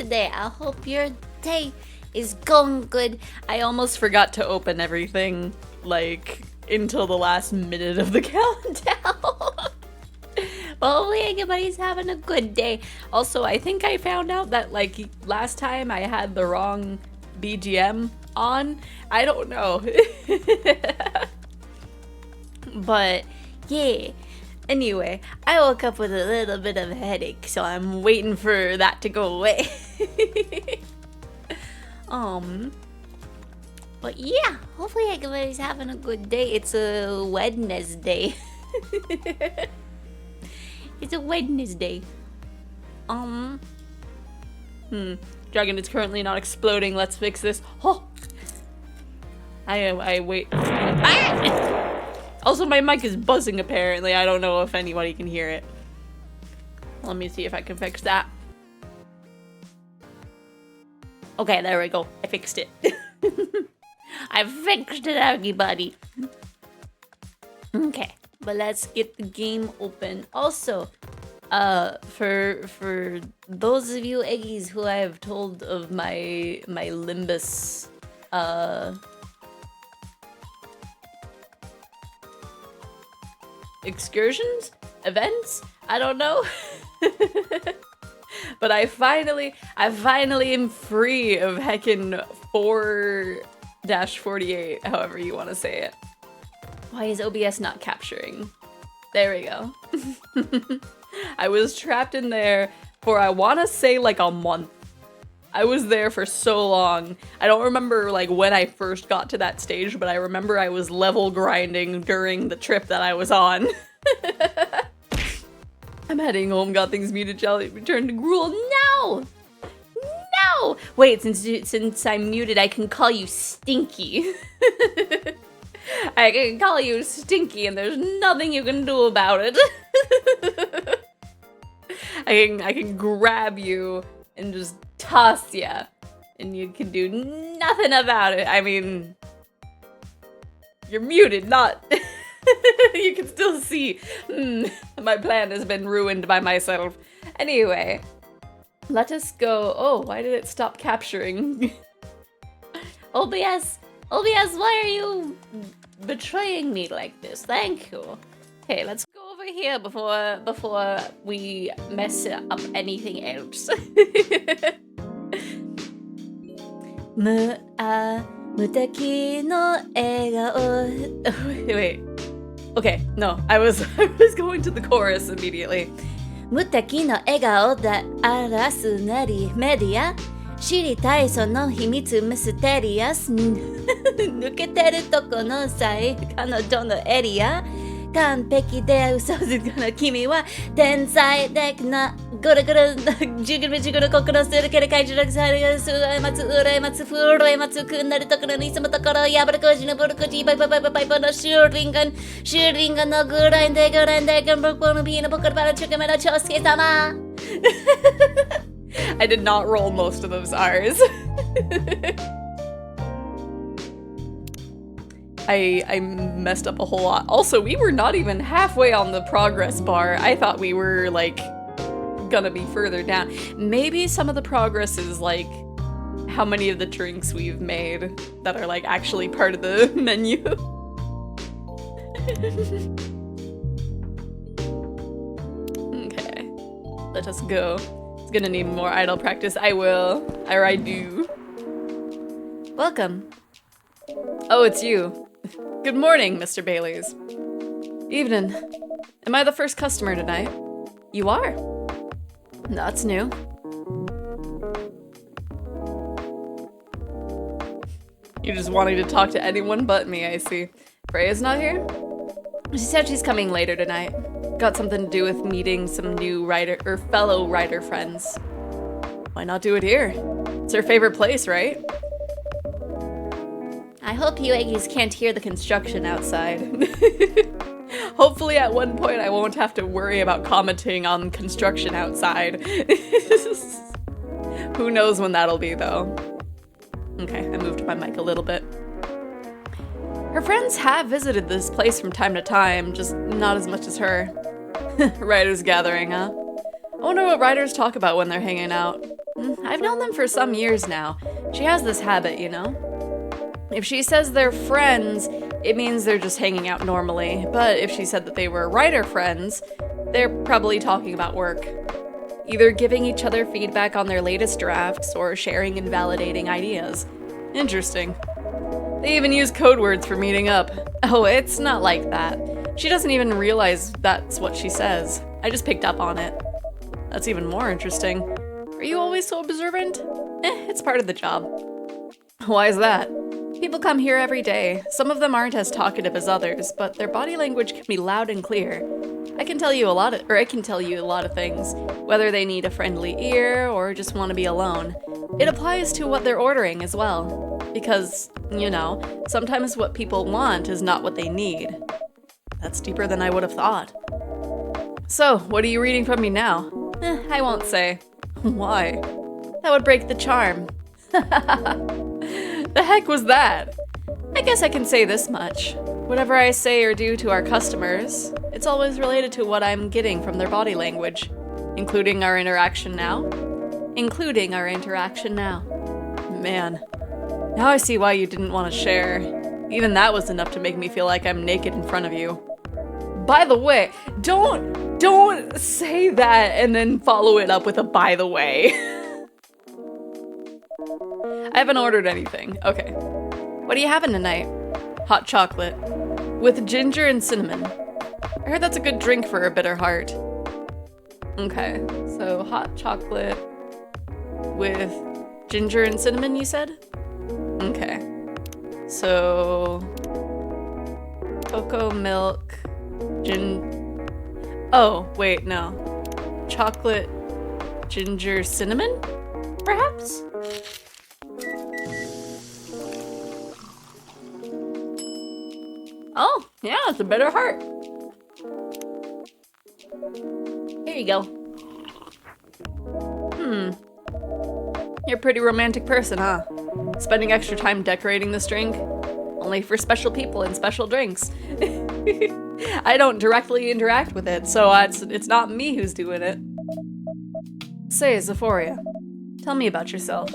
today. I hope your day is going good. I almost forgot to open everything, like, until the last minute of the countdown. But hopefully everybody's having a good day. Also, I think I found out that, like, last time I had the wrong BGM on. I don't know. But, yeah. Anyway, I woke up with a little bit of a headache, so I'm waiting for that to go away. But yeah, hopefully everybody's having a good day. It's a Wednesday. It's a Wednesday. Dragon is currently not exploding. Let's fix this. Oh! I wait. Ah! Also, my mic is buzzing apparently. I don't know if anybody can hear it. Let me see if I can fix that. Okay, there we go. I fixed it. I fixed it, everybody. Okay, but let's get the game open. Also, for those of you Eggies who I have told of my Limbus, excursions? Events? I don't know. But I finally am free of heckin' 4-48, however you want to say it. Why is OBS not capturing? There we go. I was trapped in there for, I want to say, like a month. I was there for so long. I don't remember like when I first got to that stage, but I remember I was level grinding during the trip that I was on. I'm heading home, got things muted, Jelly, return to Gruel. No! No! Wait, since I'm muted, I can call you Stinky. I can call you Stinky and there's nothing you can do about it. I can grab you and just toss ya, and you can do nothing about it. I mean, you're muted, not... You can still see. My plan has been ruined by myself. Anyway, let us go. Oh, why did it stop capturing? OBS, why are you betraying me like this? Thank you. Okay, let's go over here before we mess up anything else. Mutaki no egao. Wait. Okay, no, I was going to the chorus immediately. Mutaki no egao da arasu nari media. 知りたいその秘密ミステリアス抜けてるとこの際彼女のエリア完璧で嘘つかな君は天才的なぐるぐるじぐるじぐる心するけど怪獣のされがすうまつうらいまつふるいまつくなるところにそのところやばるこじのぶるこじバイバイバイバイバイバイのシューリンガンのぐらいでぐらいでぐるこのピーの僕らからチョケメの長介様I did not roll most of those R's. I messed up a whole lot. Also, we were not even halfway on the progress bar. I thought we were, like, gonna be further down. Maybe some of the progress is, like, how many of the drinks we've made that are, like, actually part of the menu. Okay. Let us go. Gonna need more idle practice. I will. Or I do. Welcome. Oh, it's you. Good morning, Mr. Bailey's. Evening. Am I the first customer tonight? You are. That's new. You're just wanting to talk to anyone but me, I see. Freya's not here? She said she's coming later tonight. Got something to do with meeting some new writer or fellow writer friends. Why not do it here? It's her favorite place, right? I hope you Aggies can't hear the construction outside. Hopefully at one point I won't have to worry about commenting on construction outside. Who knows when that'll be though. Okay, I moved my mic a little bit. Her friends have visited this place from time to time, just not as much as her. Writers gathering, huh? I wonder what writers talk about when they're hanging out. I've known them for some years now. She has this habit, you know? If she says they're friends, it means they're just hanging out normally. But if she said that they were writer friends, they're probably talking about work. Either giving each other feedback on their latest drafts or sharing and validating ideas. Interesting. They even use code words for meeting up. Oh, it's not like that. She doesn't even realize that's what she says. I just picked up on it. That's even more interesting. Are you always so observant? It's part of the job. Why is that? People come here every day. Some of them aren't as talkative as others, but their body language can be loud and clear. I can tell you a lot of things, whether they need a friendly ear or just want to be alone. It applies to what they're ordering as well. Because, you know, sometimes what people want is not what they need. That's deeper than I would have thought. So, what are you reading from me now? I won't say. Why? That would break the charm. The heck was that? I guess I can say this much. Whatever I say or do to our customers, it's always related to what I'm getting from their body language. Including our interaction now. Man. Now I see why you didn't want to share. Even that was enough to make me feel like I'm naked in front of you. By the way, don't say that and then follow it up with a by the way. I haven't ordered anything. Okay. What are you having tonight? Hot chocolate. With ginger and cinnamon. I heard that's a good drink for a bitter heart. Okay, so hot chocolate with ginger and cinnamon, you said? Okay. So cocoa milk, oh, wait, no. Chocolate, ginger, cinnamon? Perhaps? Oh, yeah, it's a bitter heart. Here you go. You're a pretty romantic person, huh? Spending extra time decorating this drink? Only for special people and special drinks. I don't directly interact with it, so it's not me who's doing it. Say, Xephoria, tell me about yourself.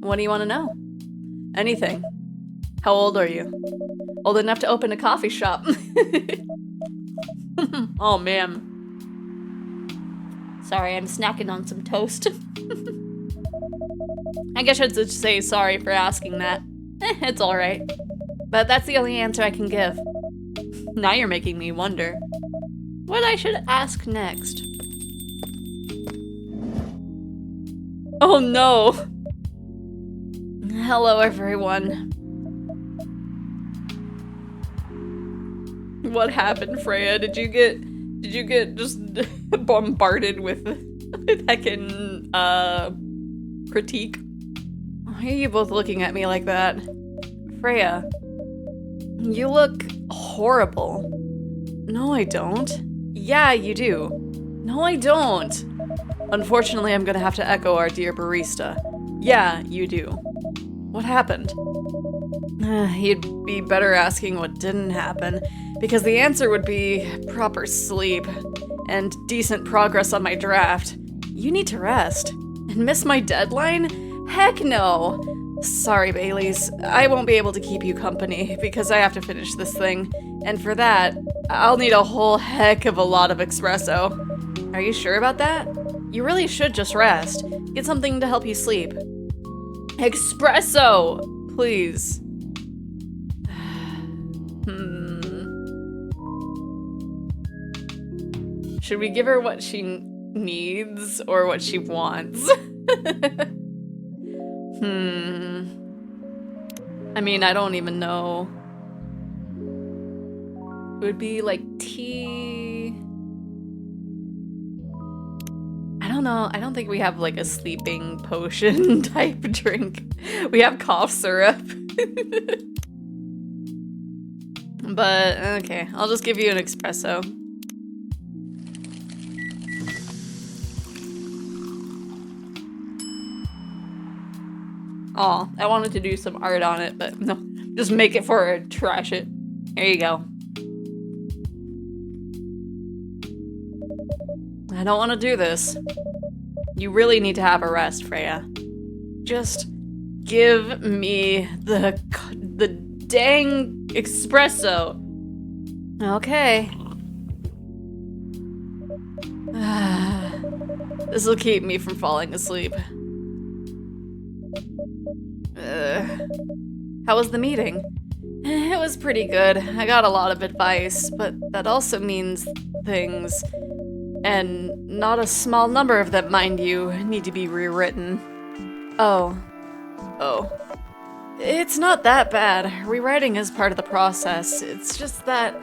What do you want to know? Anything. How old are you? Old enough to open a coffee shop. Oh, man. Sorry, I'm snacking on some toast. I guess I should say sorry for asking that. It's alright. But that's the only answer I can give. Now you're making me wonder what I should ask next. Oh no! Hello, everyone. What happened, Freya? Did you get just bombarded with heckin' critique? Why are you both looking at me like that? Freya, you look horrible. No, I don't. Yeah, you do. No, I don't. Unfortunately, I'm gonna have to echo our dear barista. Yeah, you do. What happened? You'd be better asking what didn't happen, because the answer would be proper sleep and decent progress on my draft. You need to rest. And miss my deadline? Heck no! Sorry, Baileys. I won't be able to keep you company because I have to finish this thing. And for that, I'll need a whole heck of a lot of espresso. Are you sure about that? You really should just rest. Get something to help you sleep. Espresso! Please. Should we give her what she needs or what she wants? I mean, I don't even know. It would be like tea. I don't know. I don't think we have like a sleeping potion type drink. We have cough syrup. But, okay. I'll just give you an espresso. Aw, I wanted to do some art on it, but no. Just make it for her, trash it. Here you go. I don't want to do this. You really need to have a rest, Freya. Just give me the dang espresso. Okay. This'll keep me from falling asleep. How was the meeting? It was pretty good. I got a lot of advice, but that also means things. And not a small number of them, mind you, need to be rewritten. Oh. It's not that bad. Rewriting is part of the process. It's just that...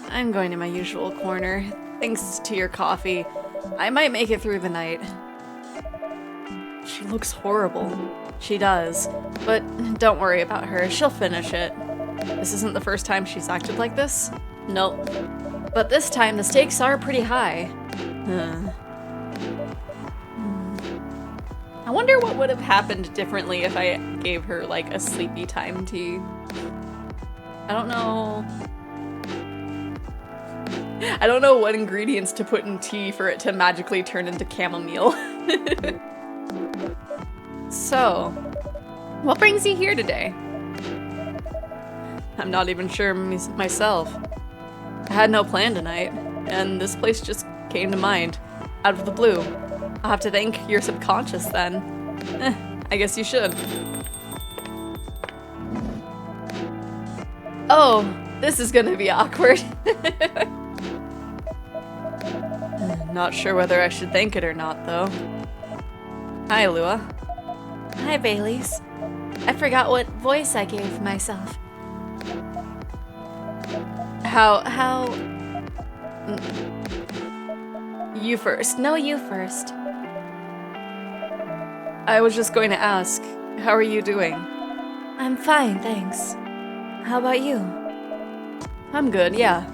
I'm going to my usual corner. Thanks to your coffee. I might make it through the night. She looks horrible. She does. But don't worry about her. She'll finish it. This isn't the first time she's acted like this. Nope. But this time the stakes are pretty high. I wonder what would have happened differently if I gave her, like, a sleepy time tea. I don't know. I don't know what ingredients to put in tea for it to magically turn into chamomile. So, what brings you here today? I'm not even sure myself. I had no plan tonight, and this place just came to mind, out of the blue. I'll have to thank your subconscious then. I guess you should. Oh, this is gonna be awkward. Not sure whether I should thank it or not, though. Hi, Lua. Hi, Baileys. I forgot what voice I gave myself. How... You first. No, you first. I was just going to ask, how are you doing? I'm fine, thanks. How about you? I'm good, yeah.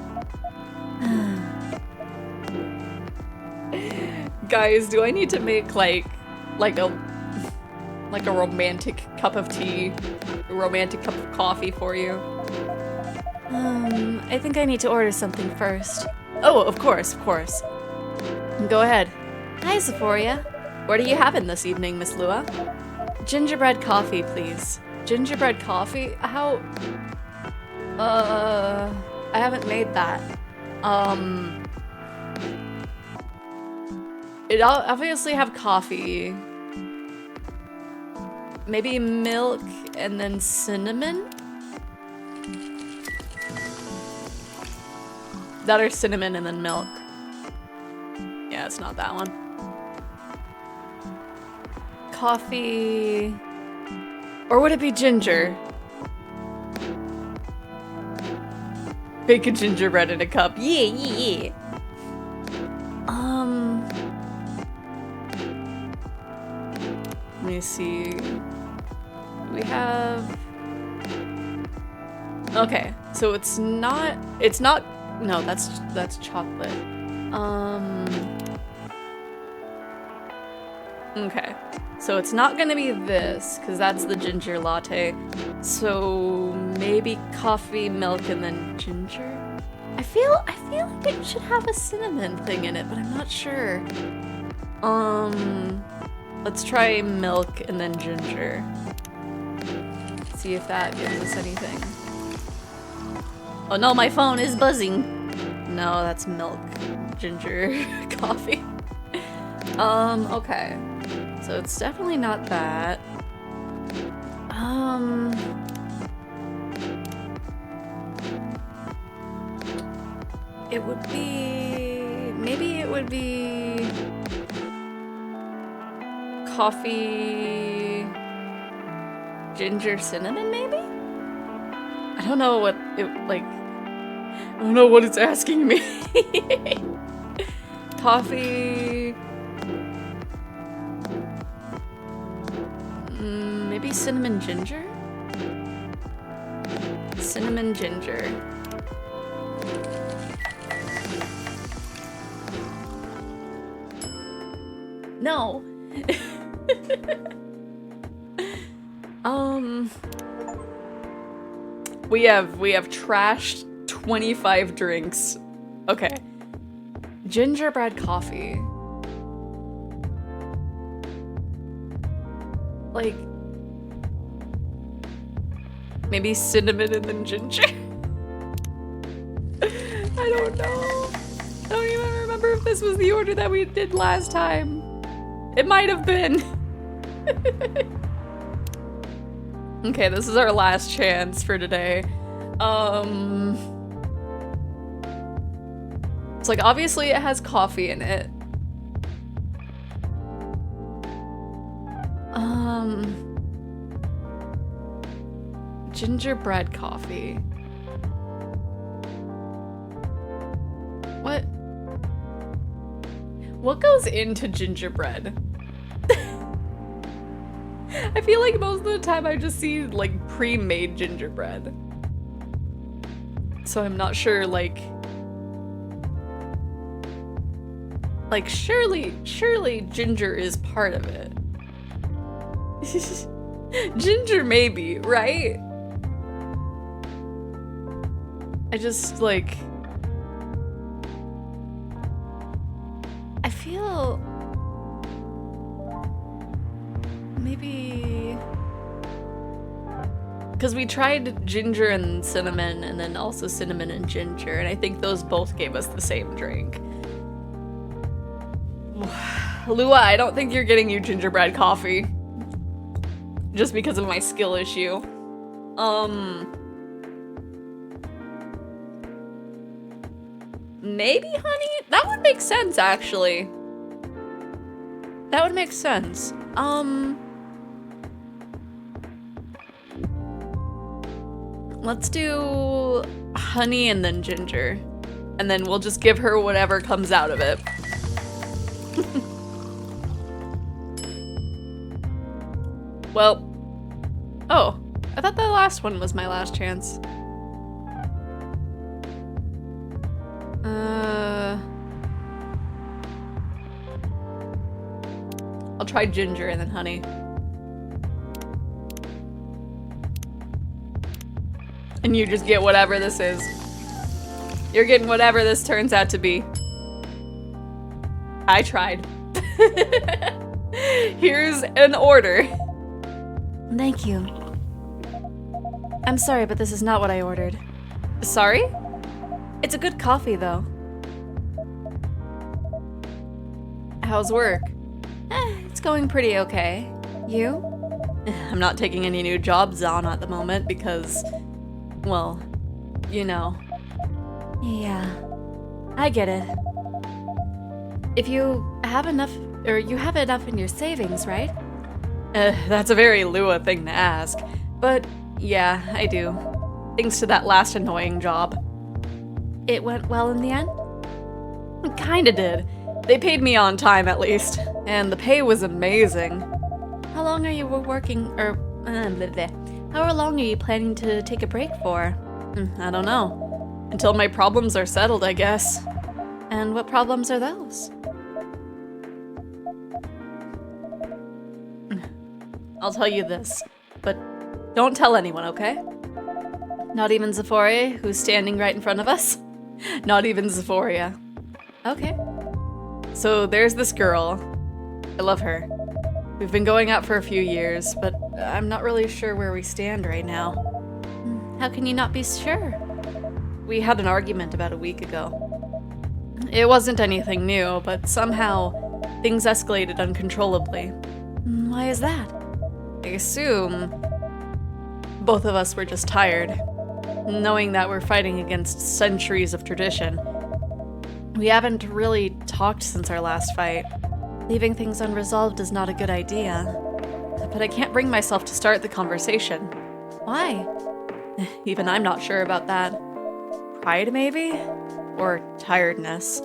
Guys, do I need to make like a romantic cup of tea, a romantic cup of coffee for you? I think I need to order something first. Oh, of course. Go ahead. Hi, Xephoria. What are you having this evening, Miss Lua? Gingerbread coffee, please. Gingerbread coffee? How? I haven't made that. It'll obviously have coffee. Maybe milk and then cinnamon? That or cinnamon and then milk. Yeah, it's not that one. Coffee... Or would it be ginger? Bake a gingerbread in a cup. Yeah. Let me see. We have... Okay, so it's not... No, that's chocolate. Okay, so it's not gonna be this, because that's the ginger latte. So maybe coffee, milk, and then ginger? I feel like it should have a cinnamon thing in it, but I'm not sure. Let's try milk and then ginger. See if that gives us anything. Oh no, my phone is buzzing. No, that's milk, ginger, coffee. Okay. So it's definitely not that. It would be... Maybe it would be... Coffee... Ginger cinnamon, maybe? I don't know what it, like... I don't know what it's asking me. Coffee... Maybe cinnamon ginger? Cinnamon ginger. No. We have trashed 25 drinks. Okay. Gingerbread coffee. Like, maybe cinnamon and then ginger? I don't know. I don't even remember if this was the order that we did last time. It might have been. Okay, this is our last chance for today. It's like, obviously it has coffee in it. Gingerbread coffee. What goes into gingerbread? I feel like most of the time I just see like pre-made gingerbread. So I'm not sure, like surely ginger is part of it. Ginger maybe, right? I just like, I feel maybe because we tried ginger and cinnamon and then also cinnamon and ginger, and I think those both gave us the same drink. Lua, I don't think you're getting you gingerbread coffee just because of my skill issue. Maybe honey? That would make sense, actually. That would make sense. Let's do honey and then ginger. And then we'll just give her whatever comes out of it. Well, oh, I thought the last one was my last chance. I'll try ginger and then honey. And you just get whatever this is. You're getting whatever this turns out to be. I tried. Here's an order. Thank you. I'm sorry, but this is not what I ordered. Sorry? It's a good coffee, though. How's work? It's going pretty okay. You? I'm not taking any new jobs on at the moment because, well, you know. Yeah, I get it. If you have enough, or you have enough in your savings, right? That's a very Lua thing to ask. But yeah, I do. Thanks to that last annoying job. It went well in the end? It kinda did. They paid me on time at least, and the pay was amazing. How long are you working, or how long are you planning to take a break for? I don't know. Until my problems are settled, I guess. And what problems are those? I'll tell you this, but don't tell anyone, okay? Not even Xephoria, who's standing right in front of us? Not even Xephoria. Okay. So there's this girl. I love her. We've been going out for a few years, but I'm not really sure where we stand right now. How can you not be sure? We had an argument about a week ago. It wasn't anything new, but somehow things escalated uncontrollably. Why is that? I assume both of us were just tired, knowing that we're fighting against centuries of tradition. We haven't really talked since our last fight. Leaving things unresolved is not a good idea. But I can't bring myself to start the conversation. Why? Even I'm not sure about that. Pride, maybe? Or tiredness.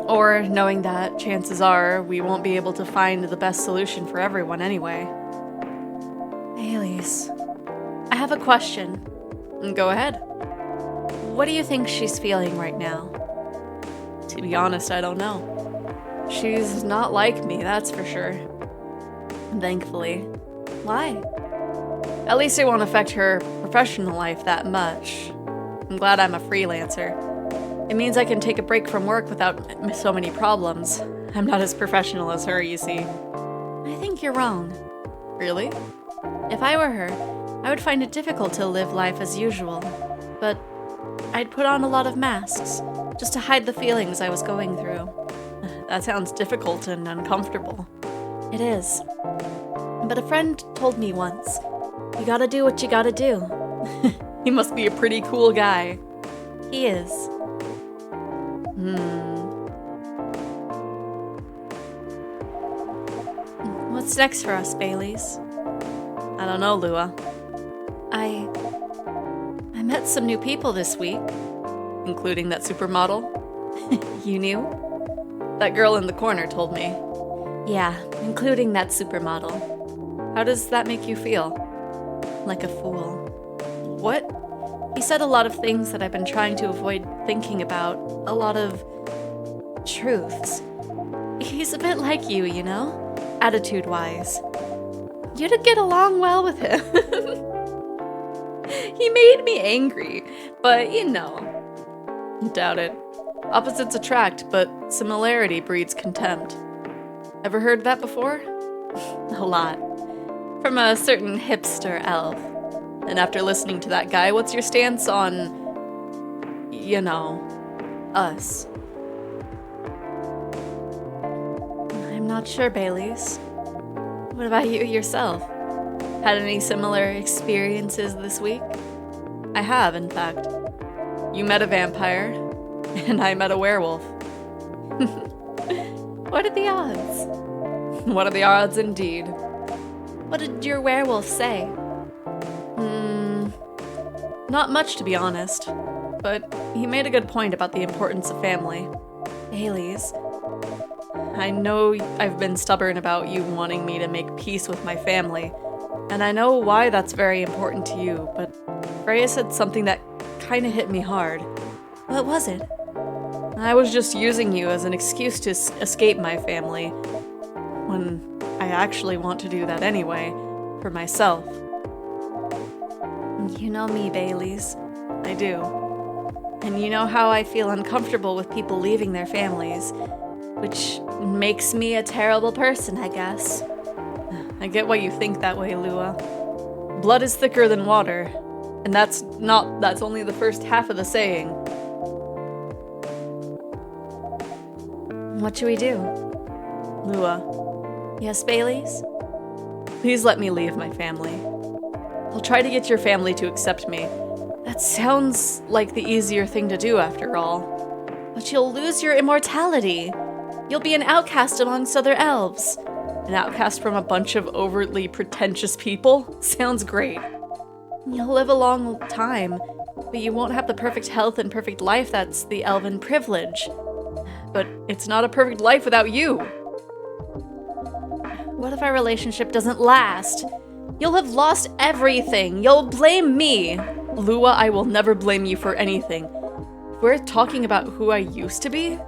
Or knowing that chances are we won't be able to find the best solution for everyone anyway. Baileys, I have a question. Go ahead. What do you think she's feeling right now? To be honest, I don't know. She's not like me, that's for sure. Thankfully. Why? At least it won't affect her professional life that much. I'm glad I'm a freelancer. It means I can take a break from work without so many problems. I'm not as professional as her, you see. I think you're wrong. Really? If I were her, I would find it difficult to live life as usual. But I'd put on a lot of masks, just to hide the feelings I was going through. That sounds difficult and uncomfortable. It is. But a friend told me once, you gotta do what you gotta do. He must be a pretty cool guy. He is. What's next for us, Baileys? I don't know, Lua. I met some new people this week. Including that supermodel? You knew? That girl in the corner told me. Yeah, including that supermodel. How does that make you feel? Like a fool. What? He said a lot of things that I've been trying to avoid thinking about. A lot of truths. He's a bit like you, you know? Attitude-wise. You'd get along well with him. He made me angry, but you know. Doubt it. Opposites attract, but similarity breeds contempt. Ever heard that before? A lot. From a certain hipster elf. And after listening to that guy, what's your stance on, you know, us? I'm not sure, Baileys. What about you yourself? Had any similar experiences this week? I have, in fact. You met a vampire, and I met a werewolf. What are the odds? What are the odds, indeed? What did your werewolf say? Not much, to be honest. But he made a good point about the importance of family. Baileys. I know I've been stubborn about you wanting me to make peace with my family, and I know why that's very important to you, but Freya said something that kinda hit me hard. What was it? I was just using you as an excuse to escape my family, when I actually want to do that anyway, for myself. You know me, Baileys. I do. And you know how I feel uncomfortable with people leaving their families, which makes me a terrible person, I guess. I get why you think that way, Lua. Blood is thicker than water, and that's only the first half of the saying. What should we do? Lua. Yes, Baileys? Please let me leave my family. I'll try to get your family to accept me. That sounds like the easier thing to do after all. But you'll lose your immortality. You'll be an outcast amongst other elves. An outcast from a bunch of overtly pretentious people? Sounds great. You'll live a long time, but you won't have the perfect health and perfect life that's the elven privilege. But it's not a perfect life without you. What if our relationship doesn't last? You'll have lost everything. You'll blame me. Lua, I will never blame you for anything. If we're talking about who I used to be,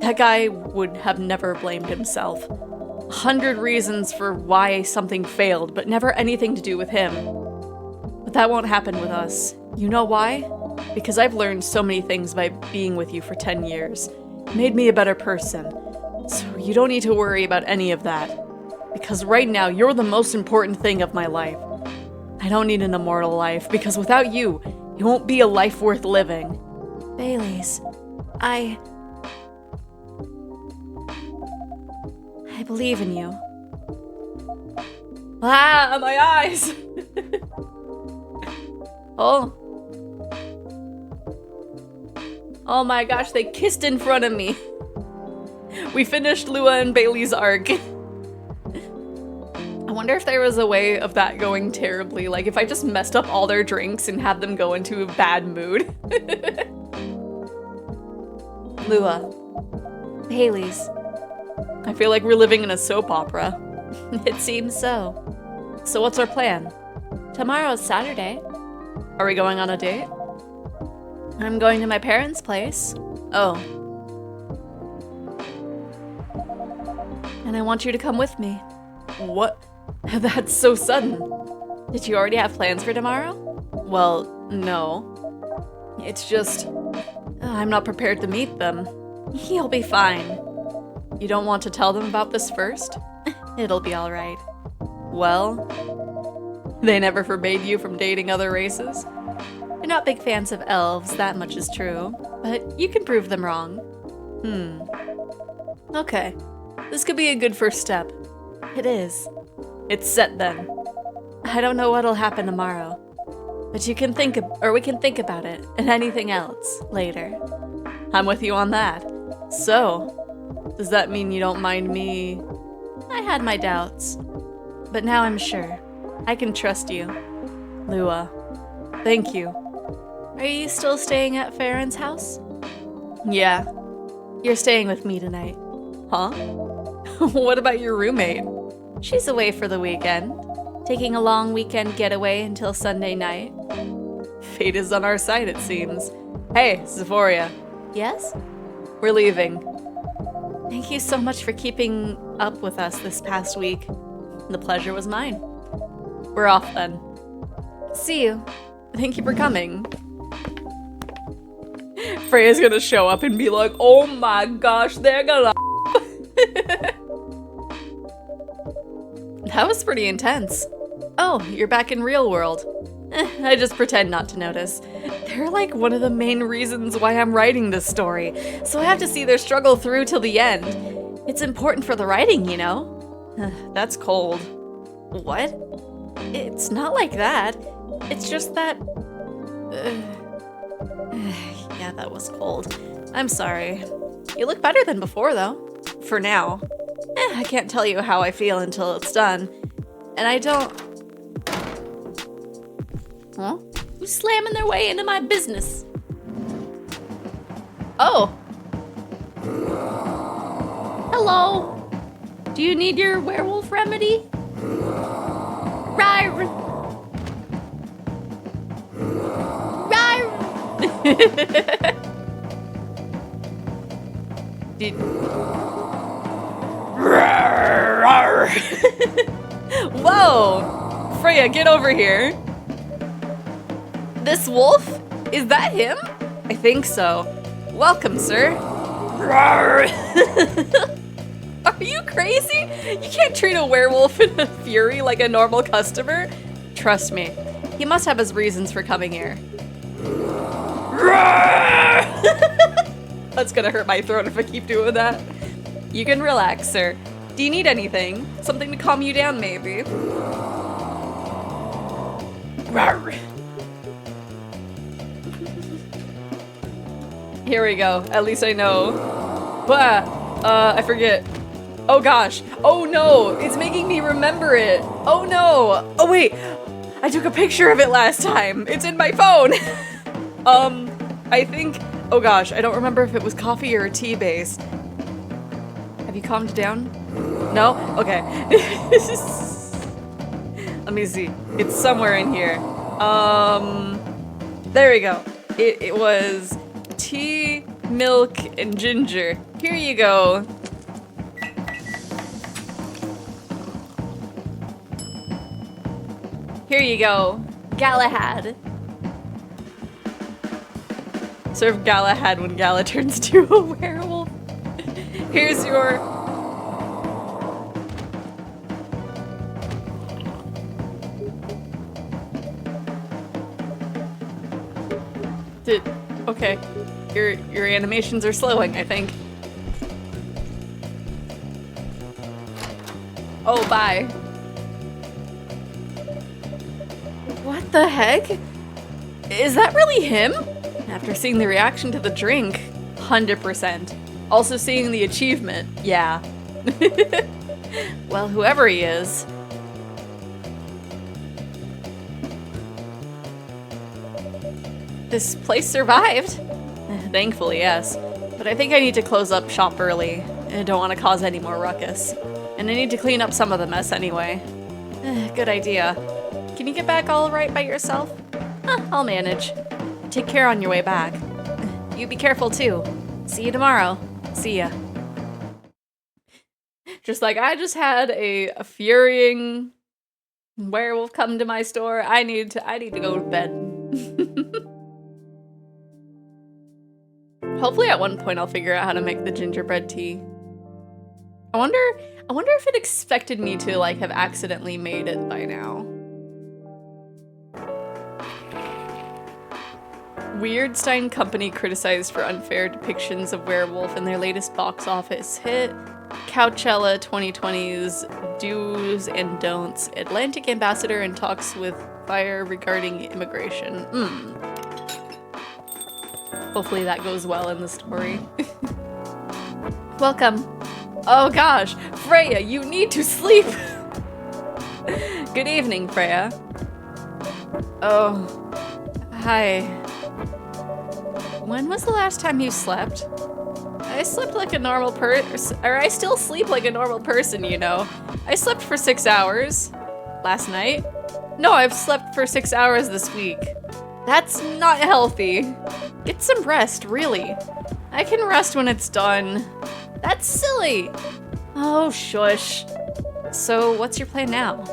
that guy would have never blamed himself. 100 reasons for why something failed, but never anything to do with him. But that won't happen with us. You know why? Because I've learned so many things by being with you for 10 years. It made me a better person. So you don't need to worry about any of that. Because right now, you're the most important thing of my life. I don't need an immortal life, because without you, it won't be a life worth living. Baileys, I believe in you. Ah, my eyes! Oh. Oh my gosh, they kissed in front of me. We finished Lua and Bailey's arc. I wonder if there was a way of that going terribly, like if I just messed up all their drinks and had them go into a bad mood. Lua. Baileys. I feel like we're living in a soap opera. It seems so. So what's our plan? Tomorrow's Saturday. Are we going on a date? I'm going to my parents' place. Oh. And I want you to come with me. What? That's so sudden. Did you already have plans for tomorrow? Well, no. It's just... I'm not prepared to meet them. You'll be fine. You don't want to tell them about this first? It'll be alright. Well, they never forbade you from dating other races? They're not big fans of elves, that much is true. But you can prove them wrong. Okay. This could be a good first step. It is. It's set then. I don't know what'll happen tomorrow. But we can think about it and anything else later. I'm with you on that. So, does that mean you don't mind me? I had my doubts. But now I'm sure. I can trust you. Lua. Thank you. Are you still staying at Farron's house? Yeah. You're staying with me tonight. Huh? What about your roommate? She's away for the weekend. Taking a long weekend getaway until Sunday night. Fate is on our side, it seems. Hey, Xephoria. Yes? We're leaving. Thank you so much for keeping up with us this past week. The pleasure was mine. We're off then. See you. Thank you for coming. Freya's gonna show up and be like, oh my gosh, they're gonna That was pretty intense. Oh, you're back in real world. I just pretend not to notice. They're like one of the main reasons why I'm writing this story, so I have to see their struggle through till the end. It's important for the writing, you know? That's cold. What? It's not like that. It's just that... yeah, that was cold. I'm sorry. You look better than before, though. For now. I can't tell you how I feel until it's done. And I don't... Huh? Who's slamming their way into my business? Oh. Hello. Do you need your werewolf remedy? Rar. Did... Whoa! Freya, get over here. This wolf? Is that him? I think so. Welcome, sir. Are you crazy? You can't treat a werewolf in a fury like a normal customer. Trust me, he must have his reasons for coming here. That's gonna hurt my throat if I keep doing that. You can relax, sir. Do you need anything? Something to calm you down, maybe? Here we go. At least I know. I forget. Oh gosh. Oh no! It's making me remember it. Oh no! Oh wait! I took a picture of it last time. It's in my phone. I think... Oh gosh, I don't remember if it was coffee or a tea base. Have you calmed down? No? Okay. Let me see. It's somewhere in here. There we go. It was tea, milk, and ginger. Here you go. Here you go. Galahad. Serve Galahad when Gala turns to a werewolf. Here's your... Okay. Your animations are slowing, I think. Oh, bye. What the heck? Is that really him? After seeing the reaction to the drink, 100%. Also seeing the achievement, yeah. Well, whoever he is. This place survived. Thankfully, yes. But I think I need to close up shop early. I don't want to cause any more ruckus. And I need to clean up some of the mess anyway. Good idea. Can you get back all right by yourself? I'll manage. Take care on your way back. You be careful too. See you tomorrow. See ya. Just like I just had a furying werewolf come to my store. I need to go to bed. Hopefully at one point I'll figure out how to make the gingerbread tea. I wonder if it expected me to like have accidentally made it by now. Weirdstein Company criticized for unfair depictions of werewolf in their latest box office hit. Coachella 2020's Do's and Don'ts. Atlantic ambassador in talks with Fire regarding immigration. Hopefully that goes well in the story. Welcome. Oh gosh, Freya, you need to sleep. Good evening, Freya. Oh, hi. When was the last time you slept? I slept like a normal I still sleep like a normal person, you know. I slept for 6 hours last night. No, I've slept for 6 hours this week. That's not healthy. Get some rest, really. I can rest when it's done. That's silly. Oh, shush. So, what's your plan now?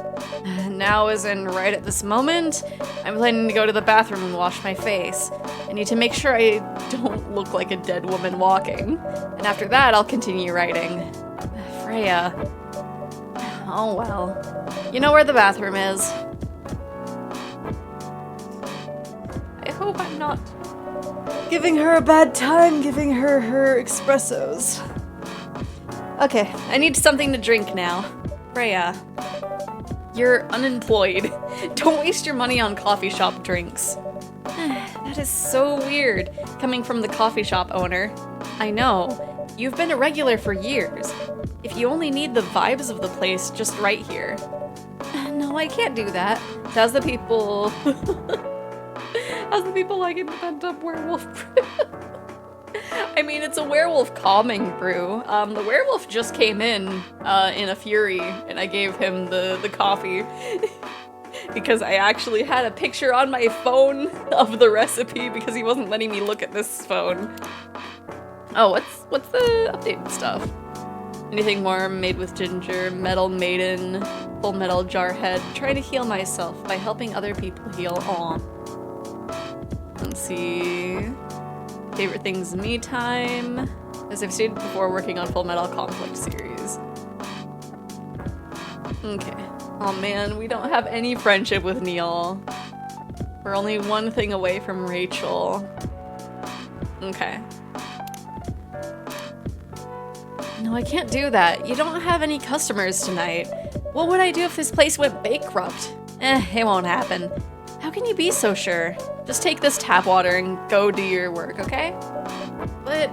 Now as in right at this moment, I'm planning to go to the bathroom and wash my face. I need to make sure I don't look like a dead woman walking. And after that, I'll continue writing. Freya. Oh well. You know where the bathroom is. I hope I'm not giving her a bad time, giving her her espressos. Okay, I need something to drink now. Freya. You're unemployed. Don't waste your money on coffee shop drinks. That is so weird, coming from the coffee shop owner. I know. You've been a regular for years. If you only need the vibes of the place, just right here. No, I can't do that. How's the people... How's the people like it pent up werewolf brew? I mean, it's a werewolf calming brew. The werewolf just came in a fury, and I gave him the coffee. Because I actually had a picture on my phone of the recipe because he wasn't letting me look at this phone. Oh, what's the updated stuff? Anything more made with ginger, metal maiden, full metal jarhead, trying to heal myself by helping other people heal. Aw. Let's see. Favorite things me time. As I've stated before, working on Full Metal Conflict series. Okay. Oh man, we don't have any friendship with Neil. We're only one thing away from Rachel. Okay. No, I can't do that. You don't have any customers tonight. What would I do if this place went bankrupt? It won't happen. How can you be so sure? Just take this tap water and go do your work, okay? But...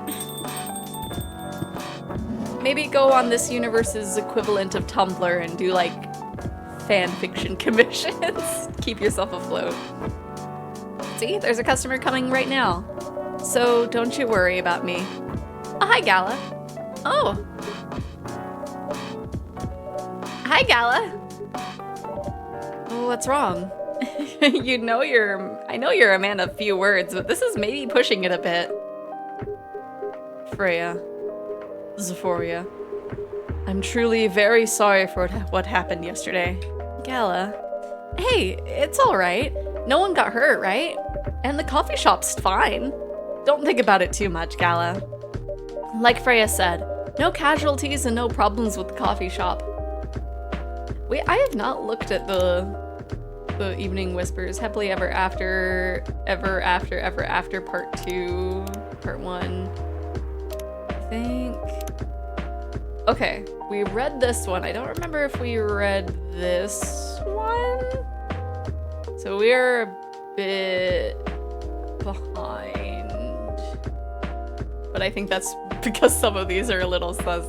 maybe go on this universe's equivalent of Tumblr and do, like, fan fiction commissions. Keep yourself afloat. See, there's a customer coming right now. So don't you worry about me. Oh, hi, Gala. Oh. Hi, Gala. What's wrong? I know you're a man of few words, but this is maybe pushing it a bit. Freya. Xephoria. I'm truly very sorry for what happened yesterday. Gala. Hey, it's alright. No one got hurt, right? And the coffee shop's fine. Don't think about it too much, Gala. Like Freya said, no casualties and no problems with the coffee shop. Wait, I have not looked at the Evening Whispers Happily Ever After, Ever After Part 2, Part 1. I think... okay, we read this one. I don't remember if we read this one. So we're a bit behind. But I think that's because some of these are a little sus.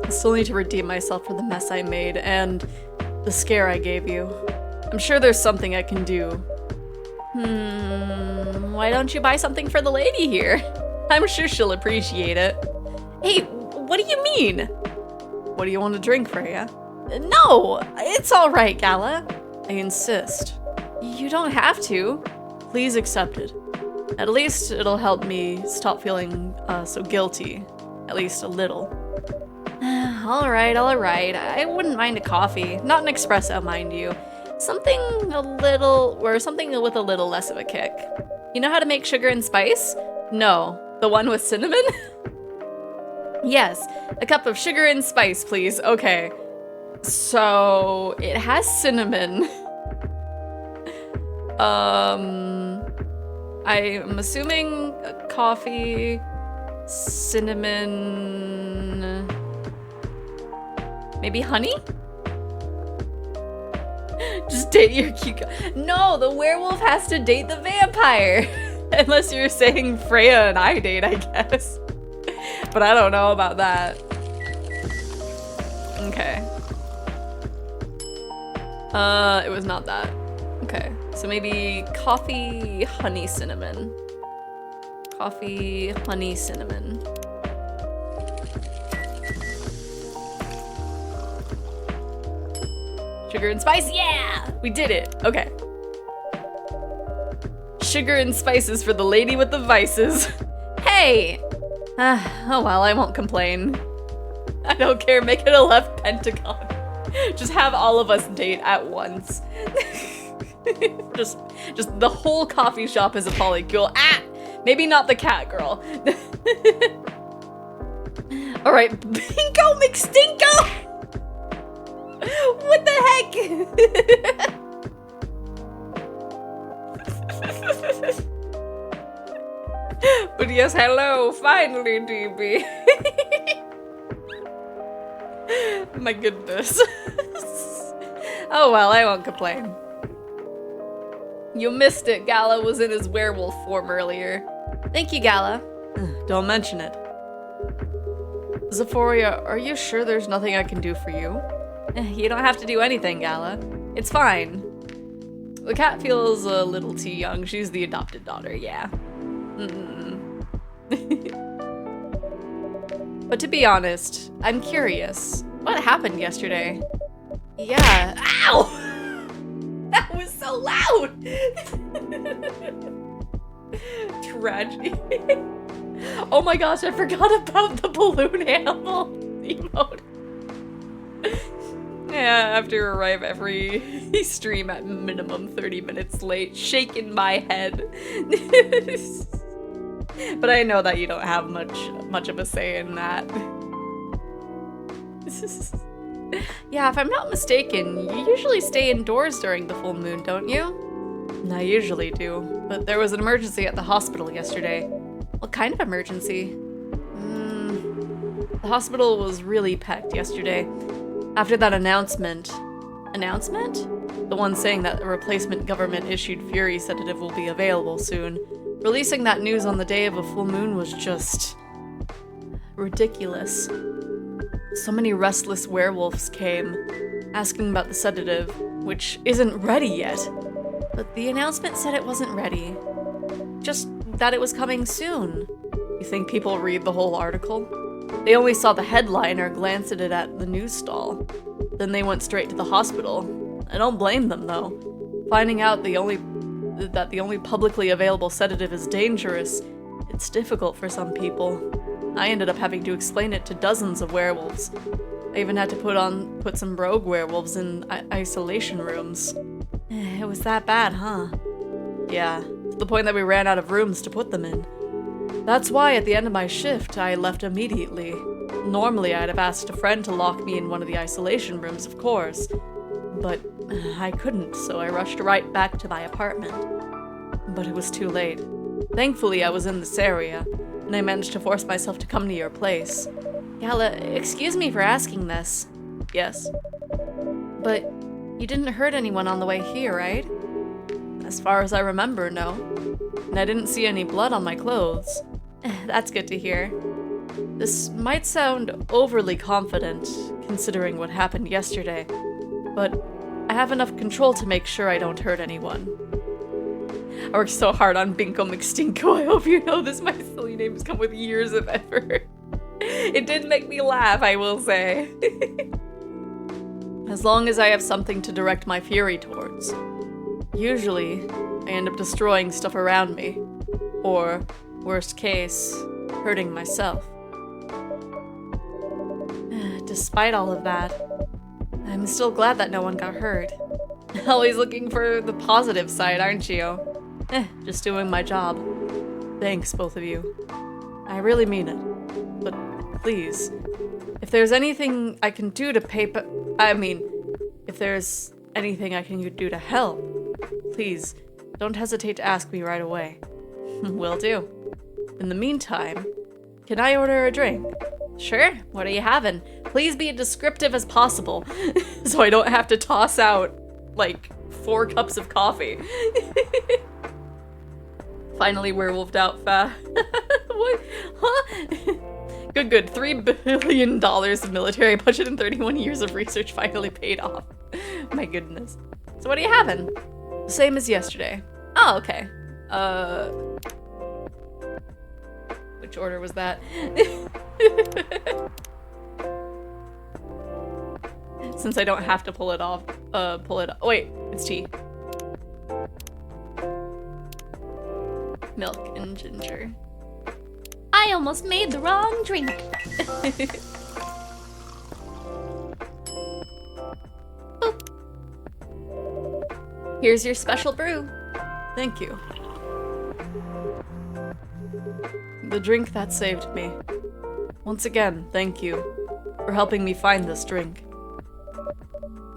I still need to redeem myself for the mess I made and the scare I gave you. I'm sure there's something I can do. Why don't you buy something for the lady here? I'm sure she'll appreciate it. Hey, what do you mean? What do you want to drink, Freya? No, it's all right, Gala. I insist. You don't have to. Please accept it. At least it'll help me stop feeling so guilty. At least a little. All right. I wouldn't mind a coffee. Not an espresso, mind you. Something with a little less of a kick. You know how to make sugar and spice? No. The one with cinnamon? Yes. A cup of sugar and spice, please. Okay. So, it has cinnamon. I'm assuming coffee, cinnamon, maybe honey? Just date your cucumber. No, the werewolf has to date the vampire. Unless you're saying Freya and I date, I guess. But I don't know about that. Okay. It was not that. Okay, so maybe coffee, honey, cinnamon. Coffee, honey, cinnamon. Sugar and spice, yeah! We did it, okay. Sugar and spices for the lady with the vices. Hey! Oh well, I won't complain. I don't care, make it a left pentagon. Just have all of us date at once. just the whole coffee shop is a polycule. Ah! Maybe not the cat girl. Alright, Bingo McStinko! What the heck? But yes, hello, finally, DB. My goodness. Oh well, I won't complain. You missed it. Gala was in his werewolf form earlier. Thank you, Gala. Don't mention it. Xephoria, are you sure there's nothing I can do for you? You don't have to do anything, Gala. It's fine. The cat feels a little too young. She's the adopted daughter, yeah. But to be honest, I'm curious. What happened yesterday? Yeah. Ow! That was so loud! Tragedy. Oh my gosh, I forgot about the balloon animal emote. Yeah, I have to arrive every stream at minimum 30 minutes late, shaking my head. But I know that you don't have much of a say in that. Yeah, if I'm not mistaken, you usually stay indoors during the full moon, don't you? I usually do, but there was an emergency at the hospital yesterday. What kind of emergency? The hospital was really packed yesterday. After that announcement. Announcement? The one saying that a replacement government-issued Fury sedative will be available soon. Releasing that news on the day of a full moon was just ridiculous. So many restless werewolves came, asking about the sedative, which isn't ready yet. But the announcement said it wasn't ready. Just that it was coming soon. You think people read the whole article? They only saw the headline or glanced at it at the news stall. Then they went straight to the hospital. I don't blame them, though. Finding out that the only publicly available sedative is dangerous, it's difficult for some people. I ended up having to explain it to dozens of werewolves. I even had to put some rogue werewolves in isolation rooms. It was that bad, huh? Yeah, to the point that we ran out of rooms to put them in. That's why at the end of my shift, I left immediately. Normally, I'd have asked a friend to lock me in one of the isolation rooms, of course. But I couldn't, so I rushed right back to my apartment. But it was too late. Thankfully, I was in this area, and I managed to force myself to come to your place. Gala, excuse me for asking this. Yes? But you didn't hurt anyone on the way here, right? As far as I remember, no. And I didn't see any blood on my clothes. That's good to hear. This might sound overly confident, considering what happened yesterday, but I have enough control to make sure I don't hurt anyone. I worked so hard on Binko McStinko. I hope you know this. My silly names come with years of effort. It did make me laugh, I will say. As long as I have something to direct my fury towards. Usually, I end up destroying stuff around me. Or, worst case, hurting myself. Despite all of that, I'm still glad that no one got hurt. Always looking for the positive side, aren't you? Just doing my job. Thanks, both of you. I really mean it. But please, if there's anything I can do to if there's anything I can do to help, please, don't hesitate to ask me right away. Will do. In the meantime, can I order a drink? Sure, what are you having? Please be as descriptive as possible, so I don't have to toss out, like, 4 cups of coffee. Finally werewolfed out fast. What? Huh? Good. $3 billion of military budget and 31 years of research finally paid off. My goodness. So what are you having? Same as yesterday. Oh, okay. Which order was that? Since I don't have to pull it off, wait, it's tea. Milk and ginger. I almost made the wrong drink. Boop. Here's your special brew. Thank you. The drink that saved me. Once again, thank you for helping me find this drink.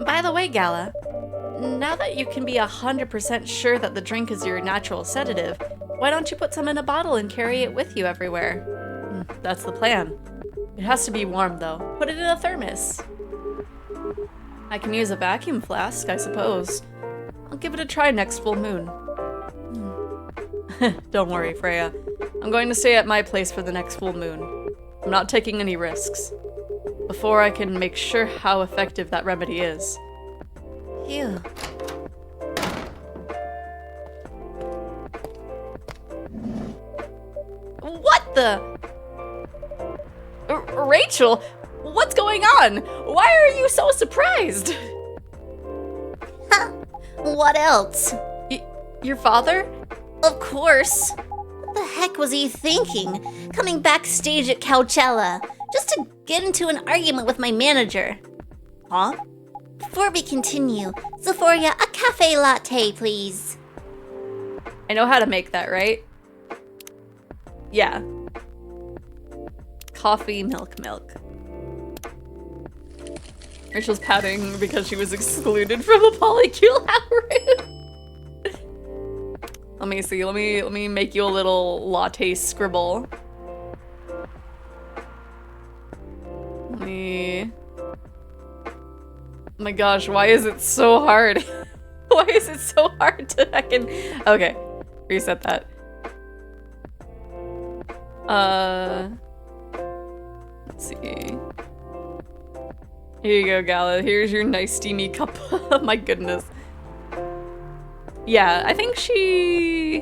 By the way, Gala, now that you can be 100% sure that the drink is your natural sedative, why don't you put some in a bottle and carry it with you everywhere? That's the plan. It has to be warm, though. Put it in a thermos. I can use a vacuum flask, I suppose. I'll give it a try next full moon. Don't worry, Freya. I'm going to stay at my place for the next full moon. I'm not taking any risks. Before I can make sure how effective that remedy is. Phew. What the? Rachel, what's going on? Why are you so surprised? What else? Your father? Of course. What the heck was he thinking? Coming backstage at Coachella, just to get into an argument with my manager. Huh? Before we continue, Xephoria, a cafe latte, please. I know how to make that, right? Yeah. Coffee, milk. Rachel's pouting because she was excluded from a polycule algorithm. Let me see, let me make you a little latte scribble. Oh my gosh, why is it so hard? Why is it so hard to okay, reset that. Let's see. Here you go, Gala. Here's your nice steamy cup. Oh my goodness. Yeah, I think she's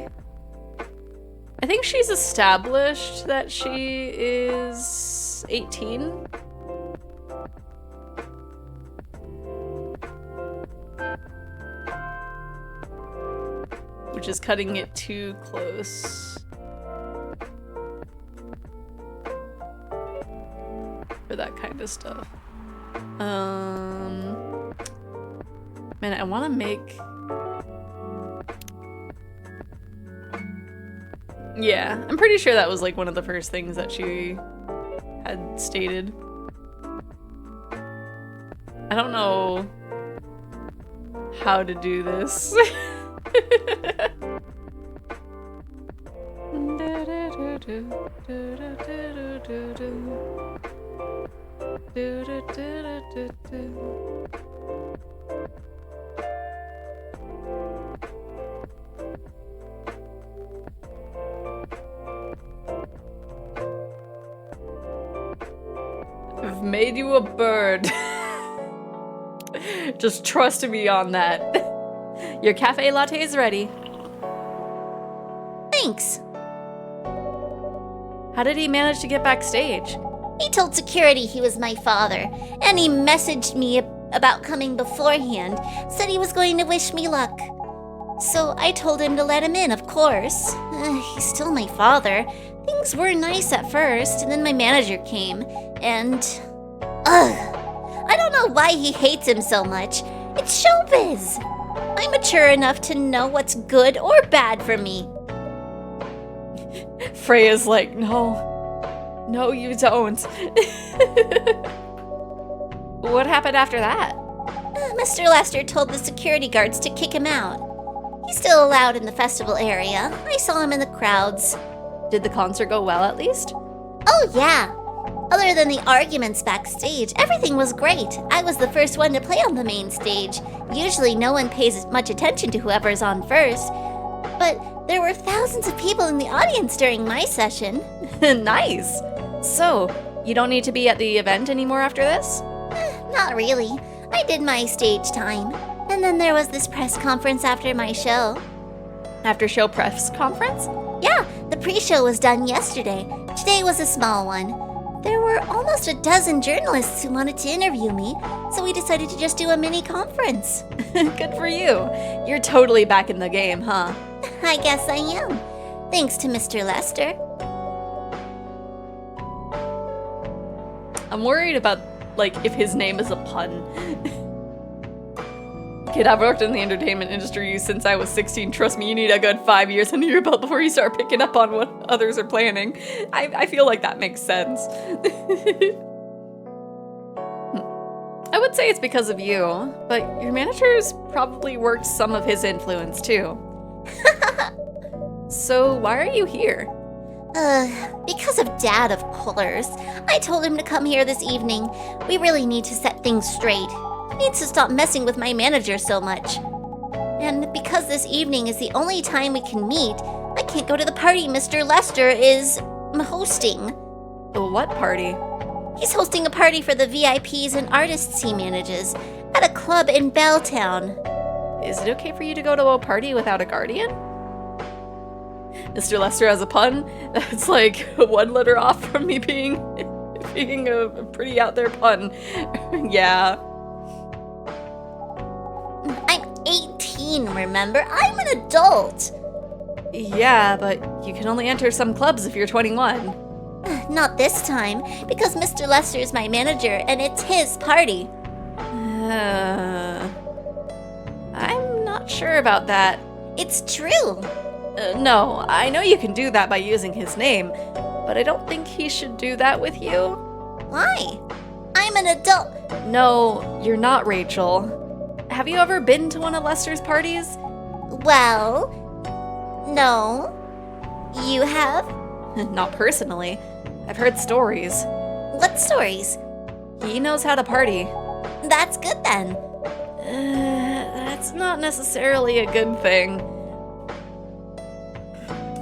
established that she is 18. Which is cutting it too close. For that kind of stuff. Man, I want to make... Yeah, I'm pretty sure that was like one of the first things that she had stated. I don't know how to do this. I've made you a bird. Just trust me on that. Your cafe latte is ready. Thanks. How did he manage to get backstage? He told security he was my father, and he messaged me about coming beforehand, said he was going to wish me luck. So I told him to let him in, of course. He's still my father. Things were nice at first, and then my manager came, and... I don't know why he hates him so much. It's showbiz. I'm mature enough to know what's good or bad for me. Freya's like, no, you don't. What happened after that? Mr. Lester told the security guards to kick him out. He's still allowed in the festival area. I saw him in the crowds. Did the concert go well at least? Oh yeah. Other than the arguments backstage, everything was great. I was the first one to play on the main stage. Usually no one pays much attention to whoever's on first. But there were thousands of people in the audience during my session. Nice. So, you don't need to be at the event anymore after this? Not really. I did my stage time. And then there was this press conference after my show. After show press conference? Yeah, the pre-show was done yesterday. Today was a small one. There were almost a dozen journalists who wanted to interview me, so we decided to just do a mini conference. Good for you. You're totally back in the game, huh? I guess I am. Thanks to Mr. Lester. I'm worried about, like, if his name is a pun. Kid, I've worked in the entertainment industry since I was 16. Trust me, you need a good 5 years under your belt before you start picking up on what others are planning. I feel like that makes sense. I would say it's because of you, but your manager's probably worked some of his influence too. So why are you here? Because of Dad, of course. I told him to come here this evening. We really need to set things straight. He needs to stop messing with my manager so much. And because this evening is the only time we can meet, I can't go to the party Mr. Lester is hosting. What party? He's hosting a party for the VIPs and artists he manages at a club in Belltown. Is it okay for you to go to a party without a guardian? Mr. Lester has a pun? That's like one letter off from me being a pretty out there pun. Yeah. I'm 18, remember? I'm an adult. Yeah, but you can only enter some clubs if you're 21. Not this time, because Mr. Lester is my manager and it's his party. I'm not sure about that. It's true. No, I know you can do that by using his name, but I don't think he should do that with you. Why? I'm an adult. No, you're not, Rachel. Have you ever been to one of Lester's parties? Well, no. You have? Not personally. I've heard stories. What stories? He knows how to party. That's good then. That's not necessarily a good thing.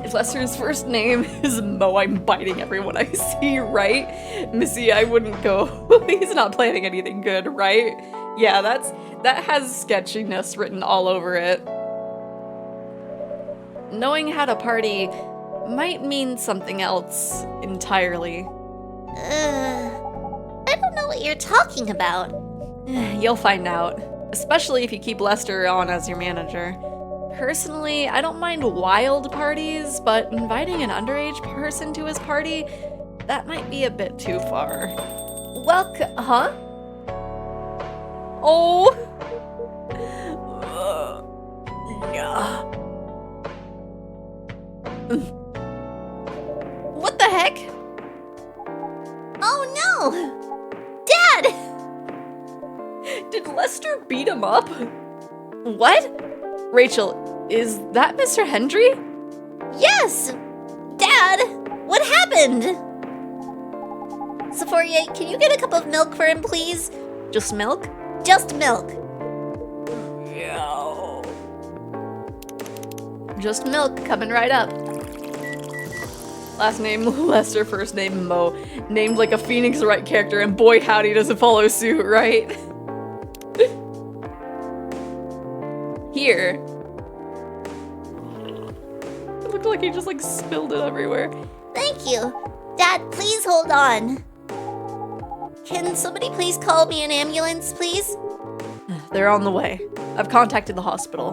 If Lester's first name is Mo, I'm biting everyone I see, right? Missy, I wouldn't go. He's not planning anything good, right? Yeah, that has sketchiness written all over it. Knowing how to party might mean something else entirely. I don't know what you're talking about. You'll find out, especially if you keep Lester on as your manager. Personally, I don't mind wild parties, but inviting an underage person to his party, that might be a bit too far. Huh? Oh! What the heck? Oh no! Dad! Did Lester beat him up? What? Rachel, is that Mr. Hendry? Yes! Dad! What happened? Xephoria, can you get a cup of milk for him, please? Just milk? Just milk. Yeah. Just milk, coming right up. Last name Lester, first name Mo. Named like a Phoenix Wright character, and boy howdy does it follow suit, right? Here. It looked like he just like spilled it everywhere. Thank you. Dad, please hold on. Can somebody please call me an ambulance, please? They're on the way. I've contacted the hospital.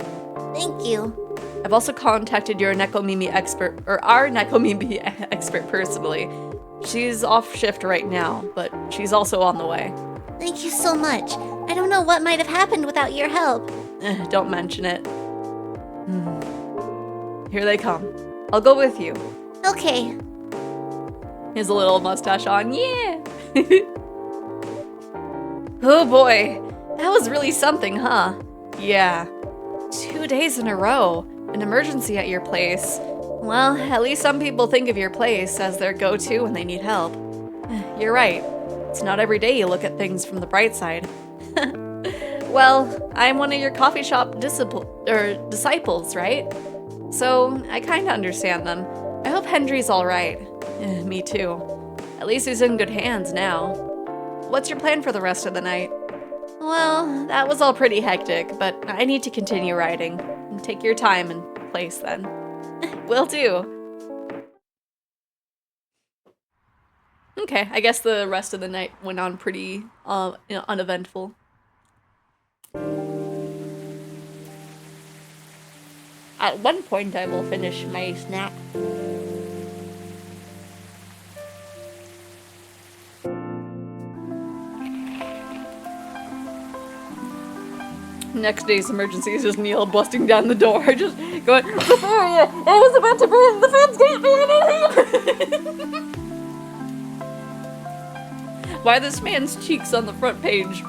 Thank you. I've also contacted your Nekomimi expert, or our Nekomimi expert personally. She's off shift right now, but she's also on the way. Thank you so much. I don't know what might have happened without your help. Don't mention it. Here they come. I'll go with you. Okay. His little mustache on. Yeah! Oh boy. That was really something, huh? Yeah. 2 days in a row. An emergency at your place. Well, at least some people think of your place as their go-to when they need help. You're right. It's not every day you look at things from the bright side. Well, I'm one of your coffee shop disciples, right? So I kinda understand them. I hope Hendry's alright. Me too. At least he's in good hands now. What's your plan for the rest of the night? Well, that was all pretty hectic, but I need to continue writing. Take your time and place then. Will do. Okay, I guess the rest of the night went on pretty uneventful. At one point I will finish my snack. Next day's emergency is just Neil busting down the door, just going, Xephoria, I was about to burn, the fence can't be in. Why this man's cheeks on the front page?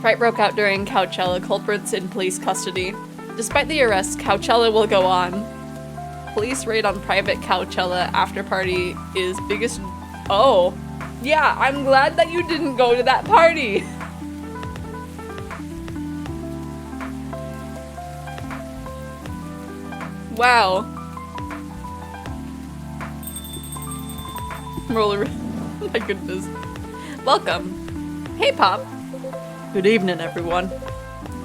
Fight broke out during Coachella, culprits in police custody. Despite the arrest, Coachella will go on. Police raid on private Coachella after party is biggest. Oh, yeah, I'm glad that you didn't go to that party. Wow. Roller. My goodness. Welcome. Hey, Pop. Good evening, everyone.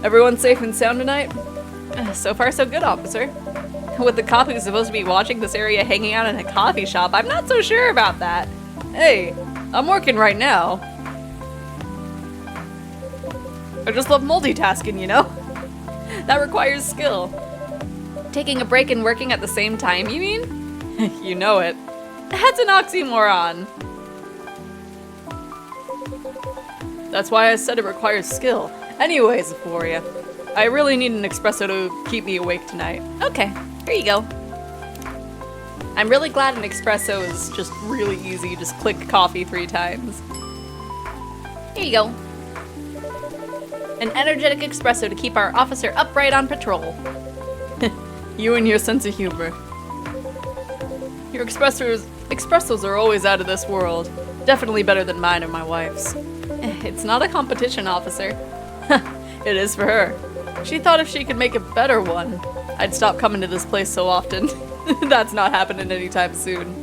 Everyone safe and sound tonight? So far, so good, officer. With the cop who's supposed to be watching this area hanging out in a coffee shop, I'm not so sure about that. Hey, I'm working right now. I just love multitasking, you know? That requires skill. Taking a break and working at the same time, you mean? You know it. That's an oxymoron. That's why I said it requires skill. Anyways, Xephoria, I really need an espresso to keep me awake tonight. Okay, here you go. I'm really glad an espresso is just really easy. You just click coffee 3 times. Here you go. An energetic espresso to keep our officer upright on patrol. You and your sense of humor. Your espressos are always out of this world. Definitely better than mine or my wife's. It's not a competition, officer. It is for her. She thought if she could make a better one, I'd stop coming to this place so often. That's not happening anytime soon.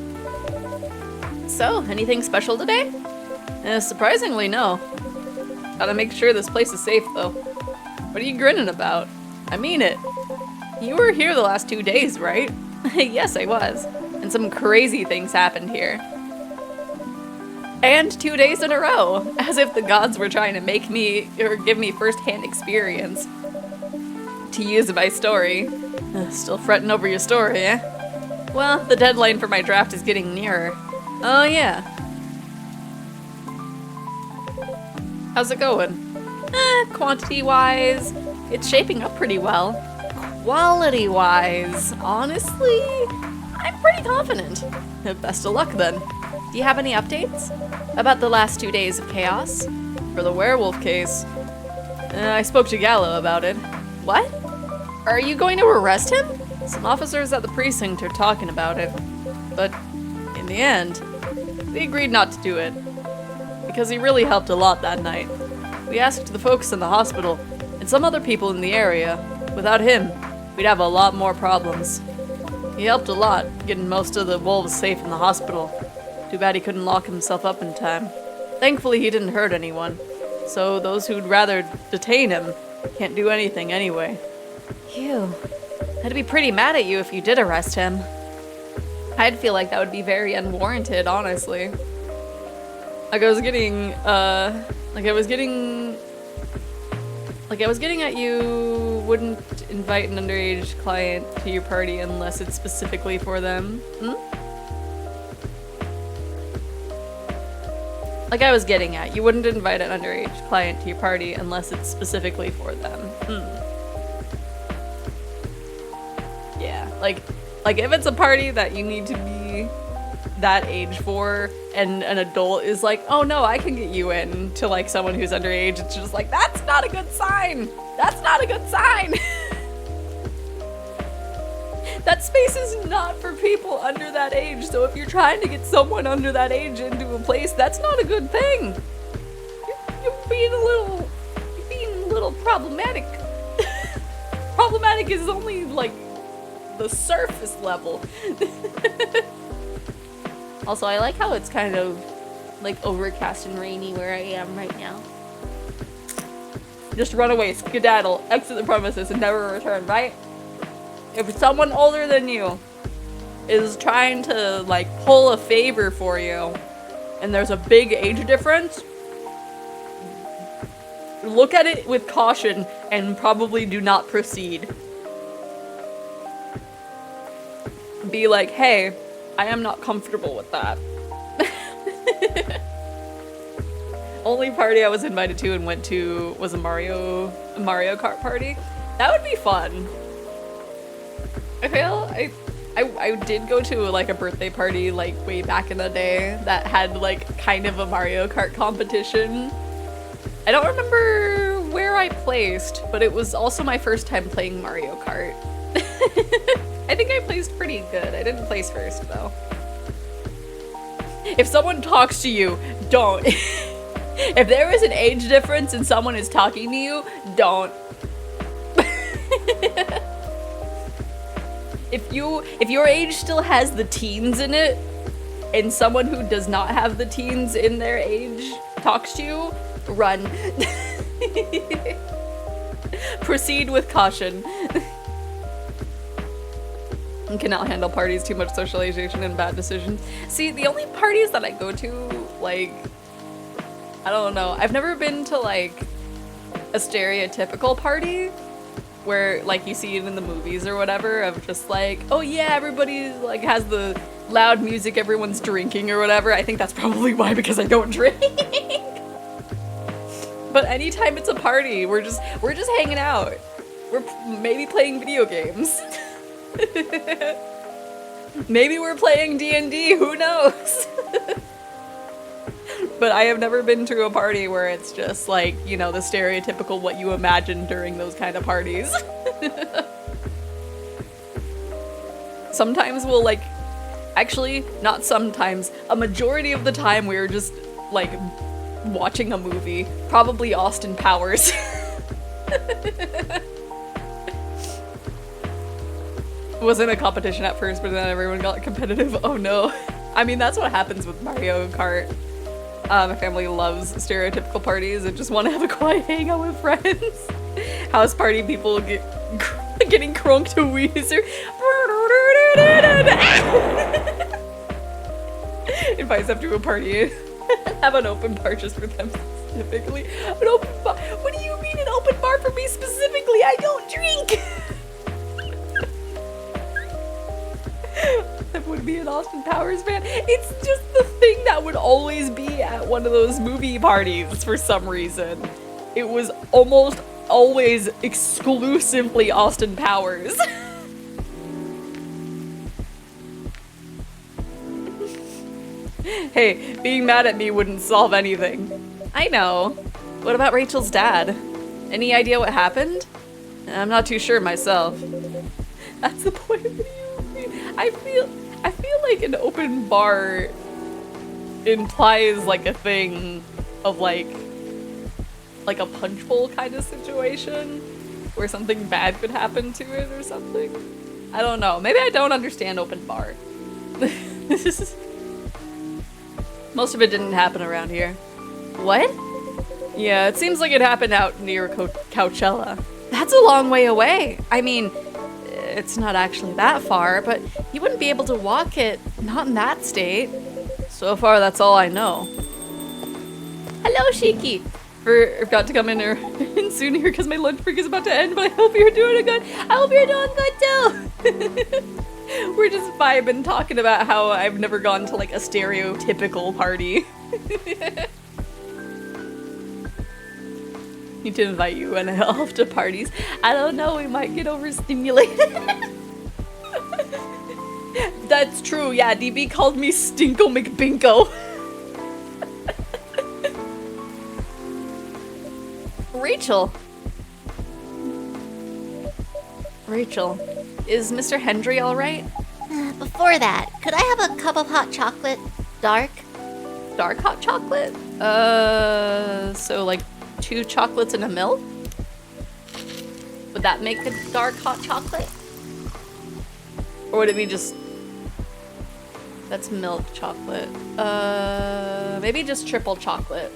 So, anything special today? Surprisingly, no. Gotta make sure this place is safe, though. What are you grinning about? I mean it. You were here the last 2 days, right? Yes, I was. And some crazy things happened here. And 2 days in a row, as if the gods were trying to make me, or give me first-hand experience to use in my story. Still fretting over your story, eh? Well, the deadline for my draft is getting nearer. Oh yeah. How's it going? Quantity-wise, it's shaping up pretty well. Quality-wise, honestly, I'm pretty confident. Best of luck then. Do you have any updates? About the last 2 days of chaos? For the werewolf case? I spoke to Gallo about it. What? Are you going to arrest him? Some officers at the precinct are talking about it. But in the end, they agreed not to do it. Because he really helped a lot that night. We asked the folks in the hospital and some other people in the area. Without him, we'd have a lot more problems. He helped a lot, getting most of the wolves safe in the hospital. Too bad he couldn't lock himself up in time. Thankfully, he didn't hurt anyone. So those who'd rather detain him can't do anything anyway. Phew. I'd be pretty mad at you if you did arrest him. I'd feel like that would be very unwarranted, honestly. Like I was getting at you wouldn't invite an underage client to your party unless it's specifically for them. Like I was getting at, you wouldn't invite an underage client to your party unless it's specifically for them. Yeah, like if it's a party that you need to be that age for and an adult is like, oh no, I can get you in to like someone who's underage, it's just like, that's not a good sign. That's not a good sign. That space is not for people under that age, so if you're trying to get someone under that age into a place, that's not a good thing. You're being a little problematic. Problematic is only like the surface level. Also, I like how it's kind of like overcast and rainy where I am right now. Just run away, skedaddle, exit the premises, and never return, right? If someone older than you is trying to like pull a favor for you and there's a big age difference, look at it with caution and probably do not proceed. Be like, hey, I am not comfortable with that. Only party I was invited to and went to was a Mario Kart party. That would be fun. I feel I did go to like a birthday party like way back in the day that had like kind of a Mario Kart competition. I don't remember where I placed, but it was also my first time playing Mario Kart. I think I placed pretty good. I didn't place first though. If someone talks to you, don't. If there is an age difference and someone is talking to you, don't. If your age still has the teens in it, and someone who does not have the teens in their age talks to you, run. Proceed with caution. I cannot handle parties, too much socialization and bad decisions. See, the only parties that I go to, like, I don't know. I've never been to like a stereotypical party where like you see it in the movies or whatever of just like, oh yeah, everybody like has the loud music, everyone's drinking or whatever. I think that's probably why, because I don't drink. But anytime it's a party, we're just hanging out. We're maybe playing video games. Maybe we're playing D&D, who knows? But I have never been to a party where it's just like, you know, the stereotypical what you imagine during those kind of parties. Sometimes we'll like, actually, not sometimes, a majority of the time we're just like watching a movie, probably Austin Powers. It wasn't a competition at first, but then everyone got competitive. Oh no. I mean, that's what happens with Mario Kart. My family loves stereotypical parties and just want to have a quiet hangout with friends. House party people getting crunk to Weezer. Invites them to a party and have an open bar just for them specifically. An open bar? What do you mean an open bar for me specifically? I don't drink! That would be an Austin Powers fan. It's just the thing that would always be at one of those movie parties for some reason. It was almost always exclusively Austin Powers. Hey, being mad at me wouldn't solve anything. I know. What about Rachel's dad? Any idea what happened? I'm not too sure myself. That's the point of video. I feel like an open bar implies like a thing of like a punch bowl kind of situation where something bad could happen to it or something. I don't know. Maybe I don't understand open bar. Most of it didn't happen around here. What? Yeah, it seems like it happened out near Coachella. That's a long way away. I mean, it's not actually that far, but you wouldn't be able to walk it, not in that state. So far, that's all I know. Hello, Shiki! Forgot to come in soon here because my lunch break is about to end, but I hope you're doing good. I hope you're doing good too! We're just vibing, talking about how I've never gone to like a stereotypical party. Need to invite you and Elf to parties. I don't know, we might get overstimulated. That's true, yeah, DB called me Stinko McBinko. Rachel, is Mr. Hendry alright? Before that, could I have a cup of hot chocolate? Dark? Dark hot chocolate? So like 2 chocolates and a milk? Would that make a dark hot chocolate? Or would it be just... That's milk chocolate. Maybe just triple chocolate.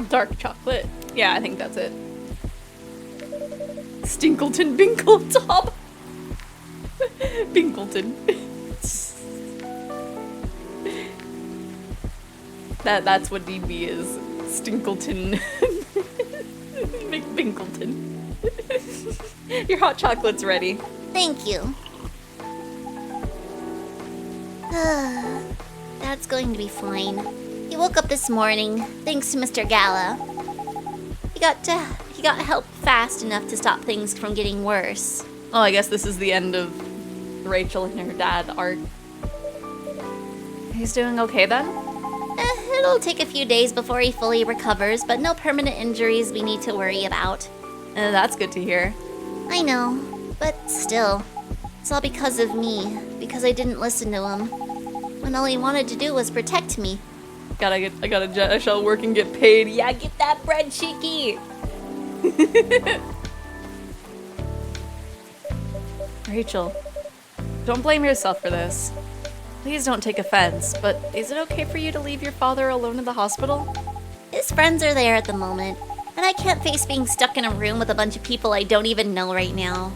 Dark chocolate. Yeah, I think that's it. Stinkleton Binkletop. Binkleton. That's what DB is. Stinkleton. McBinkleton. Your hot chocolate's ready. Thank you. That's going to be fine. He woke up this morning, thanks to Mr. Gala. He got help fast enough to stop things from getting worse. Oh, I guess this is the end of Rachel and her dad arc. He's doing okay then? It'll take a few days before he fully recovers, but no permanent injuries we need to worry about. That's good to hear. I know, but still. It's all because of me, because I didn't listen to him. When all he wanted to do was protect me. I shall work and get paid. Yeah, get that bread, cheeky. Rachel, don't blame yourself for this. Please don't take offense, but is it okay for you to leave your father alone in the hospital? His friends are there at the moment, and I can't face being stuck in a room with a bunch of people I don't even know right now.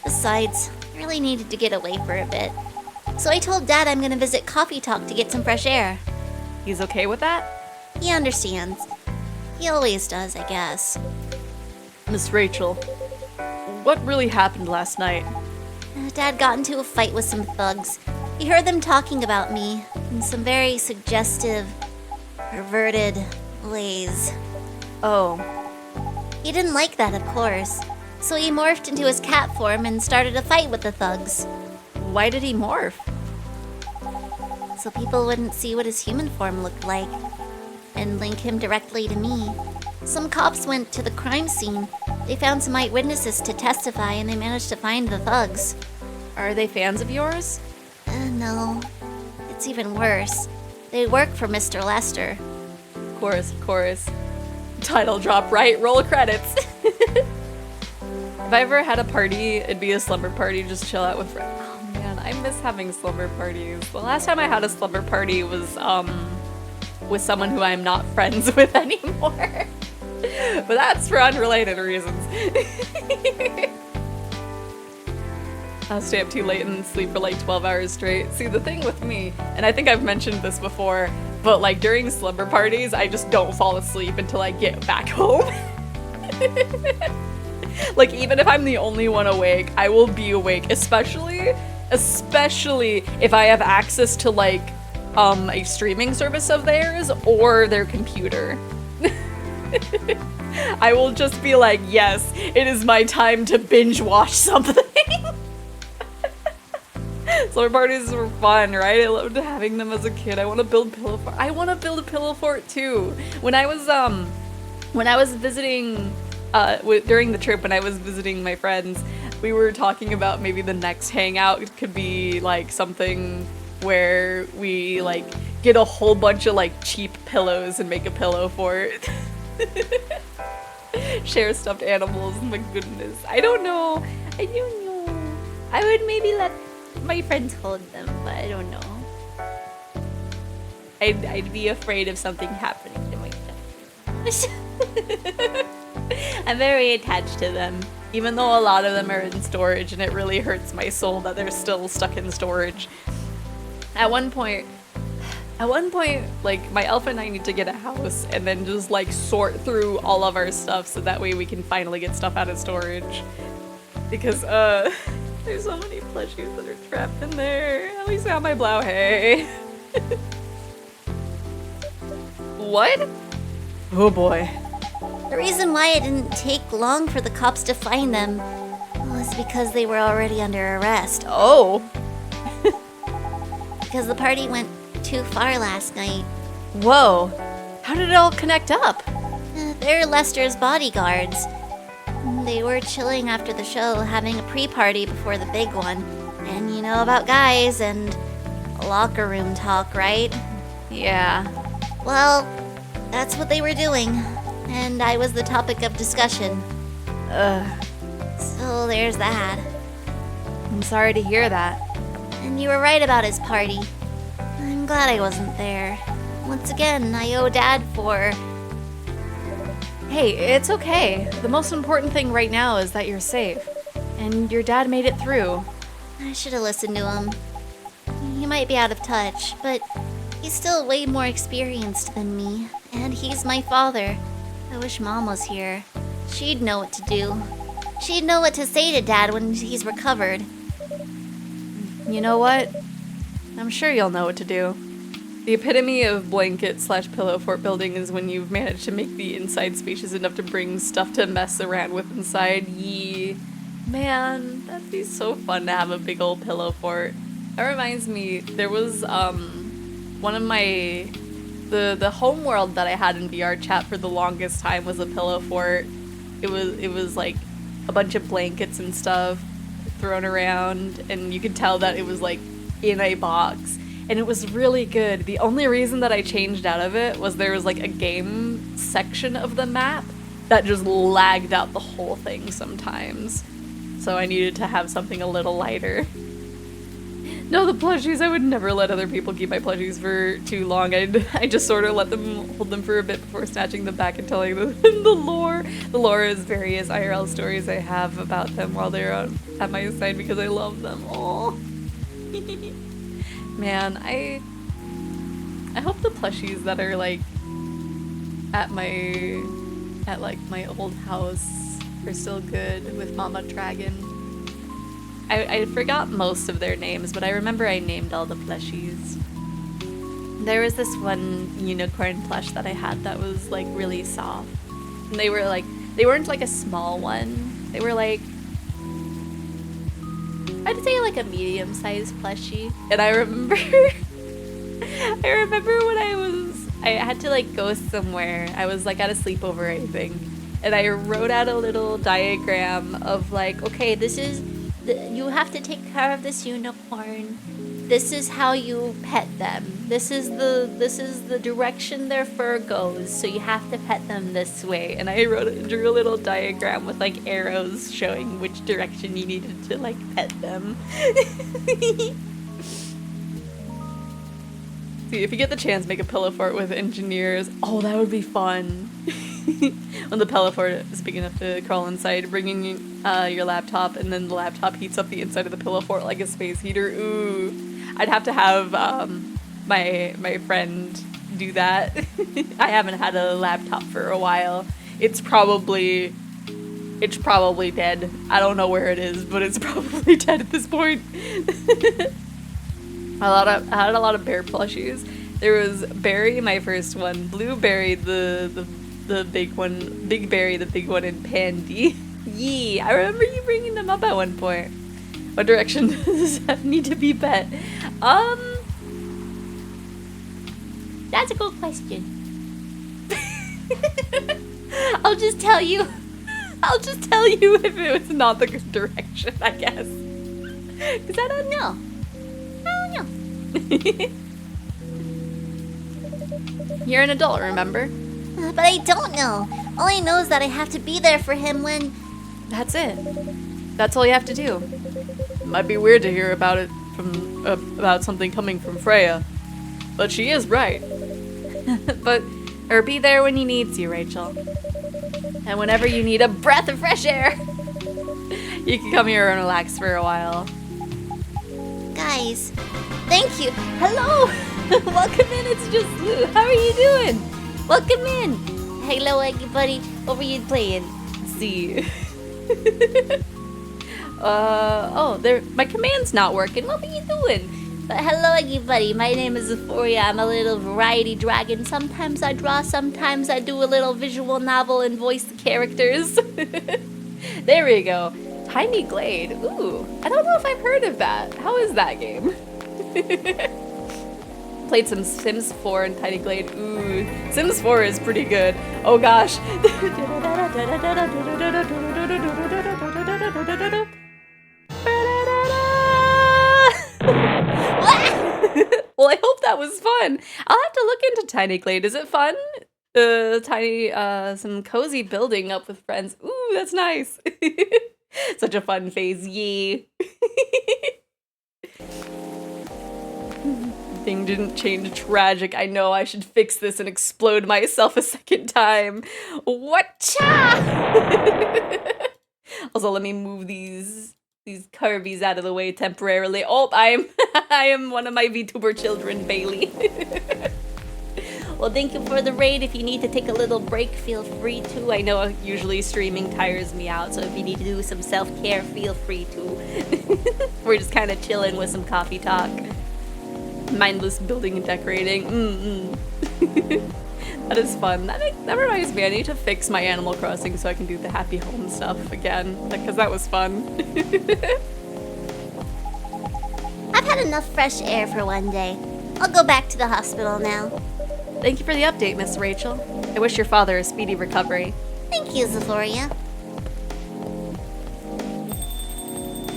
Besides, I really needed to get away for a bit. So I told Dad I'm gonna visit Coffee Talk to get some fresh air. He's okay with that? He understands. He always does, I guess. Miss Rachel, what really happened last night? Dad got into a fight with some thugs. He heard them talking about me in some very suggestive, perverted ways. Oh. He didn't like that, of course. So he morphed into his cat form and started a fight with the thugs. Why did he morph? So people wouldn't see what his human form looked like and link him directly to me. Some cops went to the crime scene. They found some eyewitnesses to testify and they managed to find the thugs. Are they fans of yours? No. It's even worse. They work for Mr. Lester. Of course. Title drop, right? Roll credits. If I ever had a party, it'd be a slumber party, just chill out with friends. Oh man, I miss having slumber parties. The last time I had a slumber party was with someone who I'm not friends with anymore. But that's for unrelated reasons. I'll stay up too late and sleep for like 12 hours straight. See, the thing with me, and I think I've mentioned this before, but like during slumber parties, I just don't fall asleep until I get back home. Like even if I'm the only one awake, I will be awake, especially if I have access to like a streaming service of theirs or their computer. I will just be like, yes, it is my time to binge watch something. Slumber parties were fun, right? I loved having them as a kid. I want to build pillow fort. I want to build a pillow fort too. When I was visiting, during the trip when I was visiting my friends, we were talking about maybe the next hangout could be like something where we like get a whole bunch of like cheap pillows and make a pillow fort. Share stuffed animals. My goodness, I don't know. I would maybe let my friends hold them, but I don't know. I'd be afraid of something happening to myself. I'm very attached to them, even though a lot of them are in storage, and it really hurts my soul that they're still stuck in storage. At one point, like, my elf and I need to get a house and then just, like, sort through all of our stuff so that way we can finally get stuff out of storage. Because, There's so many plushies that are trapped in there. At least I got my blow hay. What? Oh boy. The reason why it didn't take long for the cops to find them was because they were already under arrest. Oh. Because the party went too far last night. Whoa. How did it all connect up? They're Lester's bodyguards. They were chilling after the show, having a pre-party before the big one. And you know about guys and locker room talk, right? Yeah. Well, that's what they were doing. And I was the topic of discussion. Ugh. So there's that. I'm sorry to hear that. And you were right about his party. I'm glad I wasn't there. Once again, I owe Dad for... Hey, it's okay. The most important thing right now is that you're safe. And your dad made it through. I should have listened to him. He might be out of touch, but he's still way more experienced than me. And he's my father. I wish Mom was here. She'd know what to do. She'd know what to say to Dad when he's recovered. You know what? I'm sure you'll know what to do. The epitome of blanket/pillow fort building is when you've managed to make the inside spacious enough to bring stuff to mess around with inside. Yee. Man, that'd be so fun to have a big old pillow fort. That reminds me, there was one of my the home world that I had in VR chat for the longest time was a pillow fort. It was like a bunch of blankets and stuff thrown around, and you could tell that it was like in a box. And it was really good. The only reason that I changed out of it was there was like a game section of the map that just lagged out the whole thing sometimes. So I needed to have something a little lighter. No, the plushies, I would never let other people keep my plushies for too long. I just sort of let them hold them for a bit before snatching them back and telling them the lore. The lore is various IRL stories I have about them while they're at my side because I love them. Aww. Man, I hope the plushies that are like at my old house are still good with Mama Dragon. I forgot most of their names, but I remember I named all the plushies. There was this one unicorn plush that I had that was like really soft. And they weren't like a small one. They were like, I'd say like a medium-sized plushie. And I remember when I had to like go somewhere. I was like at a sleepover, I think. And I wrote out a little diagram of like, okay, you have to take care of this unicorn. This is how you pet them. This is the direction their fur goes. So you have to pet them this way. And I drew a little diagram with like arrows showing which direction you needed to like pet them. See, if you get the chance, make a pillow fort with engineers. Oh, that would be fun. When the pillow fort is big enough to crawl inside, bring in your laptop, and then the laptop heats up the inside of the pillow fort like a space heater. Ooh, I'd have to have my friend do that. I haven't had a laptop for a while. It's probably dead. I don't know where it is, but it's probably dead at this point. I had a lot of bear plushies. There was Barry, my first one, Blueberry, the big one, Big Berry, the big one, and Pandy. Yee, I remember you bringing them up at one point. What direction does that need to be pet? That's a good question. I'll just tell you if it was not the good direction, I guess. Because I don't know. You're an adult, remember? But I don't know. All I know is that I have to be there for him when... That's it. That's all you have to do. It might be weird to hear about it about something coming from Freya, but she is right. Or be there when he needs you, Rachel. And whenever you need a breath of fresh air, you can come here and relax for a while. Guys, thank you. Hello! Welcome in, it's just Lou. How are you doing? Welcome in. Hello, everybody. What were you playing? Z. Oh, my command's not working. What are you doing? But hello, everybody. My name is Xephoria. I'm a little variety dragon. Sometimes I draw, sometimes I do a little visual novel and voice the characters. There we go. Tiny Glade. Ooh, I don't know if I've heard of that. How is that game? Played some Sims 4 and Tiny Glade. Ooh, Sims 4 is pretty good. Oh gosh. Well, I hope that was fun. I'll have to look into Tiny Glade. Is it fun? Some cozy building up with friends. Ooh, that's nice. Such a fun phase, yay. Thing didn't change, tragic. I know I should fix this and explode myself a second time. Whatcha? Also, let me move these curvies out of the way temporarily. Oh, I am one of my VTuber children, Bailey. Well, thank you for the raid. If you need to take a little break, feel free to. I know usually streaming tires me out, so if you need to do some self-care, feel free to. We're just kind of chilling with some coffee talk. Mindless building and decorating. That is fun. That reminds me, I need to fix my Animal Crossing so I can do the happy home stuff again, because that was fun. I've had enough fresh air for one day. I'll go back to the hospital now. Thank you for the update, Miss Rachel. I wish your father a speedy recovery. Thank you, Xephoria.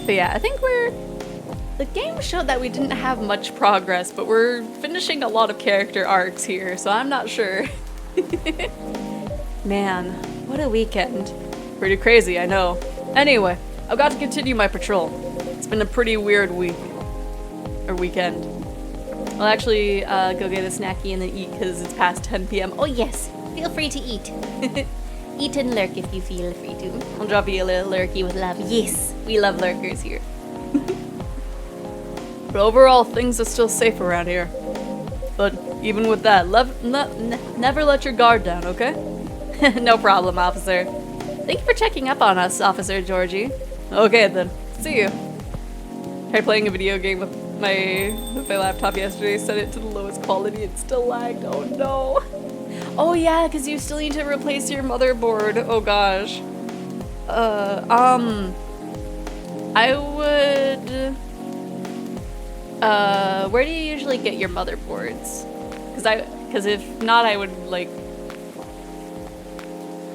But yeah, I think the game showed that we didn't have much progress, but we're finishing a lot of character arcs here, so I'm not sure. Man, what a weekend. Pretty crazy, I know. Anyway, I've got to continue my patrol. It's been a pretty weird week. Or weekend. I'll actually go get a snacky and then eat because it's past 10 p.m. Oh yes, feel free to eat. Eat and lurk if you feel free to. I'll drop you a little lurky with love. Yes, we love lurkers here. But overall, things are still safe around here. But even with that, never let your guard down, okay? No problem, officer. Thank you for checking up on us, Officer Georgie. Okay then, see you. Tried playing a video game with my laptop yesterday, set it to the lowest quality, it still lagged. Oh no. Oh yeah, because you still need to replace your motherboard. Oh gosh. I would... where do you usually get your motherboards? Because if not, I would, like...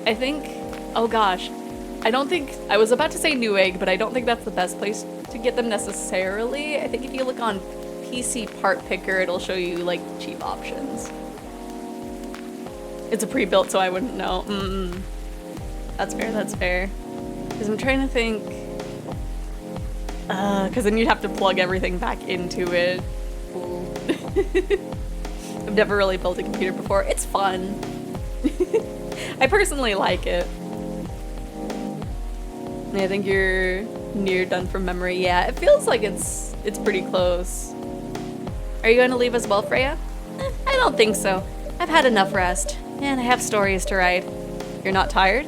I think... Oh gosh. I don't think... I was about to say Newegg, but I don't think that's the best place to get them necessarily. I think if you look on PC Part Picker, it'll show you, like, cheap options. It's a pre-built, so I wouldn't know. That's fair, that's fair. Because I'm trying to think... because then you'd have to plug everything back into it. I've never really built a computer before. It's fun. I personally like it. I think you're near done from memory. Yeah, it feels like it's pretty close. Are you going to leave as well, Freya? I don't think so. I've had enough rest, and I have stories to write. You're not tired?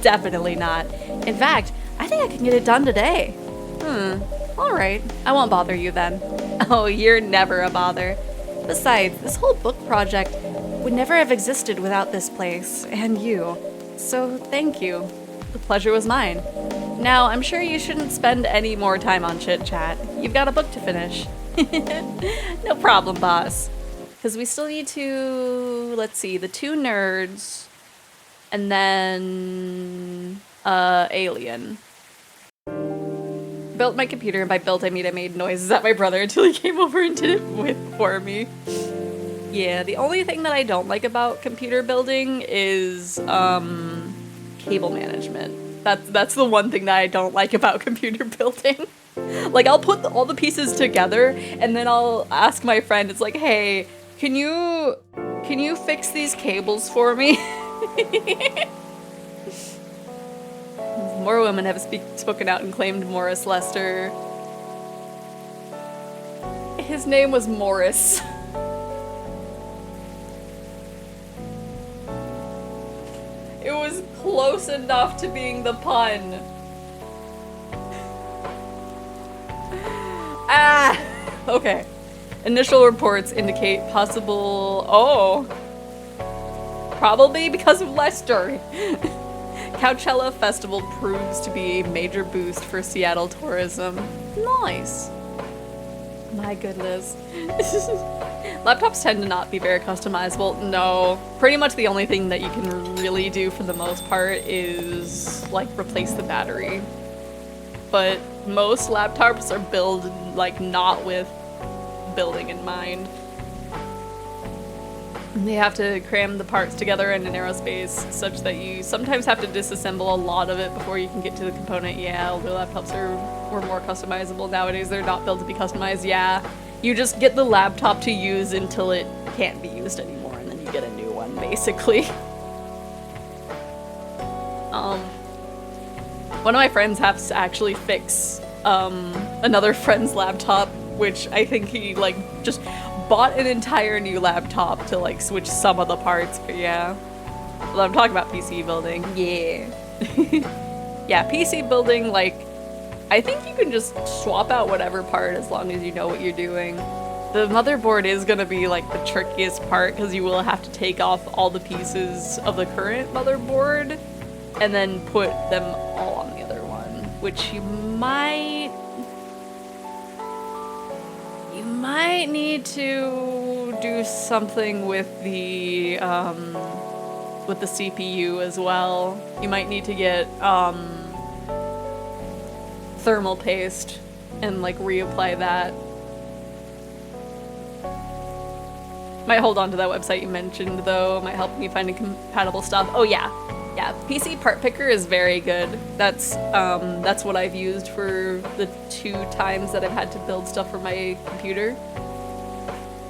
Definitely not. In fact, I think I can get it done today. Alright. I won't bother you then. Oh, you're never a bother. Besides, this whole book project would never have existed without this place, and you. So, thank you. The pleasure was mine. Now, I'm sure you shouldn't spend any more time on chit-chat. You've got a book to finish. No problem, boss. Because we still need to... Let's see, the 2 nerds... And then... Alien. Built my computer, and by built I mean I made noises at my brother until he came over and did it for me. Yeah, the only thing that I don't like about computer building is cable management. That's the one thing that I don't like about computer building. Like, I'll put all the pieces together and then I'll ask my friend, it's like, hey, can you fix these cables for me? More women have spoken out and claimed Morris Lester. His name was Morris. It was close enough to being the pun. Okay. Initial reports indicate possible... Oh. Probably because of Lester. Coachella Festival proves to be a major boost for Seattle tourism. Nice. My goodness. Laptops tend to not be very customizable. No. Pretty much the only thing that you can really do for the most part is, like, replace the battery. But most laptops are built, like, not with building in mind. They have to cram the parts together in an aerospace such that you sometimes have to disassemble a lot of it before you can get to the component. Yeah, older laptops were more customizable. Nowadays they're not built to be customized. Yeah, you just get the laptop to use until it can't be used anymore, and then you get a new one, basically. One of my friends has to actually fix another friend's laptop, which I think he, like, just bought an entire new laptop to, like, switch some of the parts, but yeah. Well, I'm talking about PC building. Yeah. Yeah, PC building, like, I think you can just swap out whatever part as long as you know what you're doing. The motherboard is gonna be, like, the trickiest part, because you will have to take off all the pieces of the current motherboard and then put them all on the other one, which you might need to do something with the CPU as well. You might need to get thermal paste and, like, reapply that. Might hold on to that website you mentioned, though. Might help me find compatible stuff. Oh yeah, yeah. PC Part Picker is very good. That's what I've used for the 2 times that I've had to build stuff for my computer.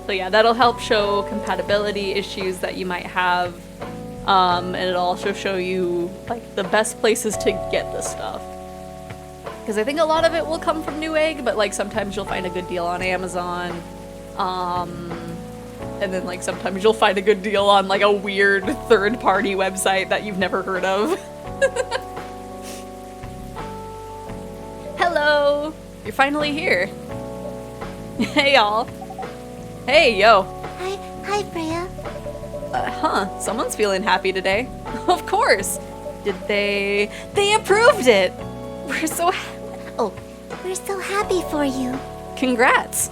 So yeah, that'll help show compatibility issues that you might have, and it'll also show you, like, the best places to get the stuff. Because I think a lot of it will come from Newegg, but, like, sometimes you'll find a good deal on Amazon, and then, like, sometimes you'll find a good deal on, like, a weird third-party website that you've never heard of. Hello! You're finally here. Hey, y'all. Hey, yo. Hi, Freya. Someone's feeling happy today. Of course. Did they approved it. We're so We're so happy for you. Congrats.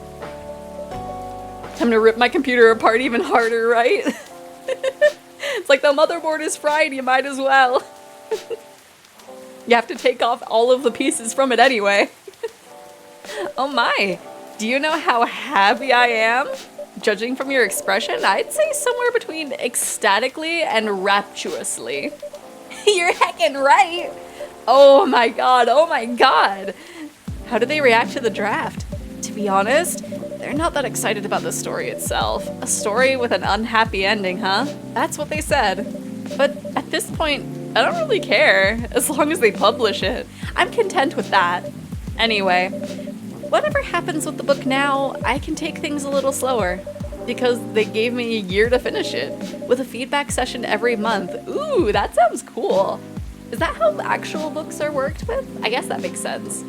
Time to rip my computer apart even harder, right? It's like the motherboard is fried, you might as well. You have to take off all of the pieces from it anyway. Oh my. Do you know how happy I am? Judging from your expression, I'd say somewhere between ecstatically and rapturously. You're heckin' right! Oh my god, oh my god! How did they react to the draft? To be honest, they're not that excited about the story itself. A story with an unhappy ending, huh? That's what they said. But at this point, I don't really care, as long as they publish it. I'm content with that. Anyway, whatever happens with the book now, I can take things a little slower, because they gave me a year to finish it, with a feedback session every month. Ooh, that sounds cool. Is that how actual books are worked with? I guess that makes sense.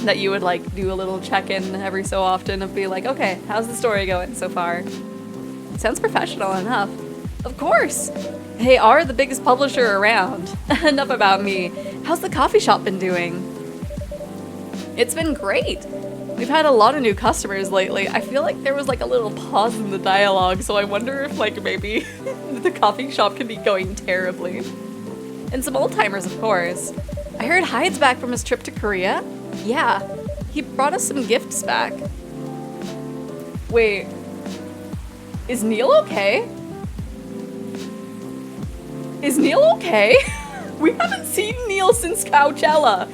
That you would, like, do a little check-in every so often and be like, okay, how's the story going so far? Sounds professional enough. Of course! They are the biggest publisher around. Enough about me. How's the coffee shop been doing? It's been great. We've had a lot of new customers lately. I feel like there was, like, a little pause in the dialogue, so I wonder if, like, maybe the coffee shop could be going terribly. And some old-timers, of course. I heard Hyde's back from his trip to Korea. Yeah, he brought us some gifts back. Wait, is Neil okay? Is Neil okay? We haven't seen Neil since Coachella.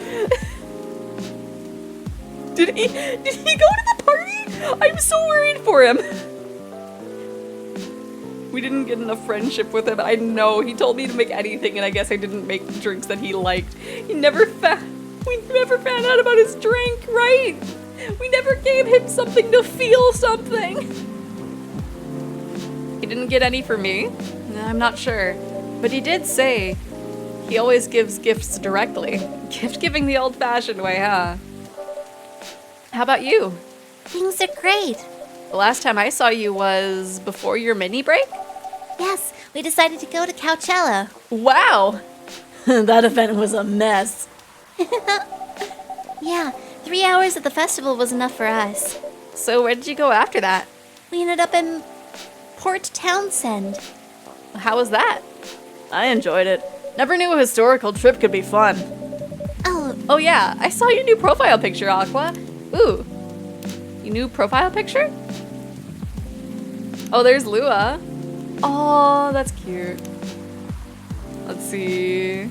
Did he go to the party? I'm so worried for him. We didn't get enough friendship with him. I know, he told me to make anything, and I guess I didn't make drinks that he liked. We never found out about his drink, right? We never gave him something to feel something. He didn't get any for me? I'm not sure. But he did say he always gives gifts directly. Gift giving the old-fashioned way, huh? How about you? Things are great. The last time I saw you was before your mini break? Yes, we decided to go to Coachella. Wow! That event was a mess. Yeah, 3 hours at the festival was enough for us. So where did you go after that? We ended up in Port Townsend. How was that? I enjoyed it. Never knew a historical trip could be fun. Oh yeah, I saw your new profile picture, Aqua. Ooh. Your new profile picture? Oh, there's Lua. Oh, that's cute. Let's see.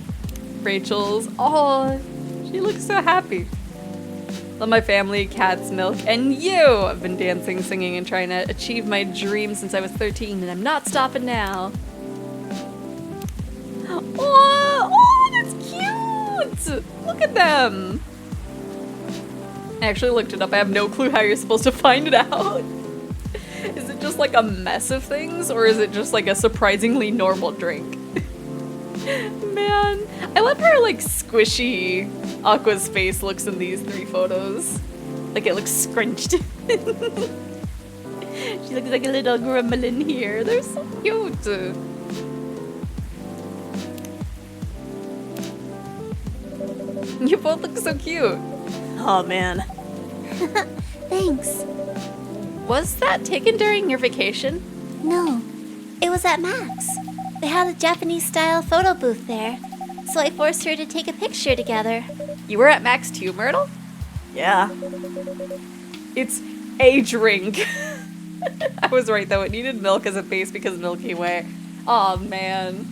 Rachel's. Oh, she looks so happy. Love my family, cats, milk, and you! I've been dancing, singing, and trying to achieve my dream since I was 13, and I'm not stopping now. Oh, that's cute! Look at them! I actually looked it up. I have no clue how you're supposed to find it out. Is it just like a mess of things, or is it just like a surprisingly normal drink? Man, I love how like squishy Aqua's face looks in these 3 photos. Like it looks scrunched. She looks like a little gremlin here. They're so cute. You both look so cute. Oh man. Thanks. Was that taken during your vacation? No, it was at Max. They had a Japanese-style photo booth there, so I forced her to take a picture together. You were at Max too, Myrtle? Yeah. It's a drink. I was right though, it needed milk as a base because Milky Way. Aw, man.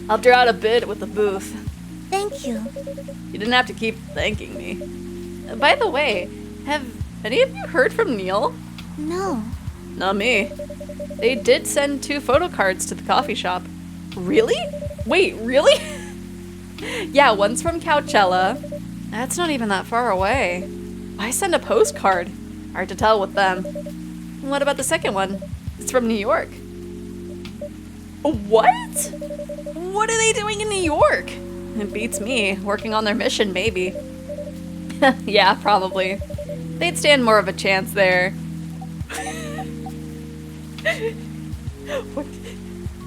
Helped her out a bit with the booth. Thank you. You didn't have to keep thanking me. By the way, have any of you heard from Neil? No. Not me. They did send 2 photo cards to the coffee shop. Really? Wait, really? Yeah, one's from Coachella. That's not even that far away. Why send a postcard? Hard to tell with them. What about the second one? It's from New York. What? What are they doing in New York? It beats me. Working on their mission, maybe. Yeah, probably. They'd stand more of a chance there.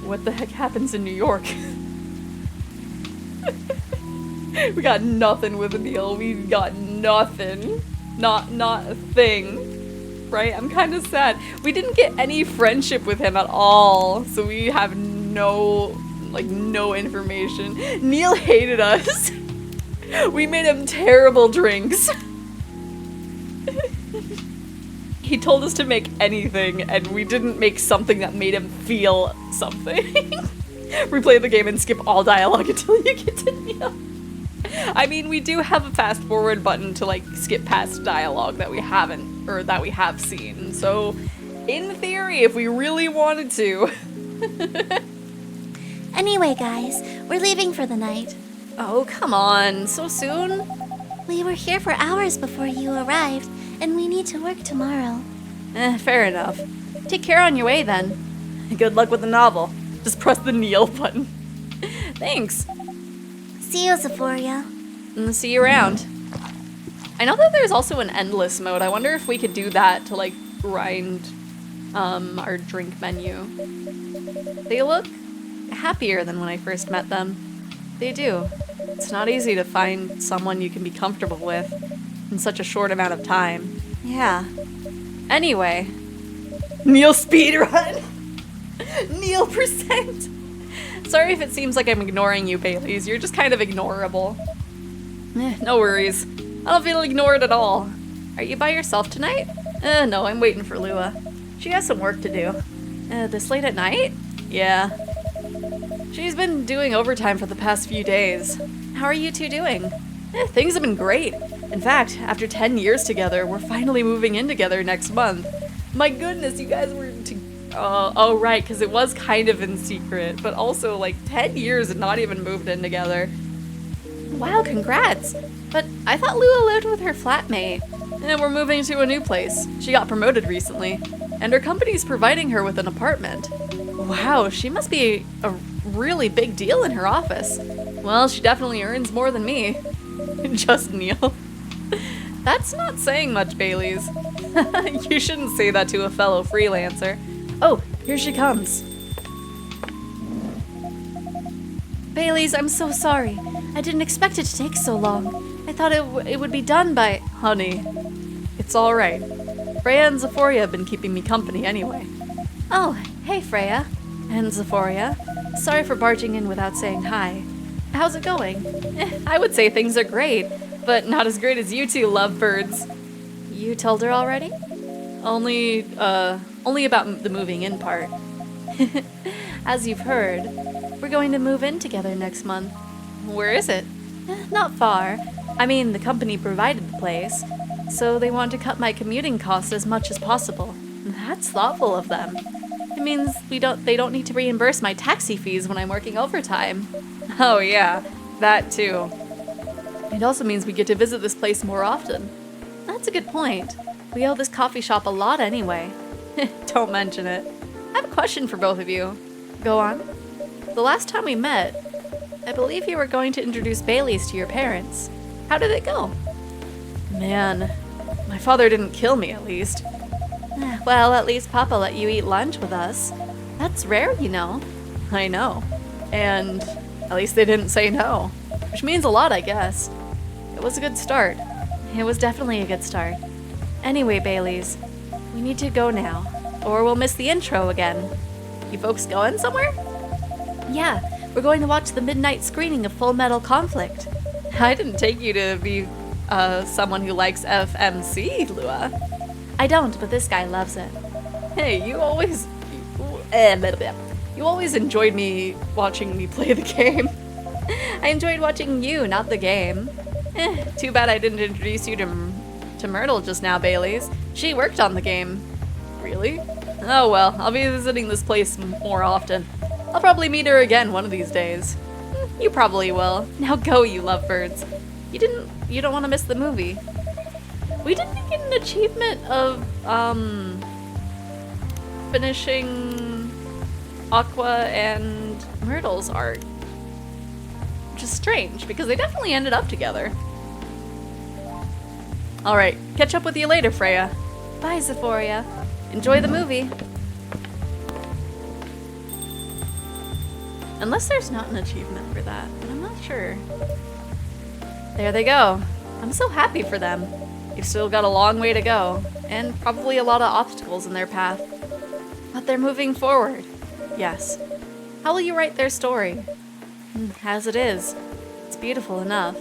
What the heck happens in New York? We got nothing with Neil. We got nothing. Not a thing. Right? I'm kind of sad. We didn't get any friendship with him at all. So we have no information. Neil hated us. We made him terrible drinks. He told us to make anything, and we didn't make something that made him feel something. Replay the game and skip all dialogue until you get to Neil. I mean, we do have a fast forward button to like skip past dialogue that we haven't, or that we have seen. So, in theory, if we really wanted to. Anyway, guys, we're leaving for the night. Oh, come on, so soon? We were here for hours before you arrived, and we need to work tomorrow. Fair enough. Take care on your way then. Good luck with the novel. Just press the Neil button. Thanks. See you, Xephoria. And see you around. I know that there's also an endless mode. I wonder if we could do that to like grind our drink menu. They look happier than when I first met them. They do. It's not easy to find someone you can be comfortable with in such a short amount of time. Yeah. Anyway. Neil speedrun! Neil percent! Sorry if it seems like I'm ignoring you, Baileys. You're just kind of ignorable. No worries. I don't feel ignored at all. Are you by yourself tonight? No, I'm waiting for Lua. She has some work to do. This late at night? Yeah. She's been doing overtime for the past few days. How are you two doing? Things have been great. In fact, after 10 years together, we're finally moving in together next month. My goodness, you guys were oh right, because it was kind of in secret, but also like 10 years and not even moved in together. Wow, congrats. But I thought Lua lived with her flatmate. And we're moving to a new place. She got promoted recently, and her company's providing her with an apartment. Wow, she must be a really big deal in her office. Well, she definitely earns more than me. Just Neil. That's not saying much, Baileys. You shouldn't say that to a fellow freelancer. Oh, here she comes. Baileys, I'm so sorry. I didn't expect it to take so long. I thought it would be done by... Honey, it's all right. Freya and Xephoria have been keeping me company anyway. Oh, hey Freya. And Xephoria. Sorry for barging in without saying hi. How's it going? I would say things are great, but not as great as you two lovebirds. You told her already? Only about the moving in part. As you've heard, we're going to move in together next month. Where is it? Not far. I mean, the company provided the place, so they want to cut my commuting costs as much as possible. That's thoughtful of them. It means they don't need to reimburse my taxi fees when I'm working overtime. Oh yeah, that too. It also means we get to visit this place more often. That's a good point. We owe this coffee shop a lot anyway. Don't mention it. I have a question for both of you. Go on. The last time we met, I believe you were going to introduce Baileys to your parents. How did it go? Man, my father didn't kill me at least. Well, at least Papa let you eat lunch with us. That's rare, you know. I know. And at least they didn't say no. Which means a lot, I guess. It was a good start. It was definitely a good start. Anyway, Baileys, we need to go now, or we'll miss the intro again. You folks going somewhere? Yeah, we're going to watch the midnight screening of Full Metal Conflict. I didn't take you to be someone who likes FMC, Lua. I don't, but this guy loves it. Hey, you always enjoyed me watching me play the game. I enjoyed watching you, not the game. Too bad I didn't introduce you to Myrtle just now, Baileys. She worked on the game. Really? Oh well, I'll be visiting this place more often. I'll probably meet her again one of these days. You probably will. Now go, you lovebirds. You don't want to miss the movie. We didn't get an achievement of, finishing Aqua and Myrtle's art. Which is strange, because they definitely ended up together. Alright, catch up with you later, Freya. Bye, Xephoria. Enjoy the movie. Unless there's not an achievement for that, but I'm not sure. There they go. I'm so happy for them. They've still got a long way to go, and probably a lot of obstacles in their path. But they're moving forward. Yes. How will you write their story? As it is. It's beautiful enough.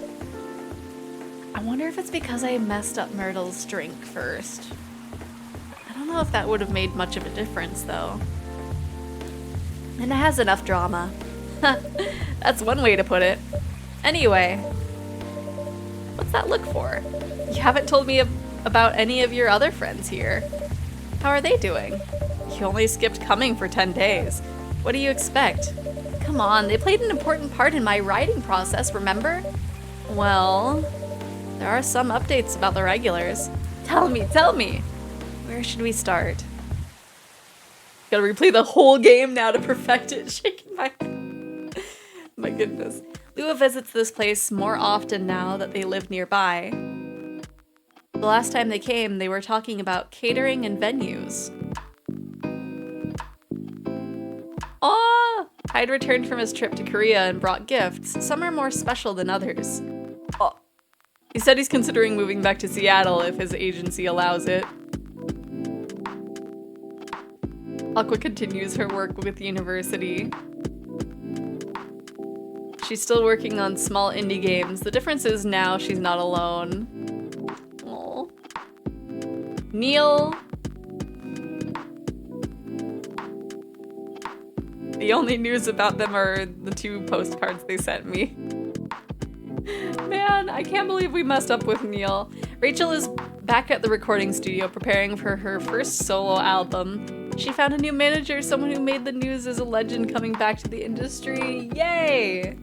I wonder if it's because I messed up Myrtle's drink first. I don't know if that would have made much of a difference, though. And it has enough drama. That's one way to put it. Anyway, what's that look for? You haven't told me about any of your other friends here. How are they doing? You only skipped coming for 10 days. What do you expect? Come on, they played an important part in my writing process, remember? Well, there are some updates about the regulars. Tell me! Where should we start? Gotta replay the whole game now to perfect it. Shaking my head. My goodness. Lua visits this place more often now that they live nearby. The last time they came, they were talking about catering and venues. Aw! Hyde returned from his trip to Korea and brought gifts. Some are more special than others. Oh. He said he's considering moving back to Seattle if his agency allows it. Aqua continues her work with the university. She's still working on small indie games. The difference is now she's not alone. Aww. Neil. The only news about them are the 2 postcards they sent me. Man, I can't believe we messed up with Neil. Rachel is back at the recording studio preparing for her first solo album. She found a new manager, someone who made the news as a legend coming back to the industry. Yay!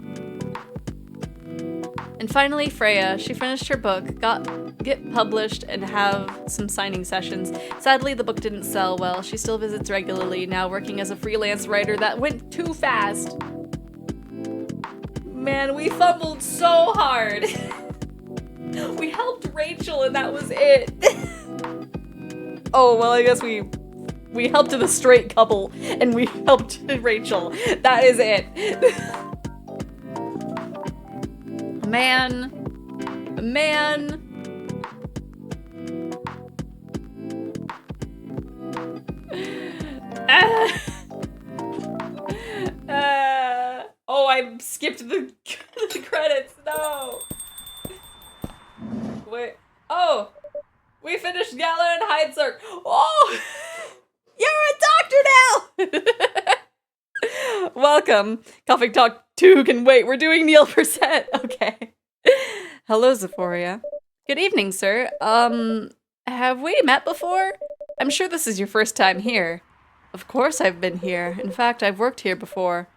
And finally, Freya. She finished her book, get published, and have some signing sessions. Sadly, the book didn't sell well. She still visits regularly, now working as a freelance writer. That went too fast. Man, we fumbled so hard. We helped Rachel and that was it. Oh, well, I guess we helped the straight couple and we helped Rachel. That is it. Man. Oh, I skipped the credits. No. Wait. Oh, we finished Gala and Heidsark. Oh, you're a doctor now. Welcome. Coughing Talk 2 can wait. We're doing Neil Percent. Okay. Hello, Xephoria. Good evening, sir. Have we met before? I'm sure this is your first time here. Of course I've been here. In fact, I've worked here before.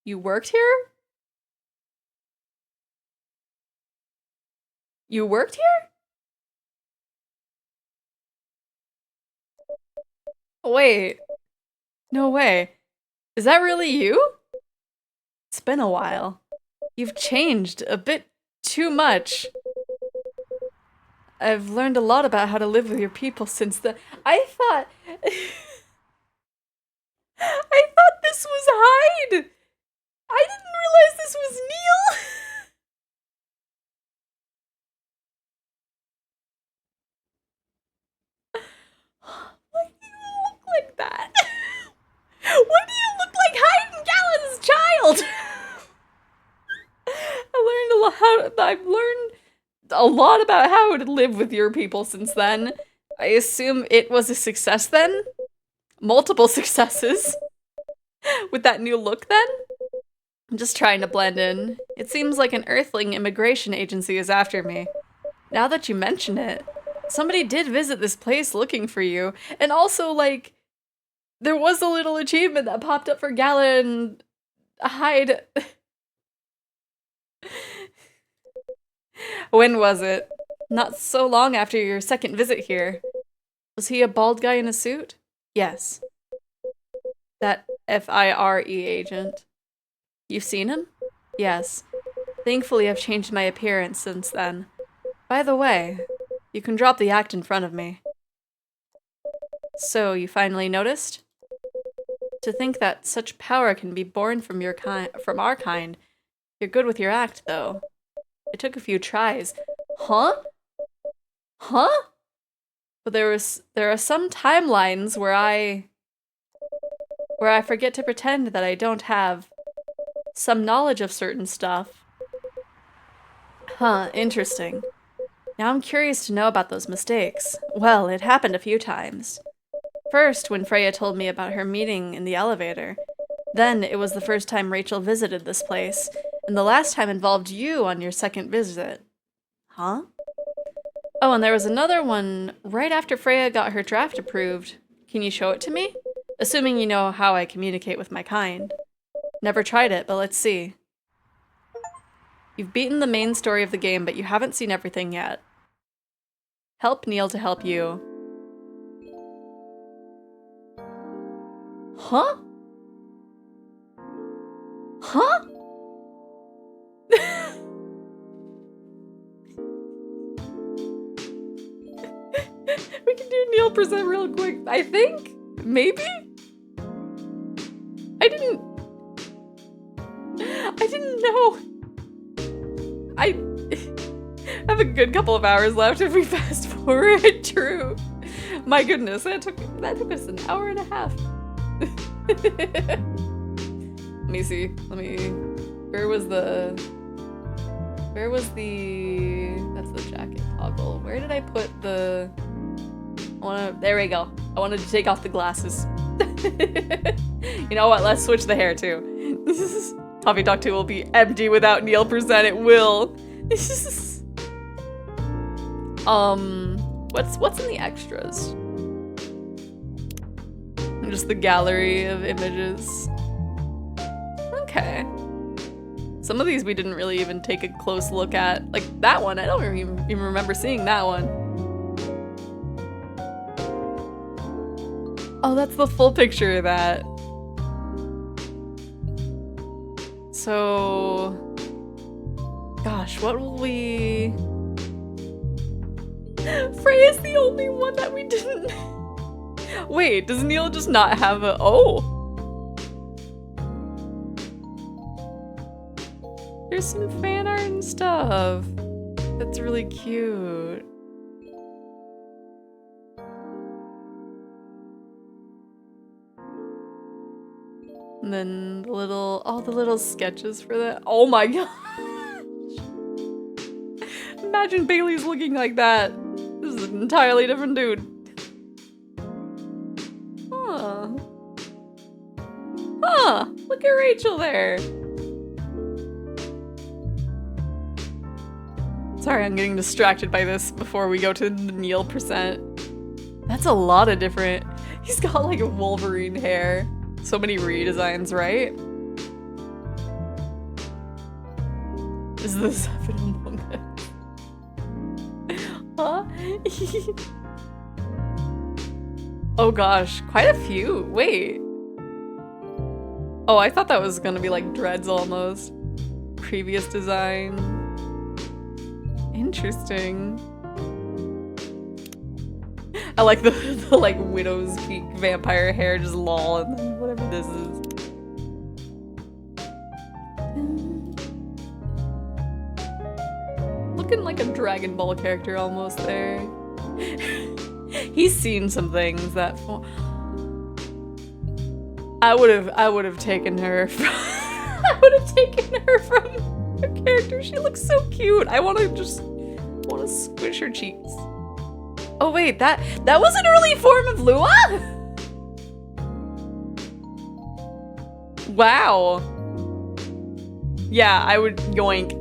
You worked here? You worked here? Wait. No way. Is that really you? It's been a while. You've changed a bit too much. I've learned a lot about how to live with your people since the— I thought this was Hyde! I didn't realize this was Neil! Why do you look like that? Why do you look like Hyde and Gallen's child? I've learned a lot about how to live with your people since then. I assume it was a success then? Multiple successes? With that new look then? I'm just trying to blend in. It seems like an Earthling immigration agency is after me. Now that you mention it, somebody did visit this place looking for you, and also, like, there was a little achievement that popped up for Gala and Hyde. When was it? Not so long after your second visit here. Was he a bald guy in a suit? Yes. That FIRE agent. You've seen him? Yes. Thankfully, I've changed my appearance since then. By the way, you can drop the act in front of me. So, you finally noticed? To think that such power can be born from our kind. You're good with your act, though. It took a few tries. Huh? Huh? But there are some timelines where I forget to pretend that I don't have some knowledge of certain stuff. Huh, interesting. Now I'm curious to know about those mistakes. Well, it happened a few times. First, when Freya told me about her meeting in the elevator. Then, it was the first time Rachel visited this place, and the last time involved you on your second visit. Huh? Oh, and there was another one right after Freya got her draft approved. Can you show it to me? Assuming you know how I communicate with my kind. Never tried it, but let's see. You've beaten the main story of the game, but you haven't seen everything yet. Help Neil to help you. Huh? Huh? We can do Neil present real quick, I think? Maybe? I didn't know. I have a good couple of hours left if we fast forward. True. My goodness, that took us an hour and a half. Let me see. Where was the that's the jacket toggle. Where did I put the there we go. I wanted to take off the glasses. You know what? Let's switch the hair too. Coffee Talk 2 will be empty without Neil Percent. It will. What's in the extras? Just the gallery of images. Okay. Some of these we didn't really even take a close look at. Like that one, I don't even remember seeing that one. Oh, that's the full picture of that. So, gosh, what will we... Freya's the only one that we didn't... Wait, does Neil just not have a... Oh! There's some fan art and stuff. That's really cute. And then the little, all the little sketches for that. Oh my gosh! Imagine Bailey's looking like that. This is an entirely different dude. Huh. Huh, look at Rachel there. Sorry, I'm getting distracted by this before we go to the Neil percent. That's a lot of different... He's got like a Wolverine hair. So many redesigns, right? Is this Seven Among Us? Huh? Oh gosh, quite a few. Wait. Oh, I thought that was gonna be like dreads almost. Previous design. Interesting. I like the like widow's peak vampire hair, just lol, and then whatever this is. Looking like a Dragon Ball character almost there. He's seen some things that I would have taken her from I would have taken her from her character. She looks so cute. I want to squish her cheeks. Oh wait, that was an early form of Lua? Wow. Yeah, I would yoink.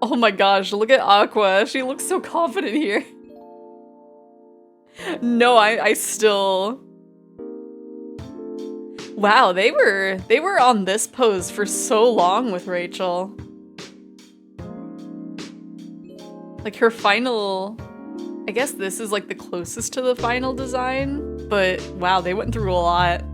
Oh my gosh, look at Aqua. She looks so confident here. No, I still... Wow, they were on this pose for so long with Rachel. Like her final... I guess this is like the closest to the final design, but wow, they went through a lot.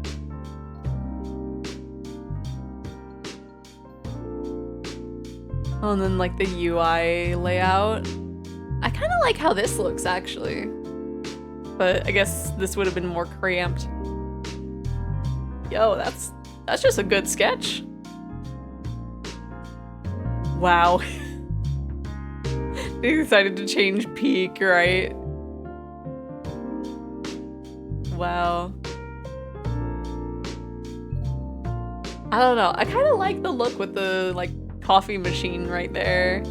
Oh, and then like the UI layout. I kind of like how this looks actually, but I guess this would have been more cramped. Yo, that's just a good sketch. Wow. They decided to change peak, right? Wow. I don't know. I kind of like the look with the like coffee machine right there.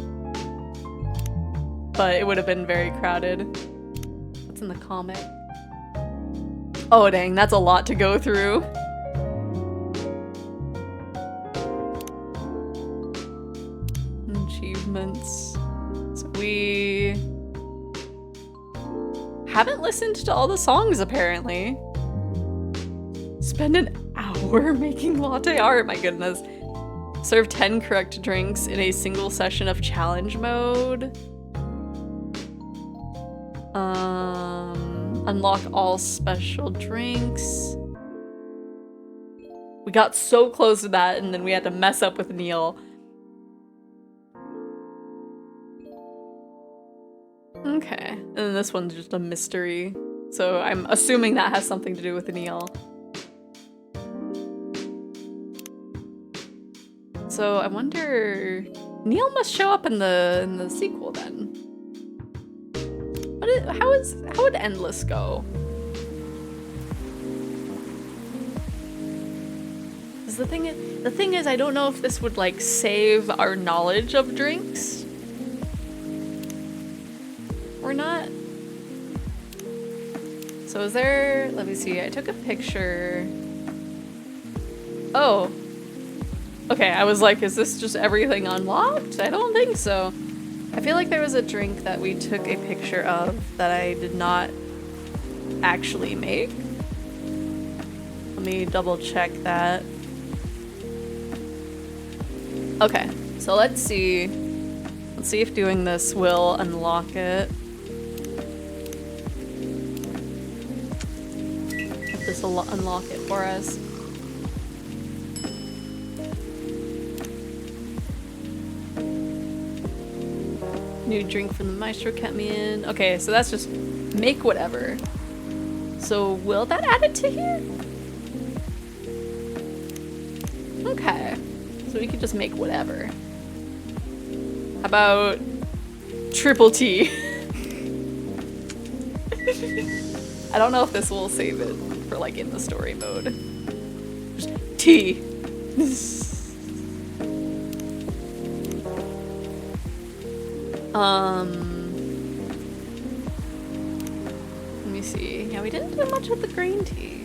But it would have been very crowded. What's in the comic? Oh dang, that's a lot to go through. Achievements. So we haven't listened to all the songs apparently. Spend an hour making latte art, my goodness. Serve 10 correct drinks in a single session of challenge mode. Unlock all special drinks. We got so close to that and then we had to mess up with Neil. Okay, and then this one's just a mystery. So I'm assuming that has something to do with Neil. So I wonder, Neil must show up in the sequel then. How would Endless go? The thing is, I don't know if this would like save our knowledge of drinks or not. So is there? Let me see. I took a picture. Oh. Okay, I was like, is this just everything unlocked? I don't think so. I feel like there was a drink that we took a picture of that I did not actually make. Let me double check that. Okay, so let's see. Let's see if doing this will unlock it. this unlock it for us. New drink from the maestro kept me in. Okay, so that's just make whatever. So will that add it to here? Okay. So we could just make whatever. How about triple T? I don't know if this will save it for like in the story mode. Just T. Let me see. Yeah, we didn't do much with the green tea.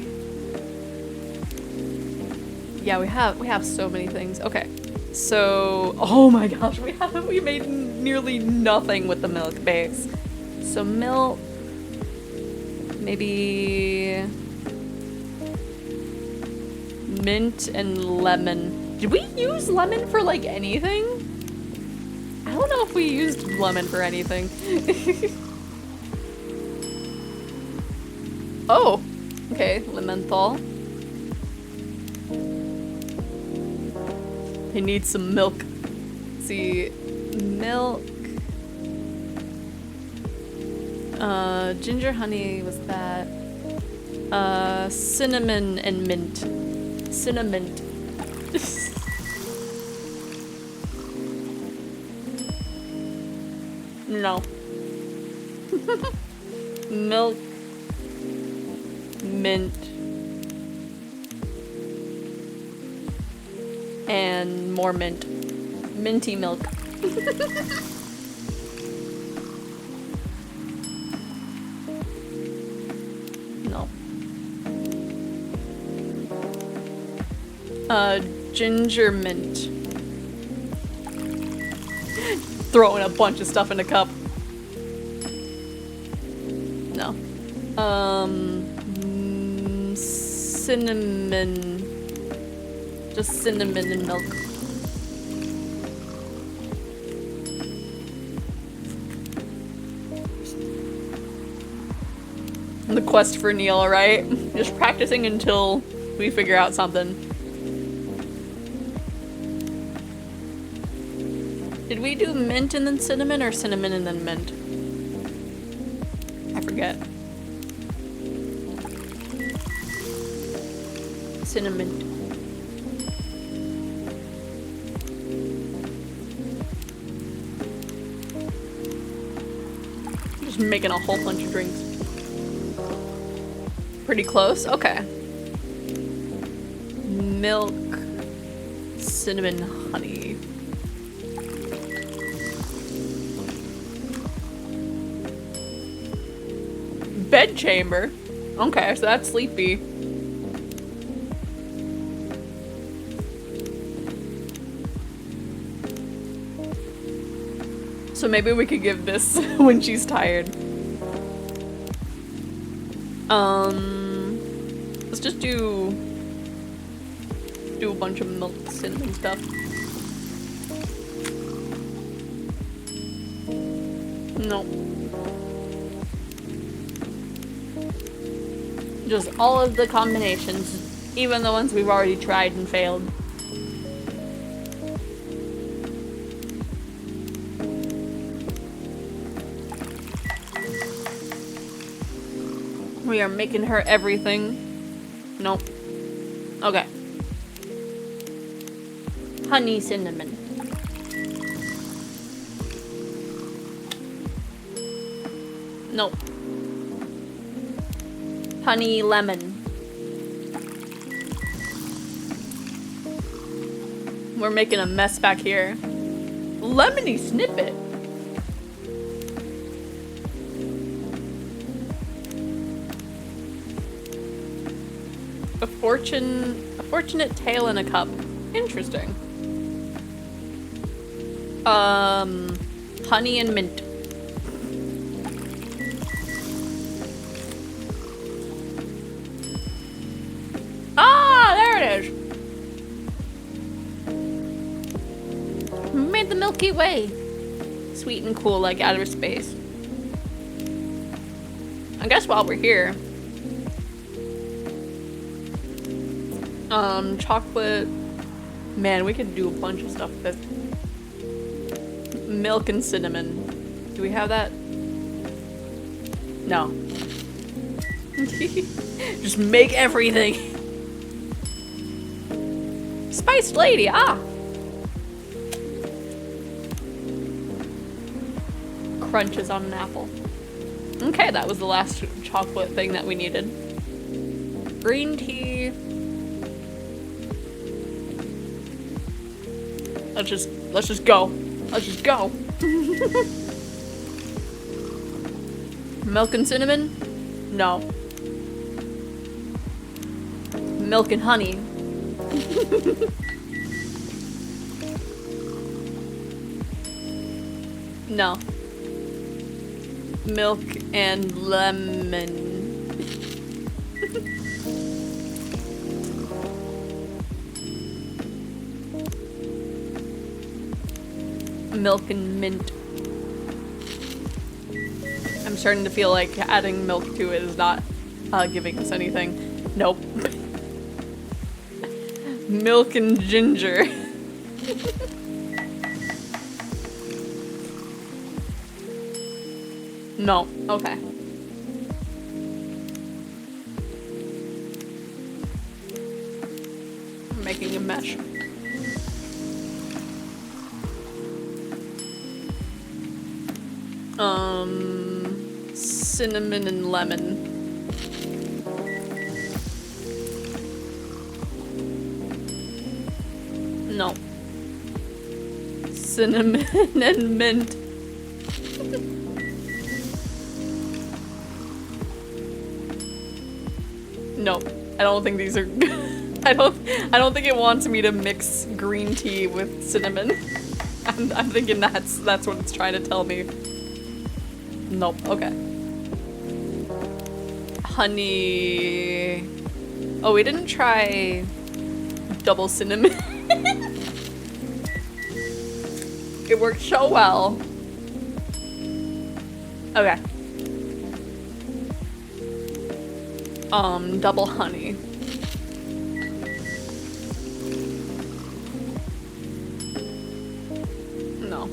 Yeah, we have so many things. Okay. So, oh my gosh, we made nearly nothing with the milk base. So milk, maybe mint and lemon. Did we use lemon for like anything? I don't know if we used lemon for anything. Oh, okay, Lementhal. He needs some milk. Let's see, milk. Ginger honey was that. Cinnamon and mint. Cinnamon. No. Milk. Mint. And more mint. Minty milk. No. Ginger mint. Throwing a bunch of stuff in a cup. No. Cinnamon. Just cinnamon and milk. The quest for Neil, right? Just practicing until we figure out something. Did we do mint and then cinnamon, or cinnamon and then mint? I forget. Cinnamon. Just making a whole bunch of drinks. Pretty close? Okay. Milk, cinnamon, honey. Bed chamber. Okay, so that's sleepy. So maybe we could give this when she's tired. Let's just do a bunch of milk cinnamon stuff. No. Just all of the combinations, even the ones we've already tried and failed. We are making her everything. Nope. Okay. Honey cinnamon. Nope. Honey lemon. We're making a mess back here. Lemony snippet. A fortunate tale in a cup. Interesting. Honey and mint. Ah, there it is. We made the Milky Way. Sweet and cool like outer space. I guess while we're here, Chocolate. Man, we could do a bunch of stuff with this. Milk and cinnamon. Do we have that? No. Just make everything. Spiced lady, ah! Crunches on an apple. Okay, that was the last chocolate thing that we needed. Green tea. Let's just go. Let's just go. Milk and cinnamon? No. Milk and honey. No. Milk and lemon. Milk and mint. I'm starting to feel like adding milk to it is not giving us anything. Nope. Milk and ginger. No. Okay. I'm making a mesh. Cinnamon and lemon. No. Cinnamon and mint. No, I don't think these are I don't think it wants me to mix green tea with cinnamon. I'm thinking that's what it's trying to tell me. Nope, okay. Honey. Oh, we didn't try double cinnamon. It worked so well. Okay. Double honey. No.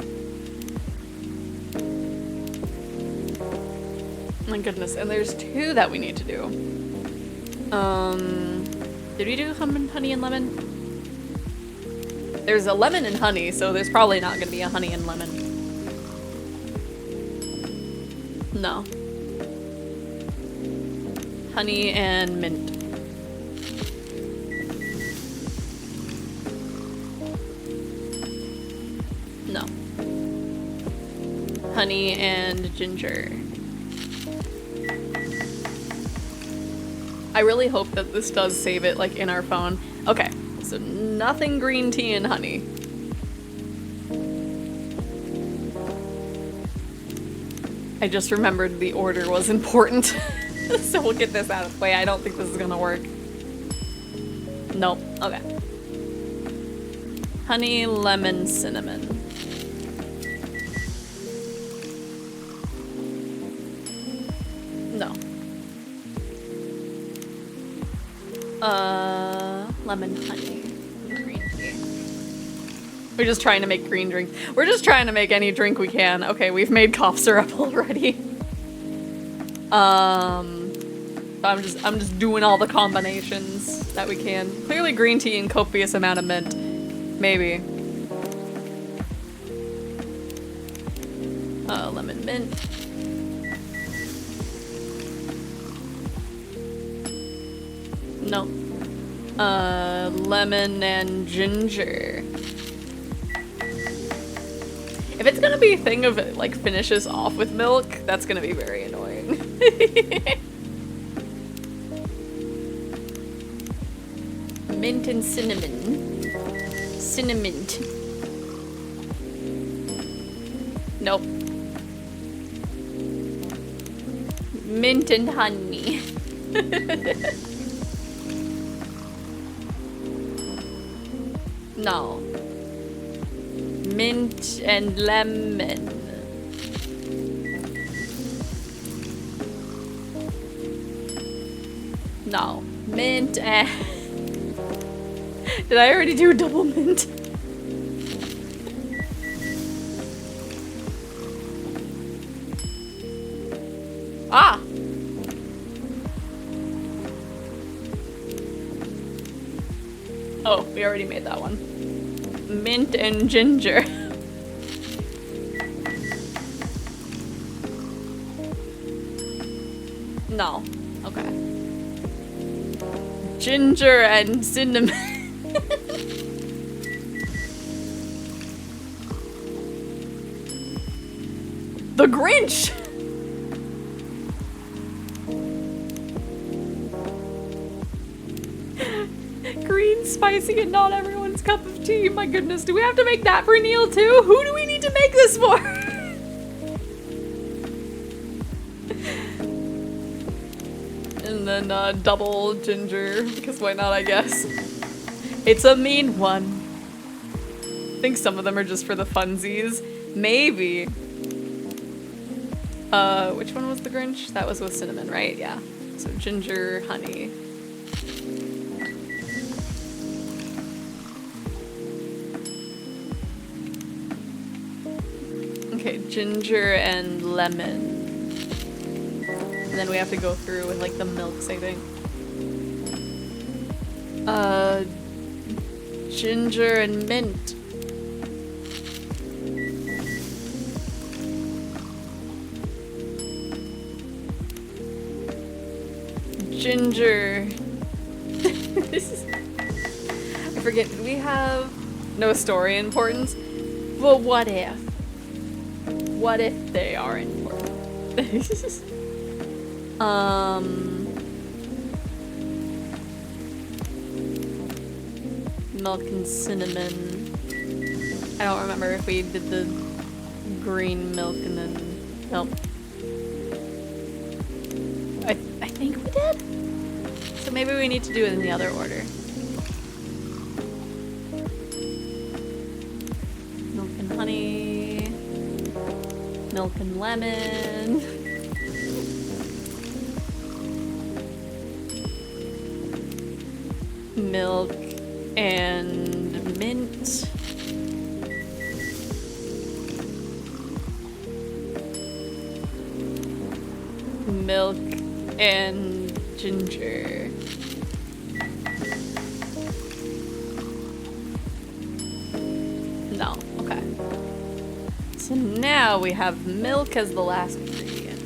My goodness, and there's 2 that we need to do. Did we do honey and lemon? There's a lemon and honey, so there's probably not gonna be a honey and lemon. No. Honey and mint. No. Honey and ginger. I really hope that this does save it, like, in our phone. Okay, so nothing green tea and honey. I just remembered the order was important. So we'll get this out of the way. I don't think this is gonna work. Nope. Okay. Honey, lemon, cinnamon. No. Lemon, honey, green tea. We're just trying to make green drink. We're just trying to make any drink we can. Okay, we've made cough syrup already. I'm just doing all the combinations that we can. Clearly green tea and copious amount of mint. Maybe. Lemon mint. No. Lemon and ginger. If it's gonna be a thing of it, like, finishes off with milk, that's gonna be very annoying. Mint and cinnamon. Cinnamon. Nope. Mint and honey. No. Mint and lemon. No. Mint and... Did I already do double mint? Ah! Oh, we already made that one. Mint and ginger. No. Okay. Ginger and cinnamon. The Grinch! Green, spicy, and not everyone's cup of tea. My goodness, do we have to make that for Neil too? Who do we need to make this for? And then double ginger, because why not, I guess. It's a mean one. I think some of them are just for the funsies. Maybe. Which one was the Grinch? That was with cinnamon, right? Yeah. So ginger, honey. Okay, ginger and lemon. And then we have to go through with like the milks, I think. Ginger and mint. Ginger. This is... I forget, did we have no story importance? Well, what if? What if they are important? Milk and cinnamon. I don't remember if we did the green milk and then... Nope. I think we did? So maybe we need to do it in the other order. Milk and honey. Milk and lemon. Milk and mint. Milk and ginger. No, okay. So now we have milk as the last ingredient.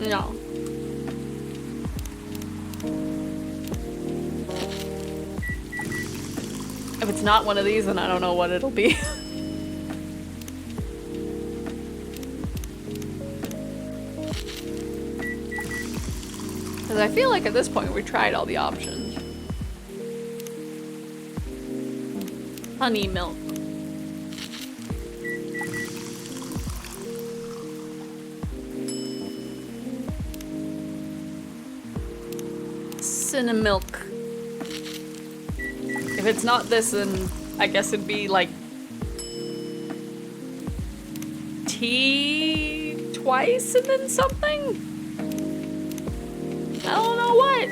No. If it's not one of these, then I don't know what it'll be. Because I feel like at this point we tried all the options. Honey milk. Cinnamon milk. If it's not this, then I guess it'd be like tea twice and then something? I don't know what.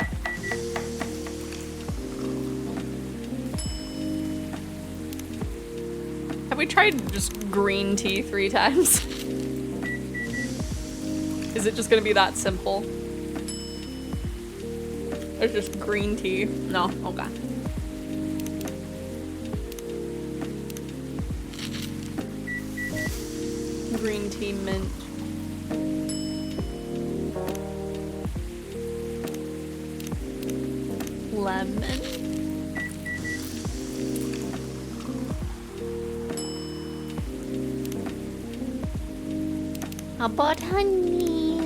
Have we tried just green tea 3 times? Is it just gonna be that simple? It's just green tea. No, okay. Green tea, mint. Lemon. How about honey?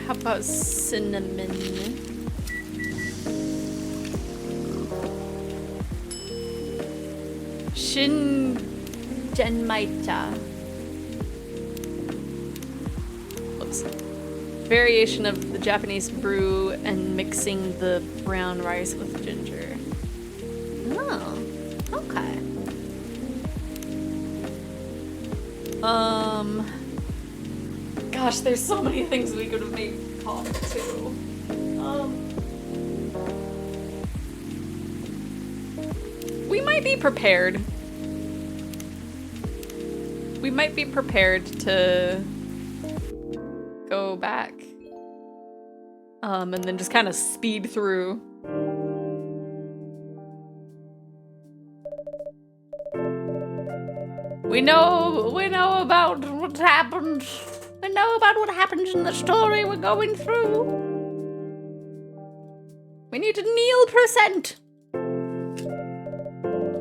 How about cinnamon? Shingenmaicha. Oops. Variation of the Japanese brew and mixing the brown rice with ginger. Oh, okay. Gosh, there's so many things we could have made coffee too. We might be prepared. We might be prepared to go back. And then just kind of speed through. We know about what happened. We know about what happens in the story we're going through. We need to kneel percent.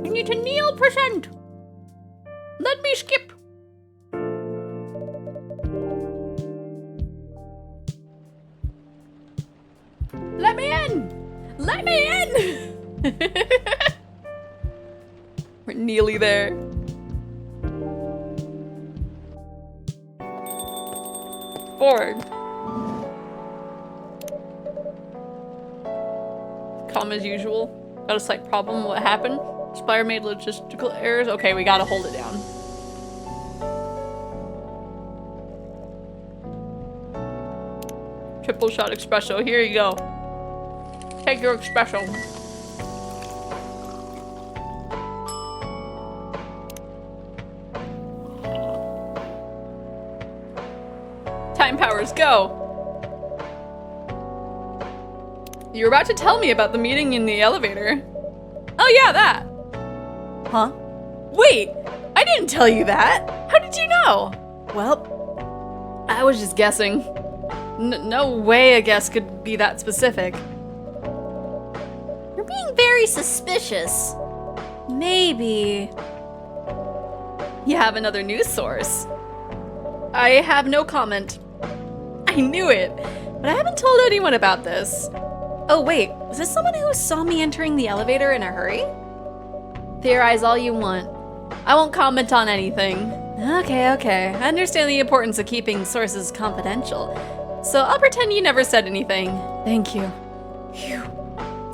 We need to kneel percent. Let me skip. Let me in. Let me in. We're nearly there. Forward. Calm as usual. Got a slight problem. What happened? Spire made logistical errors. Okay, we gotta hold it down. Triple shot espresso. Here you go. Take your espresso. Time powers, go! You were about to tell me about the meeting in the elevator. Oh yeah, that! Huh? Wait! I didn't tell you that! How did you know? Well, I was just guessing. No way a guess could be that specific. You're being very suspicious. Maybe you have another news source. I have no comment. I knew it, but I haven't told anyone about this. Oh wait, was this someone who saw me entering the elevator in a hurry? Theorize all you want. I won't comment on anything. Okay. I understand the importance of keeping sources confidential, so I'll pretend you never said anything. Thank you. Phew.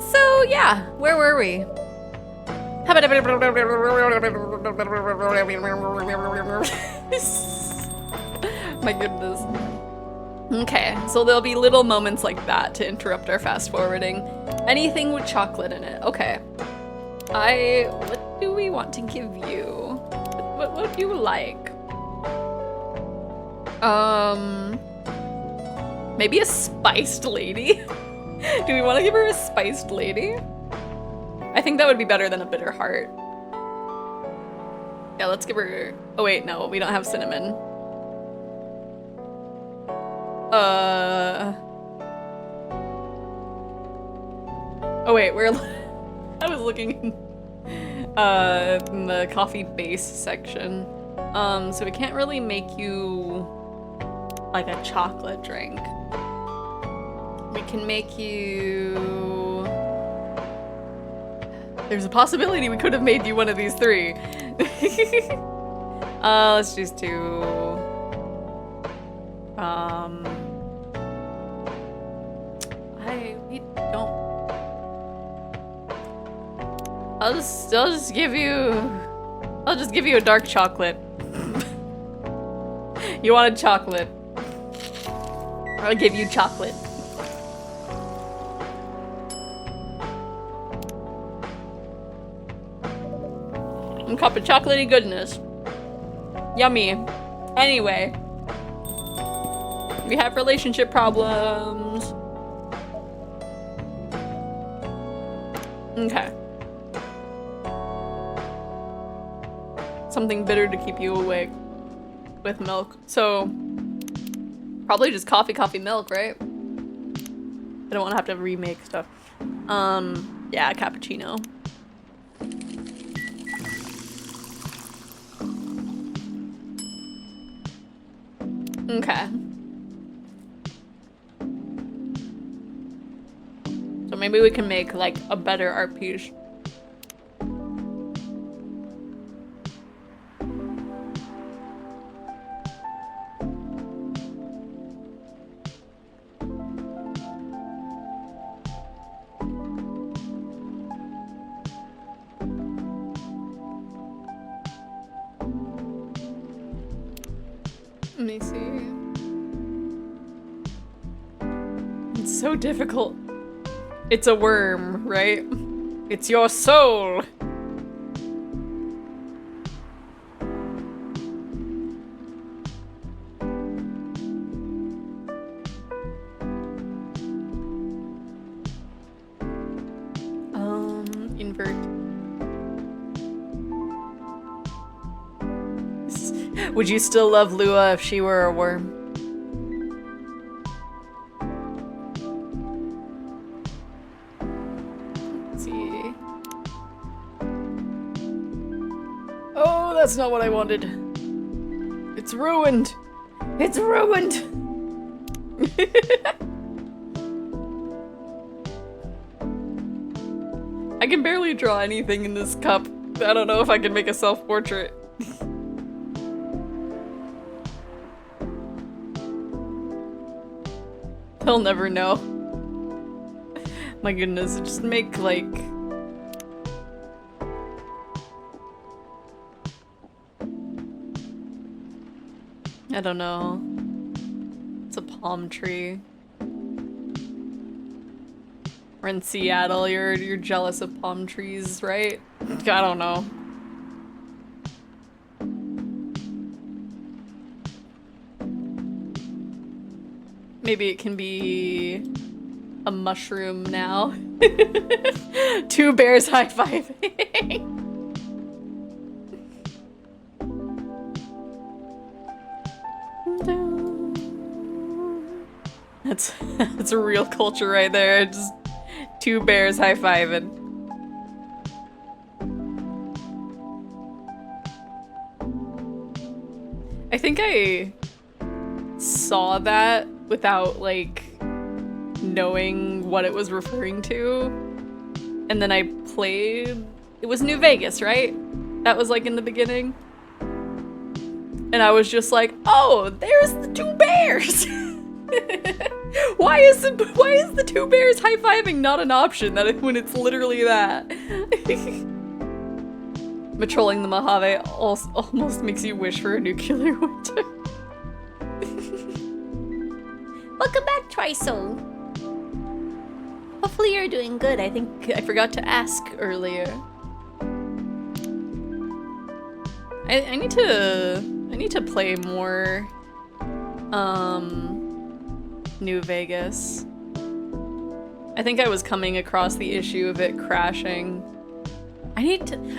So yeah, where were we? My goodness. Okay, so there'll be little moments like that to interrupt our fast forwarding. Anything with chocolate in it. Okay. What do we want to give you? What would you like? Maybe a spiced lady? Do we want to give her a spiced lady? I think that would be better than a bitter heart. Yeah, let's give her... Oh wait, no, we don't have cinnamon. Oh wait, we're... I was looking in the coffee base section. So we can't really make you like a chocolate drink. We can make you... There's a possibility we could have made you one of these three. Let's just do... we don't... I'll just give you a dark chocolate. You wanted chocolate. I'll give you chocolate. A cup of chocolatey goodness. Yummy. Anyway. We have relationship problems. Okay. Something bitter to keep you awake with milk. So, probably just coffee, milk, right? I don't want to have to remake stuff. Yeah, cappuccino. Okay. So maybe we can make like a better art piece. Let me see. It's so difficult. It's a worm, right? It's your soul. Invert. Would you still love Lua if she were a worm? Let's see. Oh, that's not what I wanted. It's ruined. It's ruined. I can barely draw anything in this cup. I don't know if I can make a self-portrait. They'll never know. My goodness, just make like... I don't know. It's a palm tree. We're in Seattle, you're jealous of palm trees, right? I don't know. Maybe it can be a mushroom now. Two bears high-fiving. That's a real culture right there. Just two bears high-fiving. I think I saw that without like knowing what it was referring to. And then I played, it was New Vegas, right? That was like in the beginning. And I was just like, oh, there's the two bears. Why is the two bears high-fiving not an option when it's literally that? Patrolling the Mojave almost makes you wish for a nuclear winter. Welcome back, Triso. Hopefully you're doing good. I think I forgot to ask earlier. I need to play more New Vegas. I think I was coming across the issue of it crashing.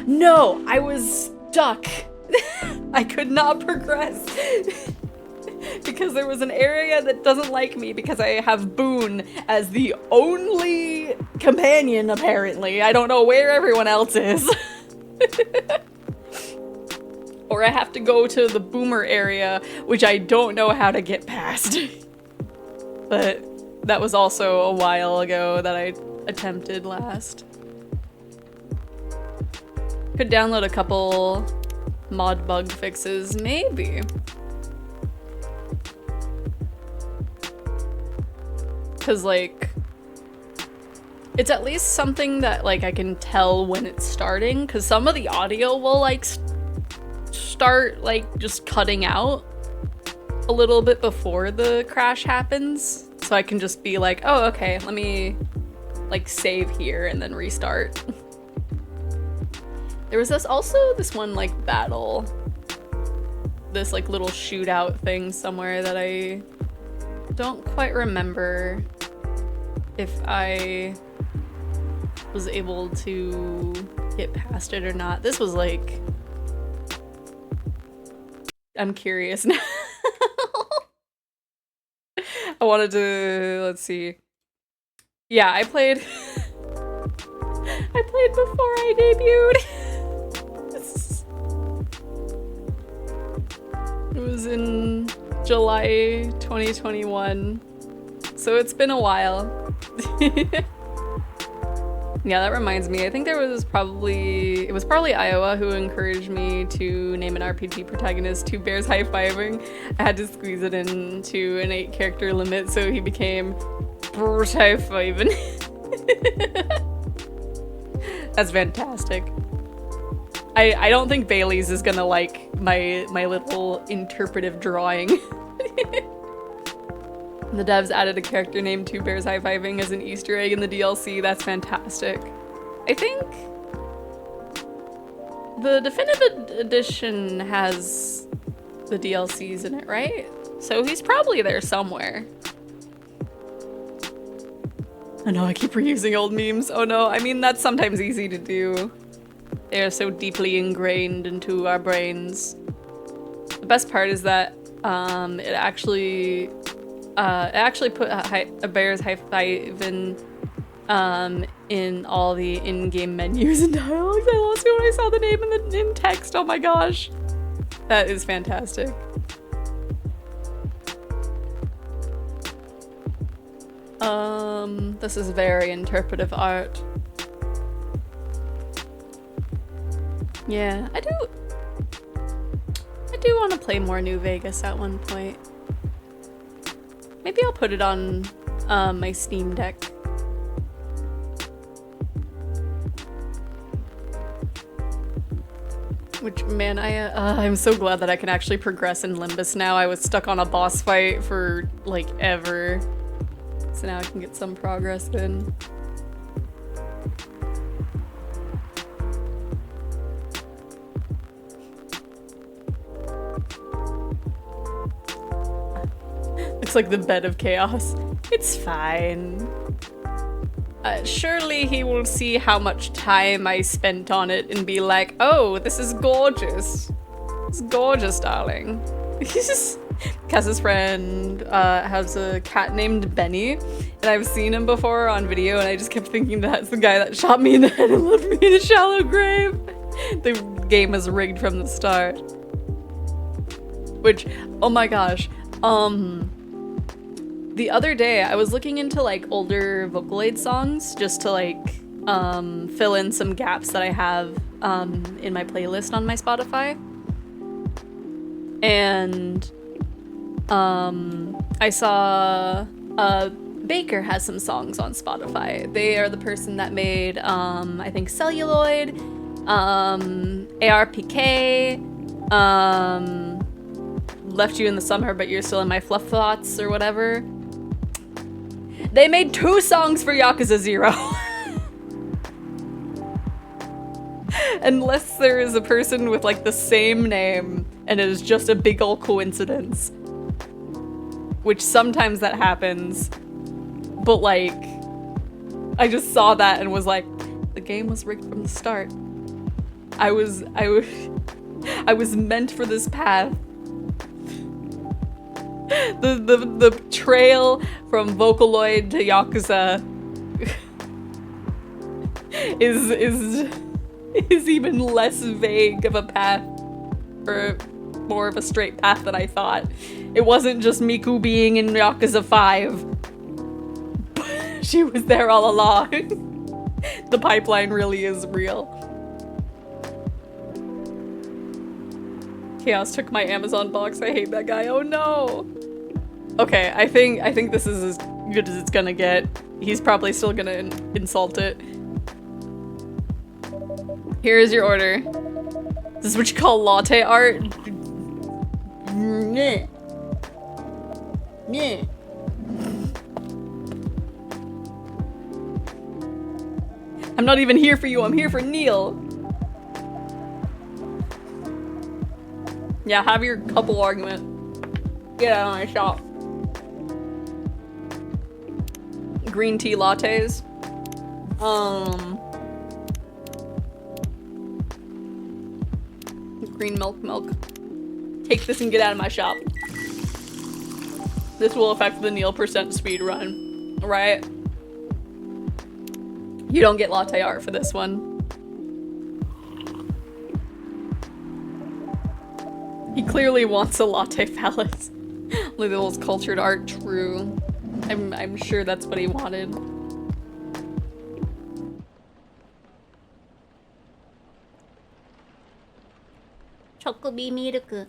No, I was stuck. I could not progress. Because there was an area that doesn't like me because I have Boone as the only companion, apparently. I don't know where everyone else is. Or I have to go to the Boomer area, which I don't know how to get past. But that was also a while ago that I attempted last. Could download a couple mod bug fixes, maybe. Cause like, it's at least something that like I can tell when it's starting, cause some of the audio will like start like just cutting out a little bit before the crash happens. So I can just be like, oh, okay, let me like save here and then restart. There was this one like battle, this like little shootout thing somewhere that I don't quite remember if I was able to get past it or not. This was like, I'm curious now. I wanted to, let's see. Yeah, I played before I debuted. It was in July 2021. So it's been a while. Yeah, that reminds me. I think it was probably Iowa who encouraged me to name an RPG protagonist two bears high-fiving. I had to squeeze it into an 8-character limit, so he became bears high-fiving. That's fantastic. I don't think Bailey's is gonna like my little interpretive drawing. The devs added a character named Two Bears High-Fiving as an Easter egg in the DLC. That's fantastic. I think the Definitive Edition has the DLCs in it, right? So he's probably there somewhere. I know I keep reusing old memes. Oh no, I mean, that's sometimes easy to do. They are so deeply ingrained into our brains. The best part is that it actually put a bear's high five in all the in-game menus and dialogues. I lost it when I saw the name in text. Oh my gosh, that is fantastic. This is very interpretive art. Yeah, I do want to play more New Vegas at one point. Maybe I'll put it on my Steam Deck. Which, man, I'm so glad that I can actually progress in Limbus now. I was stuck on a boss fight for, like, ever. So now I can get some progress in. Looks like the bed of chaos. It's fine. Surely he will see how much time I spent on it and be like, oh, this is gorgeous. It's gorgeous, darling. Cass's friend has a cat named Benny, and I've seen him before on video, and I just kept thinking that's the guy that shot me in the head and left me in a shallow grave. The game is rigged from the start. Which, oh my gosh, the other day I was looking into like older Vocaloid songs just to like fill in some gaps that I have in my playlist on my Spotify. And I saw Baker has some songs on Spotify. They are the person that made I think Celluloid, ARPK, Left You in the Summer But You're Still in My Fluff Thoughts or whatever. They made 2 songs for Yakuza 0. Unless there is a person with like the same name and it is just a big ol' coincidence. Which sometimes that happens. But like, I just saw that and was like, the game was rigged from the start. I was meant for this path. The trail from Vocaloid to Yakuza is even less vague of a path, or more of a straight path than I thought. It wasn't just Miku being in Yakuza 5. She was there all along. The pipeline really is real. Chaos took my Amazon box. I hate that guy. Oh no. Okay, I think this is as good as it's gonna get. He's probably still gonna insult it. Here is your order. This is what you call latte art? Yeah. Yeah. I'm not even here for you, I'm here for Neil. Yeah, have your couple argument. Get out of my shop. Green tea lattes. Green milk. Take this and get out of my shop. This will affect the Neil % speed run, right? You don't get latte art for this one. He clearly wants a latte phallus. Littl's cultured art, true. I'm sure that's what he wanted. Chocobi milk.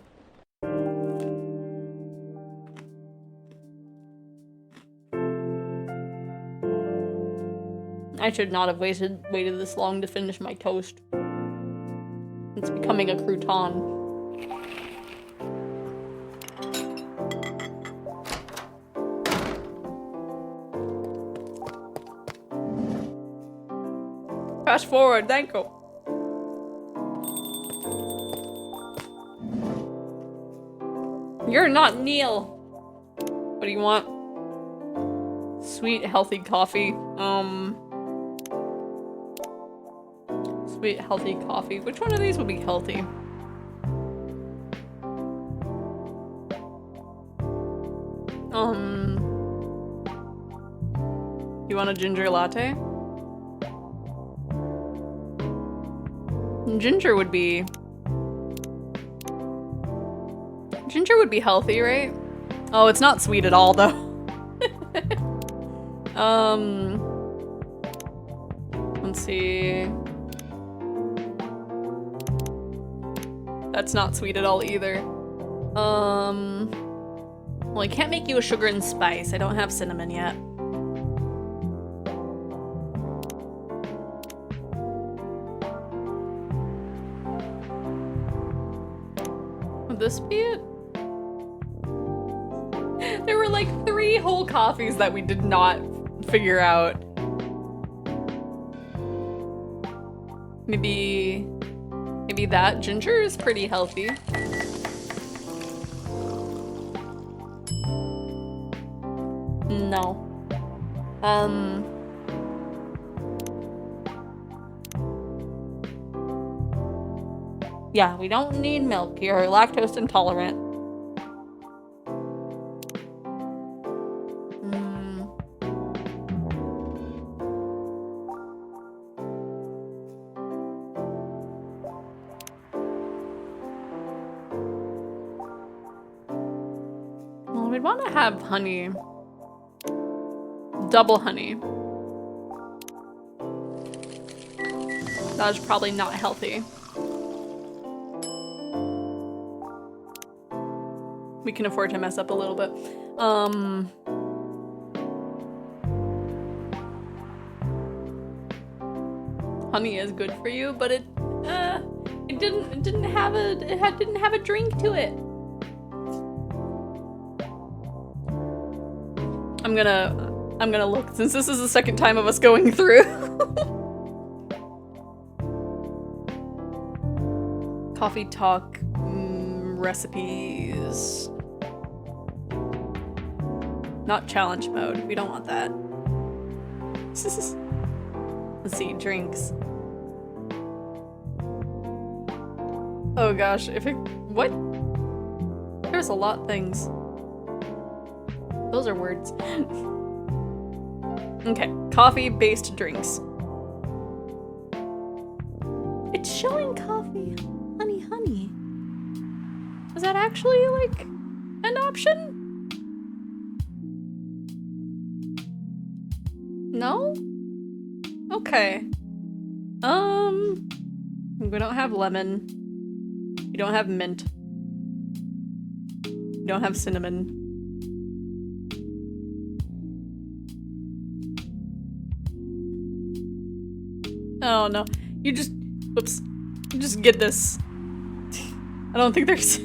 I should not have waited this long to finish my toast. It's becoming a crouton. Fast forward, thank you. You're not Neil. What do you want? Sweet, healthy coffee. Sweet, healthy coffee. Which one of these would be healthy? You want a ginger latte? Ginger would be healthy, right? Oh, it's not sweet at all, though. Let's see. That's not sweet at all either. Well, I can't make you a sugar and spice. I don't have cinnamon yet. Would this be it? There were like 3 whole coffees that we did not figure out. Maybe that ginger is pretty healthy. No. Yeah, we don't need milk. You're lactose intolerant. Well, we'd want to have honey. Double honey. That was probably not healthy. We can afford to mess up a little bit. Honey is good for you, but it didn't have a drink to it. I'm gonna look, since this is the second time of us going through. Coffee talk recipes. Not challenge mode. We don't want that. Let's see, drinks. Oh gosh, what? There's a lot of things. Those are words. Okay, coffee-based drinks. It's showing coffee. Honey. Is that actually, like, an option? No? Okay. We don't have lemon. We don't have mint. We don't have cinnamon. Oh no. You just get this. I don't think there's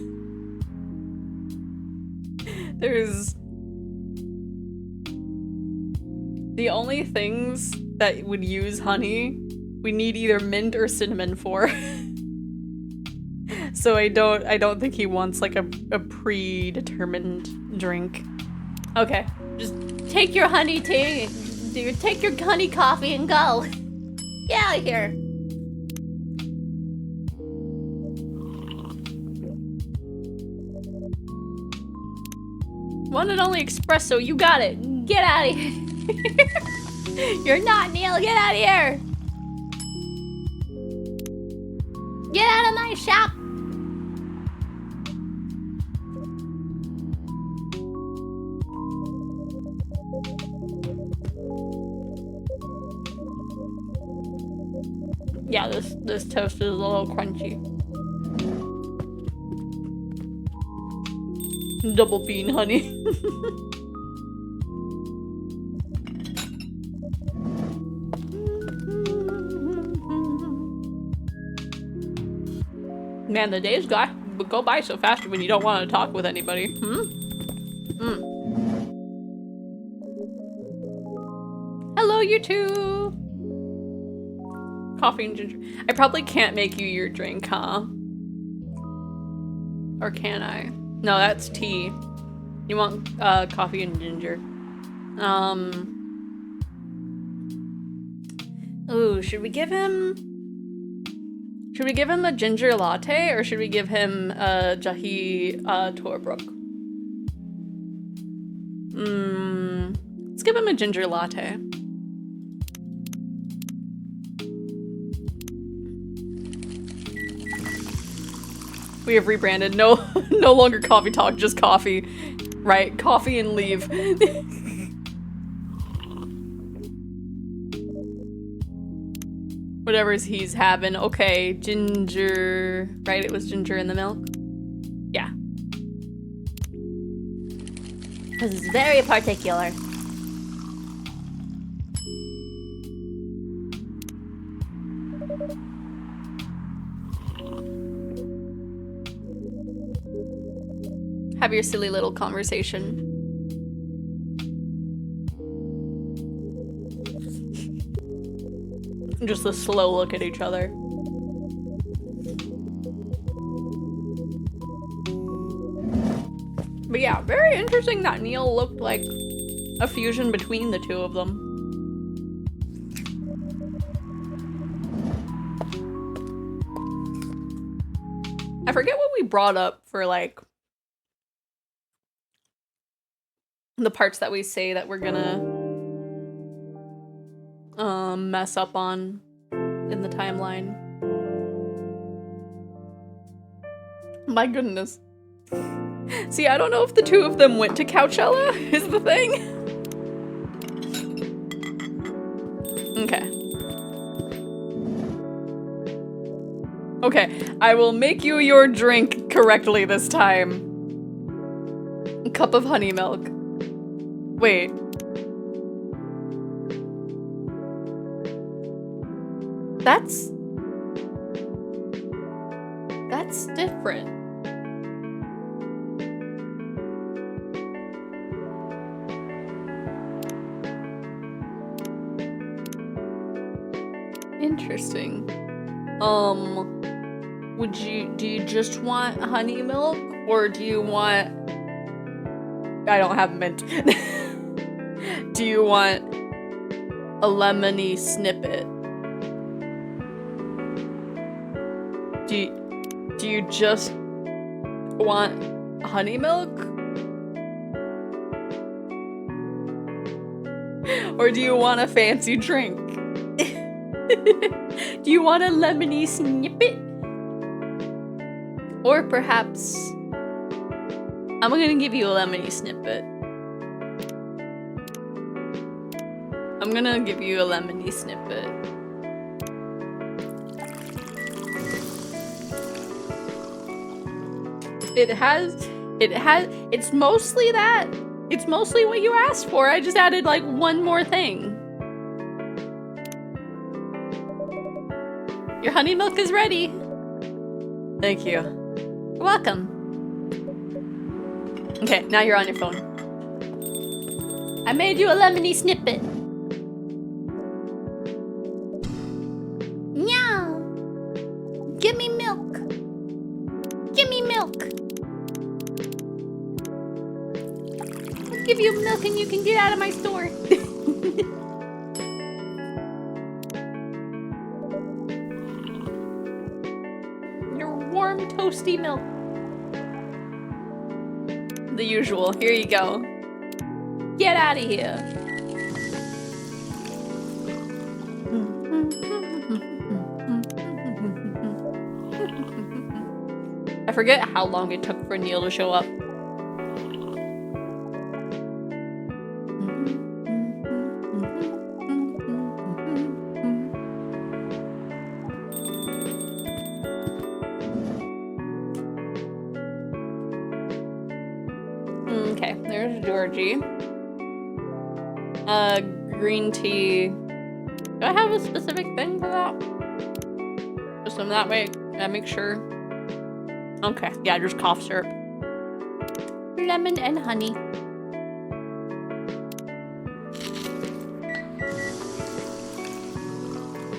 the only things that would use honey, we need either mint or cinnamon for. So I don't think he wants like a predetermined drink. Okay, just take your honey tea, take your honey coffee and go. Get out of here. One and only espresso, you got it. Get out of here. You're not Neil, get out of here. Get out of my shop. Yeah, this toast is a little crunchy. Double bean honey. Man, the days go by so fast when you don't want to talk with anybody. Hello, you two. Coffee and ginger. I probably can't make you your drink, huh? Or can I? No, that's tea. You want coffee and ginger. Ooh, should we give him a ginger latte or should we give him a Jahi Torbrook? Let's give him a ginger latte. We have rebranded. No longer coffee talk, just coffee. Right, coffee and leave. Whatever's he's having. Okay, ginger. Right, it was ginger in the milk? Yeah. This is very particular. Have your silly little conversation. Just a slow look at each other. But yeah, very interesting that Neil looked like a fusion between the two of them. I forget what we brought up for like the parts that we say that we're gonna mess up on in the timeline. My goodness. See, I don't know if the two of them went to Coachella, is the thing. Okay. Okay, I will make you your drink correctly this time. A cup of honey milk. Wait. That's different. Interesting. Do you just want honey milk or do you want I don't have mint. Do you want a lemony snippet? Do you just want honey milk? Or do you want a fancy drink? Do you want a lemony snippet? Or perhaps I'm gonna give you a lemony snippet. I'm gonna give you a lemony snippet. It's mostly that. It's mostly what you asked for. I just added like one more thing. Your honey milk is ready. Thank you. You're welcome. Okay, now you're on your phone. I made you a lemony snippet. Meow. Give me milk. Give me milk. I'll give you milk and you can get out of my store. Your warm, toasty milk. The usual. Here you go. Get out of here. I forget how long it took for Neil to show up. Okay, there's Georgie. Green tea. Do I have a specific thing for that? Just so that way I make sure. Okay, yeah, just cough syrup. Lemon and honey.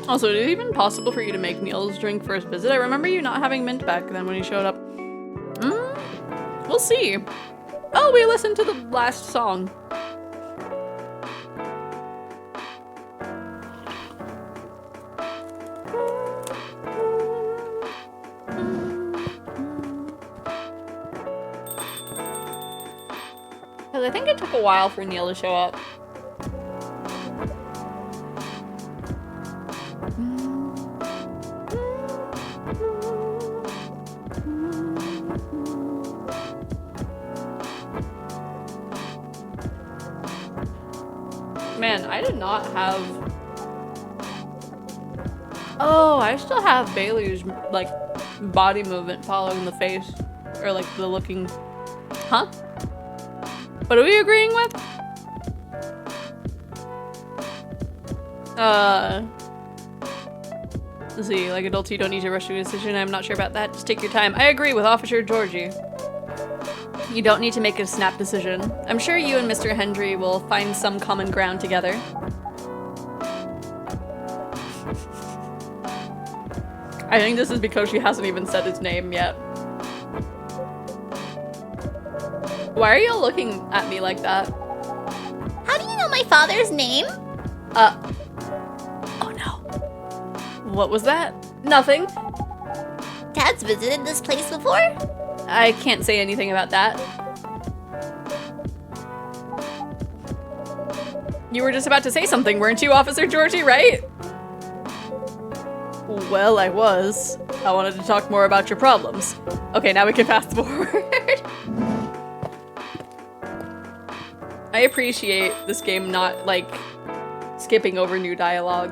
Also, is it even possible for you to make Neil's drink first visit? I remember you not having mint back then when he showed up. We'll see. Oh, we listened to the last song. Because I think it took a while for Neil to show up. Man, I did not have... Oh, I still have Bailey's, like, body movement following the face. Or, like, the looking... Huh? What are we agreeing with? Let's see, like adults, you don't need to rush to a decision. I'm not sure about that. Just take your time. I agree with Officer Georgie. You don't need to make a snap decision. I'm sure you and Mr. Hendry will find some common ground together. I think this is because she hasn't even said his name yet. Why are you looking at me like that? How do you know my father's name? Oh no. What was that? Nothing. Dad's visited this place before? I can't say anything about that. You were just about to say something, weren't you, Officer Georgie, right? Well, I was. I wanted to talk more about your problems. Okay, now we can fast forward. I appreciate this game not, like, skipping over new dialogue.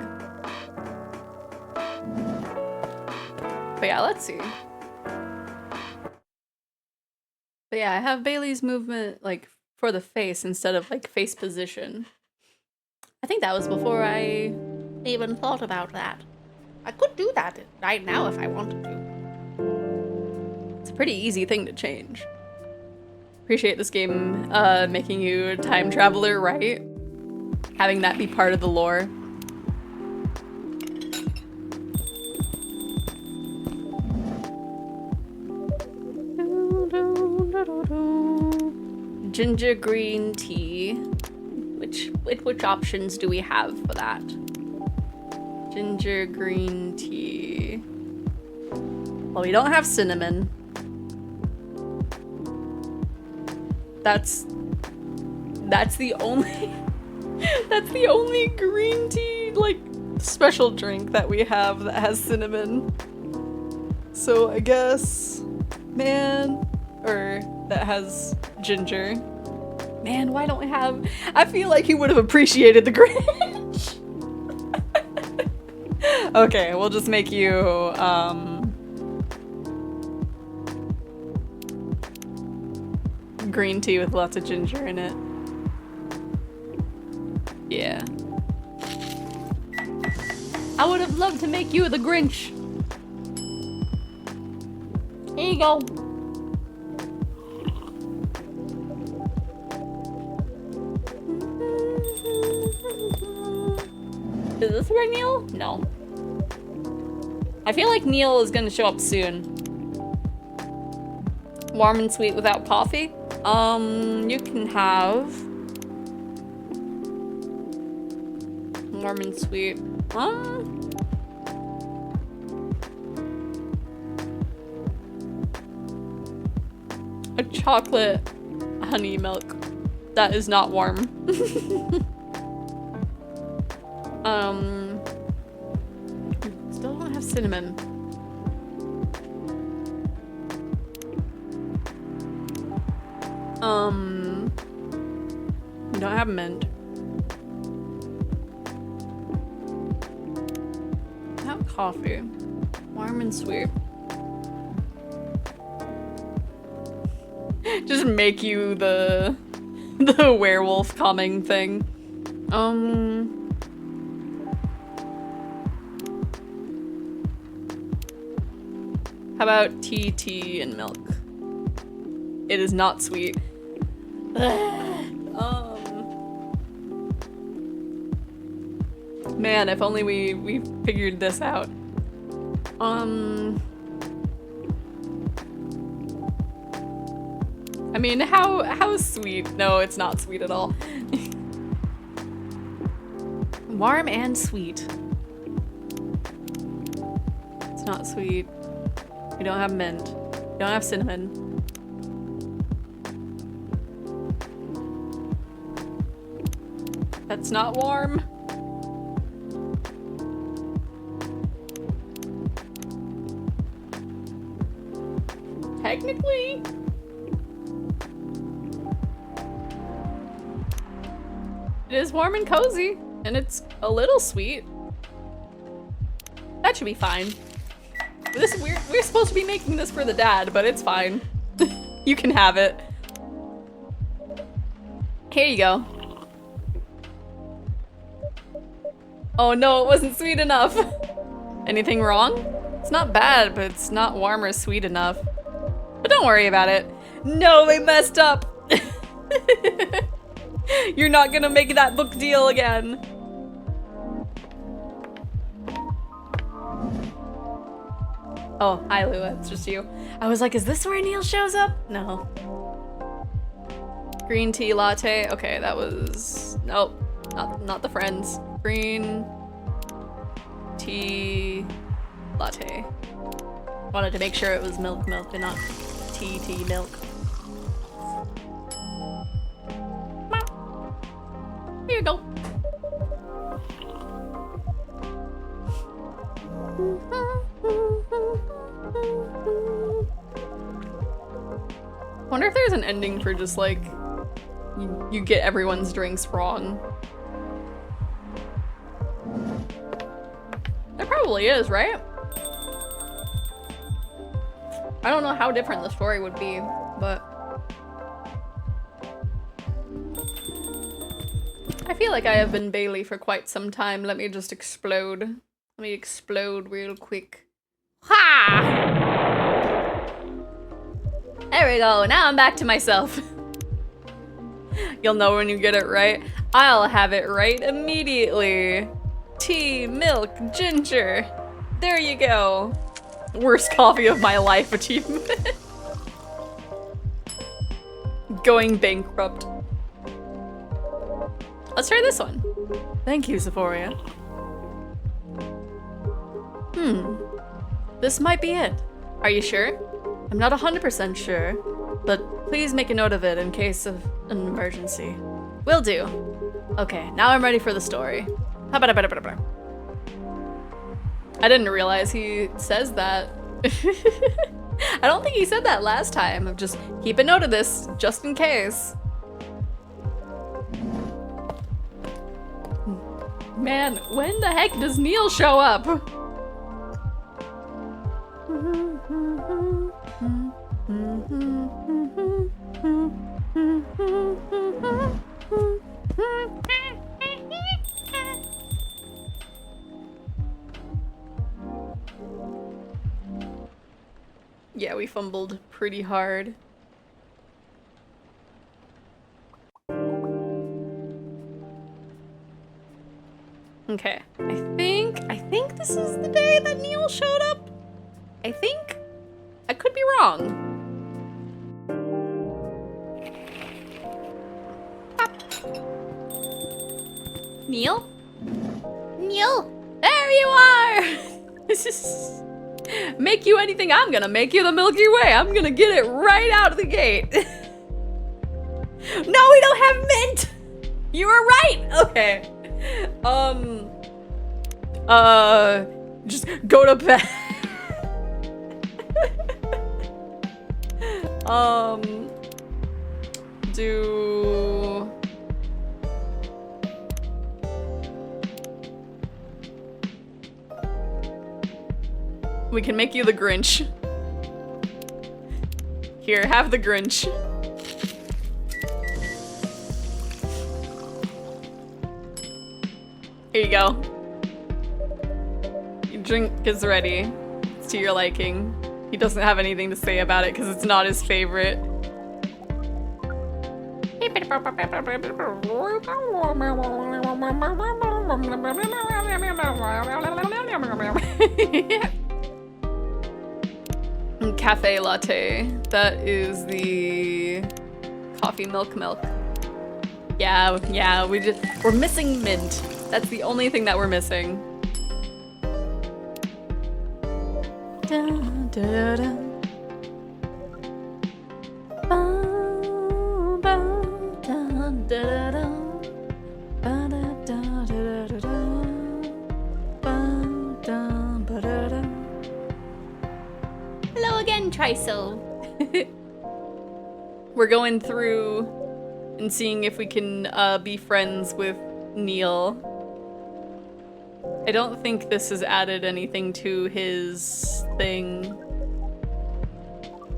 But yeah, let's see. But yeah, I have Bailey's movement, like, for the face instead of, like, face position. I think that was before I even thought about that. I could do that right now if I wanted to. It's a pretty easy thing to change. Appreciate this game making you a time traveler, right? Having that be part of the lore. Ginger green tea. Which options do we have for that? Ginger green tea. Well, we don't have cinnamon. That's the only that's the only green tea like special drink that we have that has cinnamon. So I guess that has ginger. Man, why don't we have... I feel like he would have appreciated the Grinch. Okay, we'll just make you, green tea with lots of ginger in it. Yeah. I would have loved to make you the Grinch. Here you go. Is this where Neil? No. I feel like Neil is gonna show up soon. Warm and sweet without coffee? You can have... warm and sweet. A chocolate honey milk. That is not warm. Still don't have cinnamon. We don't have mint. Not coffee. Warm and sweet. Just make you the werewolf coming thing. How about tea and milk? It is not sweet. Man, if only we figured this out. I mean, how sweet? No, it's not sweet at all. Warm and sweet. It's not sweet. We don't have mint. We don't have cinnamon. That's not warm. Technically. It is warm and cozy, and it's a little sweet. That should be fine. We're supposed to be making this for the dad, but it's fine. You can have it. Here you go. Oh no, it wasn't sweet enough. Anything wrong? It's not bad, but it's not warm or sweet enough. But don't worry about it. No, they messed up. You're not gonna make that book deal again. Oh, hi Lua, it's just you. I was like, is this where Neil shows up? No. Green tea latte. Okay, that was, nope, not the friends. Green tea latte. Wanted to make sure it was milk and not tea milk. Here you go. Wonder if there's an ending for just like you get everyone's drinks wrong. There probably is, right? I don't know how different the story would be, but I feel like I have been Bailey for quite some time. Let me just explode. Let me explode real quick. Ha! There we go. Now I'm back to myself. You'll know when you get it right. I'll have it right immediately. Tea, milk, ginger. There you go. Worst coffee of my life achievement. Going bankrupt. Let's try this one. Thank you, Xephoria. This might be it. Are you sure? I'm not 100% sure, but please make a note of it in case of an emergency. Will do. Okay, now I'm ready for the story. I didn't realize he says that. I don't think he said that last time. Just keep a note of this, just in case. Man, when the heck does Neil show up? Yeah, we fumbled pretty hard. Okay, I think this is the day that Neil showed up. I think. I could be wrong. Neil? Neil? There you are! Make you anything, I'm gonna make you the Milky Way. I'm gonna get it right out of the gate. No, we don't have mint! You were right! Okay. Just go to bed. We can make you the Grinch. Here, have the Grinch. Here you go. Your drink is ready. It's to your liking. He doesn't have anything to say about it because it's not his favorite. Cafe latte. That is the coffee milk. Yeah, we're missing mint. That's the only thing that we're missing. Dun, dun, dun. Hello again, Triso. We're going through and seeing if we can be friends with Neil. I don't think this has added anything to his thing.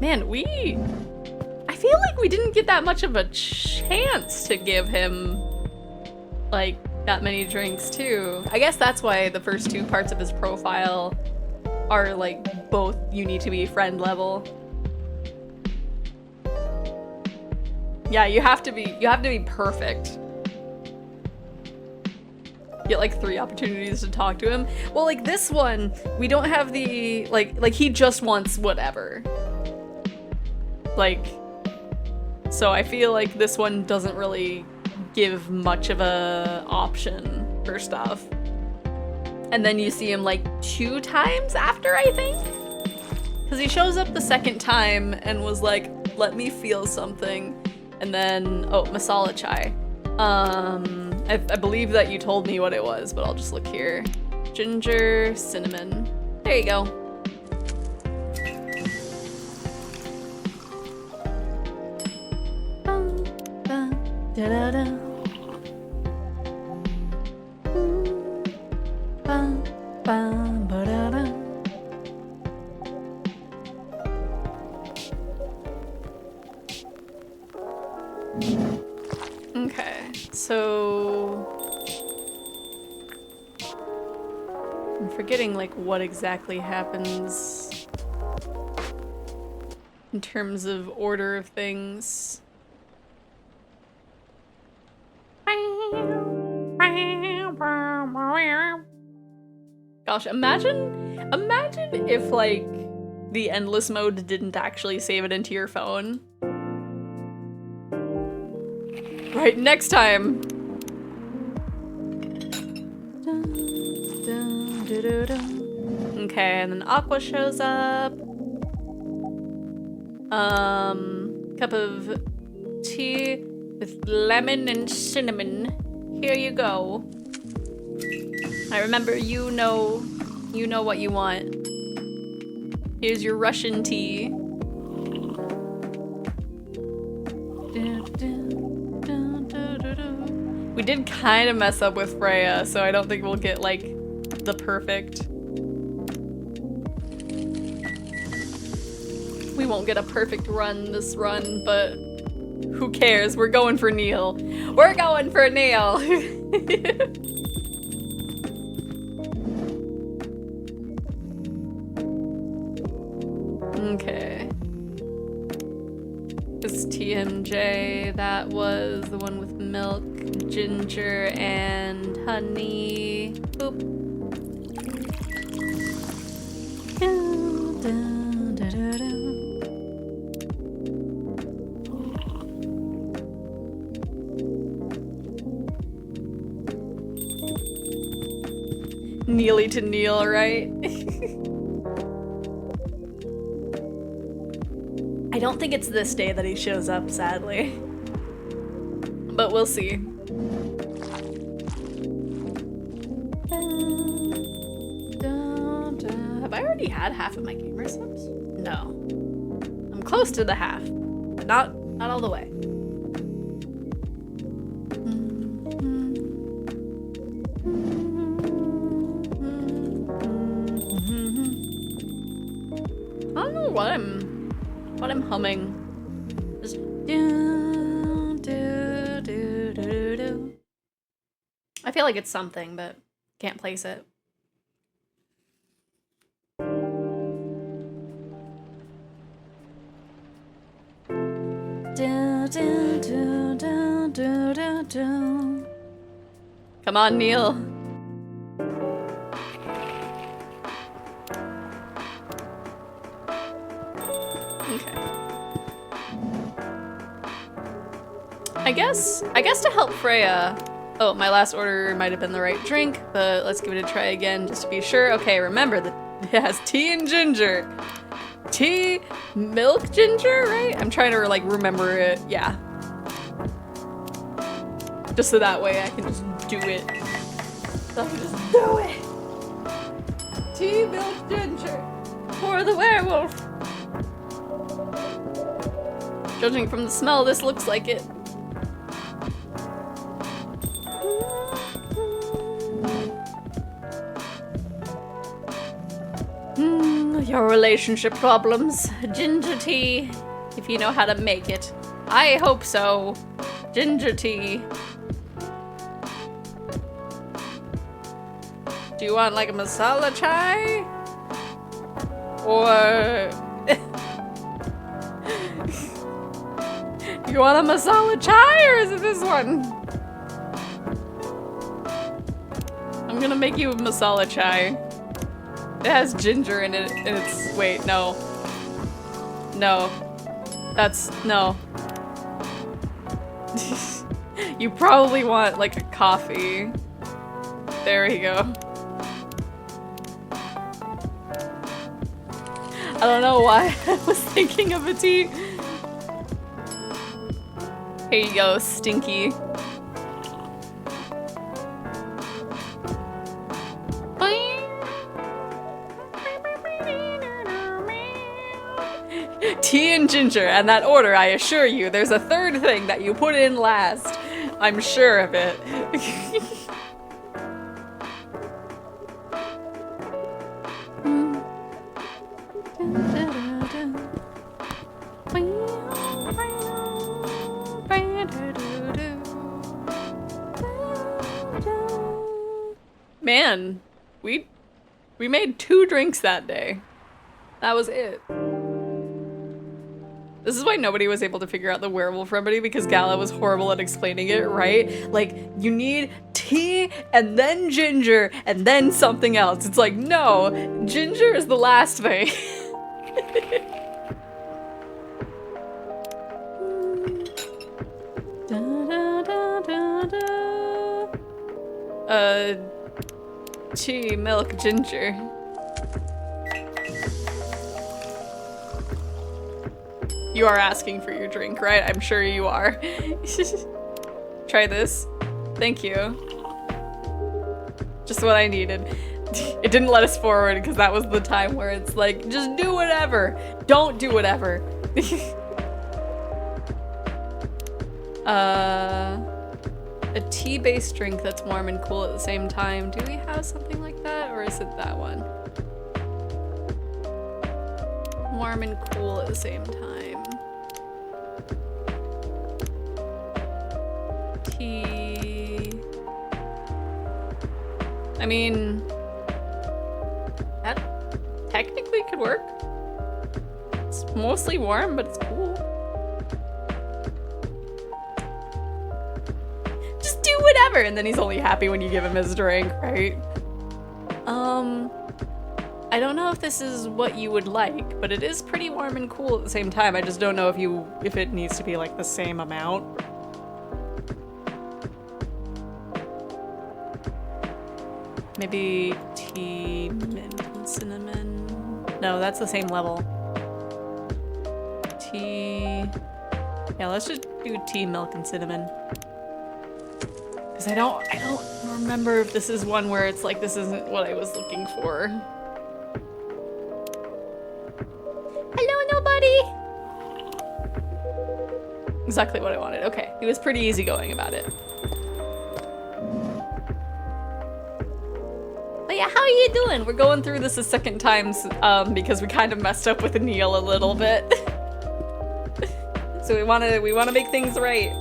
Man, I feel like we didn't get that much of a chance to give him, like, that many drinks, too. I guess that's why the first two parts of his profile are, like, both you need to be friend level. Yeah, you have to be perfect. Get like 3 opportunities to talk to him. Well, like this one, we don't have the like he just wants whatever. Like, so I feel like this one doesn't really give much of a option for stuff. And then you see him like 2 times after, I think? Because he shows up the second time and was like, let me feel something. And then, oh, masala chai. I believe that you told me what it was, but I'll just look here. Ginger, cinnamon. There you go. Okay, so I'm forgetting like what exactly happens in terms of order of things. Gosh, imagine if like the endless mode didn't actually save it into your phone. Right, next time. Okay, and then Aqua shows up. Cup of tea with lemon and cinnamon. Here you go. I remember you know what you want. Here's your Russian tea. We did kind of mess up with Freya, so I don't think we'll get, like, the perfect. We won't get a perfect run this run, but who cares? We're going for Neil. We're going for Neil! Okay. This TMJ, that was the one with milk, ginger, and honey. Boop. Neely to Neil, right? I don't think it's this day that he shows up, sadly. But we'll see. Have I already had half of my gamer subs? No. I'm close to the half, but not all the way. I don't know what I'm humming. Just do, do, do, do, do. I feel like it's something, but can't place it. Come on, Neil. Okay. I guess to help Freya. Oh, my last order might have been the right drink, but let's give it a try again just to be sure. Okay, remember that it has tea and ginger. Tea, milk, ginger, right? I'm trying to like remember it. Yeah. Just so that way I can just do it. So I can just do it. Tea, milk, ginger. For the werewolf. Judging from the smell, this looks like it. Your relationship problems. Ginger tea, if you know how to make it. I hope so. Ginger tea. Do you want like a masala chai? Or... You want a masala chai or is it this one? I'm gonna make you a masala chai. It has ginger in it, and it's... Wait, no. No. That's... No. You probably want, like, a coffee. There we go. I don't know why I was thinking of a tea. Here you go, Stinky. Tea and ginger, and that order, I assure you, there's a third thing that you put in last. I'm sure of it. Man, we made 2 drinks that day. That was it. This is why nobody was able to figure out the werewolf remedy, because Gala was horrible at explaining it, right? Like, you need tea and then ginger and then something else. It's like, no, ginger is the last thing. Tea, milk, ginger. You are asking for your drink, right? I'm sure you are. Try this. Thank you. Just what I needed. It didn't let us forward because that was the time where it's like, just do whatever. Don't do whatever. A tea-based drink that's warm and cool at the same time. Do we have something like that, or is it that one? Warm and cool at the same time. Tea. I mean, that technically could work. It's mostly warm, but it's cool. Just do whatever, and then he's only happy when you give him his drink, right? I don't know if this is what you would like, but it is pretty warm and cool at the same time. I just don't know if it needs to be like the same amount. Maybe tea, mint, and cinnamon. No, that's the same level. Tea. Yeah, let's just do tea, milk, and cinnamon. Because I don't remember if this is one where it's like, this isn't what I was looking for. Hello, nobody. Exactly what I wanted. Okay, he was pretty easygoing about it. But yeah, how are you doing? We're going through this a second time because we kind of messed up with Neil a little bit. So we want to make things right.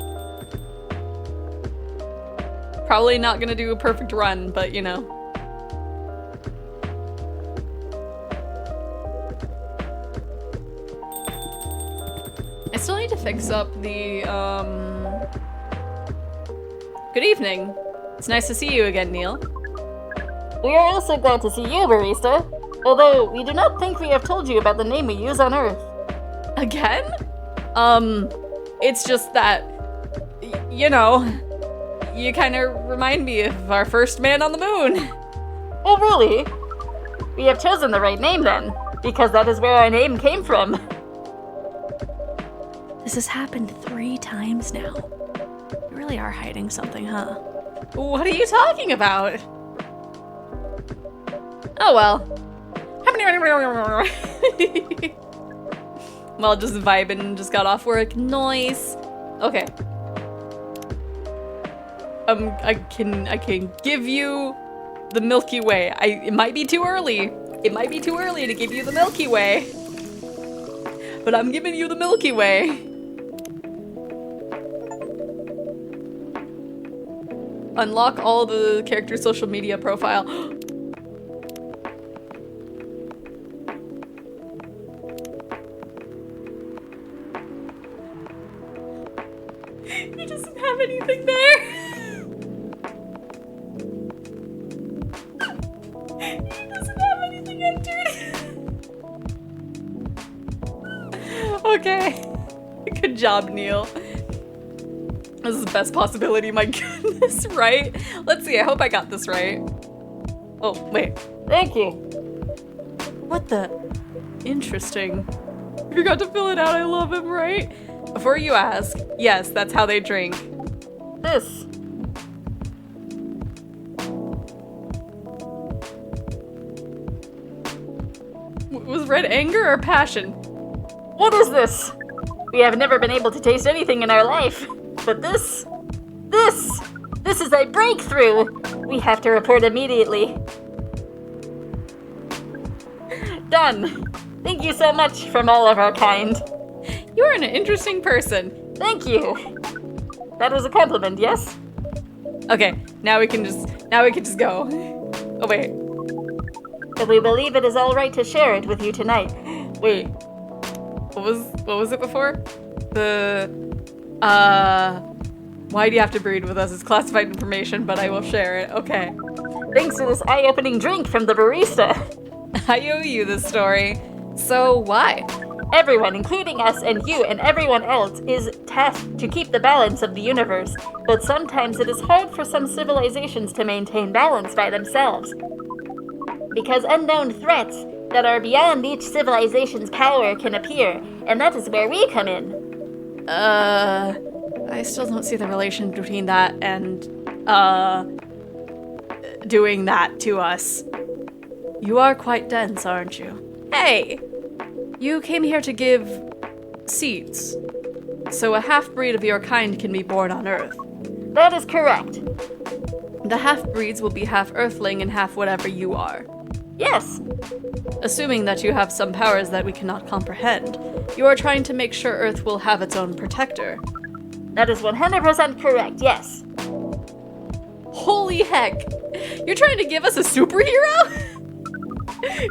Probably not gonna do a perfect run, but you know. I still need to fix up the, Good evening. It's nice to see you again, Neil. We are also glad to see you, Barista. Although, we do not think we have told you about the name we use on Earth. Again? It's just that, you know, you kind of remind me of our first man on the moon. Oh, really? We have chosen the right name then, because that is where our name came from. This has happened 3 times now. You really are hiding something, huh? What are you talking about? Oh well. Well, just vibing, just got off work. Nice. Okay. I can give you the Milky Way. It might be too early. It might be too early to give you the Milky Way. But I'm giving you the Milky Way. Unlock all the character's social media profile. He doesn't have anything there. He doesn't have anything entered. Okay. Good job, Neil. This is the best possibility, my goodness, right? Let's see, I hope I got this right. Oh, wait. Thank you. What the? Interesting. I forgot to fill it out, I love him, right? Before you ask, yes, that's how they drink. This. Was red anger or passion? What is this? We have never been able to taste anything in our life. But this is a breakthrough! We have to report immediately. Done. Thank you so much from all of our kind. You're an interesting person. Thank you. That was a compliment, yes? Okay, now we can just go. Oh wait. But we believe it is all right to share it with you tonight. Wait. What was it before? Why do you have to breed with us? It's classified information, but I will share it. Okay. Thanks to this eye-opening drink from the barista. I owe you this story. So why? Everyone, including us and you and everyone else, is tasked to keep the balance of the universe. But sometimes it is hard for some civilizations to maintain balance by themselves. Because unknown threats that are beyond each civilization's power can appear, and that is where we come in. I still don't see the relation between that and, doing that to us. You are quite dense, aren't you? Hey! You came here to give seeds, so a half-breed of your kind can be born on Earth. That is correct. The half-breeds will be half Earthling and half whatever you are. Yes. Assuming that you have some powers that we cannot comprehend, you are trying to make sure Earth will have its own protector. That is 100% correct, yes. Holy heck! You're trying to give us a superhero?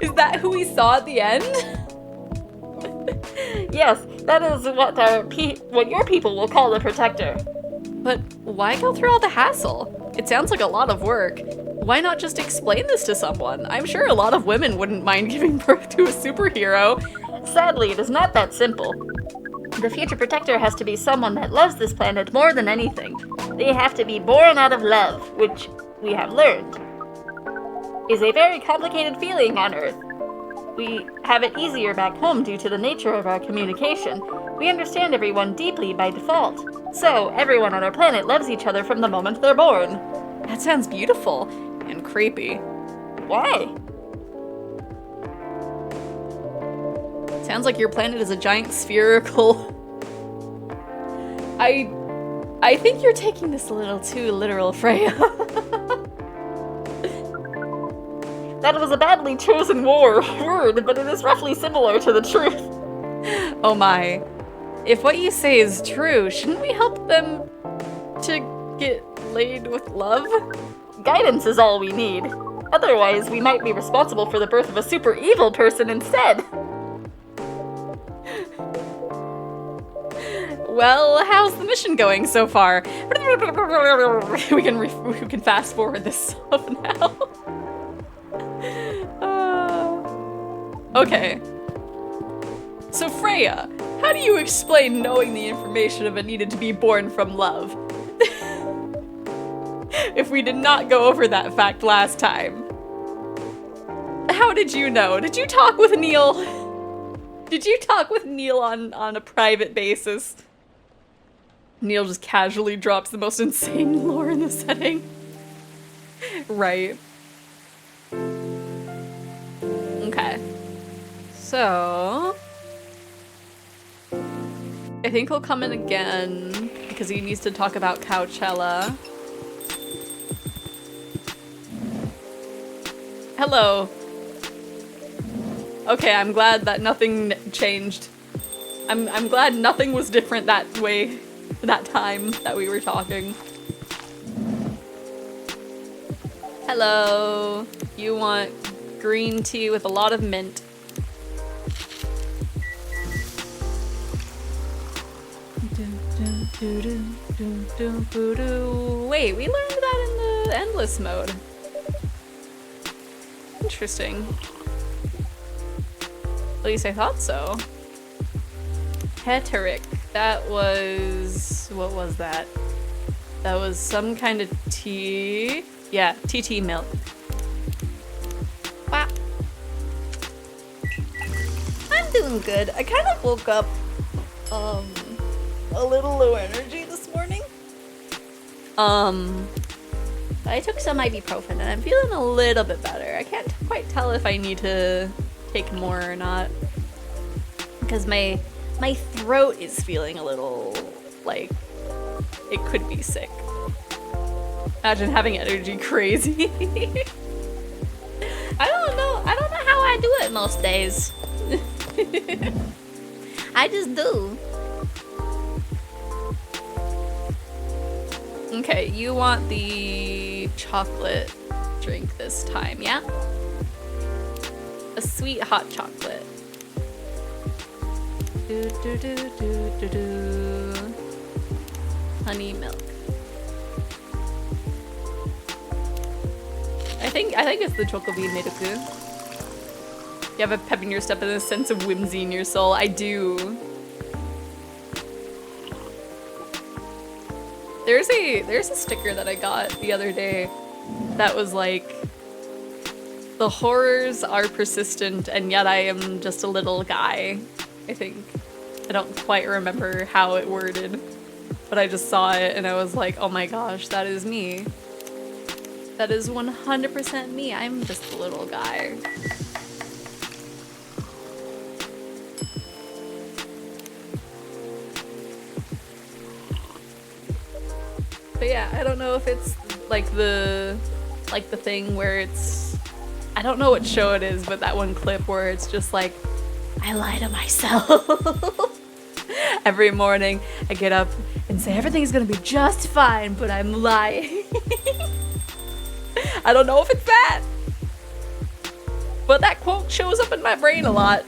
Is that who we saw at the end? Yes, that is what your people will call the protector. But why go through all the hassle? It sounds like a lot of work. Why not just explain this to someone? I'm sure a lot of women wouldn't mind giving birth to a superhero. Sadly, it is not that simple. The future protector has to be someone that loves this planet more than anything. They have to be born out of love, which we have learned is a very complicated feeling on Earth. We have it easier back home due to the nature of our communication. We understand everyone deeply by default. So, everyone on our planet loves each other from the moment they're born. That sounds beautiful and creepy. Why? Sounds like your planet is a giant spherical... I think you're taking this a little too literal, Freya. That was a badly chosen word, but it is roughly similar to the truth. Oh my. If what you say is true, shouldn't we help them to get laid with love? Guidance is all we need. Otherwise, we might be responsible for the birth of a super evil person instead. Well, how's the mission going so far? We can fast forward this stuff now. Okay. So Freya, how do you explain knowing the information of it needed to be born from love? If we did not go over that fact last time. How did you know? Did you talk with Neil? Did you talk with Neil on a private basis? Neil just casually drops the most insane lore in the setting. Right. Okay. So... I think he'll come in again because he needs to talk about Coachella. Hello. Okay, I'm glad that nothing changed. I'm glad nothing was different that way, that time that we were talking. Hello. You want green tea with a lot of mint. Wait, we learned that in the endless mode. Interesting. At least I thought so. Heteric. That was... what was that? That was some kind of tea. Yeah, TT milk. Wow. I'm doing good. I kind of woke up, a little low energy this morning. I took some ibuprofen and I'm feeling a little bit better. I can't quite tell if I need to take more or not. Because my throat is feeling a little like it could be sick. Imagine having energy crazy. I don't know how I do it most days. I just do. Okay, you want the chocolate drink this time, yeah? A sweet hot chocolate. Honey milk. I think it's the chocobean miruku. You have a pep in your step and a sense of whimsy in your soul. I do. There's a sticker that I got the other day that was like, the horrors are persistent and yet I am just a little guy, I think. I don't quite remember how it worded, but I just saw it and I was like, oh my gosh, that is me. That is 100% me. I'm just a little guy. But yeah, I don't know if it's like the thing where it's, I don't know what show it is, but that one clip where it's just like, I lie to myself. Every morning I get up and say everything's gonna be just fine, but I'm lying. I don't know if it's that, but that quote shows up in my brain a lot.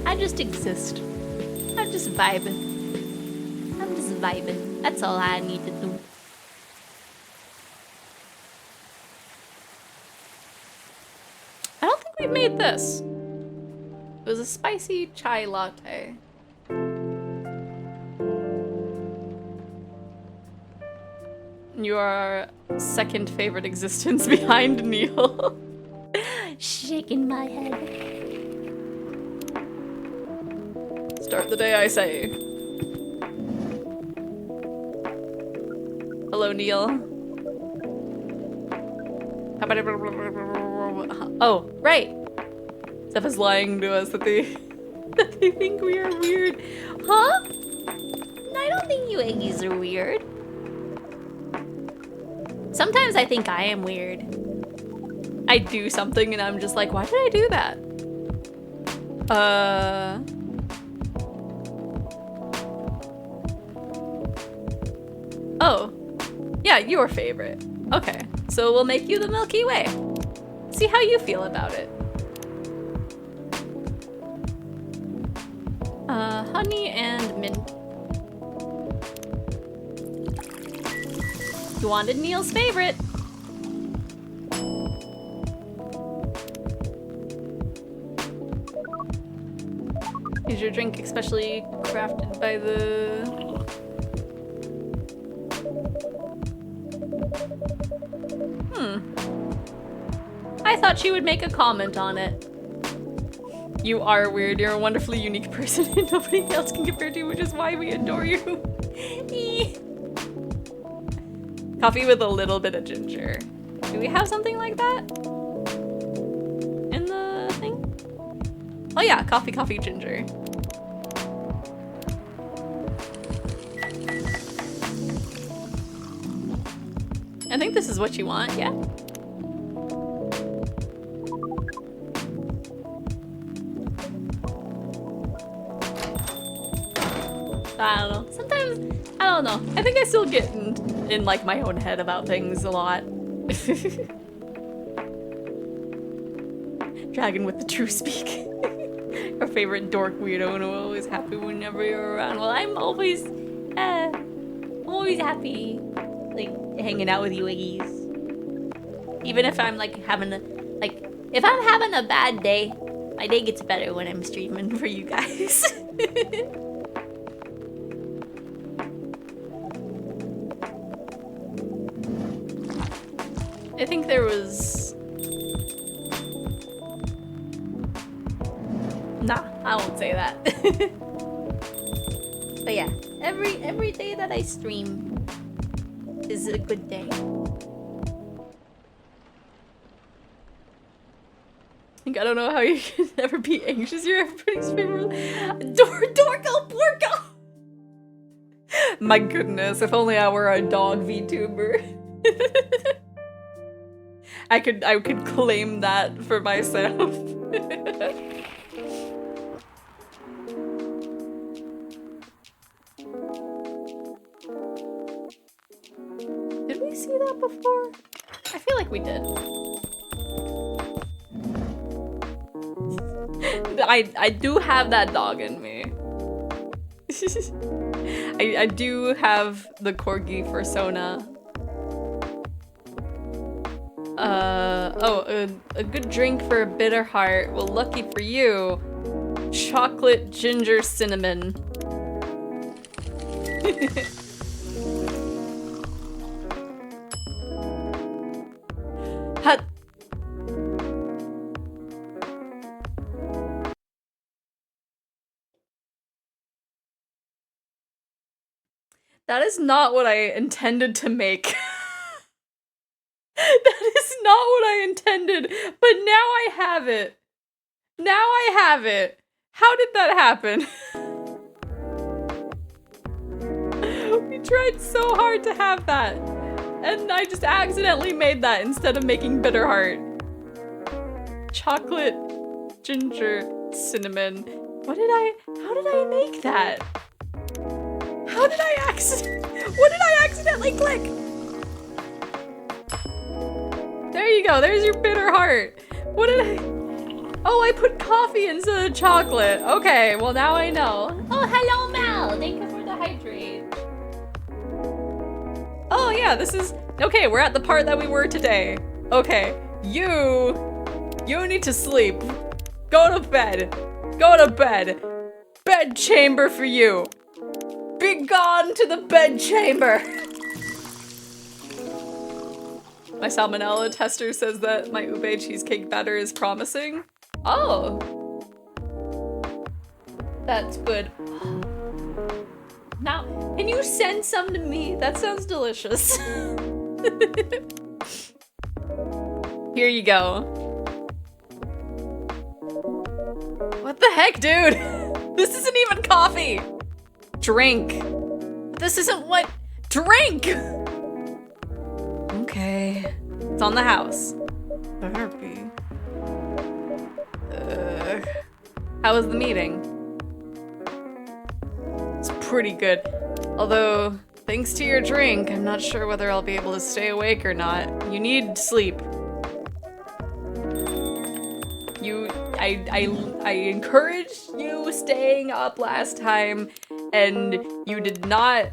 I just exist. I'm just vibing. I'm just vibing. That's all I need to do. I don't think we've made this. It was a spicy chai latte. Your second favorite existence behind Neil. Shaking my head. Start the day, I say. Hello, Neil. Oh, right. Zeph is lying to us that they think we are weird. Huh? I don't think you Aggies are weird. Sometimes I think I am weird. I do something and I'm just like, why did I do that? Oh. Yeah, your favorite. Okay, so we'll make you the Milky Way. See how you feel about it. Honey and mint. You wanted Neil's favorite. Is your drink especially crafted by the... I thought she would make a comment on it. You are weird. You're a wonderfully unique person and nobody else can compare to you, which is why we adore you. Coffee with a little bit of ginger. Do we have something like that? In the thing? Oh yeah, coffee, ginger. I think this is what you want, yeah? I don't know. Sometimes, I don't know. I think I still get in like my own head about things a lot. Dragon with the true speak. Our favorite dork weirdo and we're always happy whenever you're around. Well, I'm always happy, like, hanging out with you Iggies. Even if I'm like having a, if I'm having a bad day, my day gets better when I'm streaming for you guys. I think there was... Nah, I won't say that. But yeah, every day that I stream is a good day. Like, I don't know how you can never be anxious. You're everybody's favorite. Dorko Porco! My goodness, if only I were a dog VTuber. I could claim that for myself. Did we see that before? I feel like we did. I do have that dog in me. I do have the corgi persona. A good drink for a bitter heart. Well, lucky for you, chocolate ginger cinnamon. Hot. That is not what I intended to make. That is not what I intended, but now I have it. Now I have it. How did that happen? We tried so hard to have that, and I just accidentally made that instead of making bitter heart. Chocolate, ginger, cinnamon. How did I make that? What did I accidentally click? There you go, there's your bitter heart. What did I? Oh, I put coffee instead of chocolate. Okay, well now I know. Oh, hello Mal, thank you for the hydrate. Oh yeah, this is, okay, we're at the part that we were today. Okay, you need to sleep. Go to bed. Go to bed. Bed chamber for you. Be gone to the bed chamber. My salmonella tester says that my ube cheesecake batter is promising. Oh. That's good. Now, can you send some to me? That sounds delicious. Here you go. What the heck, dude? This isn't even coffee. Drink. But this isn't what... Drink! Okay. It's on the house. Better be. How was the meeting? It's pretty good. Although, Thanks to your drink, I'm not sure whether I'll be able to stay awake or not. You need sleep. I encouraged you staying up last time, and you did not.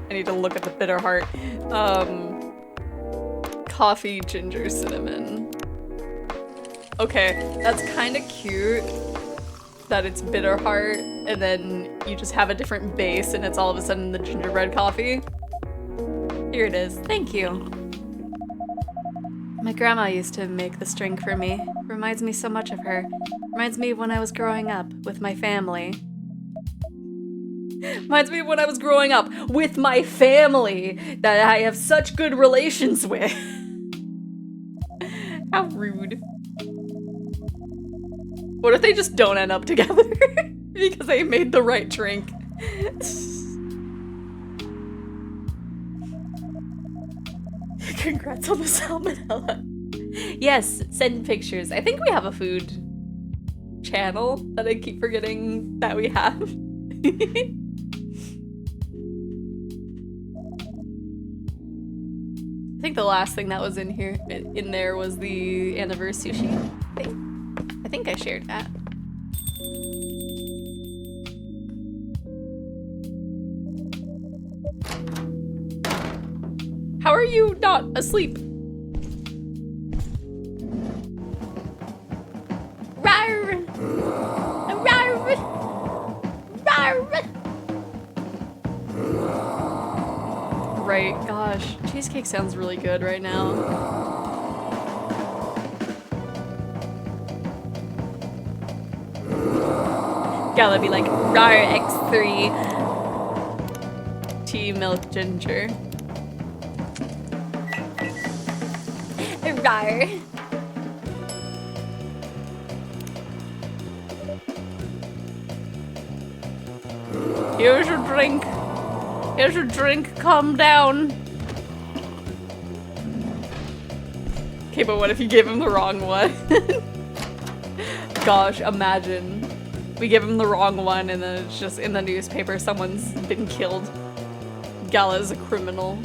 I need to look at the bitter heart. Coffee, ginger, cinnamon. Okay, that's kind of cute that it's bitter heart, and then you just have a different base, and it's all of a sudden the gingerbread coffee. Here it is. Thank you. My grandma used to make this drink for me. Reminds me so much of her. Reminds me of when I was growing up with my family. Reminds me of when I was growing up with my family that I have such good relations with. How rude. What if they just don't end up together because they made the right drink? Congrats on the salmonella. Yes, send pictures. I think we have a food channel that I keep forgetting that we have. I think the last thing that was in there was the anniversary sheet. I think I shared that. How are you not asleep? Rawr! Rawr! Rawr! Right, gosh. Cheesecake sounds really good right now. Gotta be like, rawr X3. Tea, milk, ginger. Rawr. Here's your drink. Here's your drink. Calm down. Okay, but what if you gave him the wrong one? Gosh, imagine. We give him the wrong one and then it's just in the newspaper someone's been killed. Gala's a criminal.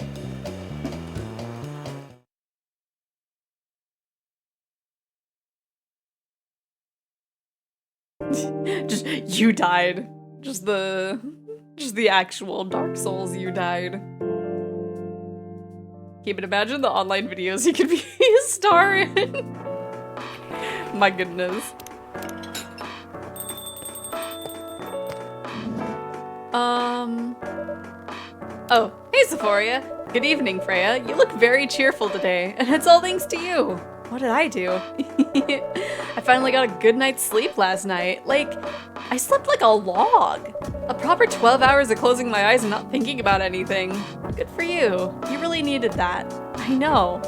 Just, you died. Just the actual Dark Souls, you died. Okay, but imagine the online videos you could be a star in. My goodness. Oh, hey Xephoria. Good evening, Freya. You look very cheerful today, and it's all thanks to you. What did I do? I finally got a good night's sleep last night. Like, I slept like a log. A proper 12 hours of closing my eyes and not thinking about anything. Good for you. You really needed that. I know.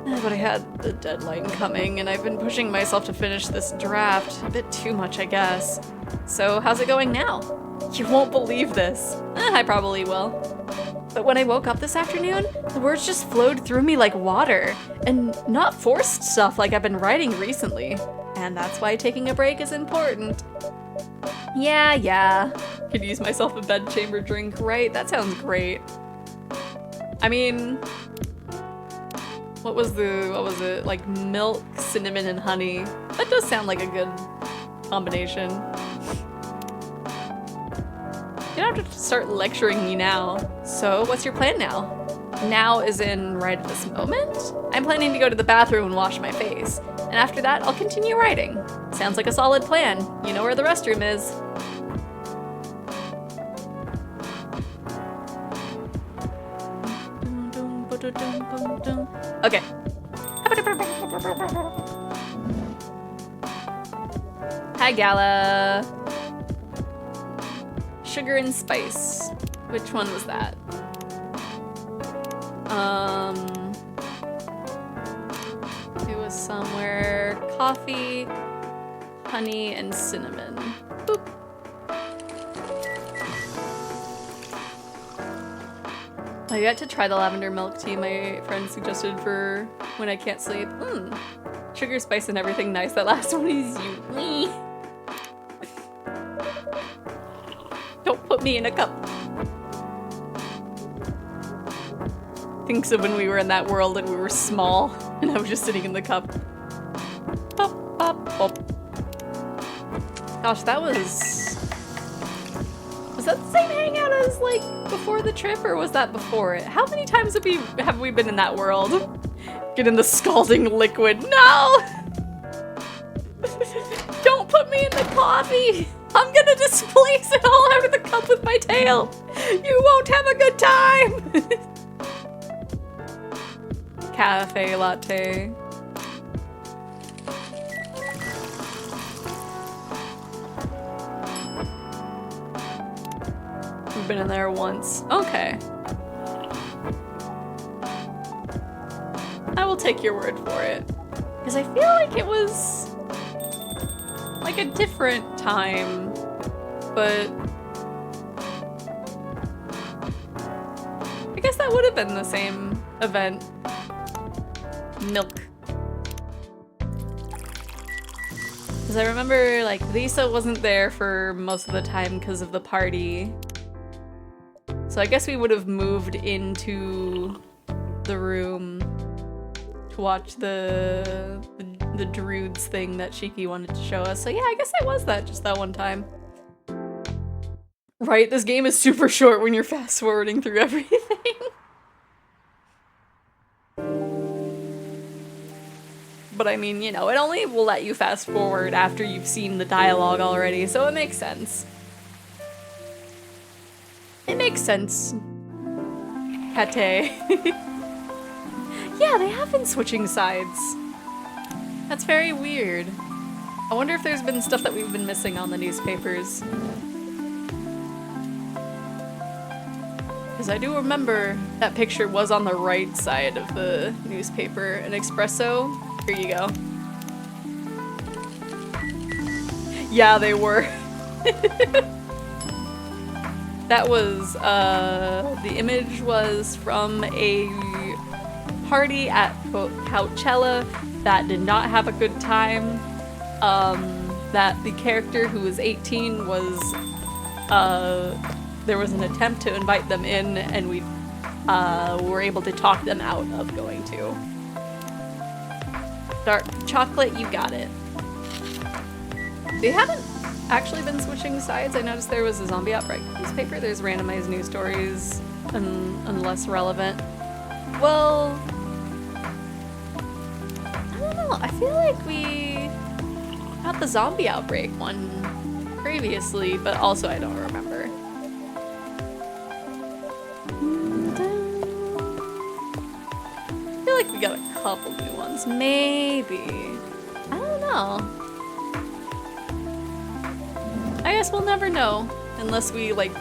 But I had the deadline coming, and I've been pushing myself to finish this draft. A bit too much, I guess. So, how's it going now? You won't believe this. I probably will. But when I woke up this afternoon, the words just flowed through me like water, and not forced stuff like I've been writing recently. And that's why taking a break is important. Yeah. Could use myself a bedchamber drink, right? That sounds great. I mean, what was it? Like milk, cinnamon, and honey. That does sound like a good combination. You don't have to start lecturing me now. So, what's your plan now? Now is in right at this moment? I'm planning to go to the bathroom and wash my face. And after that, I'll continue writing. Sounds like a solid plan. You know where the restroom is. Okay. Hi, Gala. Sugar and spice. Which one was that? It was somewhere coffee, honey, and cinnamon. Boop. I got to try the lavender milk tea my friend suggested for when I can't sleep. Sugar, spice, and everything nice. That last one is you. me in a cup. Thinks of when we were in that world and we were small and I was just sitting in the cup. Pop, pop, pop. Gosh, that was that the same hangout as like before the trip, or was that before it? How many times have we been in that world? Get in the scalding liquid. No! Don't put me in the coffee! I'm gonna displace it all out of the cup with my tail! You won't have a good time! Cafe latte. We've been in there once. Okay. I will take your word for it. Because I feel like it was like a different time, but I guess that would have been the same event. Milk. Because I remember like Lisa wasn't there for most of the time because of the party. So I guess we would have moved into the room to watch the Druids thing that Shiki wanted to show us. So yeah, I guess I was that just that one time. Right, this game is super short when you're fast forwarding through everything. But I mean, you know, it only will let you fast forward after you've seen the dialogue already, so it makes sense. It makes sense. Pate. Yeah, they have been switching sides. That's very weird. I wonder if there's been stuff that we've been missing on the newspapers. Because I do remember that picture was on the right side of the newspaper. An espresso. Here you go. Yeah, they were. That was, the image was from a party at Coachella that did not have a good time. That the character who was 18 was, there was an attempt to invite them in and we were able to talk them out of going to. Dark chocolate, you got it. They haven't actually been switching sides. I noticed there was a zombie outbreak newspaper. There's randomized news stories and less relevant. Well, I don't know. I feel like we got the zombie outbreak one previously, but also I don't remember. I feel like we got a couple new ones. Maybe. I don't know. I guess we'll never know unless we, like,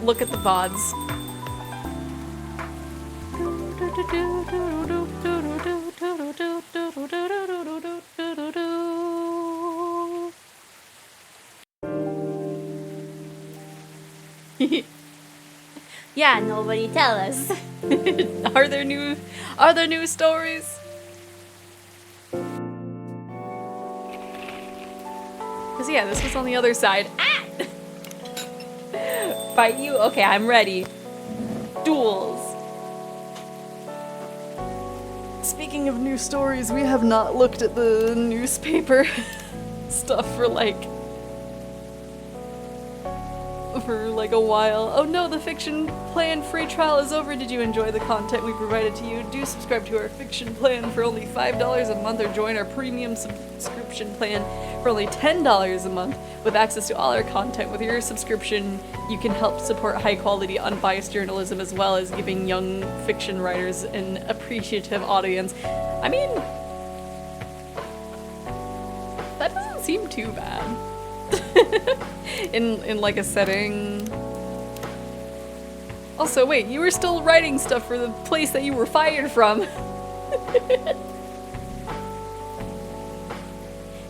look at the VODs. Yeah, nobody tell us. Are there new stories? Cause yeah, this was on the other side. Ah! Fight you? Okay, I'm ready. Duels. Speaking of new stories, we have not looked at the newspaper stuff for like a while. Oh no, the Fiction Plan free trial is over. Did you enjoy the content we provided to you? Do subscribe to our Fiction Plan for only $5 a month or join our premium subscription plan for only $10 a month with access to all our content. With your subscription, you can help support high-quality, unbiased journalism as well as giving young fiction writers an appreciative audience. I mean, that doesn't seem too bad. in like a setting. Also, wait, you were still writing stuff for the place that you were fired from.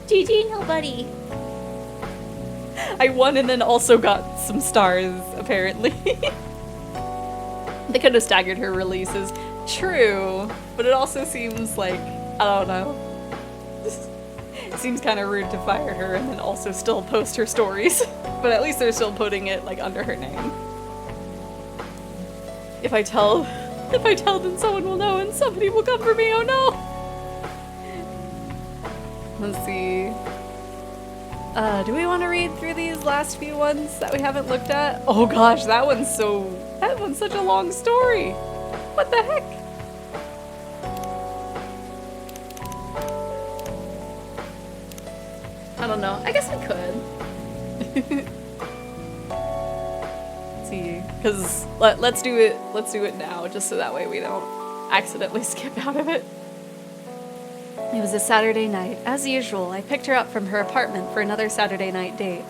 GG, nobody. I won and then also got some stars, apparently. They could have staggered her releases. True, but it also seems like, I don't know. Seems kind of rude to fire her and then also still post her stories. But at least they're still putting it like under her name. If I tell, then someone will know and somebody will come for me. Oh no! Let's see. Do we want to read through these last few ones that we haven't looked at? Oh gosh, that one's such a long story. What the heck? I don't know. I guess we could. Let's see, because let's do it now, just so that way we don't accidentally skip out of it. It was a Saturday night. As usual, I picked her up from her apartment for another Saturday night date.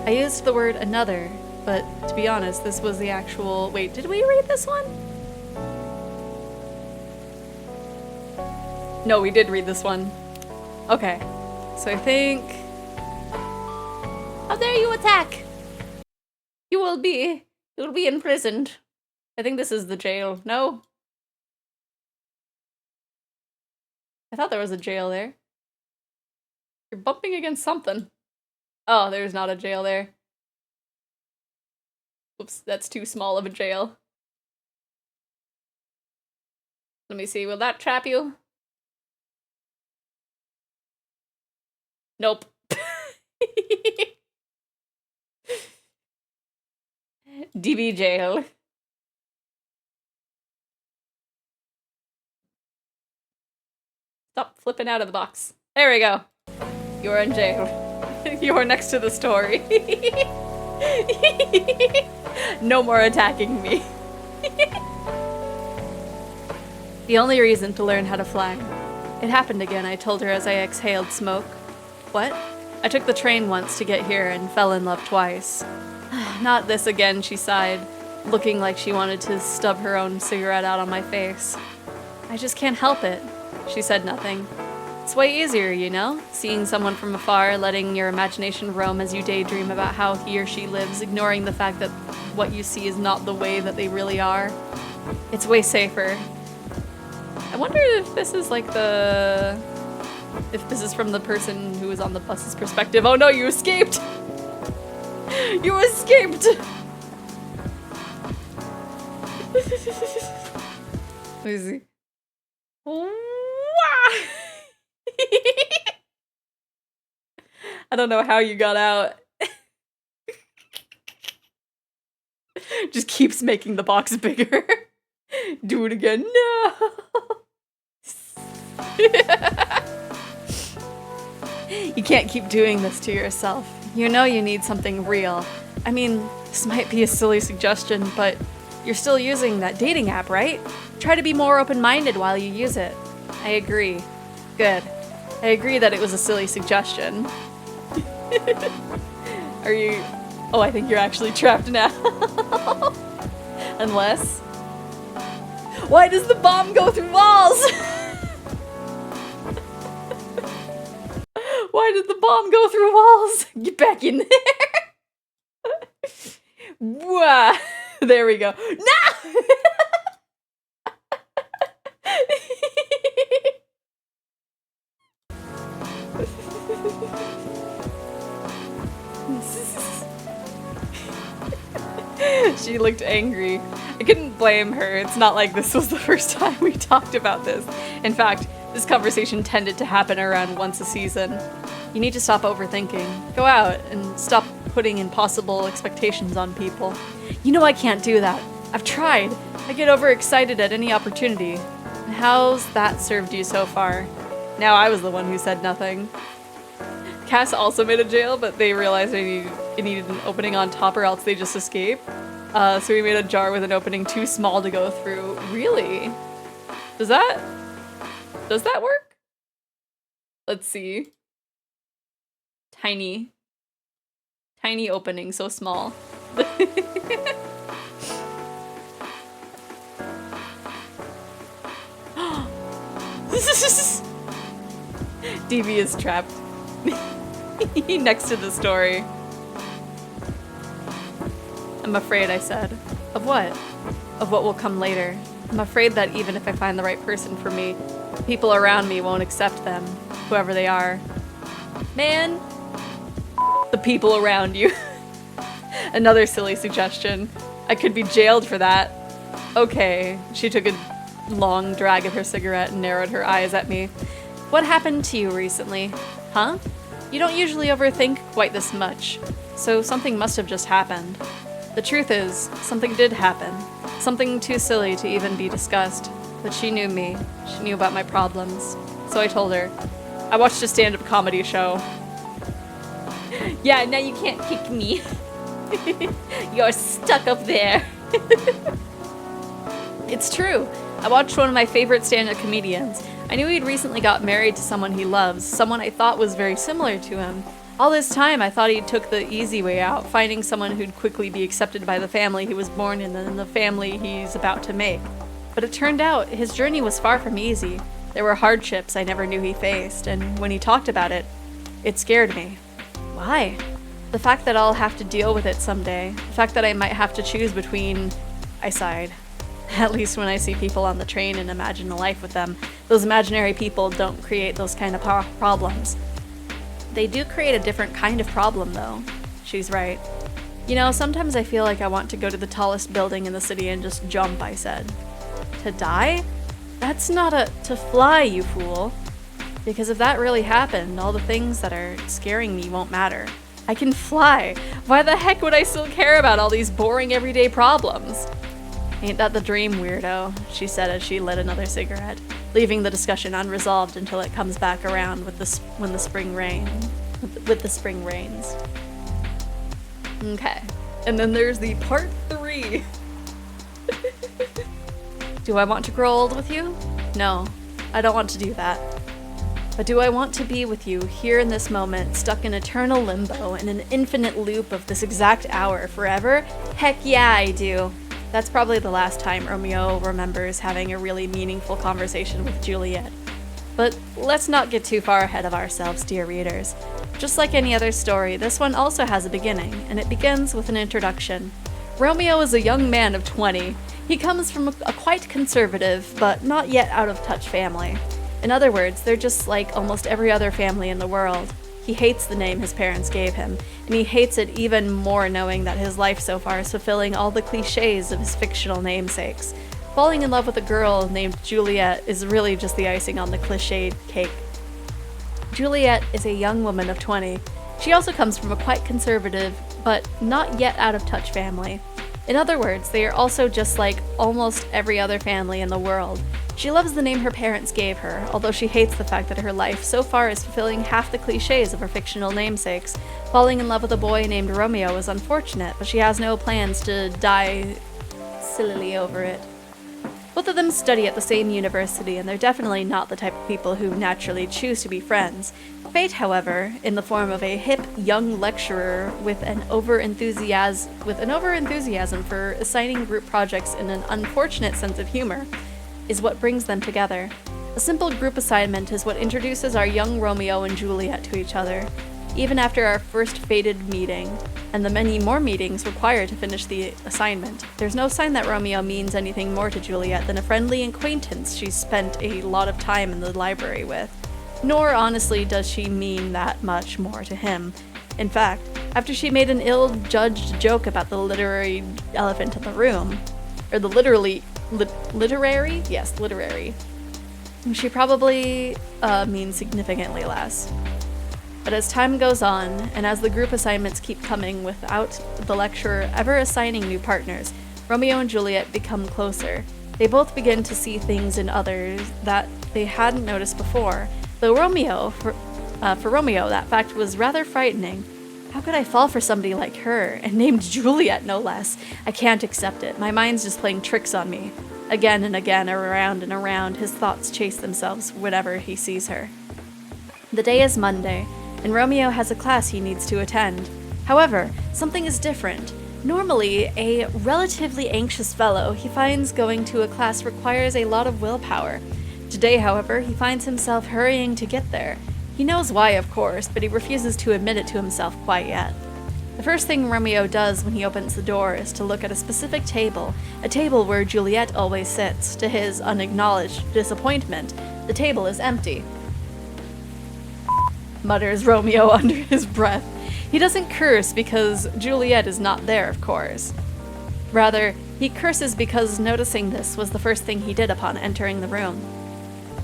I used the word another, but to be honest, this was the actual... Wait, did we read this one? No, we did read this one. Okay. So I think... How dare you attack? You will be imprisoned. I think this is the jail. No? I thought there was a jail there. You're bumping against something. Oh, there's not a jail there. Oops, that's too small of a jail. Let me see, will that trap you? Nope. DB jail. Stop flipping out of the box. There we go. You're in jail. You're next to the story. No more attacking me. The only reason to learn how to fly. It happened again, I told her as I exhaled smoke. What? I took the train once to get here and fell in love twice. Not this again, she sighed, looking like she wanted to stub her own cigarette out on my face. I just can't help it. She said nothing. It's way easier, you know? Seeing someone from afar, letting your imagination roam as you daydream about how he or she lives, ignoring the fact that what you see is not the way that they really are. It's way safer. I wonder if this is like if this is from the person who was on the bus's perspective. Oh no, you escaped! You escaped! Let me see. I don't know how you got out. Just keeps making the box bigger. Do it again. No! You can't keep doing this to yourself. You know you need something real. I mean, this might be a silly suggestion, but you're still using that dating app, right? Try to be more open-minded while you use it. I agree. Good. I agree that it was a silly suggestion. Are you... Oh, I think you're actually trapped now. Unless... Why does the bomb go through walls? Why did the bomb go through walls? Get back in there. Wah. There we go. No! She looked angry. I couldn't blame her. It's not like this was the first time we talked about this. In fact, this conversation tended to happen around once a season. You need to stop overthinking. Go out and stop putting impossible expectations on people. You know I can't do that. I've tried. I get overexcited at any opportunity. And how's that served you so far? Now I was the one who said nothing. Cass also made a jail, but they realized it needed an opening on top or else they just escape. So we made a jar with an opening too small to go through. Really? Does that work? Let's see. Tiny opening, so small. DB is trapped. Next to the story. I'm afraid, I said. Of what? Of what will come later. I'm afraid that even if I find the right person for me, people around me won't accept them. whoever they are. Man, the people around you. Another silly suggestion. I could be jailed for that. Okay, she took a long drag of her cigarette and narrowed her eyes at me. What happened to you recently? Huh? You don't usually overthink quite this much, so something must have just happened. The truth is, something did happen. Something too silly to even be discussed. But she knew me. She knew about my problems. So I told her. I watched a stand-up comedy show. Yeah, now you can't kick me. You're stuck up there. It's true. I watched one of my favorite stand-up comedians. I knew he'd recently got married to someone he loves, someone I thought was very similar to him. All this time, I thought he took the easy way out, finding someone who'd quickly be accepted by the family he was born in and the family he's about to make. But it turned out his journey was far from easy. There were hardships I never knew he faced, and when he talked about it, it scared me. Why? The fact that I'll have to deal with it someday, the fact that I might have to choose between... I sighed. At least when I see people on the train and imagine a life with them, those imaginary people don't create those kind of problems. They do create a different kind of problem, though. She's right. You know, sometimes I feel like I want to go to the tallest building in the city and just jump, I said. To die? That's not to fly, you fool. Because if that really happened, all the things that are scaring me won't matter. I can fly. Why the heck would I still care about all these boring everyday problems? Ain't that the dream, weirdo? She said as she lit another cigarette, leaving the discussion unresolved until it comes back around with the spring rains. Okay, and then there's the part 3. Do I want to grow old with you? No, I don't want to do that. But do I want to be with you here in this moment, stuck in eternal limbo, in an infinite loop of this exact hour forever? Heck yeah, I do. That's probably the last time Romeo remembers having a really meaningful conversation with Juliet. But let's not get too far ahead of ourselves, dear readers. Just like any other story, this one also has a beginning, and it begins with an introduction. Romeo is a young man of 20. He comes from a quite conservative, but not yet out-of-touch family. In other words, they're just like almost every other family in the world. He hates the name his parents gave him, and he hates it even more knowing that his life so far is fulfilling all the cliches of his fictional namesakes. Falling in love with a girl named Juliet is really just the icing on the cliched cake. Juliet is a young woman of 20. She also comes from a quite conservative, but not yet out-of-touch family. In other words, they are also just like almost every other family in the world. She loves the name her parents gave her, although she hates the fact that her life so far is fulfilling half the cliches of her fictional namesakes. Falling in love with a boy named Romeo is unfortunate, but she has no plans to die sillily over it. Both of them study at the same university, and they're definitely not the type of people who naturally choose to be friends. Fate, however, in the form of a hip, young lecturer with an over-enthusiasm for assigning group projects and an unfortunate sense of humor, is what brings them together. A simple group assignment is what introduces our young Romeo and Juliet to each other. Even after our first fated meeting, and the many more meetings required to finish the assignment, there's no sign that Romeo means anything more to Juliet than a friendly acquaintance she's spent a lot of time in the library with. Nor, honestly, does she mean that much more to him. In fact, after she made an ill-judged joke about the literary elephant in the room, or the literary? Yes, literary. She probably means significantly less. But as time goes on, and as the group assignments keep coming without the lecturer ever assigning new partners, Romeo and Juliet become closer. They both begin to see things in others that they hadn't noticed before. Though for Romeo, that fact was rather frightening. How could I fall for somebody like her, and named Juliet no less? I can't accept it. My mind's just playing tricks on me. Again and again, around and around, his thoughts chase themselves whenever he sees her. The day is Monday, and Romeo has a class he needs to attend. However, something is different. Normally, a relatively anxious fellow, he finds going to a class requires a lot of willpower. Today, however, he finds himself hurrying to get there. He knows why, of course, but he refuses to admit it to himself quite yet. The first thing Romeo does when he opens the door is to look at a specific table, a table where Juliet always sits. To his unacknowledged disappointment, the table is empty. mutters Romeo under his breath. He doesn't curse because Juliet is not there, of course. Rather, he curses because noticing this was the first thing he did upon entering the room.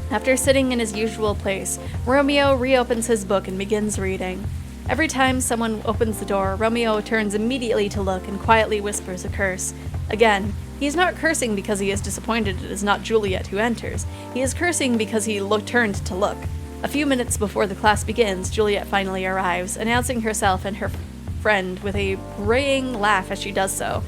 After sitting in his usual place, Romeo reopens his book and begins reading. Every time someone opens the door, Romeo turns immediately to look and quietly whispers a curse. Again, he is not cursing because he is disappointed it is not Juliet who enters. He is cursing because he turned to look. A few minutes before the class begins, Juliet finally arrives, announcing herself and her friend with a braying laugh as she does so.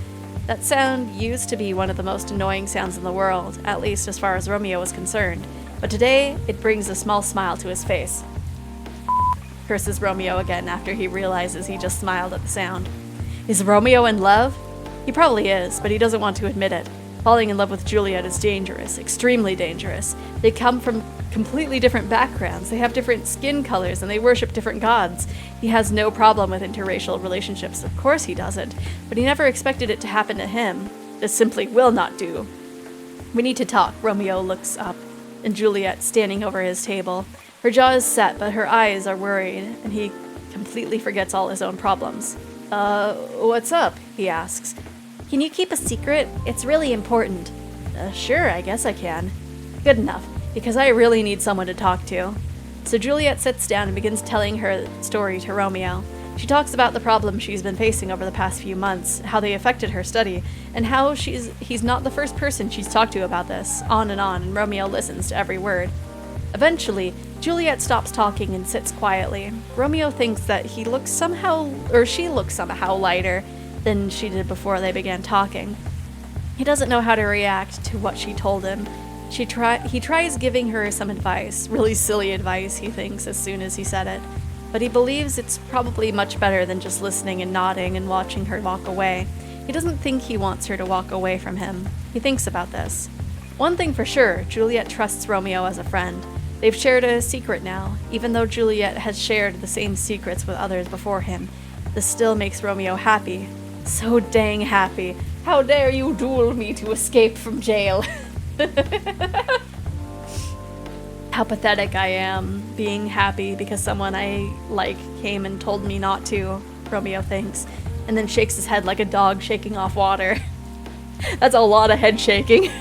That sound used to be one of the most annoying sounds in the world, at least as far as Romeo was concerned. But today, it brings a small smile to his face. Curses Romeo again after he realizes he just smiled at the sound. Is Romeo in love? He probably is, but he doesn't want to admit it. Falling in love with Juliet is dangerous, extremely dangerous. They come from completely different backgrounds, they have different skin colors, and they worship different gods. He has no problem with interracial relationships, of course he doesn't, but he never expected it to happen to him. This simply will not do. We need to talk. Romeo looks up, and Juliet standing over his table. Her jaw is set, but her eyes are worried, and he completely forgets all his own problems. What's up? He asks. Can you keep a secret? It's really important. Sure, I guess I can. Good enough, because I really need someone to talk to. So Juliet sits down and begins telling her story to Romeo. She talks about the problems she's been facing over the past few months, how they affected her study, and how he's not the first person she's talked to about this, on, and Romeo listens to every word. Eventually, Juliet stops talking and sits quietly. Romeo thinks that she looks somehow lighter than she did before they began talking. He doesn't know how to react to what she told him. He tries giving her some advice, really silly advice, he thinks, as soon as he said it. But he believes it's probably much better than just listening and nodding and watching her walk away. He doesn't think he wants her to walk away from him. He thinks about this. One thing for sure, Juliet trusts Romeo as a friend. They've shared a secret now, even though Juliet has shared the same secrets with others before him. This still makes Romeo happy. So dang happy. How dare you duel me to escape from jail? How pathetic I am, being happy because someone I like came and told me not to, Romeo thinks, and then shakes his head like a dog shaking off water. That's a lot of head shaking.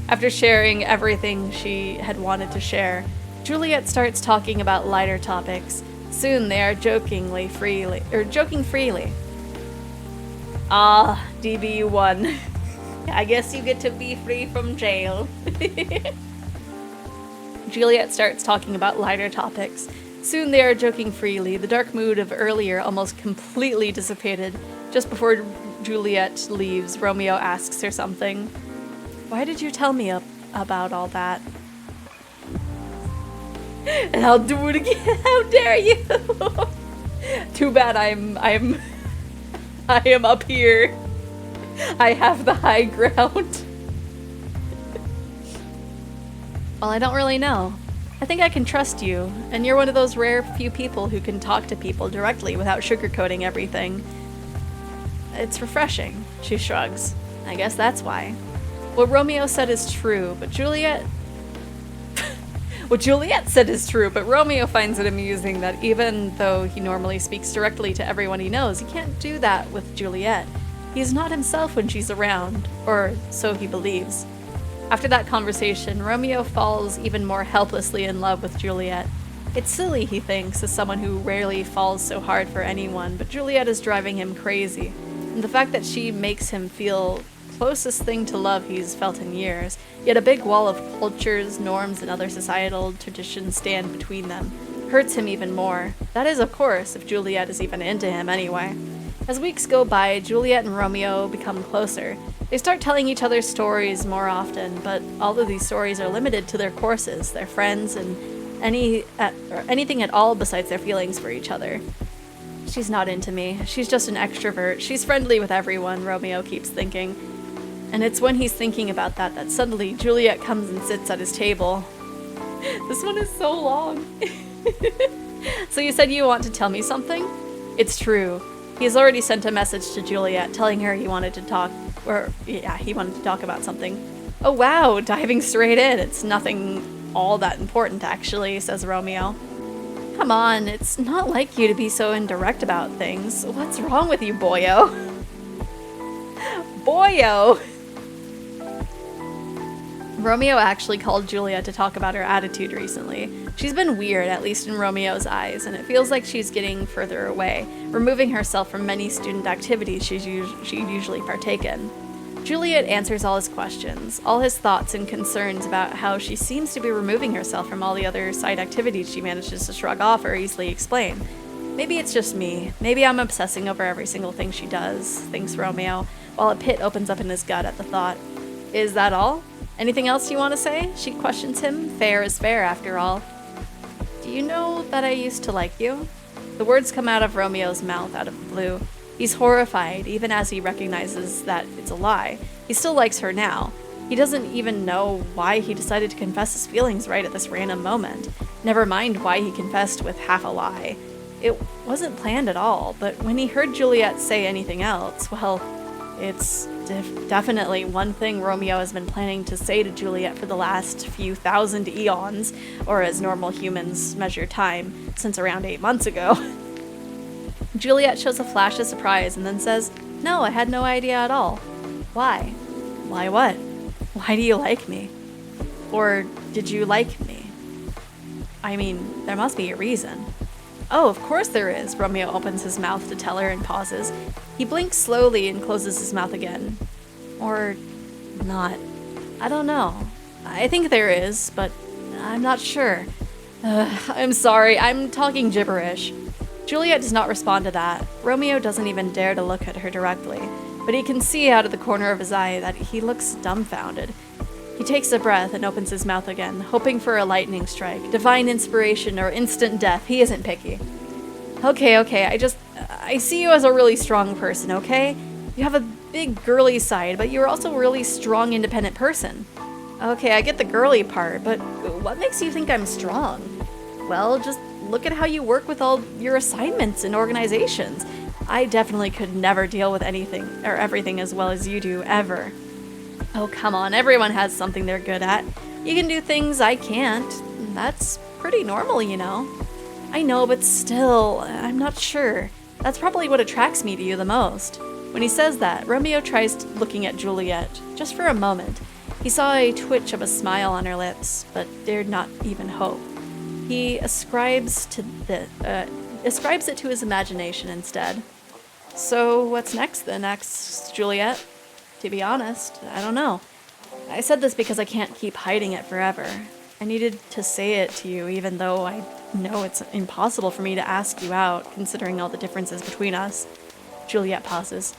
After sharing everything she had wanted to share, Juliet starts talking about lighter topics. Soon they are joking freely. Ah, DB1. I guess you get to be free from jail. Juliet starts talking about lighter topics. Soon they are joking freely. The dark mood of earlier almost completely dissipated. Just before Juliet leaves, Romeo asks her something. Why did you tell me about all that? And I'll do it again. How dare you? Too bad I am up here. I have the high ground. Well, I don't really know. I think I can trust you, and you're one of those rare few people who can talk to people directly without sugarcoating everything. It's refreshing, she shrugs. I guess that's why. What Romeo said is true, but What Juliet said is true, but Romeo finds it amusing that even though he normally speaks directly to everyone he knows, he can't do that with Juliet. He is not himself when she's around, or so he believes. After that conversation, Romeo falls even more helplessly in love with Juliet. It's silly, he thinks, as someone who rarely falls so hard for anyone, but Juliet is driving him crazy. And the fact that she makes him feel closest thing to love he's felt in years, yet a big wall of cultures, norms, and other societal traditions stand between them, hurts him even more. That is, of course, if Juliet is even into him anyway. As weeks go by, Juliet and Romeo become closer. They start telling each other stories more often, but all of these stories are limited to their courses, their friends, and anything at all besides their feelings for each other. She's not into me. She's just an extrovert. She's friendly with everyone, Romeo keeps thinking. And it's when he's thinking about that suddenly Juliet comes and sits at his table. This one is so long. So you said you want to tell me something? It's true. He has already sent a message to Juliet telling her he wanted to talk about something. Oh wow, diving straight in. It's nothing all that important, actually, says Romeo. Come on, it's not like you to be so indirect about things. What's wrong with you, boyo? Boyo! Romeo actually called Juliet to talk about her attitude recently. She's been weird, at least in Romeo's eyes, and it feels like she's getting further away, removing herself from many student activities she'd usually partake in. Juliet answers all his questions, all his thoughts and concerns about how she seems to be removing herself from all the other side activities she manages to shrug off or easily explain. Maybe it's just me. Maybe I'm obsessing over every single thing she does, thinks Romeo, while a pit opens up in his gut at the thought. Is that all? Anything else you want to say? She questions him. Fair is fair, after all. Do you know that I used to like you? The words come out of Romeo's mouth out of the blue. He's horrified, even as he recognizes that it's a lie. He still likes her now. He doesn't even know why he decided to confess his feelings right at this random moment. Never mind why he confessed with half a lie. It wasn't planned at all, but when he heard Juliet say anything else, well, it's definitely one thing Romeo has been planning to say to Juliet for the last few thousand eons, or as normal humans measure time, since around 8 months ago. Juliet shows a flash of surprise and then says, "No, I had no idea at all." Why? Why what? Why do you like me? Or did you like me? I mean, there must be a reason. Oh, of course there is. Romeo opens his mouth to tell her and pauses. He blinks slowly and closes his mouth again. Or not. I don't know. I think there is, but I'm not sure. I'm sorry, I'm talking gibberish. Juliet does not respond to that. Romeo doesn't even dare to look at her directly, but he can see out of the corner of his eye that he looks dumbfounded. He takes a breath and opens his mouth again, hoping for a lightning strike, divine inspiration, or instant death. He isn't picky. Okay, I see you as a really strong person, okay? You have a big girly side, but you're also a really strong, independent person. Okay, I get the girly part, but what makes you think I'm strong? Well, just look at how you work with all your assignments and organizations. I definitely could never deal with anything or everything as well as you do, ever. Oh, come on, everyone has something they're good at. You can do things I can't. That's pretty normal, you know. I know, but still, I'm not sure. That's probably what attracts me to you the most. When he says that, Romeo tries looking at Juliet, just for a moment. He saw a twitch of a smile on her lips, but dared not even hope. He ascribes it to his imagination instead. So what's next then, asks Juliet? To be honest, I don't know. I said this because I can't keep hiding it forever. I needed to say it to you, even though I know it's impossible for me to ask you out, considering all the differences between us. Juliet pauses.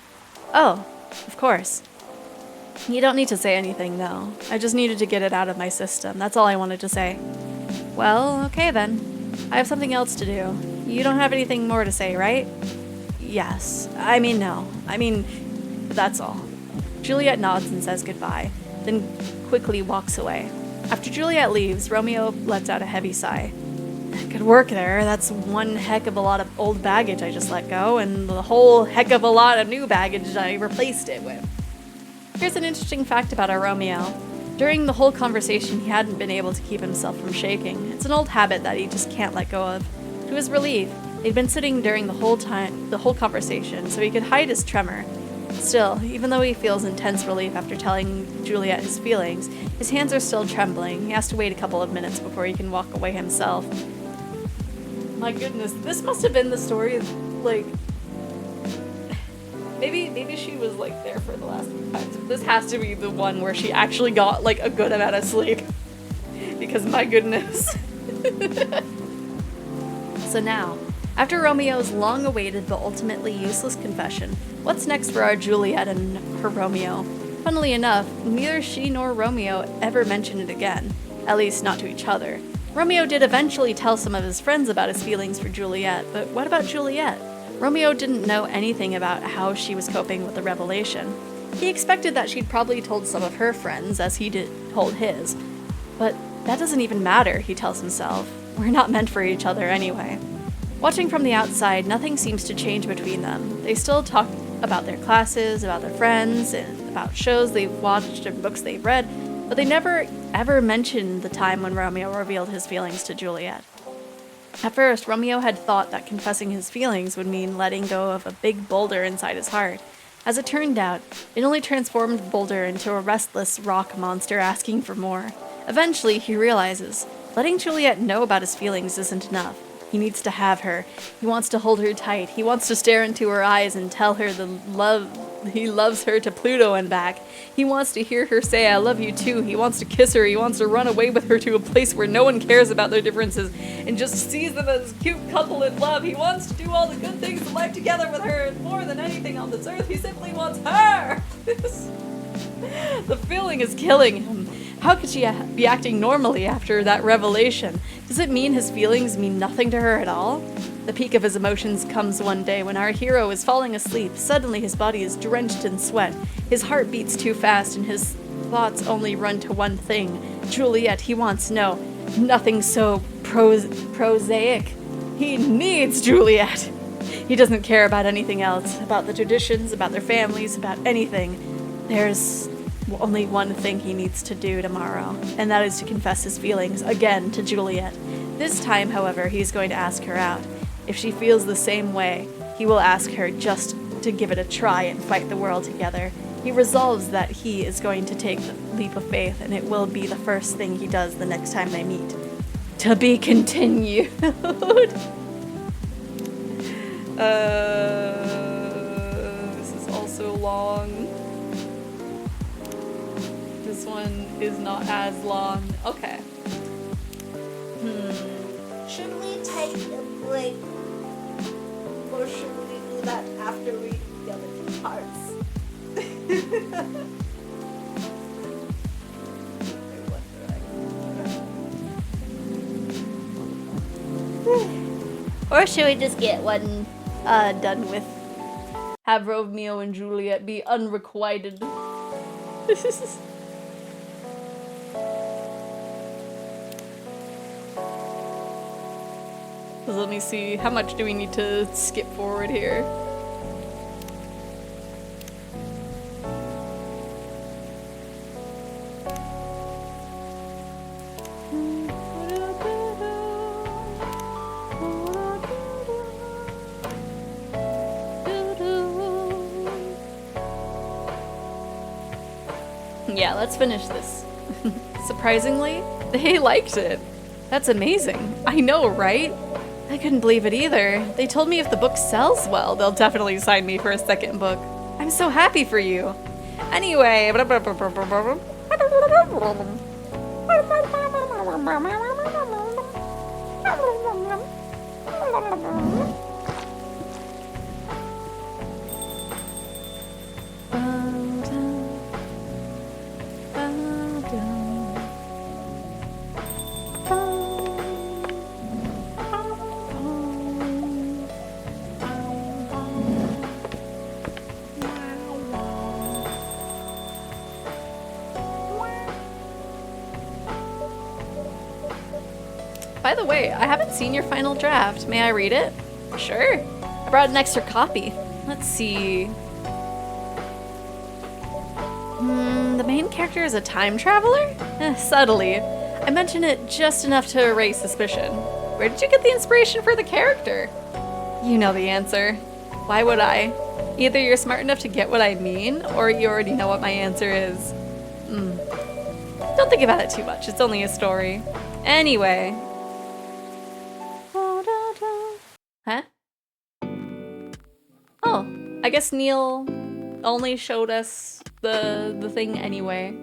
Oh, of course. You don't need to say anything, though. I just needed to get it out of my system. That's all I wanted to say. Well, okay then. I have something else to do. You don't have anything more to say, right? Yes. No. That's all. Juliet nods and says goodbye, then quickly walks away. After Juliet leaves, Romeo lets out a heavy sigh. Good work there. That's one heck of a lot of old baggage I just let go, and the whole heck of a lot of new baggage I replaced it with. Here's an interesting fact about our Romeo. During the whole conversation, he hadn't been able to keep himself from shaking. It's an old habit that he just can't let go of. To his relief, they'd been sitting during the whole conversation, so he could hide his tremor. Still, even though he feels intense relief after telling Juliet his feelings, his hands are still trembling. He has to wait a couple of minutes before he can walk away himself. My goodness, this must have been the story, maybe she was, there for the last few times. This has to be the one where she actually got, a good amount of sleep. Because, my goodness. So now, after Romeo's long-awaited but ultimately useless confession, what's next for our Juliet and her Romeo? Funnily enough, neither she nor Romeo ever mention it again, at least not to each other. Romeo did eventually tell some of his friends about his feelings for Juliet, but what about Juliet? Romeo didn't know anything about how she was coping with the revelation. He expected that she'd probably told some of her friends, as he told his. But that doesn't even matter, he tells himself. We're not meant for each other anyway. Watching from the outside, nothing seems to change between them. They still talk about their classes, about their friends, and about shows they've watched or books they've read, but they never ever mentioned the time when Romeo revealed his feelings to Juliet. At first, Romeo had thought that confessing his feelings would mean letting go of a big boulder inside his heart. As it turned out, it only transformed the boulder into a restless rock monster asking for more. Eventually, he realizes letting Juliet know about his feelings isn't enough. He needs to have her. He wants to hold her tight. He wants to stare into her eyes and tell her he loves her to Pluto and back. He wants to hear her say, "I love you too." He wants to kiss her. He wants to run away with her to a place where no one cares about their differences and just sees them as a cute couple in love. He wants to do all the good things in life together with her, and more than anything on this earth, he simply wants her. The feeling is killing him. How could she be acting normally after that revelation? Does it mean his feelings mean nothing to her at all? The peak of his emotions comes one day when our hero is falling asleep. Suddenly his body is drenched in sweat. His heart beats too fast and his thoughts only run to one thing. Juliet, he wants no. Nothing so prosaic. He needs Juliet. He doesn't care about anything else, about the traditions, about their families, about anything. There's only one thing he needs to do tomorrow, and that is to confess his feelings again to Juliet. This time, however, he's going to ask her out. If she feels the same way, he will ask her just to give it a try and fight the world together. He resolves that he is going to take the leap of faith, and it will be the first thing he does the next time they meet. To be continued. This is also long. This one is not as long. Okay. Should we take a break? Or should we do that after we do the other two parts? Or should we just get one done with? Have Romeo and Juliet be unrequited. Let me see, how much do we need to skip forward here? Yeah, let's finish this. Surprisingly, they liked it. That's amazing. I know, right? I couldn't believe it either. They told me if the book sells well, they'll definitely sign me for a second book. I'm so happy for you. Anyway. By the way, I haven't seen your final draft. May I read it? Sure. I brought an extra copy. Let's see. The main character is a time traveler? Subtly. I mention it just enough to raise suspicion. Where did you get the inspiration for the character? You know the answer. Why would I? Either you're smart enough to get what I mean, or you already know what my answer is. Don't think about it too much. It's only a story. Anyway. Huh? Oh, I guess Neil only showed us the thing anyway.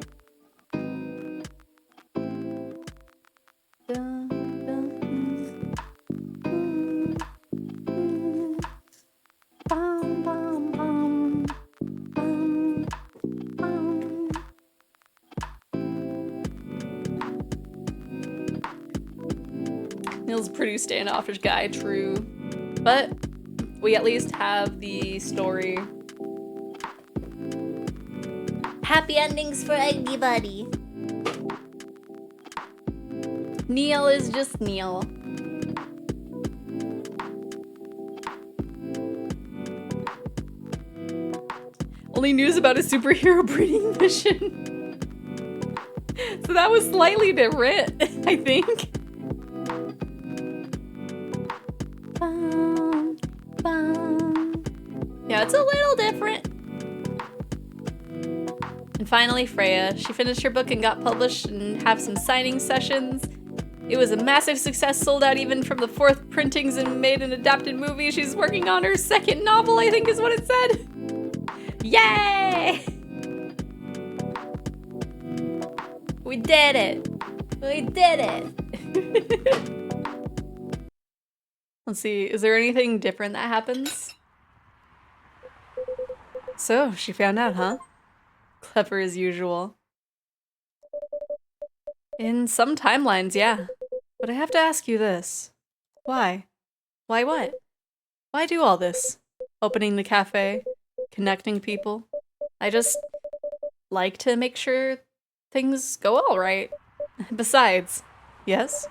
Neil's a pretty standoffish guy, true. But we at least have the story. Happy endings for everybody. Neil is just Neil. Only news about a superhero breeding mission. So that was slightly different, I think. Yeah, it's a little different. And finally, Freya. She finished her book and got published and have some signing sessions. It was a massive success, sold out even from the 4th printings and made an adapted movie. She's working on her 2nd novel, I think is what it said. Yay! We did it! We did it! Let's see, is there anything different that happens? So, she found out, huh? Clever as usual. In some timelines, yeah. But I have to ask you this. Why? Why what? Why do all this? Opening the cafe? Connecting people? I just like to make sure things go all right. Besides, yes?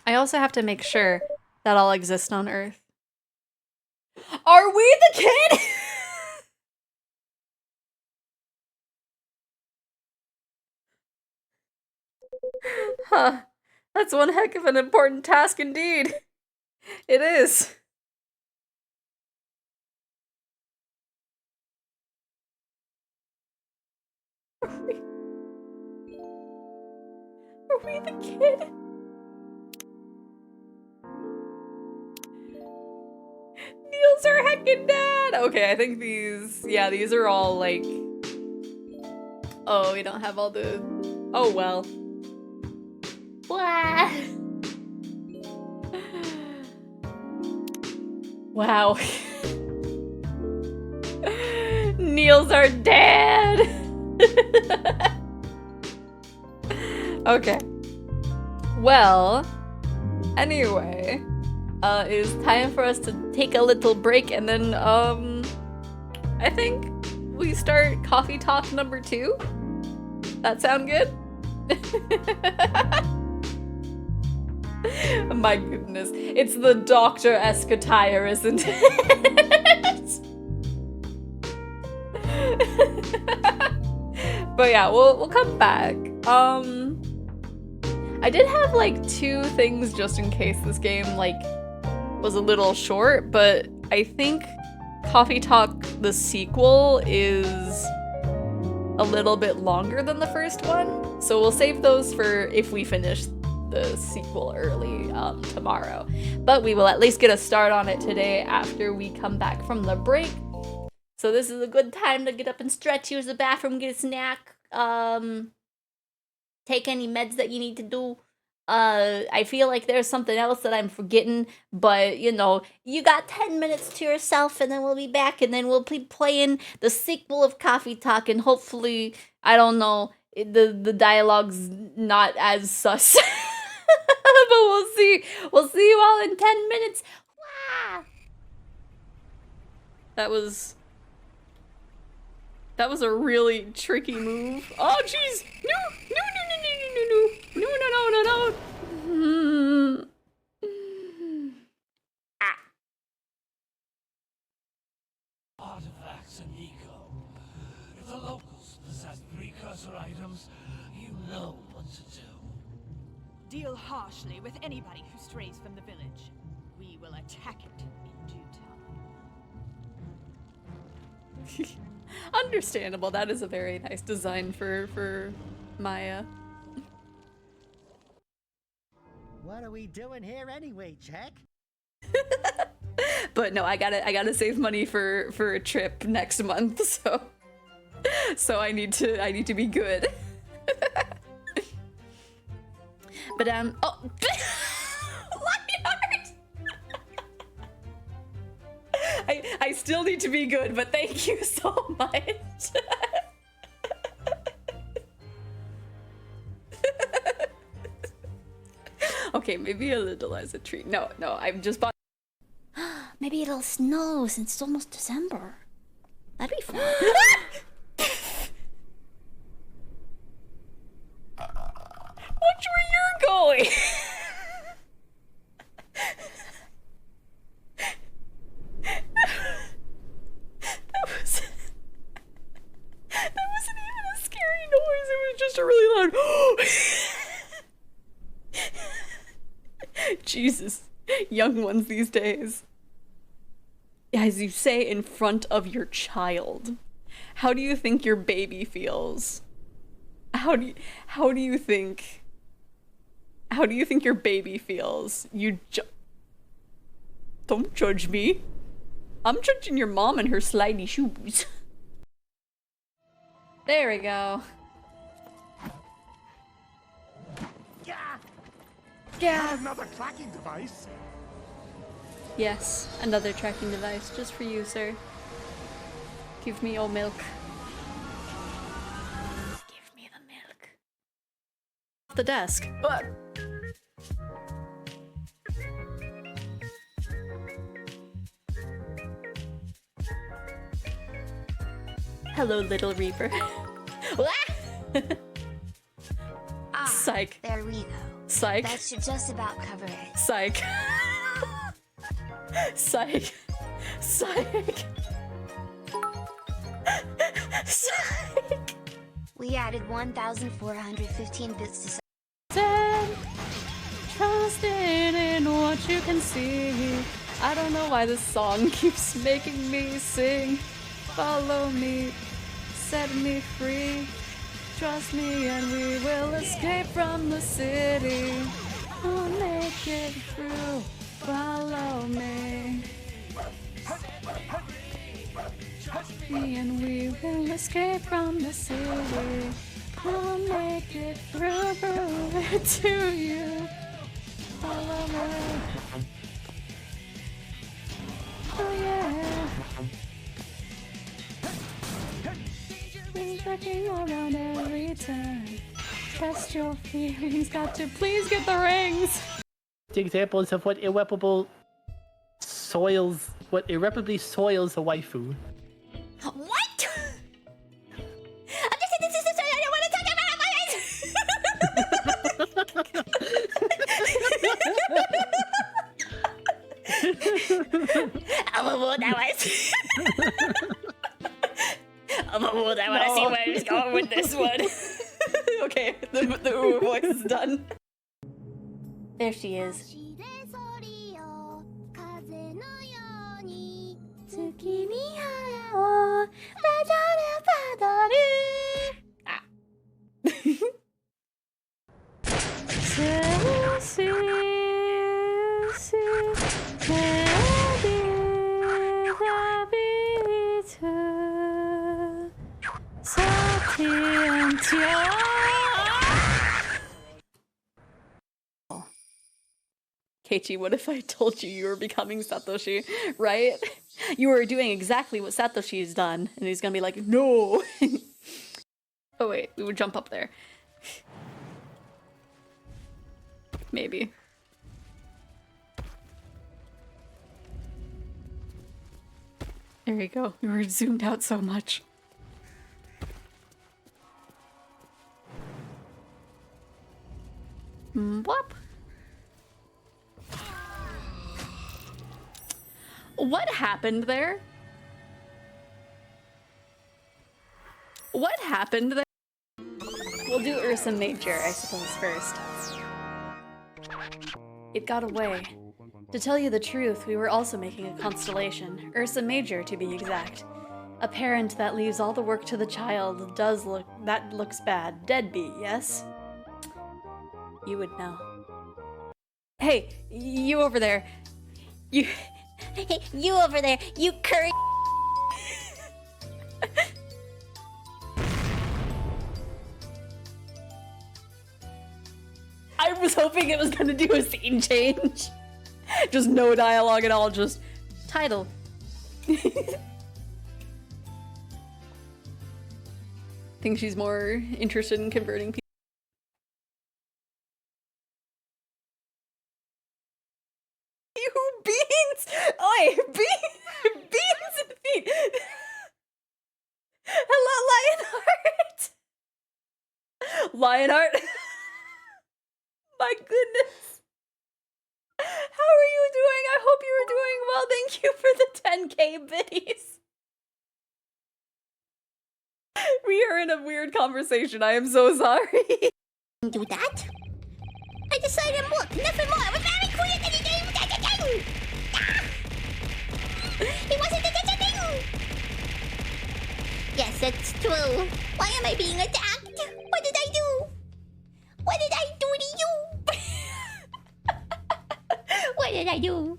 I also have to make sure that I'll exist on Earth. Are we the kid? Huh. That's one heck of an important task indeed. It is. Are we the kid? Niels are heckin' dad! Okay, I think these... Yeah, these are all, like... Oh, we don't have all the... Oh, well. Blah. Wow. Niels our dad! Okay. Well, anyway, it's time for us to take a little break and then, I think we start coffee talk number 2. That sound good? My goodness. It's the Dr. attire, isn't it? But yeah, we'll come back. I did have like 2 things just in case this game like was a little short, but I think Coffee Talk the sequel is a little bit longer than the first one. So we'll save those for if we finish the sequel early tomorrow. But we will at least get a start on it today after we come back from the break. So this is a good time to get up and stretch, use the bathroom, get a snack, take any meds that you need to do. I feel like there's something else that I'm forgetting, but you know, you got 10 minutes to yourself and then we'll be back and then we'll be playing the sequel of Coffee Talk and hopefully, I don't know, the dialogue's not as sus. But we'll see. We'll see you all in 10 minutes. Wah! That was a really tricky move. Oh jeez! No! Ah. Artifacts and eco. If the locals possess precursor items, you know what to do. Deal harshly with anybody who strays from the village. We will attack it in due time. Understandable. That is a very nice design for Maya. What are we doing here anyway, Jack? But no, I gotta save money for a trip next month, so I need to be good. But oh, Lionheart! I still need to be good, but thank you so much. Okay, maybe a little as a treat. No, I've just bought. Maybe it'll snow since it's almost December. That'd be fun. Watch where you're going. That wasn't even a scary noise. It was just a really loud. Jesus. Young ones these days. As you say, in front of your child. How do you think your baby feels? How do you think your baby feels? Don't judge me. I'm judging your mom and her slidey shoes. There we go. Yeah. Another tracking device. Yes, another tracking device just for you, sir. Give me your milk. Give me the milk. Off the desk. What? Hello, little Reaper. Psych. There we go. Psych. That should just about cover it. Psych. Psych. Psych. Psych. We added 1,415 bits to Trusting in what you can see. I don't know why this song keeps making me sing. Follow me, set me free. Trust me and we will escape from the city. We'll make it through. Follow me. Trust me and we will escape from the city. We'll make it through, prove it to you. Follow me. Oh yeah. Looking around every turn. Test your feelings, got to please get the rings. Examples of what irreparably soils a waifu. What? This is the story I don't want to talk about. I'm a wood, that was. I'm a wood, I want to see where he's going with this one. Okay, the ooh voice is done. There she is. Keiichi, what if I told you were becoming Satoshi, right? You were doing exactly what Satoshi's done, and he's gonna be like, no! Oh wait, we would jump up there. Maybe. There you go. We were zoomed out so much. Whoop. What happened there? What happened there? We'll do Ursa Major, I suppose, first. It got away. To tell you the truth, we were also making a constellation. Ursa Major, to be exact. A parent that leaves all the work to the child that looks bad. Deadbeat, yes? You would know. Hey, you over there. Hey, you over there, you curry. I was hoping it was gonna do a scene change. Just no dialogue at all, just title. Think she's more interested in converting people. You beans! Oi, beans and feet! Hello, Lionheart! Lionheart? My goodness. How are you doing? I hope you are doing well. Thank you for the 10K biddies. We are in a weird conversation. I am so sorry. Do that? I decided, look, nothing more. I was very quick. that's true. Why am I being attacked? What did I do? What did I do to you? What did I do?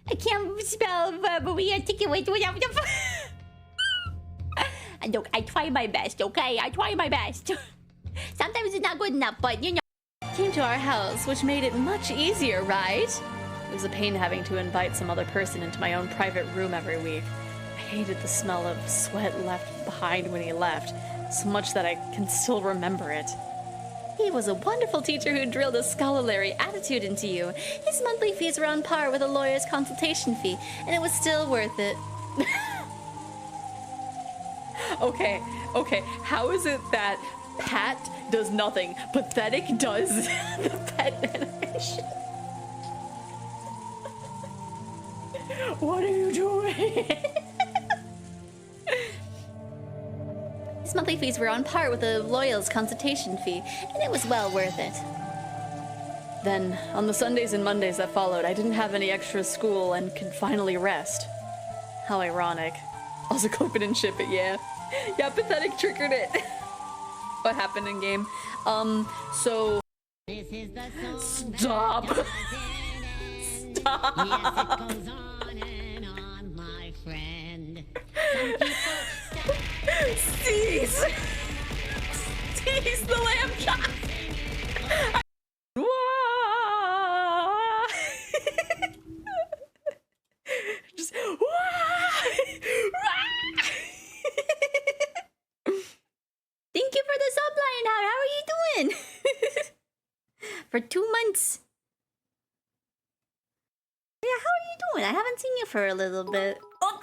I can't spell Maria articulate without the. Look, I try my best, okay? I try my best. Sometimes it's not good enough, but you know. Came to our house, which made it much easier, right? It was a pain having to invite some other person into my own private room every week. I hated the smell of sweat left behind when he left, so much that I can still remember it. He was a wonderful teacher who drilled a scholarly attitude into you. His monthly fees were on par with a lawyer's consultation fee, and it was still worth it. Okay, how is it that Pat does nothing, Pathetic does the pet animation? What are you doing? His monthly fees were on par with a lawyer's consultation fee, and it was well worth it. Then, on the Sundays and Mondays that followed, I didn't have any extra school and could finally rest. How ironic. Also clip it and ship it, yeah. Yeah, Pathetic triggered it. What happened in game? So... This is the song Stop! Stop! Yes, it goes on and on, my friend. Some people Seize! Seize the lamb chop! Just... Thank you for the subline. How are you doing? For 2 months. Yeah, how are you doing? I haven't seen you for a little bit. Oh,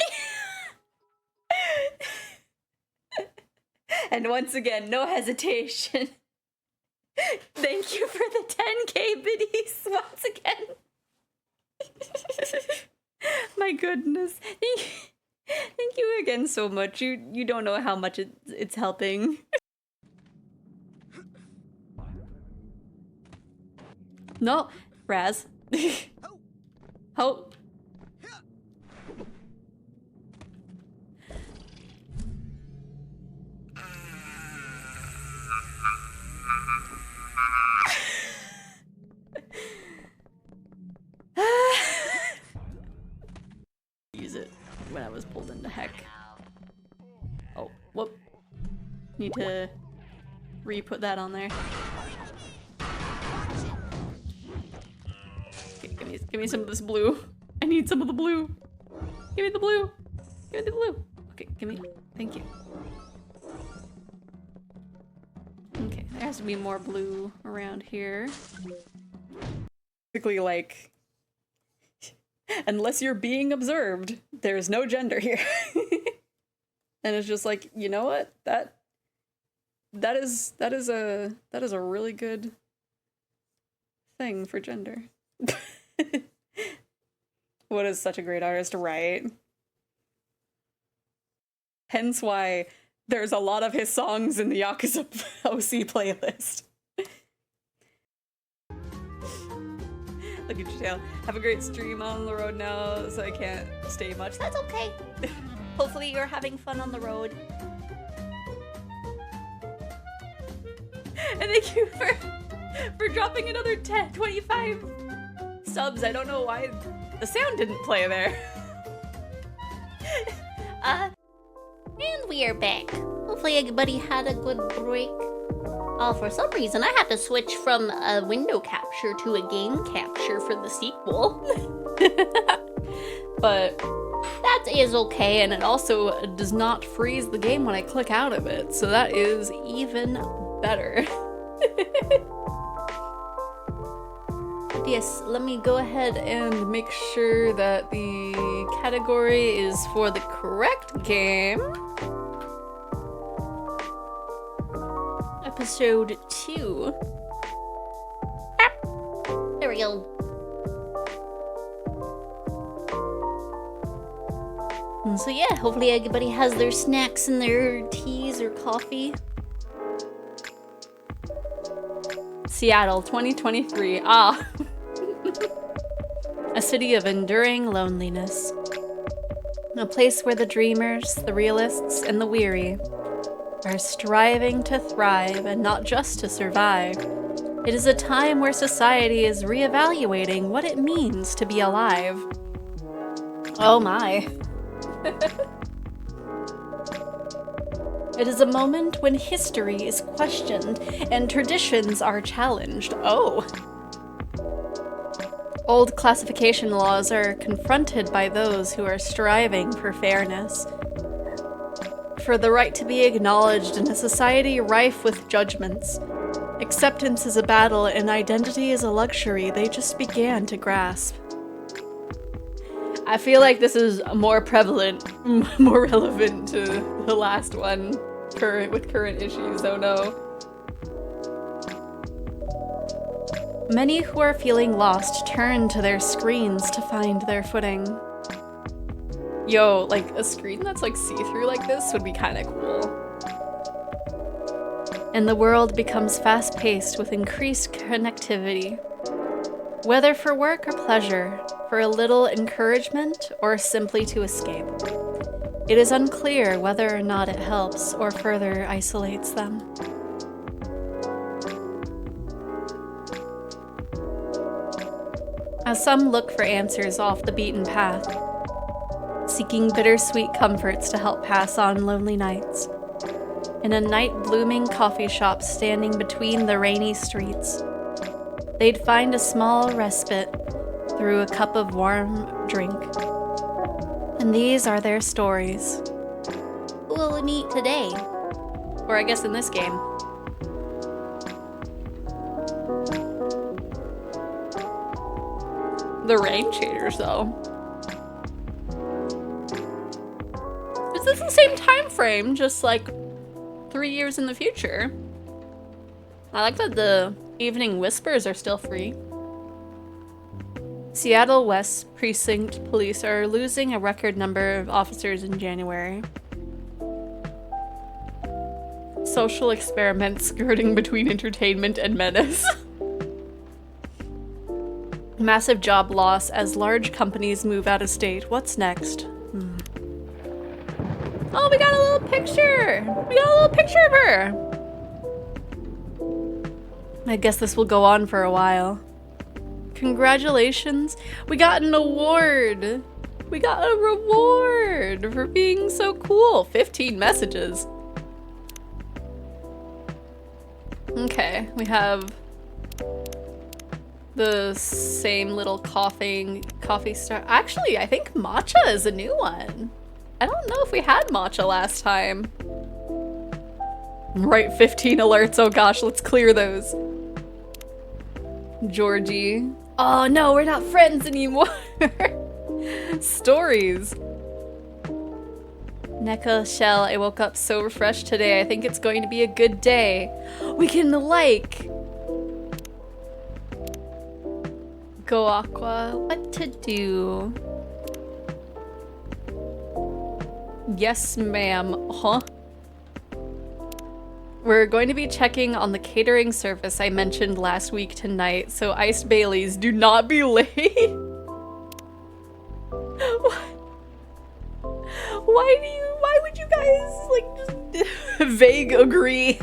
And once again, no hesitation. Thank you for the 10K biddies once again. My goodness. Thank you again so much. You don't know how much it's helping. No, Raz. Ho. Use it when I was pulled into heck. Oh, whoop. Need to re-put that on there. Okay, give me some of this blue. I need some of the blue. Give me the blue. Give me the blue. Okay, give me. Thank you. Okay, there has to be more blue around here. Basically, like, unless you're being observed, there's no gender here. And it's just like, you know what? That is a really good thing for gender. What is such a great artist to write? Hence why there's a lot of his songs in the Yakuza OC playlist. Look at you, Tail. Have a great stream on the road now, so I can't stay much. that's okay. Hopefully you're having fun on the road. And thank you for dropping another 25 subs. I don't know why the sound didn't play there. And we are back. Hopefully everybody had a good break. For some reason, I had to switch from a window capture to a game capture for the sequel. But that is okay, and it also does not freeze the game when I click out of it, so that is even better. Yes, let me go ahead and make sure that the category is for the correct game. Episode 2. There we go. And so yeah, hopefully everybody has their snacks and their teas or coffee. Seattle, 2023. Ah. A city of enduring loneliness. A place where the dreamers, the realists, and the weary are striving to thrive and not just to survive. It is a time where society is reevaluating what it means to be alive. Oh my. It is a moment when history is questioned and traditions are challenged. Oh. Old classification laws are confronted by those who are striving for fairness, for the right to be acknowledged in a society rife with judgments. Acceptance is a battle and identity is a luxury they just began to grasp. I feel like this is more prevalent, more relevant to the last one, with current issues, oh no. Many who are feeling lost turn to their screens to find their footing. Yo, like a screen that's like see-through like this would be kind of cool. And the world becomes fast-paced with increased connectivity. Whether for work or pleasure, for a little encouragement, or simply to escape. It is unclear whether or not it helps or further isolates them. As some look for answers off the beaten path, seeking bittersweet comforts to help pass on lonely nights, in a night-blooming coffee shop standing between the rainy streets, they'd find a small respite through a cup of warm drink. And these are their stories. Who will we meet today? Or I guess in this game. The rain shaders, though. Is this the same time frame, just like 3 years in the future? I like that the evening whispers are still free. Seattle West Precinct Police are losing a record number of officers in January. Social experiment skirting between entertainment and menace. Massive job loss as large companies move out of state. What's next? Oh, we got a little picture! We got a little picture of her! I guess this will go on for a while. Congratulations! We got an award! We got a reward for being so cool! 15 messages. Okay, we have the same little coffee star. Actually, I think matcha is a new one. I don't know if we had matcha last time. Right, 15 alerts. Oh gosh, let's clear those. Georgie. Oh no, we're not friends anymore. Stories. Neko Shell, I woke up so refreshed today. I think it's going to be a good day. We can like. Go Aqua, what to do? Yes, ma'am. Huh? We're going to be checking on the catering service I mentioned last week tonight, so iced Baileys, do not be late. Why would you guys, like, just vague agree?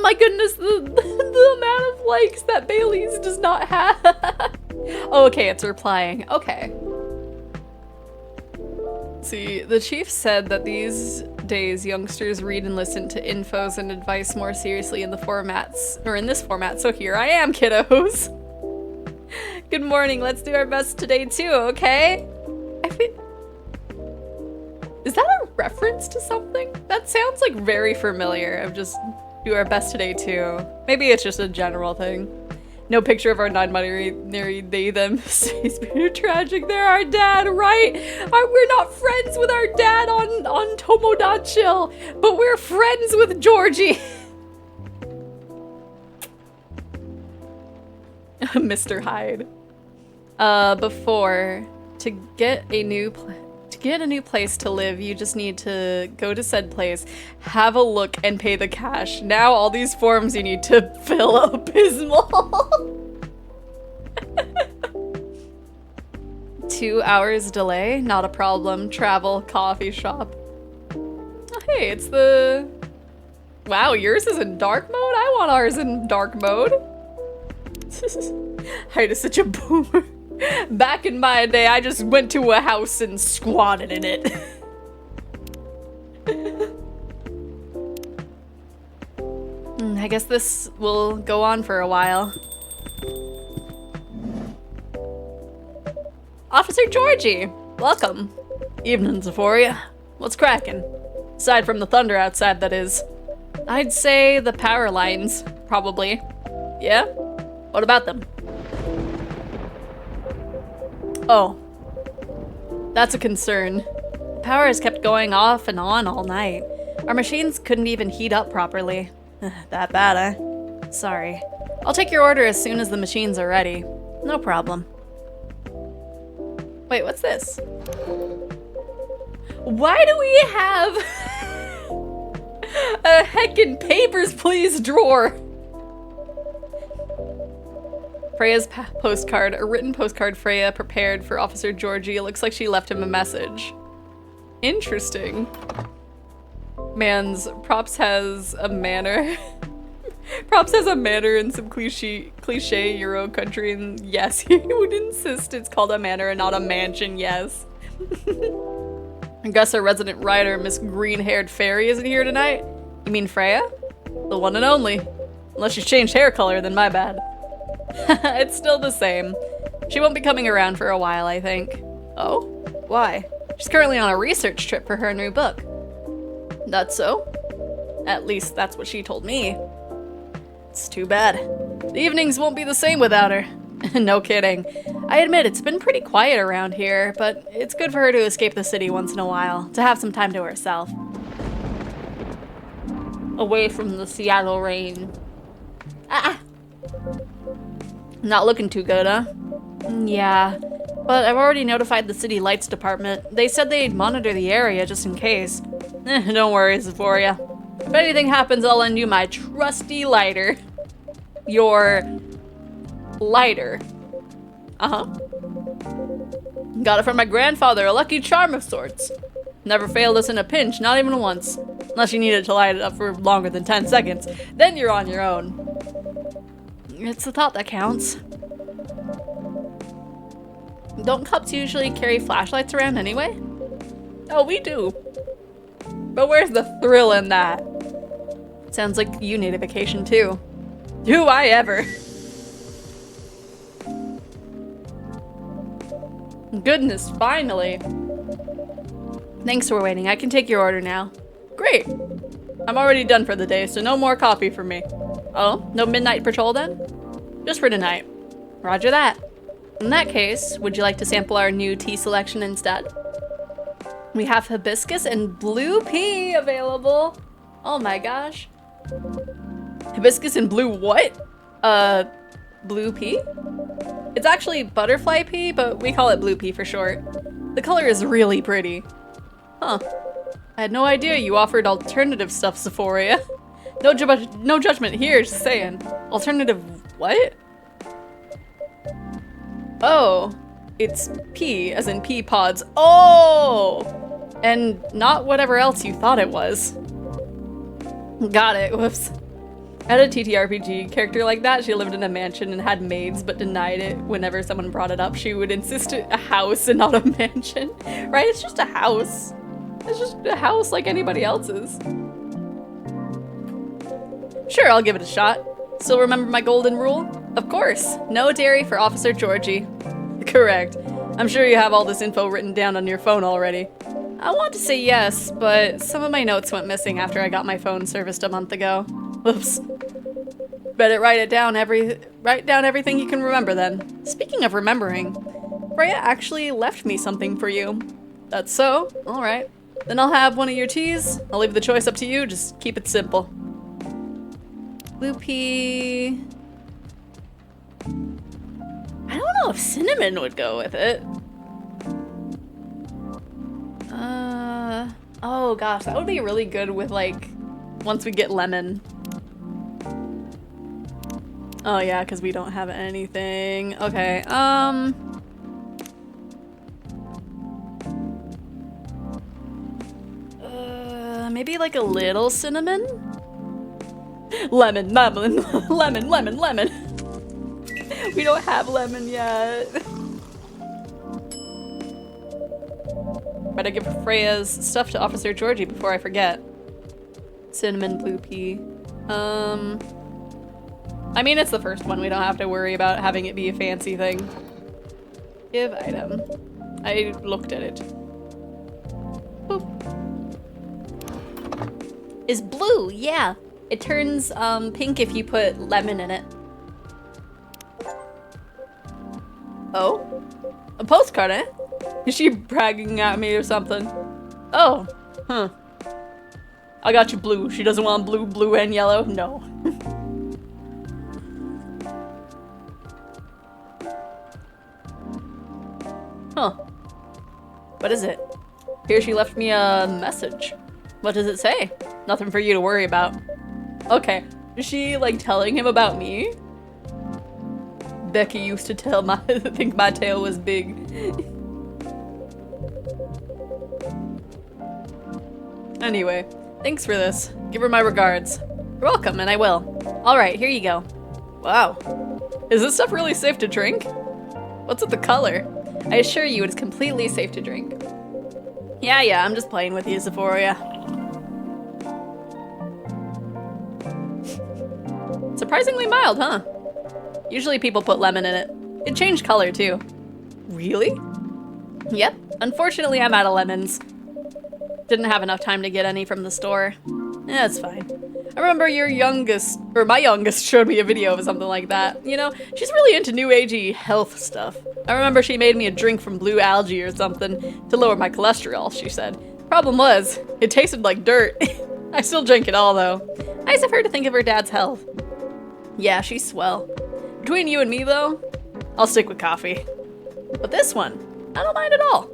My goodness, the amount of likes that Bailey's does not have. Oh, okay, it's replying. Okay. See, the chief said that these days youngsters read and listen to infos and advice more seriously in the formats, or in this format, so here I am, kiddos. Good morning, let's do our best today too, okay? Is that a reference to something? That sounds like very familiar, of just do our best today too. Maybe it's just a general thing. No picture of our non-binary they them. It's been tragic. They're our dad, right? We're not friends with our dad on Tomodachi, but we're friends with Georgie. Mr. Hyde. Before, to get a new place to live, you just need to go to said place, have a look, and pay the cash. Now all these forms you need to fill are abysmal. 2 hours delay, not a problem. Travel, coffee shop. Hey, it's the... Wow, yours is in dark mode? I want ours in dark mode. Hyde is such a boomer. Back in my day, I just went to a house and squatted in it. I guess this will go on for a while. Officer Georgie, welcome. Evening, Xephoria. What's cracking? Aside from the thunder outside, that is. I'd say the power lines, probably. Yeah? What about them? Oh. That's a concern. The power has kept going off and on all night. Our machines couldn't even heat up properly. That bad, eh? Sorry. I'll take your order as soon as the machines are ready. No problem. Wait, what's this? Why do we have a heckin' papers, please drawer? Freya's postcard, a written postcard Freya prepared for Officer Georgie. It looks like she left him a message. Interesting. Man's Props has a manner. Props has a manner in some cliche Euro country, and yes, he would insist it's called a manor and not a mansion, yes. I guess our resident writer, Miss Green-Haired Fairy, isn't here tonight? You mean Freya? The one and only. Unless she's changed hair color, then my bad. It's still the same. She won't be coming around for a while, I think. Oh? Why? She's currently on a research trip for her new book. That's so? At least that's what she told me. It's too bad. The evenings won't be the same without her. No kidding. I admit it's been pretty quiet around here, but it's good for her to escape the city once in a while, to have some time to herself. Away from the Seattle rain. Ah! Not looking too good, huh? Yeah, but I've already notified the city lights department. They said they'd monitor the area just in case. Don't worry, Xephoria. If anything happens, I'll lend you my trusty lighter. Your lighter. Uh-huh. Got it from my grandfather, a lucky charm of sorts. Never failed us in a pinch, not even once. Unless you needed to light it up for longer than 10 seconds. Then you're on your own. It's the thought that counts. Don't cops usually carry flashlights around anyway? Oh, we do. But where's the thrill in that? Sounds like you need a vacation too. Do I ever? Goodness, finally. Thanks for waiting. I can take your order now. Great. I'm already done for the day, so no more coffee for me. Oh, no midnight patrol then? Just for tonight. Roger that. In that case, would you like to sample our new tea selection instead? We have hibiscus and blue pea available. Oh my gosh. Hibiscus and blue what? Blue pea? It's actually butterfly pea, but we call it blue pea for short. The color is really pretty. Huh. I had no idea you offered alternative stuff, Xephoria. No judgment here, just saying. Alternative what? Oh, it's pea, as in pea pods. Oh! And not whatever else you thought it was. Got it, whoops. I had a TTRPG character like that. She lived in a mansion and had maids, but denied it whenever someone brought it up. She would insist a house and not a mansion. Right? It's just a house. It's just a house like anybody else's. Sure, I'll give it a shot. Still remember my golden rule? Of course. No dairy for Officer Georgie. Correct. I'm sure you have all this info written down on your phone already. I want to say yes, but some of my notes went missing after I got my phone serviced a month ago. Oops. Better write down everything you can remember then. Speaking of remembering, Freya actually left me something for you. That's so? Alright. Then I'll have one of your teas. I'll leave the choice up to you, just keep it simple. Blue pea... I don't know if cinnamon would go with it. Oh gosh, that would be really good with like, once we get lemon. Oh yeah, because we don't have anything. Okay, Maybe like a little cinnamon? Lemon, lemon, lemon, lemon, lemon. We don't have lemon yet. Better give Freya's stuff to Officer Georgie before I forget. Cinnamon blue pea. I mean, it's the first one. We don't have to worry about having it be a fancy thing. Give item. I looked at it. Boop. Is blue, yeah. It turns pink if you put lemon in it. Oh? A postcard, eh? Is she bragging at me or something? Oh, huh. I got you blue. She doesn't want blue, blue and yellow? No. Huh. What is it? Here she left me a message. What does it say? Nothing for you to worry about. Okay. Is she like telling him about me? Becky used to think my tail was big. Anyway, thanks for this. Give her my regards. You're welcome, and I will. Alright, here you go. Wow. Is this stuff really safe to drink? What's with the color? I assure you it is completely safe to drink. Yeah, I'm just playing with you, Xephoria. Surprisingly mild, huh? Usually people put lemon in it. It changed color, too. Really? Yep. Unfortunately, I'm out of lemons. Didn't have enough time to get any from the store. It's fine. I remember my youngest showed me a video of something like that. You know, she's really into new agey health stuff. I remember she made me a drink from blue algae or something to lower my cholesterol, she said. Problem was, it tasted like dirt. I still drink it all though. Nice of her to think of her dad's health. Yeah, she's swell. Between you and me though, I'll stick with coffee. But this one, I don't mind at all.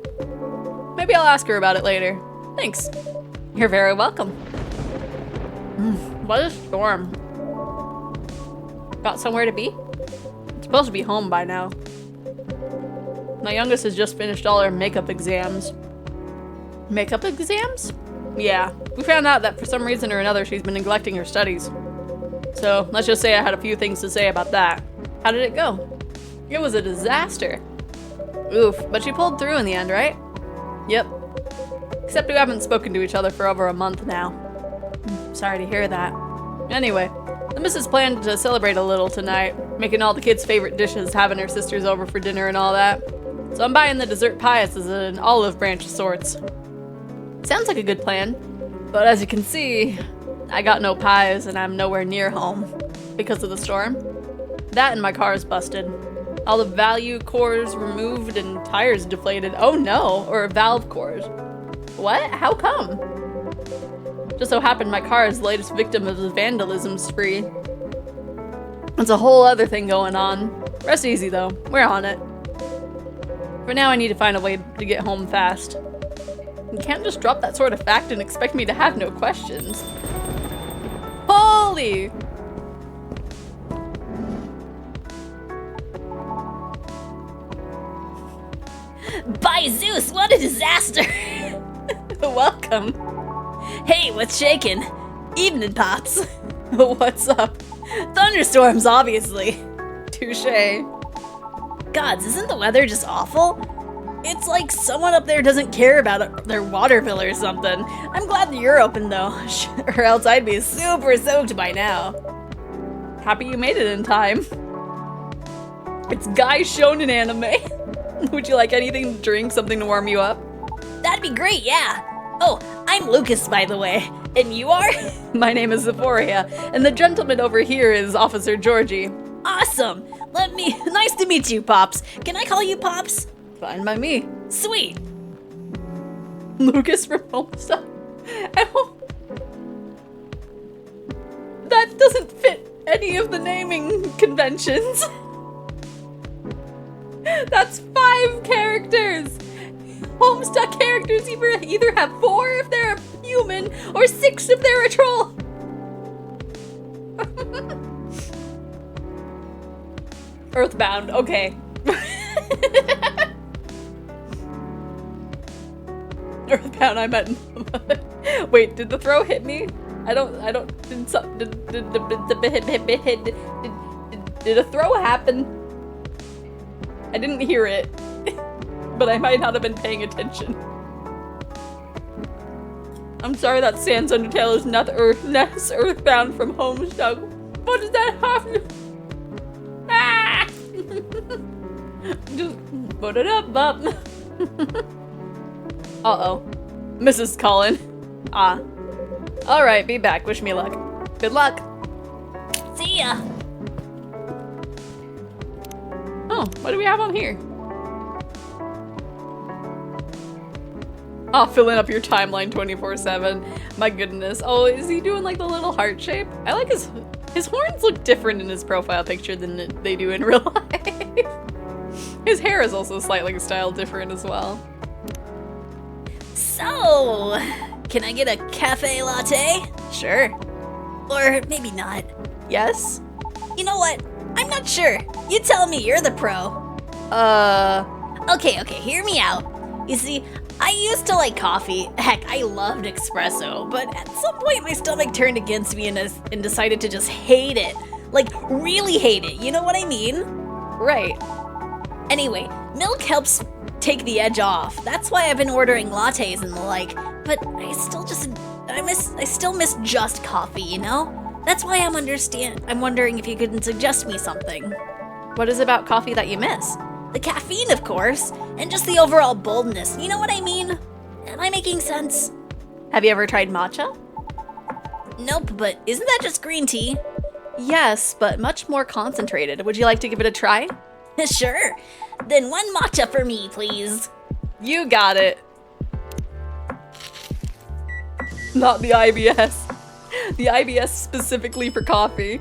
Maybe I'll ask her about it later. Thanks. You're very welcome. What a storm. Got somewhere to be? It's supposed to be home by now. My youngest has just finished all her makeup exams. Makeup exams? Yeah, we found out that for some reason or another she's been neglecting her studies. So let's just say I had a few things to say about that. How did it go? It was a disaster. Oof, but she pulled through in the end, right? Yep. Except we haven't spoken to each other for over a month now. Sorry to hear that. Anyway, the missus planned to celebrate a little tonight, making all the kids' favorite dishes, having her sisters over for dinner and all that. So I'm buying the dessert pies as an olive branch of sorts. Sounds like a good plan, but as you can see, I got no pies and I'm nowhere near home because of the storm. That and my car is busted. All the valve cores removed and tires deflated. Oh no, or valve cores. What? How come? Just so happened my car is the latest victim of the vandalism spree. It's a whole other thing going on. Rest easy though, we're on it. For now I need to find a way to get home fast. You can't just drop that sort of fact and expect me to have no questions. Holy! By Zeus, what a disaster! Welcome. Hey, what's shaking? Evening, Pops. What's up? Thunderstorms, obviously. Touché. Gods, isn't the weather just awful? It's like someone up there doesn't care about their water bill or something. I'm glad that you're open though, or else I'd be super soaked by now. Happy you made it in time. It's guy shonen anime. Would you like anything to drink, something to warm you up? That'd be great, yeah. Oh, I'm Lucas, by the way. And you are? My name is Xephoria, and the gentleman over here is Officer Georgie. Awesome. Nice to meet you, Pops. Can I call you Pops? Fine by me. Sweet. Lucas from Homestuck. That doesn't fit any of the naming conventions. That's 5 characters. Homestuck characters either have 4 if they're a human or 6 if they're a troll. Earthbound, okay. Earthbound, I meant Wait, did the throw hit me? Did a throw happen? I didn't hear it, but I might not have been paying attention. I'm sorry that Sans Undertale is not less earthbound from Homestuck. What does that have to... Ah! Just put it up. Uh-oh. Mrs. Collin. Ah. Alright, be back. Wish me luck. Good luck. See ya. Oh, what do we have on here? Oh, filling up your timeline 24/7. My goodness. Oh, is he doing like the little heart shape? I like his horns look different in his profile picture than they do in real life. His hair is also slightly styled different as well. So, can I get a cafe latte? Sure. Or maybe not. Yes? You know what? I'm not sure. You tell me, you're the pro. Okay, hear me out. You see, I used to like coffee. Heck, I loved espresso, but at some point my stomach turned against me and decided to just hate it. Like, really hate it, you know what I mean? Right. Anyway, milk helps take the edge off. That's why I've been ordering lattes and the like, but I still miss just coffee, you know? That's why I'm wondering if you could suggest me something. What is about coffee that you miss? The caffeine, of course, and just the overall boldness. You know what I mean? Am I making sense? Have you ever tried matcha? Nope, but isn't that just green tea? Yes, but much more concentrated. Would you like to give it a try? Sure. Then one matcha for me, please. You got it. Not the IBS. The IBS specifically for coffee.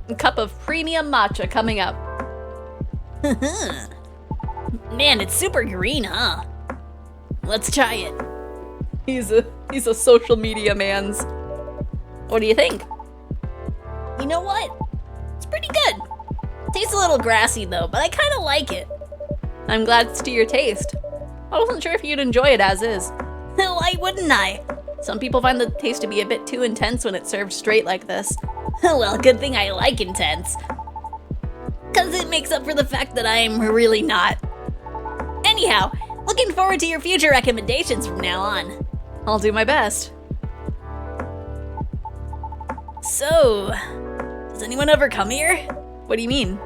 A cup of premium matcha coming up. Man, it's super green, huh? Let's try it. He's a social media man's. What do you think? You know what? It's pretty good. Tastes a little grassy though, but I kind of like it. I'm glad it's to your taste. I wasn't sure if you'd enjoy it as is. Why wouldn't I? Some people find the taste to be a bit too intense when it's served straight like this. Well, good thing I like intense. Cause it makes up for the fact that I'm really not. Anyhow, looking forward to your future recommendations from now on. I'll do my best. So, does anyone ever come here? What do you mean?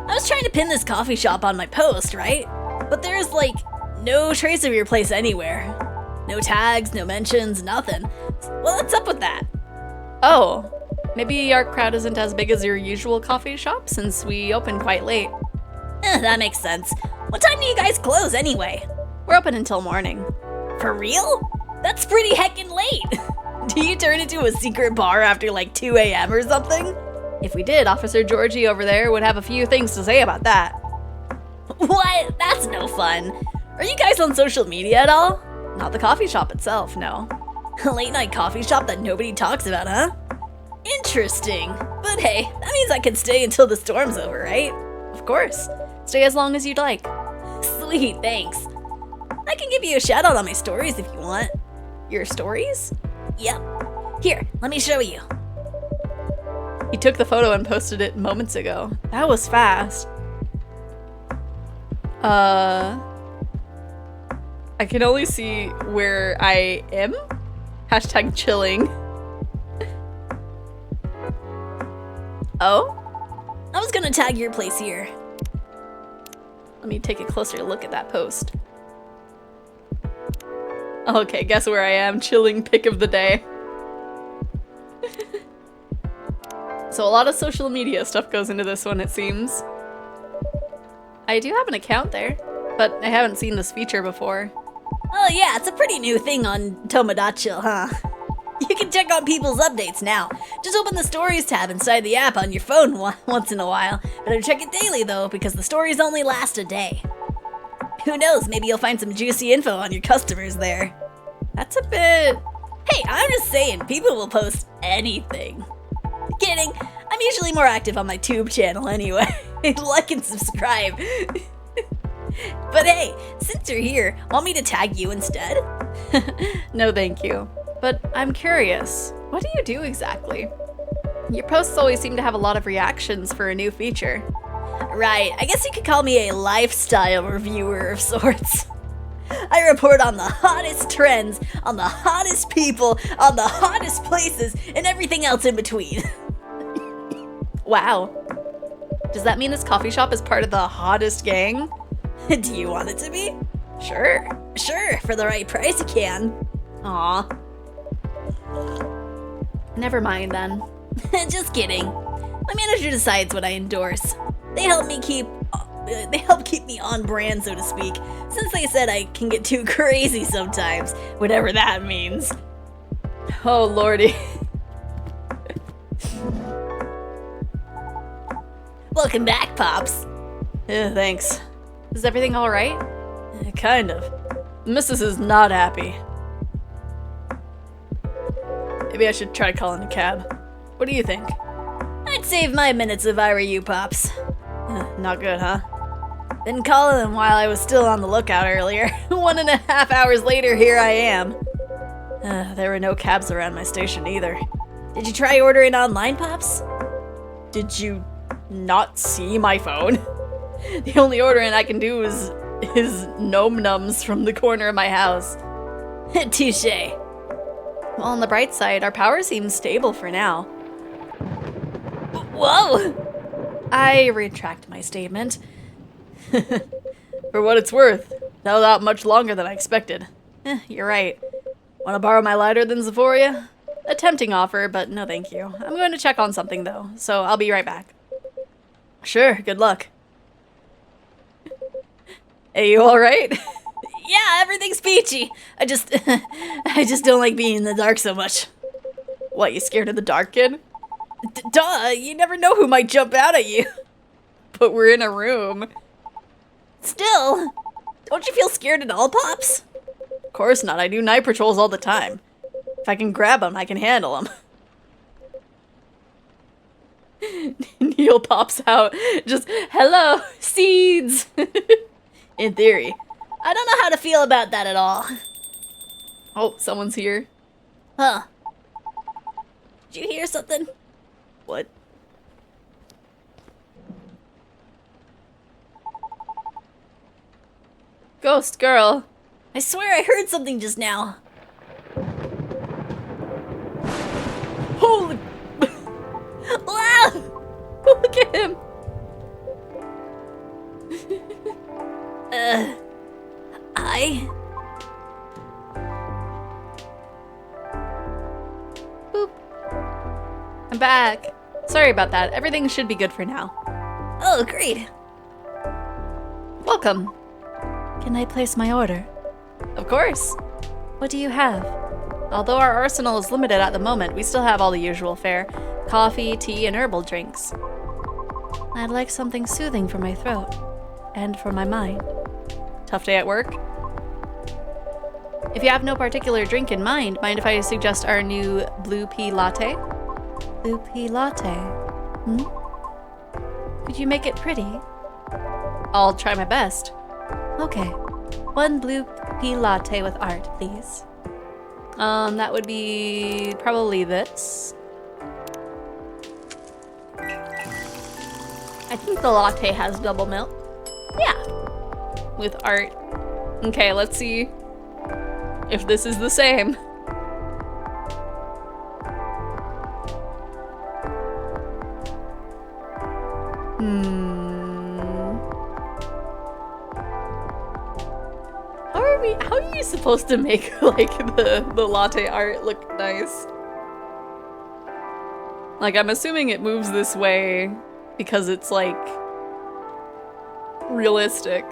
I was trying to pin this coffee shop on my post, right? But there's like no trace of your place anywhere. No tags, no mentions, nothing. Well, what's up with that? Oh, maybe our crowd isn't as big as your usual coffee shop since we open quite late. That makes sense. What time do you guys close anyway? We're open until morning. For real? That's pretty heckin' late. Do you turn into a secret bar after like 2 a.m. or something? If we did, Officer Georgie over there would have a few things to say about that. What? That's no fun. Are you guys on social media at all? Not the coffee shop itself, no. A late night coffee shop that nobody talks about, huh? Interesting. But hey, that means I can stay until the storm's over, right? Of course. Stay as long as you'd like. Sweet, thanks. I can give you a shout out on my stories if you want. Your stories? Yep. Here, let me show you. He took the photo and posted it moments ago. That was fast. I can only see where I am. Hashtag chilling. Oh? I was gonna tag your place here. Let me take a closer look at that post. Okay, guess where I am? Chilling pick of the day. So a lot of social media stuff goes into this one, it seems. I do have an account there, but I haven't seen this feature before. Oh yeah, it's a pretty new thing on Tomodachi, huh? You can check on people's updates now. Just open the Stories tab inside the app on your phone once in a while. Better check it daily though, because the stories only last a day. Who knows, maybe you'll find some juicy info on your customers there. That's a bit... Hey, I'm just saying, people will post anything. Kidding, I'm usually more active on my tube channel anyway. Like and subscribe. But hey, since you're here, want me to tag you instead? No, thank you. But I'm curious, what do you do exactly? Your posts always seem to have a lot of reactions for a new feature. Right, I guess you could call me a lifestyle reviewer of sorts. I report on the hottest trends, on the hottest people, on the hottest places, and everything else in between. Wow. Does that mean this coffee shop is part of the hottest gang? Do you want it to be? Sure, for the right price you can. Aw. Never mind then. Just kidding. My manager decides what I endorse. They help keep me on brand, so to speak, since they said I can get too crazy sometimes, whatever that means. Oh lordy. Welcome back, Pops. Yeah, thanks. Is everything alright? Kind of. Mrs. is not happy. Maybe I should try calling a cab. What do you think? I'd save my minutes if I were you, Pops. Not good, huh? Been calling them while I was still on the lookout earlier. 1.5 hours later, here I am. There were no cabs around my station either. Did you try ordering online, Pops? Did you not see my phone? The only ordering I can do is Nom Nums from the corner of my house. Touché. Well, on the bright side, our power seems stable for now. Whoa! I retract my statement. For what it's worth, that was out much longer than I expected. You're right. Want to borrow my lighter then, Xephoria? A tempting offer, but no thank you. I'm going to check on something though, so I'll be right back. Sure, good luck. Hey, you alright? Yeah, everything's peachy. I just don't like being in the dark so much. What, you scared of the dark, kid? Duh, you never know who might jump out at you. But we're in a room. Still, don't you feel scared at all, Pops? Of course not, I do night patrols all the time. If I can grab them, I can handle them. Neil pops out, just, hello, seeds! In theory. I don't know how to feel about that at all. Oh, someone's here. Huh. Did you hear something? What? Ghost girl. I swear I heard something just now. Holy... Wow! Look at him! Boop. I'm back. Sorry about that. Everything should be good for now. Oh, great. Welcome. Can I place my order? Of course. What do you have? Although our arsenal is limited at the moment, we still have all the usual fare. Coffee, tea, and herbal drinks. I'd like something soothing for my throat. And for my mind. Tough day at work? If you have no particular drink in mind if I suggest our new blue pea latte? Blue pea latte? Hmm? Could you make it pretty? I'll try my best. Okay. 1 blue pea latte with art, please. That would be probably this. I think the latte has double milk. Yeah. With art. Okay, let's see if this is the same. How are you supposed to make like the latte art look nice? Like, I'm assuming it moves this way because it's like realistic.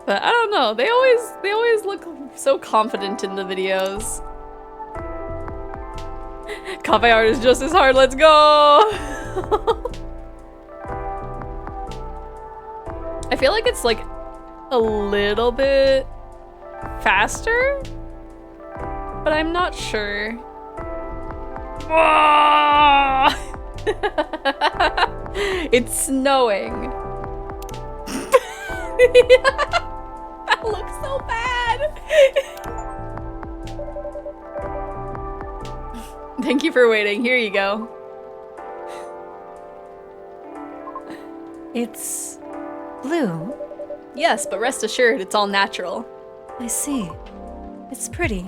But I don't know, they always look so confident in the videos. Coffee art is just as hard, let's go! I feel like it's like a little bit faster, but I'm not sure. It's snowing. That looks so bad. Thank you for waiting. Here you go. It's blue. Yes, but rest assured, it's all natural. I see. It's pretty.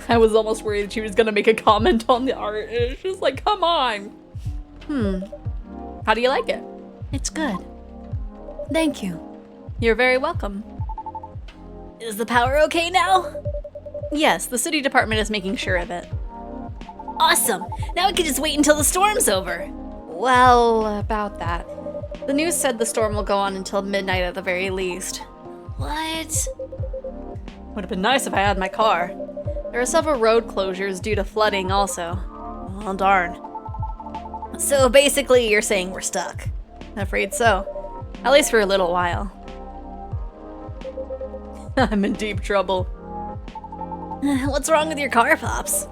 I was almost worried that she was gonna make a comment on the art. It's just like, come on. How do you like it? It's good. Thank you. You're very welcome. Is the power okay now? Yes, the city department is making sure of it. Awesome! Now we can just wait until the storm's over. Well, about that. The news said the storm will go on until midnight at the very least. What? Would have been nice if I had my car. There are several road closures due to flooding also. Well, darn. So basically you're saying we're stuck. Afraid so. At least for a little while. I'm in deep trouble. What's wrong with your car, Pops?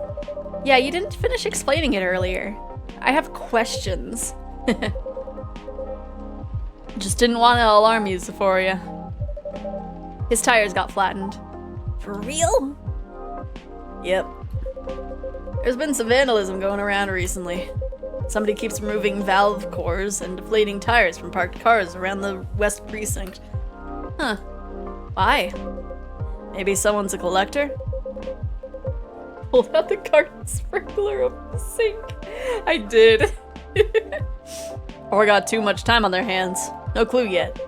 Yeah, you didn't finish explaining it earlier. I have questions. Just didn't want to alarm you, Xephoria. His tires got flattened. For real? Yep. There's been some vandalism going around recently. Somebody keeps removing valve cores and deflating tires from parked cars around the West Precinct. Huh. Why? Maybe someone's a collector? Pulled out the garden sprinkler of the sink. I did. Or got too much time on their hands. No clue yet.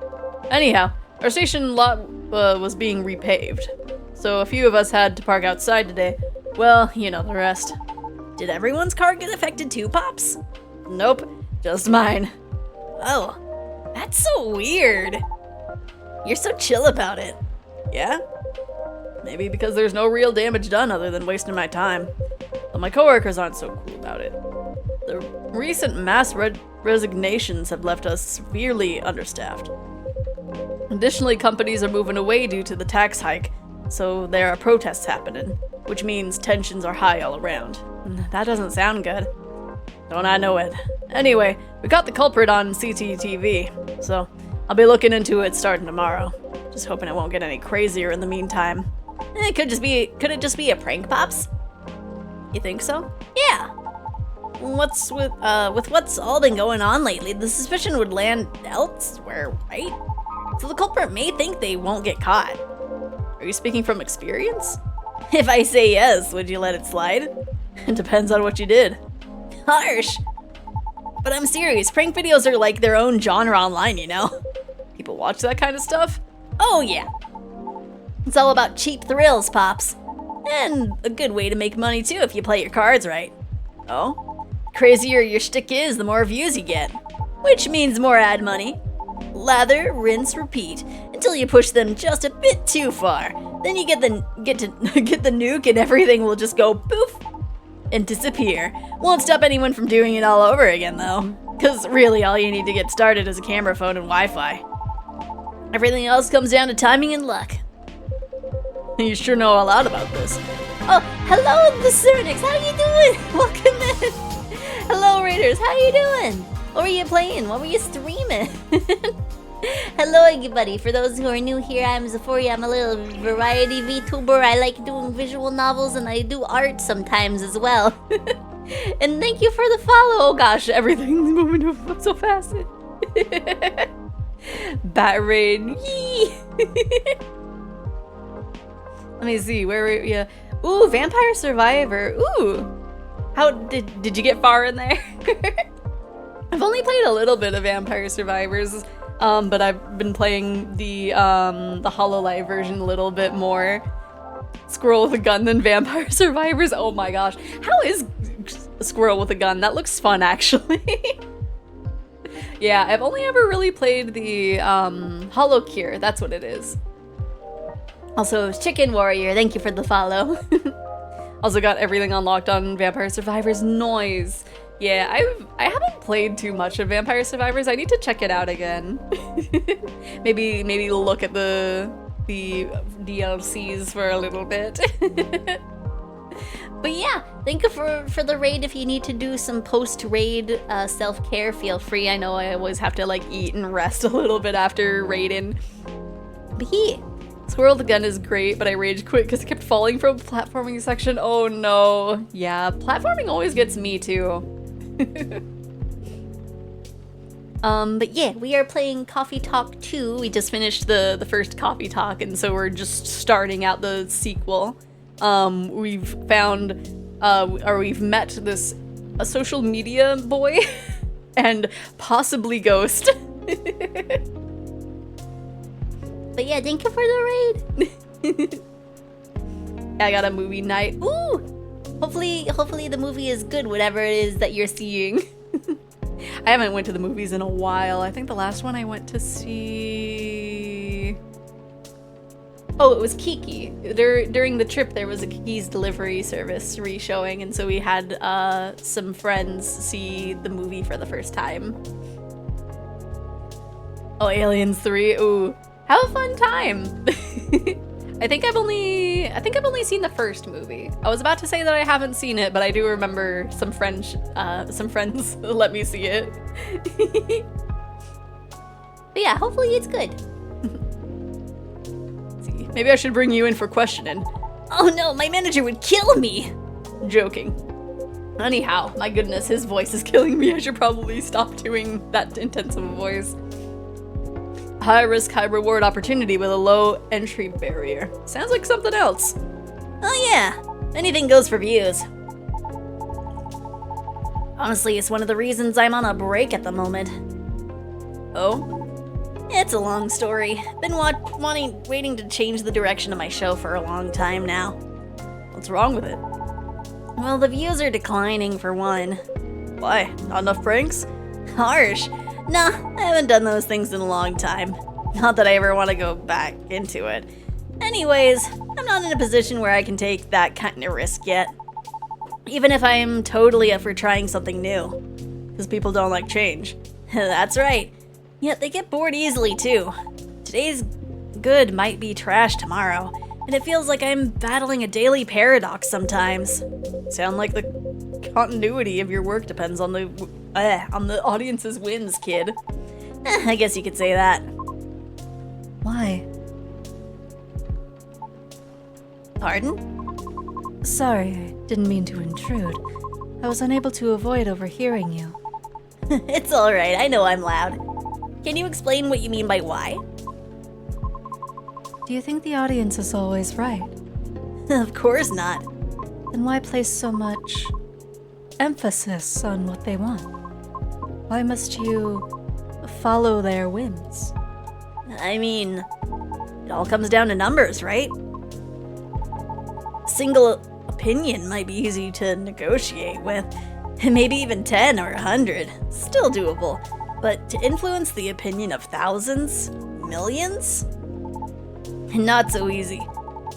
Anyhow, our station lot was being repaved. So a few of us had to park outside today. Well, you know the rest. Did everyone's car get affected too, Pops? Nope, just mine. Oh, that's so weird. You're so chill about it. Yeah? Maybe because there's no real damage done other than wasting my time. But my coworkers aren't so cool about it. The recent mass resignations have left us severely understaffed. Additionally, companies are moving away due to the tax hike, so there are protests happening, which means tensions are high all around. That doesn't sound good. Don't I know it? Anyway, we got the culprit on CCTV, so I'll be looking into it starting tomorrow. Just hoping it won't get any crazier in the meantime. Could it just be a prank, Pops? You think so? Yeah. What's with what's all been going on lately, the suspicion would land elsewhere, right? So the culprit may think they won't get caught. Are you speaking from experience? If I say yes, would you let it slide? It depends on what you did. Harsh. But I'm serious, prank videos are like their own genre online, you know? People watch that kind of stuff? Oh yeah. It's all about cheap thrills, Pops. And a good way to make money too if you play your cards right. Oh? Crazier your shtick is, the more views you get. Which means more ad money. Lather, rinse, repeat, until you push them just a bit too far. Then you get the nuke and everything will just go poof and disappear. Won't stop anyone from doing it all over again though. Cause really all you need to get started is a camera phone and Wi-Fi. Everything else comes down to timing and luck. You sure know a lot about this. Oh, hello, the Cernix. How you doing? Welcome in. Hello, Raiders. How you doing? What were you playing? What were you streaming? Hello, everybody. For those who are new here, I'm Xephoria. I'm a little variety VTuber. I like doing visual novels and I do art sometimes as well. And thank you for the follow. Oh gosh, everything's moving so fast. Bat raid. Yee. Let me see, where were you? Ooh, Vampire Survivor. Ooh. How did you get far in there? I've only played a little bit of Vampire Survivors, but I've been playing the Hololive version a little bit more. Squirrel with a gun than Vampire Survivors. Oh my gosh. How is a squirrel with a gun? That looks fun, actually. Yeah, I've only ever really played the Hollow Cure. That's what it is. Also, Chicken Warrior, thank you for the follow. Also got everything unlocked on Vampire Survivors. Noise. Yeah, I haven't played too much of Vampire Survivors. I need to check it out again. maybe look at the DLCs for a little bit. But yeah, thank you for the raid. If you need to do some post-raid self-care, feel free. I know I always have to like eat and rest a little bit after raiding. But yeah. Squirrel the Gun is great, but I rage quit because I kept falling from the platforming section. Oh no. Yeah, platforming always gets me too. But yeah, we are playing Coffee Talk 2. We just finished the first Coffee Talk, and so we're just starting out the sequel. We've found, or we've met a social media boy and possibly Ghost. But yeah, thank you for the raid. I got a movie night. Ooh! Hopefully the movie is good, whatever it is that you're seeing. I haven't went to the movies in a while. I think the last one I went to see... Oh, it was Kiki. During the trip, there was a Kiki's delivery service re-showing, and so we had some friends see the movie for the first time. Oh, Aliens 3. Ooh. Have a fun time. I think I've only seen the first movie. I was about to say that I haven't seen it, but I do remember some friends let me see it. But yeah, hopefully it's good. See, maybe I should bring you in for questioning. Oh no, my manager would kill me. Joking. Anyhow, my goodness, his voice is killing me. I should probably stop doing that intense of a voice. High risk, high reward opportunity with a low entry barrier. Sounds like something else. Oh yeah, anything goes for views. Honestly, it's one of the reasons I'm on a break at the moment. Oh? It's a long story. Been waiting to change the direction of my show for a long time now. What's wrong with it? Well, the views are declining for one. Why? Not enough pranks? Harsh. Nah, I haven't done those things in a long time. Not that I ever want to go back into it. Anyways, I'm not in a position where I can take that kind of risk yet. Even if I'm totally up for trying something new. Because people don't like change. That's right. Yet they get bored easily too. Today's good might be trash tomorrow, and it feels like I'm battling a daily paradox sometimes. Sound like the continuity of your work depends on the audience's wins, kid. I guess you could say that. Why? Pardon? Sorry, I didn't mean to intrude. I was unable to avoid overhearing you. It's alright, I know I'm loud. Can you explain what you mean by why? Do you think the audience is always right? Of course not. Then why place so much emphasis on what they want? Why must you follow their whims? I mean, it all comes down to numbers, right? Single opinion might be easy to negotiate with, maybe even 10 or 100, still doable. But to influence the opinion of thousands, millions? Not so easy.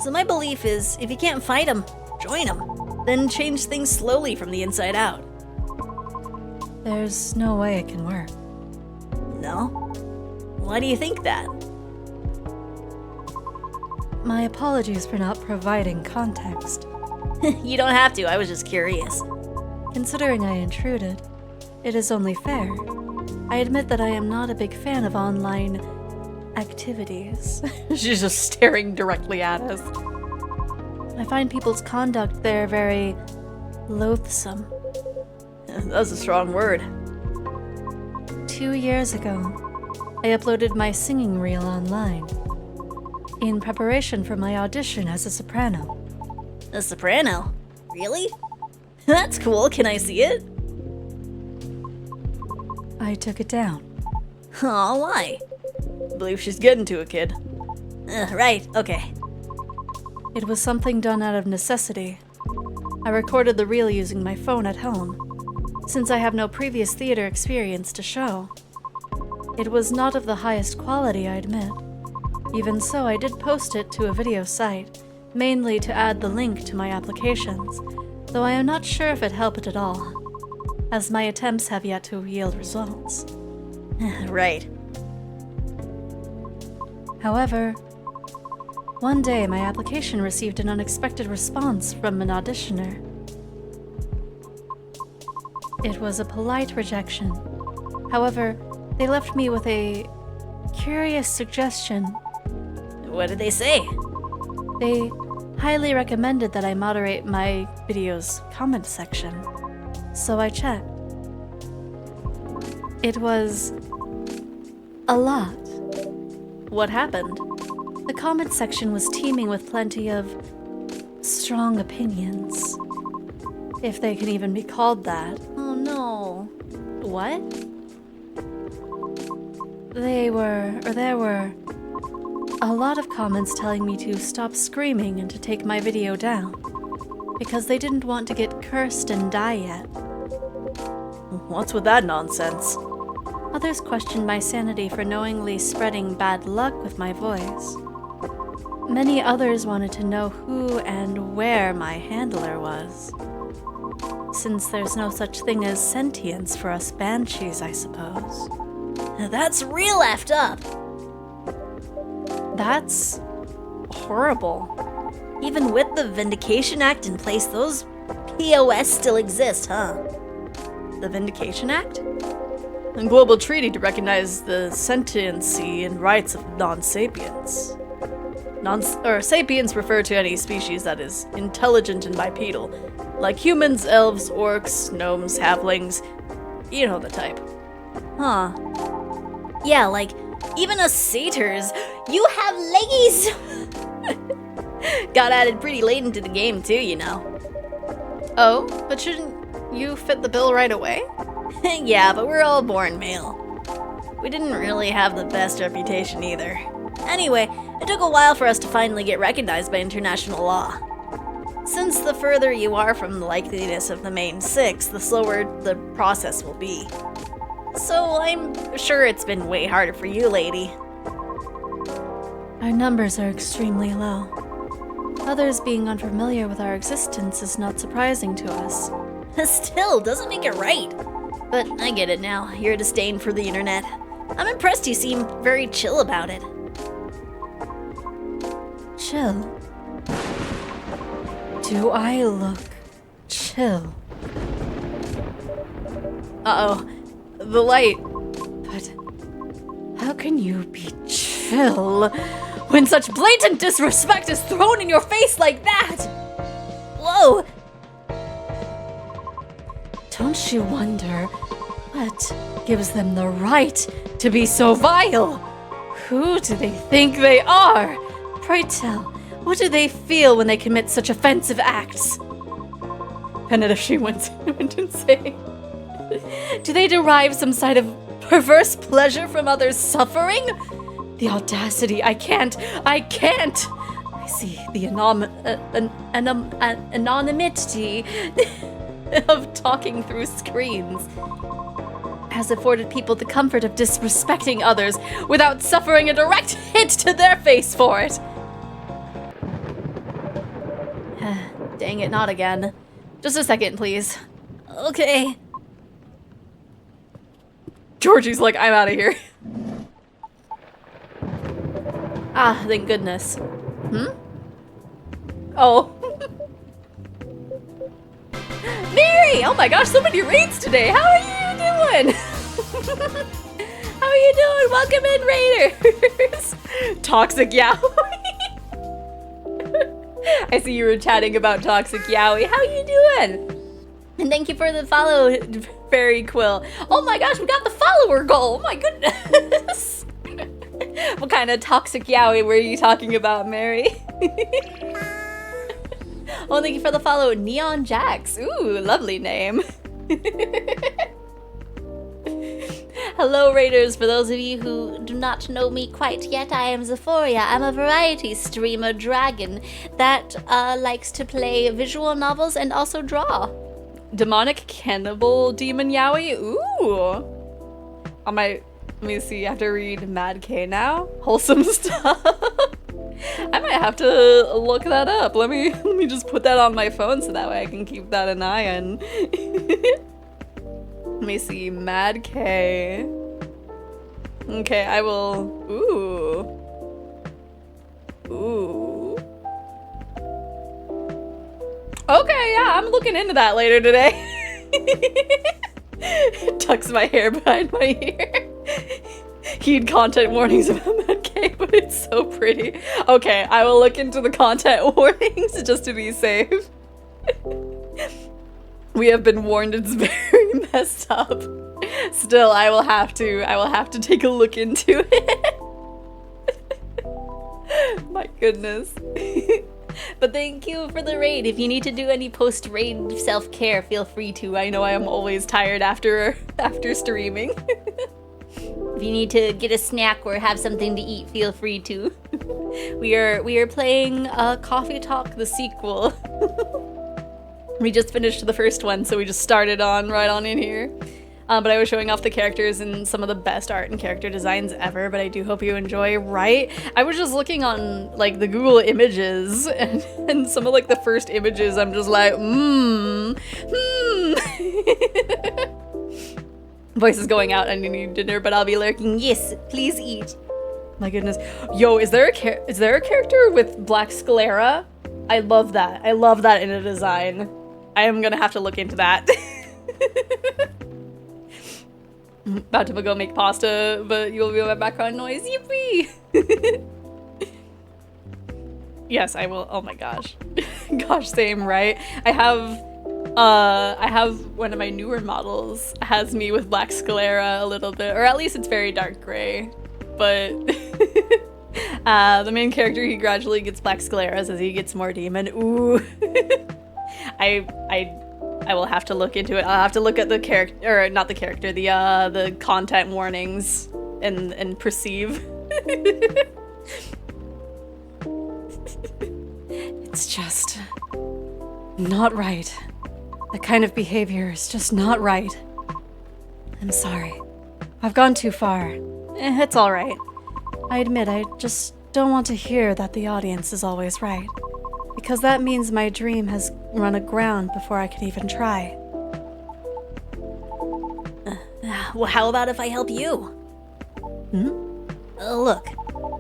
So my belief is, if you can't fight them, join them. Then change things slowly from the inside out. There's no way it can work. No? Why do you think that? My apologies for not providing context. You don't have to, I was just curious. Considering I intruded, it is only fair. I admit that I am not a big fan of online activities. She's just staring directly at us. I find people's conduct there very loathsome. That's a strong word. 2 years ago, I uploaded my singing reel online in preparation for my audition as a soprano. A soprano? Really? That's cool, can I see it? I took it down. Aw, why? I believe she's getting to it, kid. Right, okay. It was something done out of necessity. I recorded the reel using my phone at home, since I have no previous theater experience to show. It was not of the highest quality, I admit. Even so, I did post it to a video site, mainly to add the link to my applications, though I am not sure if it helped at all, as my attempts have yet to yield results. Right. However, one day my application received an unexpected response from an auditioner. It was a polite rejection. However, they left me with a curious suggestion. What did they say? They highly recommended that I moderate my video's comment section. So I checked. It was a lot. What happened? The comment section was teeming with plenty of strong opinions. If they can even be called that. Oh no. What? There were a lot of comments telling me to stop screaming and to take my video down. Because they didn't want to get cursed and die yet. What's with that nonsense? Others questioned my sanity for knowingly spreading bad luck with my voice. Many others wanted to know who and where my handler was. Since there's no such thing as sentience for us banshees, I suppose. Now that's real effed up. That's horrible. Even with the Vindication Act in place, those POS still exist, huh? The Vindication Act? A global treaty to recognize the sentiency and rights of non-sapiens. Sapiens refer to any species that is intelligent and bipedal, like humans, elves, orcs, gnomes, halflings, you know the type. Huh. Yeah, like, even us satyrs, you have leggies! Got added pretty late into the game too, you know. Oh, but shouldn't you fit the bill right away? Yeah, but we're all born male. We didn't really have the best reputation either. Anyway, it took a while for us to finally get recognized by international law. Since the further you are from the likeliness of the main six, the slower the process will be. So I'm sure it's been way harder for you, lady. Our numbers are extremely low. Others being unfamiliar with our existence is not surprising to us. Still, doesn't make it right. But I get it now. You're a disdain for the internet. I'm impressed you seem very chill about it. Chill? Do I look chill? Uh-oh. The light. But how can you be chill when such blatant disrespect is thrown in your face like that? Whoa! Don't you wonder what gives them the right to be so vile? Who do they think they are? Pray tell, what do they feel when they commit such offensive acts? Penelope went insane. Do they derive some sort of perverse pleasure from others' suffering? The audacity, I can't. I see the anonymity of talking through screens has afforded people the comfort of disrespecting others without suffering a direct hit to their face for it. Dang it, not again. Just a second, please. Okay. Georgie's like, I'm out of here. Ah, thank goodness. Oh. Mary! Oh my gosh, so many raids today. How are you doing? How are you doing? Welcome in, raiders. Toxic Yaoi. I see you were chatting about Toxic Yaoi. How are you doing? And thank you for the follow, Fairy Quill. Oh my gosh, we got the follower goal. Oh my goodness. What kind of Toxic Yaoi were you talking about, Mary? Oh, thank you for the follow, Neon Jax. Ooh, lovely name. Hello, Raiders. For those of you who do not know me quite yet, I am Xephoria. I'm a variety streamer dragon that likes to play visual novels and also draw. Demonic Cannibal Demon Yaoi? Ooh. Let me see, I have to read Mad K now? Wholesome stuff. I might have to look that up. Let me just put that on my phone so that way I can keep that an eye on. Let me see, Mad K. Okay, I will. Ooh. Okay, yeah, I'm looking into that later today. Tucks my hair behind my ear. Heed content warnings about Mad K, but it's so pretty. Okay, I will look into the content warnings just to be safe. We have been warned it's very messed up. Still, I will have to take a look into it. My goodness. But thank you for the raid. If you need to do any post-raid self-care, feel free to. I know I am always tired after streaming. If you need to get a snack or have something to eat, feel free to. We are playing Coffee Talk the sequel. We just finished the first one, so we just started right on in here. But I was showing off the characters and some of the best art and character designs ever, but I do hope you enjoy, right? I was just looking on, like, the Google images, and some of, like, the first images, I'm just like, Voice is going out, I need dinner, but I'll be lurking. Yes, please eat. My goodness. Yo, is there a character with black sclera? I love that. I love that in a design. I am gonna have to look into that. About to go make pasta, but you'll be my background noise. Yippee! Yes, I will. Oh my gosh. Gosh, same, right? I have one of my newer models has me with black sclera a little bit, or at least it's very dark gray. But the main character, he gradually gets black scleras as he gets more demon. Ooh. I will have to look into it. I'll have to look at the character, or not the character, the content warnings and perceive. It's just not right. That kind of behavior is just not right. I'm sorry. I've gone too far. It's all right. I admit I just don't want to hear that the audience is always right. Because that means my dream has run aground before I can even try. Well, how about if I help you? Look,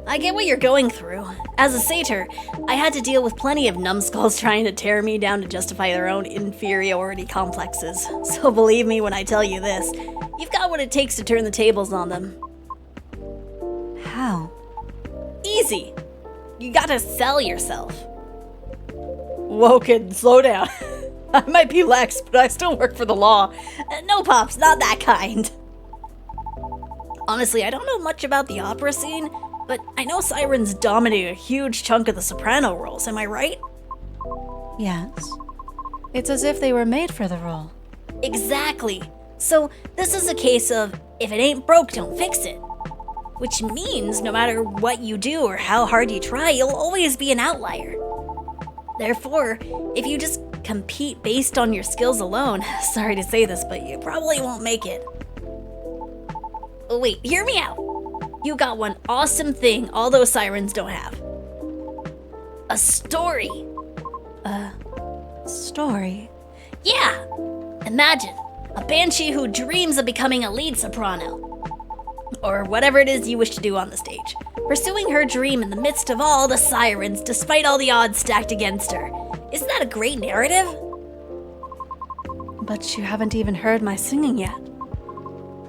I get what you're going through. As a satyr, I had to deal with plenty of numbskulls trying to tear me down to justify their own inferiority complexes. So believe me when I tell you this, you've got what it takes to turn the tables on them. How? Easy. You gotta sell yourself. Whoa, kid, slow down. I might be lax, but I still work for the law. No, Pops, not that kind. Honestly, I don't know much about the opera scene, but I know sirens dominate a huge chunk of the soprano roles, am I right? Yes. It's as if they were made for the role. Exactly. So this is a case of, if it ain't broke, don't fix it. Which means no matter what you do or how hard you try, you'll always be an outlier. Therefore, if you just compete based on your skills alone, sorry to say this, but you probably won't make it. Oh wait, hear me out. You got one awesome thing all those sirens don't have. A story. A story? Yeah! Imagine, a banshee who dreams of becoming a lead soprano. Or whatever it is you wish to do on the stage. Pursuing her dream in the midst of all the sirens, despite all the odds stacked against her. Isn't that a great narrative? But you haven't even heard my singing yet.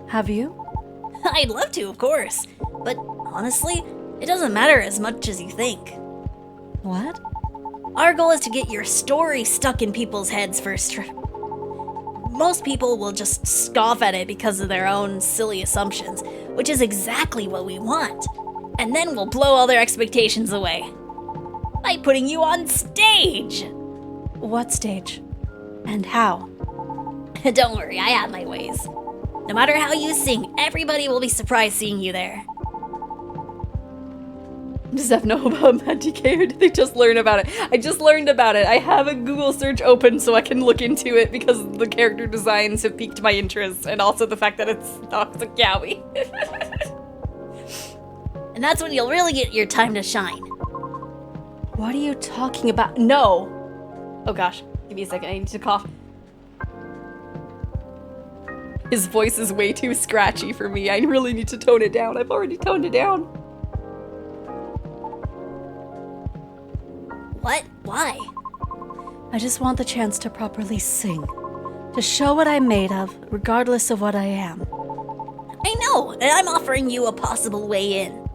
Have you? I'd love to, of course. But honestly, it doesn't matter as much as you think. What? Our goal is to get your story stuck in people's heads first. Most people will just scoff at it because of their own silly assumptions, which is exactly what we want. And then we'll blow all their expectations away. By putting you on stage! What stage? And how? Don't worry, I have my ways. No matter how you sing, everybody will be surprised seeing you there. Does Zeph know about Mad DK, or did they just learn about it? I just learned about it. I have a Google search open so I can look into it because the character designs have piqued my interest, and also the fact that it's a Yowie. And that's when you'll really get your time to shine. What are you talking about? No! Oh gosh, give me a second, I need to cough. His voice is way too scratchy for me. I really need to tone it down. I've already toned it down. What? Why? I just want the chance to properly sing. To show what I'm made of, regardless of what I am. I know, and I'm offering you a possible way in.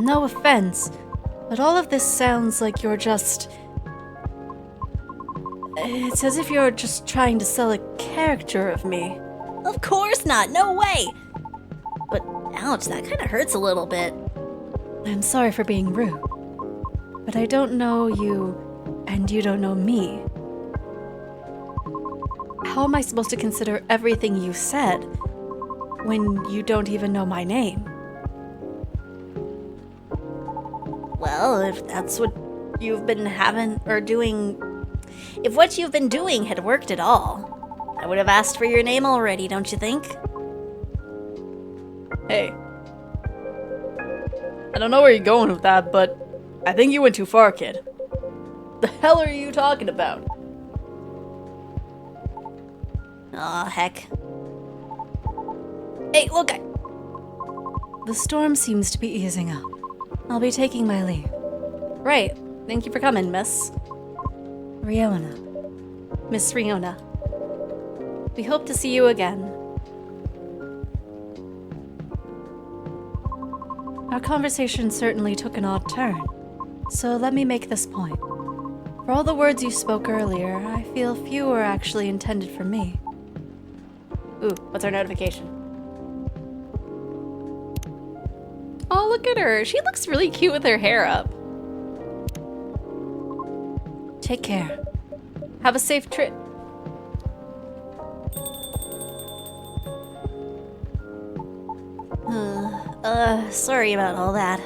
No offense, but all of this sounds like you're just... It's as if you're just trying to sell a character of me. Of course not, no way! But ouch, that kind of hurts a little bit. I'm sorry for being rude, but I don't know you, and you don't know me. How am I supposed to consider everything you said when you don't even know my name? Well, if that's what you've been having or doing... If what you've been doing had worked at all, I would have asked for your name already, don't you think? Hey. I don't know where you're going with that, but I think you went too far, kid. The hell are you talking about? Aw, heck. Hey, look, The storm seems to be easing up. I'll be taking my leave. Right. Thank you for coming, Miss. Riona. Miss Riona. We hope to see you again. Our conversation certainly took an odd turn, so let me make this point. For all the words you spoke earlier, I feel few were actually intended for me. Ooh, what's our notification? Oh, look at her. She looks really cute with her hair up. Take care. Have a safe trip. Sorry about all that.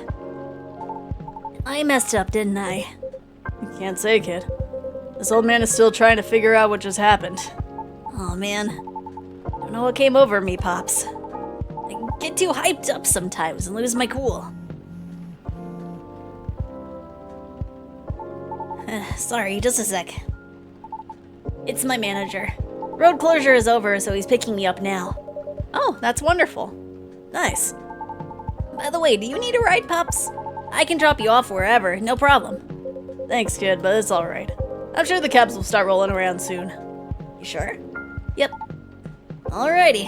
I messed up, didn't I? Can't say, kid. This old man is still trying to figure out what just happened. Oh man. Don't know what came over me, Pops. I get too hyped up sometimes and lose my cool. Sorry, just a sec. It's my manager. Road closure is over, so he's picking me up now. Oh, that's wonderful. Nice. By the way, do you need a ride, Pops? I can drop you off wherever, no problem. Thanks, kid, but it's alright. I'm sure the cabs will start rolling around soon. You sure? Yep. Alrighty.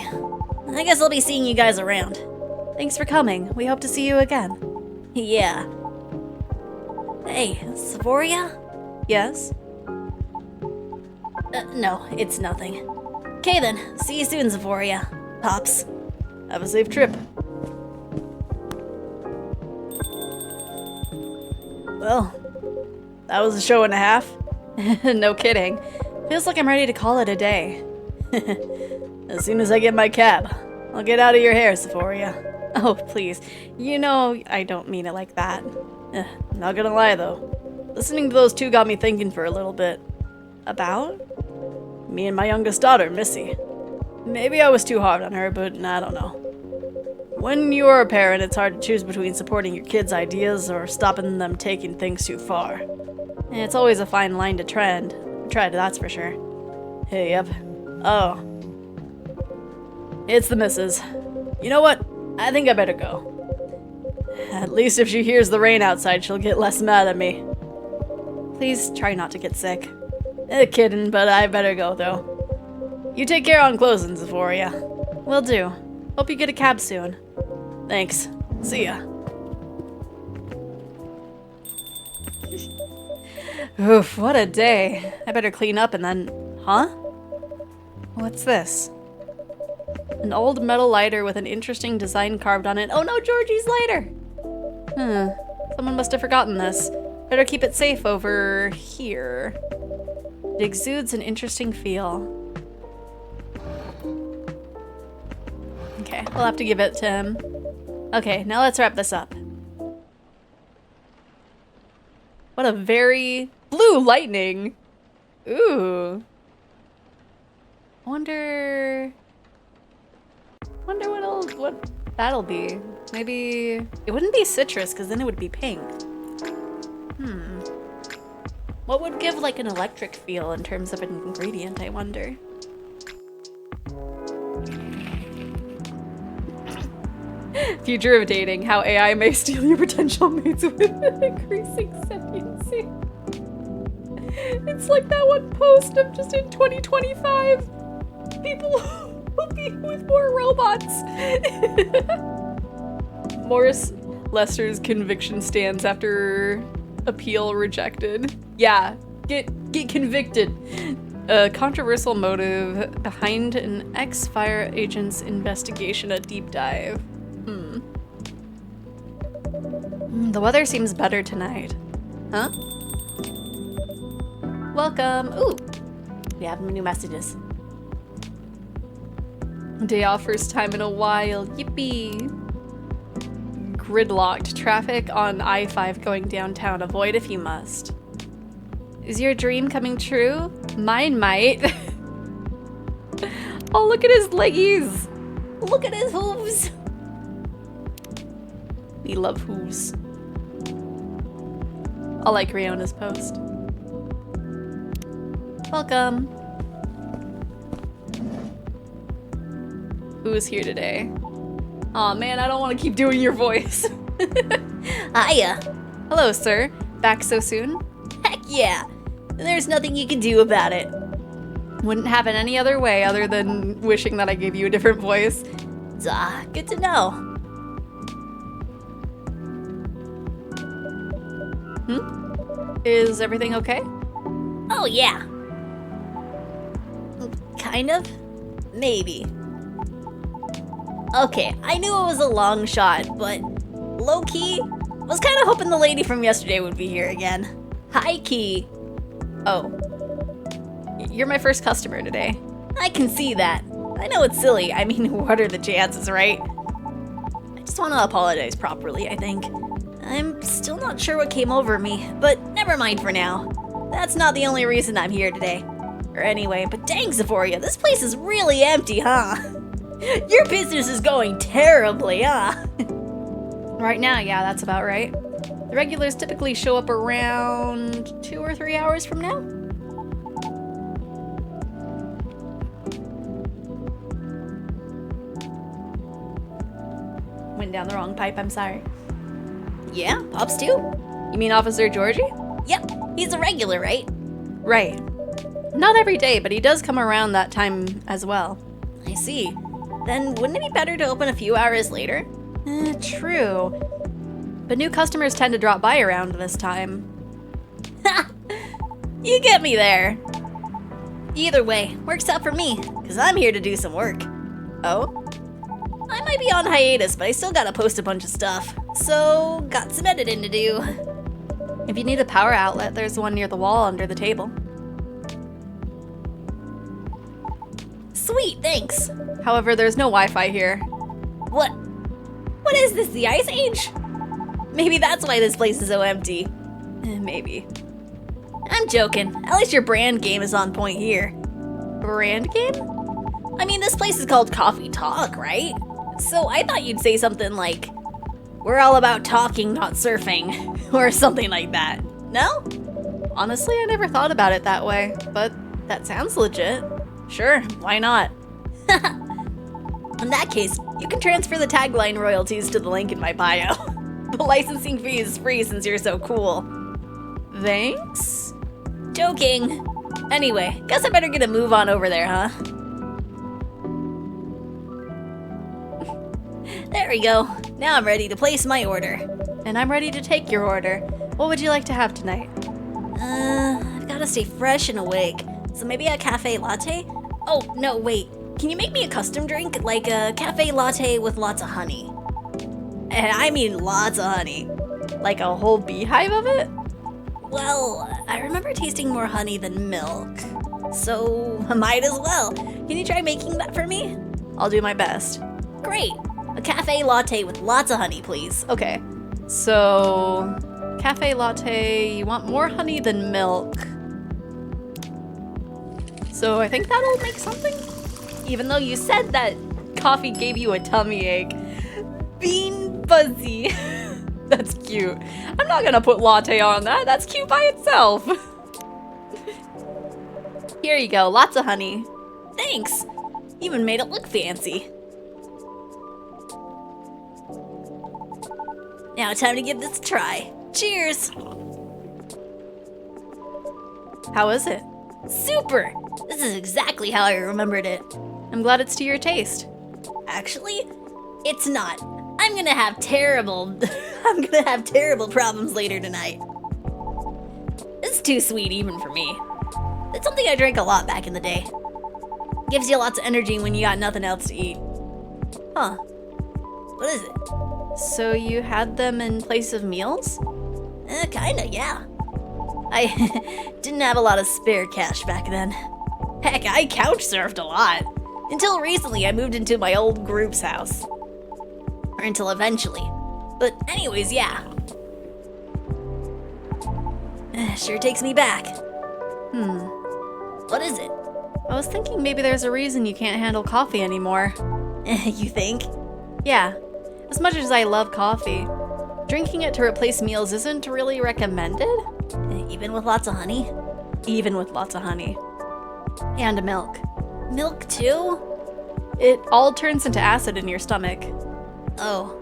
I guess I'll be seeing you guys around. Thanks for coming. We hope to see you again. Yeah. Hey, Xephoria? Yes? No, it's nothing. Okay then, see you soon, Xephoria. Pops. Have a safe trip. Well, that was a show and a half. No kidding. Feels like I'm ready to call it a day. As soon as I get my cab, I'll get out of your hair, Xephoria. Oh, please. You know I don't mean it like that. Not gonna lie, though. Listening to those two got me thinking for a little bit. About? Me and my youngest daughter, Missy. Maybe I was too hard on her, but I don't know. When you're a parent, it's hard to choose between supporting your kids' ideas or stopping them taking things too far. And it's always a fine line to tread, that's for sure. Hey, yep. Oh. It's the missus. You know what? I think I better go. At least if she hears the rain outside, she'll get less mad at me. Please try not to get sick. Kidding, but I better go, though. You take care on closing, Xephoria. Will do. Hope you get a cab soon. Thanks. See ya. Oof, what a day. I better clean up and then... Huh? What's this? An old metal lighter with an interesting design carved on it. Oh no, Georgie's lighter! Someone must have forgotten this. Better keep it safe over here. It exudes an interesting feel. Okay, we'll have to give it to him. Okay, now let's wrap this up. What a very... Blue lightning! Ooh. Wonder what that'll be. Maybe... It wouldn't be citrus, because then it would be pink. What would give like an electric feel in terms of an ingredient, I wonder? Future of dating, how AI may steal your potential mates with increasing sentiency. It's like that one post of just in 2025. People will be with more robots. Morris Lester's conviction stands after appeal rejected. Yeah, get convicted. A controversial motive behind an ex-fire agent's investigation, a deep dive. The weather seems better tonight. Huh? Welcome. Ooh, we have new messages. Day off, first time in a while. Yippee. Gridlocked. Traffic on I-5 going downtown. Avoid if you must. Is your dream coming true? Mine might. Oh, look at his leggies. Look at his hooves. We love hooves. I like Riona's post. Welcome. Who's here today? Aw, man, I don't want to keep doing your voice. Hiya. Hello, sir. Back so soon? Heck yeah. There's nothing you can do about it. Wouldn't have it any other way other than wishing that I gave you a different voice. Good to know. Is everything okay? Oh yeah. Kind of? Maybe. Okay, I knew it was a long shot, but low-key, was kind of hoping the lady from yesterday would be here again. High-key. Oh. You're my first customer today. I can see that. I know it's silly. I mean, what are the chances, right? I just want to apologize properly, I think. I'm still not sure what came over me, but never mind for now. That's not the only reason I'm here today. Or anyway, but dang, Xephoria, this place is really empty, huh? Your business is going terribly, huh? Right now, yeah, that's about right. The regulars typically show up around 2 or 3 hours from now. Went down the wrong pipe, I'm sorry. Yeah, Pops too? You mean Officer Georgie? Yep, he's a regular, right? Right. Not every day, but he does come around that time as well. I see. Then wouldn't it be better to open a few hours later? True. But new customers tend to drop by around this time. Ha! You get me there. Either way, works out for me, because I'm here to do some work. Oh? I might be on hiatus, but I still gotta post a bunch of stuff. So, got some editing to do. If you need a power outlet, there's one near the wall under the table. Sweet, thanks. However, there's no Wi-Fi here. What is this, the Ice Age? Maybe that's why this place is so empty. Maybe. I'm joking. At least your brand game is on point here. Brand game? I mean, this place is called Coffee Talk, right? So I thought you'd say something like, we're all about talking, not surfing, or something like that. No? Honestly, I never thought about it that way, but that sounds legit. Sure, why not? In that case, you can transfer the tagline royalties to the link in my bio. The licensing fee is free since you're so cool. Thanks? Joking. Anyway, guess I better get a move on over there, huh? There we go. Now I'm ready to place my order. And I'm ready to take your order. What would you like to have tonight? I've gotta stay fresh and awake. So maybe a cafe latte? Oh, no, wait. Can you make me a custom drink? Like a cafe latte with lots of honey. And I mean lots of honey. Like a whole beehive of it? Well, I remember tasting more honey than milk. So, I might as well. Can you try making that for me? I'll do my best. Great. A cafe latte with lots of honey, please. Okay. So, cafe latte, you want more honey than milk. So I think that'll make something? Even though you said that coffee gave you a tummy ache. Bean fuzzy. That's cute. I'm not gonna put latte on that. That's cute by itself. Here you go, lots of honey. Thanks. Even made it look fancy. Now time to give this a try. Cheers! How is it? Super! This is exactly how I remembered it. I'm glad it's to your taste. Actually, it's not. I'm gonna have terrible problems later tonight. This is too sweet even for me. It's something I drank a lot back in the day. Gives you lots of energy when you got nothing else to eat. Huh. What is it? So you had them in place of meals? Kinda, yeah. I didn't have a lot of spare cash back then. Heck, I couch surfed a lot. Until recently, I moved into my old group's house. Or until eventually. But anyways, yeah. Sure takes me back. What is it? I was thinking maybe there's a reason you can't handle coffee anymore. You think? Yeah. As much as I love coffee, drinking it to replace meals isn't really recommended. Even with lots of honey? Even with lots of honey. And milk. Milk too? It all turns into acid in your stomach. Oh.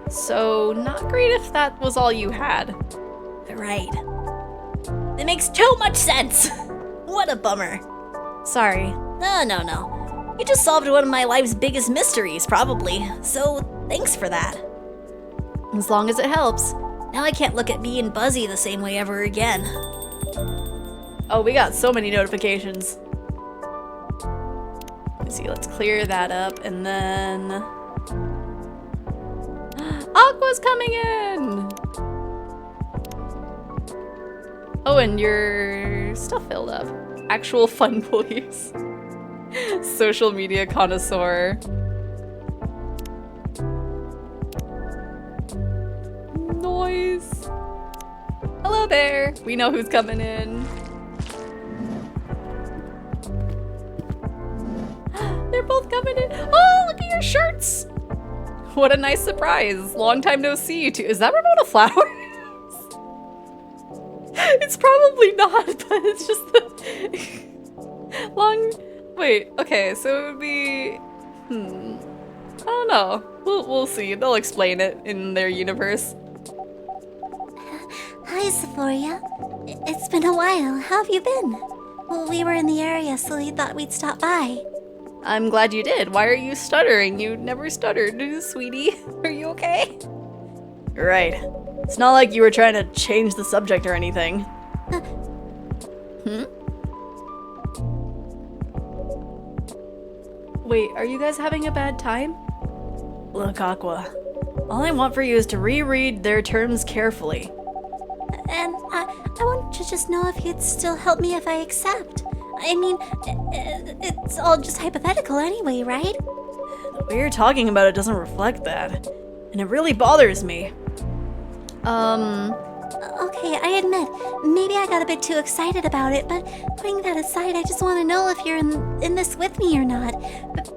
So, not great if that was all you had. Right. It makes too much sense! What a bummer. Sorry. No. You just solved one of my life's biggest mysteries, probably. So, thanks for that. As long as it helps. Now I can't look at me and Buzzy the same way ever again. Oh, we got so many notifications. Let's see, let's clear that up, and then... Aqua's coming in! Oh, and your stuff filled up. Actual fun police. Social media connoisseur. Noise. Hello there. We know who's coming in. They're both coming in. Oh, look at your shirts. What a nice surprise. Long time no see you two. Is that Ramona Flowers? It's probably not, but it's just the long... Wait, okay, so it would be... I don't know. We'll see. They'll explain it in their universe. Hi, Xephoria. It's been a while. How have you been? Well, we were in the area, so we thought we'd stop by. I'm glad you did. Why are you stuttering? You never stuttered, sweetie. Are you okay? Right. It's not like you were trying to change the subject or anything. Wait, are you guys having a bad time? Look, Aqua. All I want for you is to reread their terms carefully. And I want to just know if you'd still help me if I accept. I mean, it's all just hypothetical anyway, right? The way you're talking about it doesn't reflect that. And it really bothers me. Okay, I admit, maybe I got a bit too excited about it, but putting that aside, I just want to know if you're in this with me or not.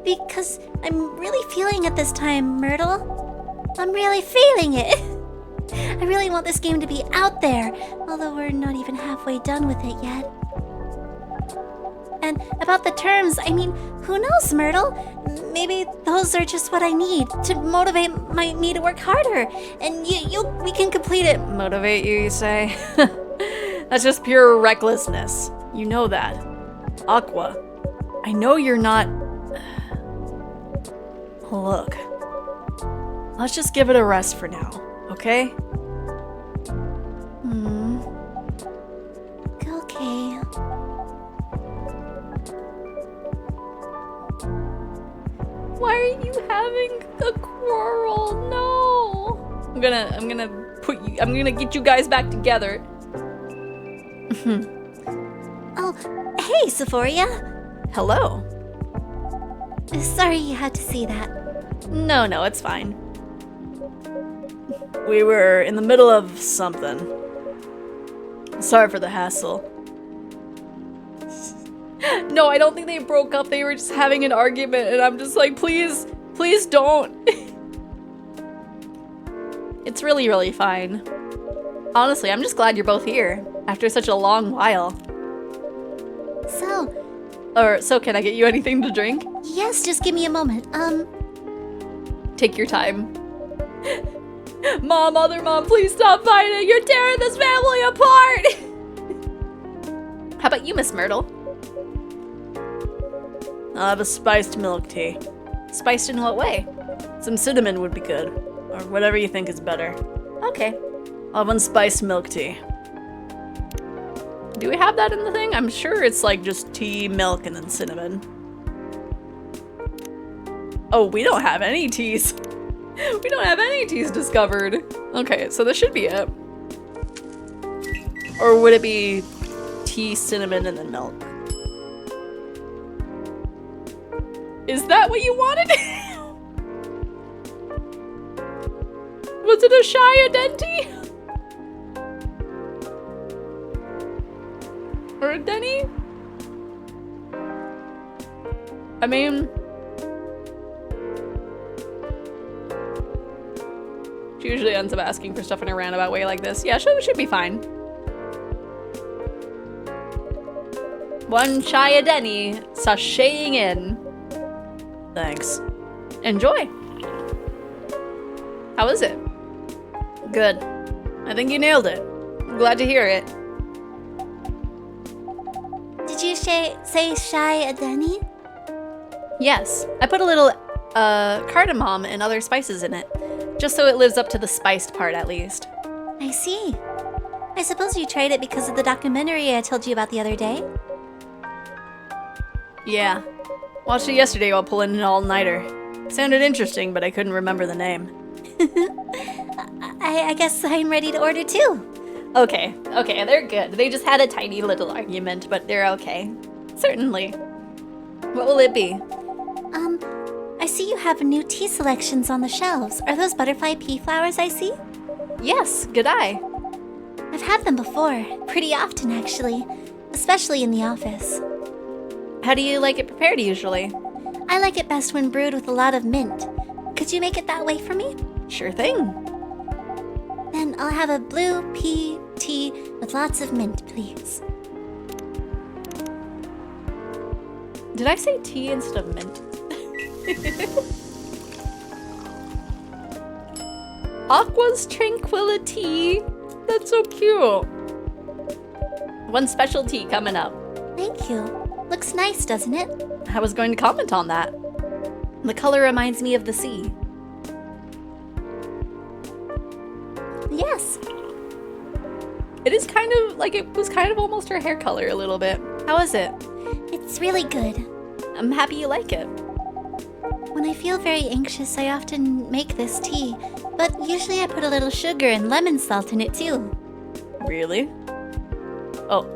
Because I'm really feeling it this time, Myrtle. I'm really feeling it. I really want this game to be out there, although we're not even halfway done with it yet. And about the terms, I mean, who knows, Myrtle? Maybe those are just what I need to motivate me to work harder, and we can complete it. Motivate you say? That's just pure recklessness. You know that. Aqua, I know you're not... Look. Let's just give it a rest for now, okay? Okay. Why are you having a quarrel? No. I'm gonna get you guys back together. Oh, hey, Xephoria. Hello. Sorry you had to see that. No, it's fine. We were in the middle of something. Sorry for the hassle. No, I don't think they broke up. They were just having an argument, and I'm just like, please don't. It's really, really fine. Honestly, I'm just glad you're both here after such a long while. So can I get you anything to drink? Yes, just give me a moment. Take your time. Mom, other mom, please stop fighting. You're tearing this family apart. How about you, Miss Myrtle? I'll have a spiced milk tea. Spiced in what way? Some cinnamon would be good. Or whatever you think is better. Okay. I'll have one spiced milk tea. Do we have that in the thing? I'm sure it's like just tea, milk, and then cinnamon. Oh, we don't have any teas. We don't have any teas discovered. Okay, so this should be it. Or would it be tea, cinnamon, and then milk? Is that what you wanted? Was it a Shia Denti? Or a Denny? I mean... she usually ends up asking for stuff in a roundabout way like this. Yeah, she should be fine. One Shia Denny sashaying in. Thanks. Enjoy. How is it? Good. I think you nailed it. I'm glad to hear it. Did you say Shy Adeni? Yes. I put a little cardamom and other spices in it. Just so it lives up to the spiced part at least. I see. I suppose you tried it because of the documentary I told you about the other day? Yeah. Watched it yesterday while pulling an all-nighter. Sounded interesting, but I couldn't remember the name. I guess I'm ready to order too. Okay, they're good. They just had a tiny little argument, but they're okay. Certainly. What will it be? I see you have new tea selections on the shelves. Are those butterfly pea flowers I see? Yes, good eye. I've had them before. Pretty often, actually. Especially in the office. How do you like it prepared usually? I like it best when brewed with a lot of mint. Could you make it that way for me? Sure thing. Then I'll have a blue pea tea with lots of mint, please. Did I say tea instead of mint? Aqua's Tranquility. That's so cute. One special tea coming up. Thank you. Looks nice, doesn't it? I was going to comment on that. The color reminds me of the sea. Yes. It is kind of like it was kind of almost her hair color a little bit. How is it? It's really good. I'm happy you like it. When I feel very anxious, I often make this tea, but usually I put a little sugar and lemon salt in it too. Really? Oh.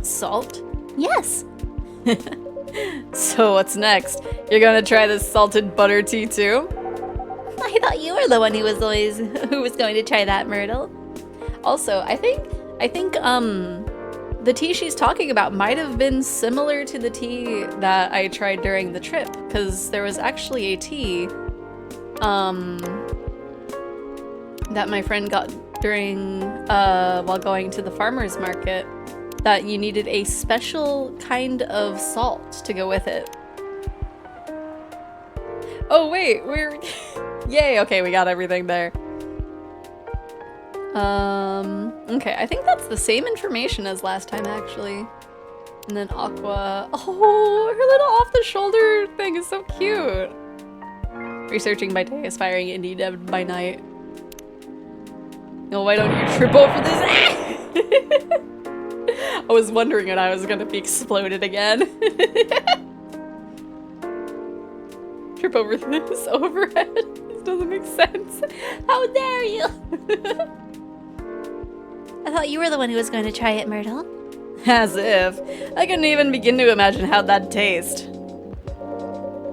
Salt? Yes. So what's next? You're gonna try this salted butter tea too? I thought you were the one who was going to try that, Myrtle. Also, I think the tea she's talking about might have been similar to the tea that I tried during the trip, because there was actually a tea that my friend got during while going to the farmer's market, that you needed a special kind of salt to go with it. Oh wait, we're yay, okay, we got everything there. Okay, I think that's the same information as last time, actually. And then Aqua. Oh, her little off-the-shoulder thing is so cute. Researching by day, aspiring indie dev by night. No, why don't you trip over this? I was wondering when I was gonna be exploded again. Trip over this overhead. This doesn't make sense. How dare you? I thought you were the one who was going to try it, Myrtle. As if. I couldn't even begin to imagine how that'd taste.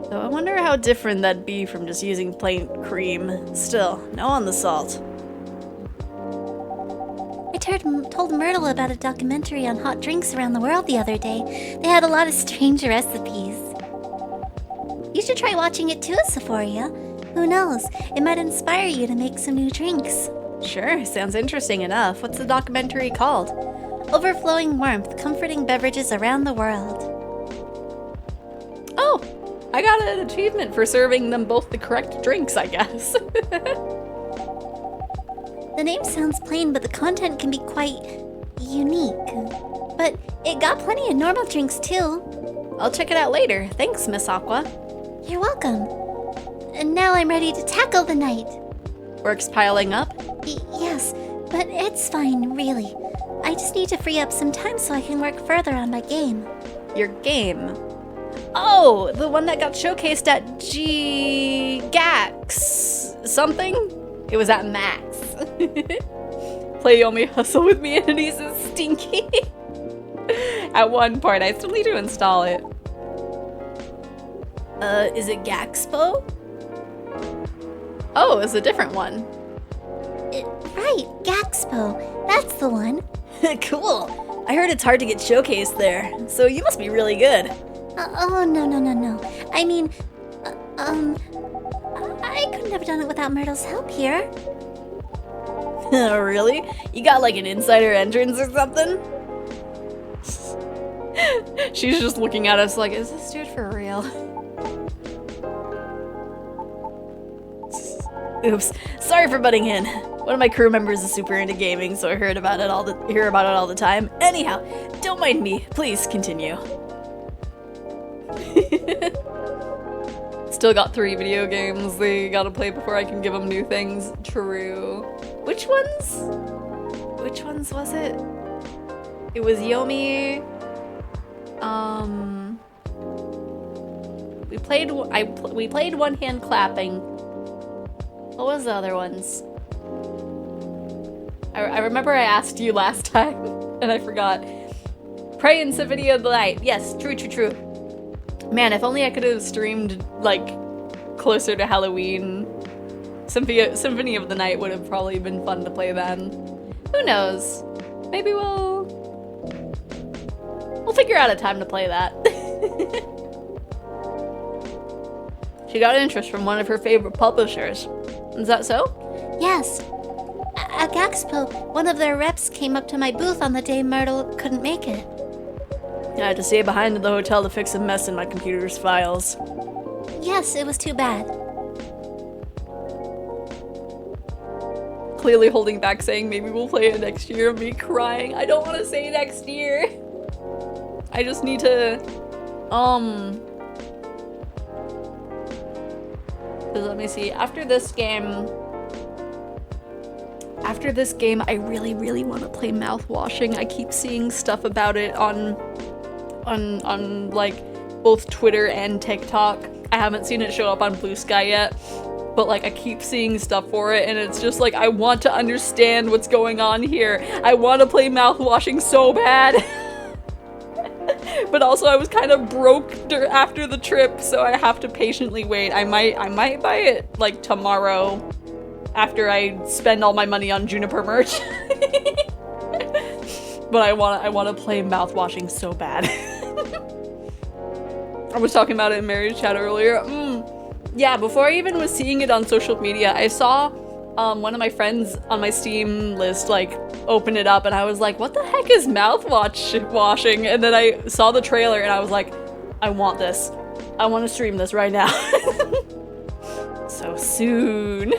So I wonder how different that'd be from just using plain cream. Still, no on the salt. I told Myrtle about a documentary on hot drinks around the world the other day. They had a lot of strange recipes. You should try watching it too, Xephoria. Who knows? It might inspire you to make some new drinks. Sure, sounds interesting enough. What's the documentary called? Overflowing Warmth, Comforting Beverages Around the World. Oh, I got an achievement for serving them both the correct drinks, I guess. The name sounds plain, but the content can be quite unique. but it got plenty of normal drinks too. I'll check it out later. Thanks, Miss Aqua. You're welcome. And now I'm ready to tackle the night. Work's piling up? Yes, but it's fine, really. I just need to free up some time so I can work further on my game. Your game? Oh, the one that got showcased at GAX something? It was at Max. Play Yomi Hustle with me and Denise is stinky. At one part, I still need to install it. Is it Gaxpo? Oh, it's a different one. Right, Gaxpo. That's the one. Cool. I heard it's hard to get showcased there, so you must be really good. Oh, no. I mean, I couldn't have done it without Myrtle's help here. Really? You got like an insider entrance or something? She's just looking at us like, is this dude for real? Oops. Sorry for butting in. One of my crew members is super into gaming, so I hear about it all the time. Anyhow, don't mind me. Please continue. Still got 3 video games they gotta play before I can give them new things. True. Which ones? Which ones was it? It was Yomi. We played One Hand Clapping. What was the other ones? I remember I asked you last time, and I forgot. Pray in Symphony of the Night. Yes, true. Man, if only I could have streamed, like, closer to Halloween. Symphony of the Night would have probably been fun to play then. Who knows? Maybe we'll figure out a time to play that. She got interest from one of her favorite publishers. Is that so? Yes. At Gaxpo, one of their reps came up to my booth on the day Myrtle couldn't make it. I had to stay behind at the hotel to fix a mess in my computer's files. Yes, it was too bad. Clearly holding back, saying maybe we'll play it next year. Me crying. I don't want to say next year. I just need to, let me see. After this game, I really want to play mouthwashing. I keep seeing stuff about it on like both Twitter and TikTok. I haven't seen it show up on Blue Sky yet, but like I keep seeing stuff for it, and it's just like I want to understand what's going on here. I want to play mouthwashing so bad. But also I was kind of broke after the trip, so I have to patiently wait. I might buy it like tomorrow after I spend all my money on Juniper merch. But I want to play mouthwashing so bad. I was talking about it in Mary's chat earlier. Yeah, before I even was seeing it on social media, I saw one of my friends on my Steam list like open it up, and I was like, what the heck is mouthwashing? And then I saw the trailer and I was like, I want this. I want to stream this right now. So soon.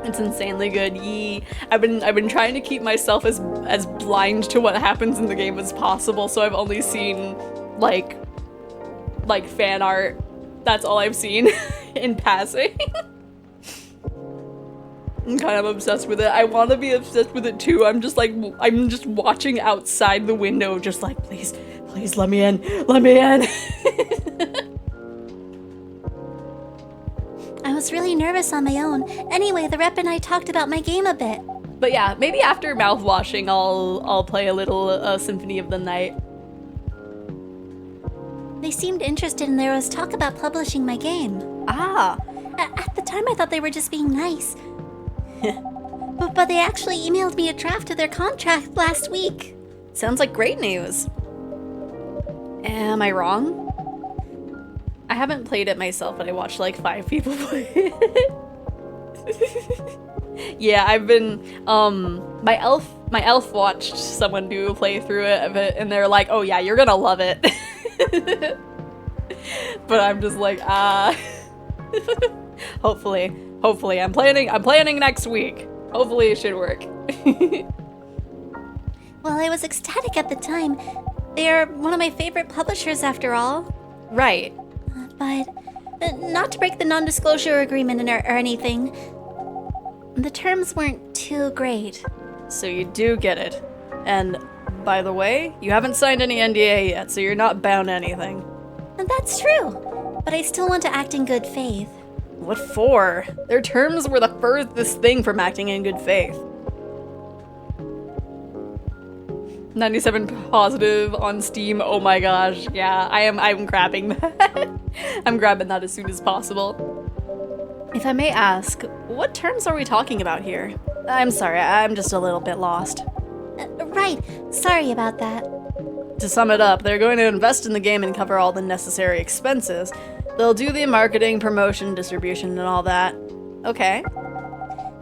It's insanely good. Yee. I've been trying to keep myself as blind to what happens in the game as possible, so I've only seen like fan art. That's all I've seen in passing. I'm kind of obsessed with it. I want to be obsessed with it too. I'm just watching outside the window, just like, please let me in. I was really nervous on my own. Anyway, the rep and I talked about my game a bit. But yeah, maybe after mouthwashing, I'll play a little Symphony of the Night. They seemed interested, and there was talk about publishing my game. Ah. At the time, I thought they were just being nice. But they actually emailed me a draft of their contract last week. Sounds like great news. Am I wrong? I haven't played it myself, but I watched like 5 people play it. Yeah, I've been, my elf watched someone do a playthrough of it, and they're like, oh yeah, you're gonna love it. But I'm just like, hopefully, I'm planning next week. Hopefully it should work. Well, I was ecstatic at the time. They are one of my favorite publishers after all. Right. But not to break the non-disclosure agreement or anything, the terms weren't too great. So you do get it. And by the way, you haven't signed any NDA yet, so you're not bound to anything. And that's true, but I still want to act in good faith. What for? Their terms were the furthest thing from acting in good faith. 97 positive on Steam. Oh my gosh. Yeah, I'm grabbing that. I'm grabbing that as soon as possible. If I may ask, what terms are we talking about here? I'm sorry, I'm just a little bit lost. Right, sorry about that. To sum it up, they're going to invest in the game and cover all the necessary expenses. They'll do the marketing, promotion, distribution, and all that. Okay.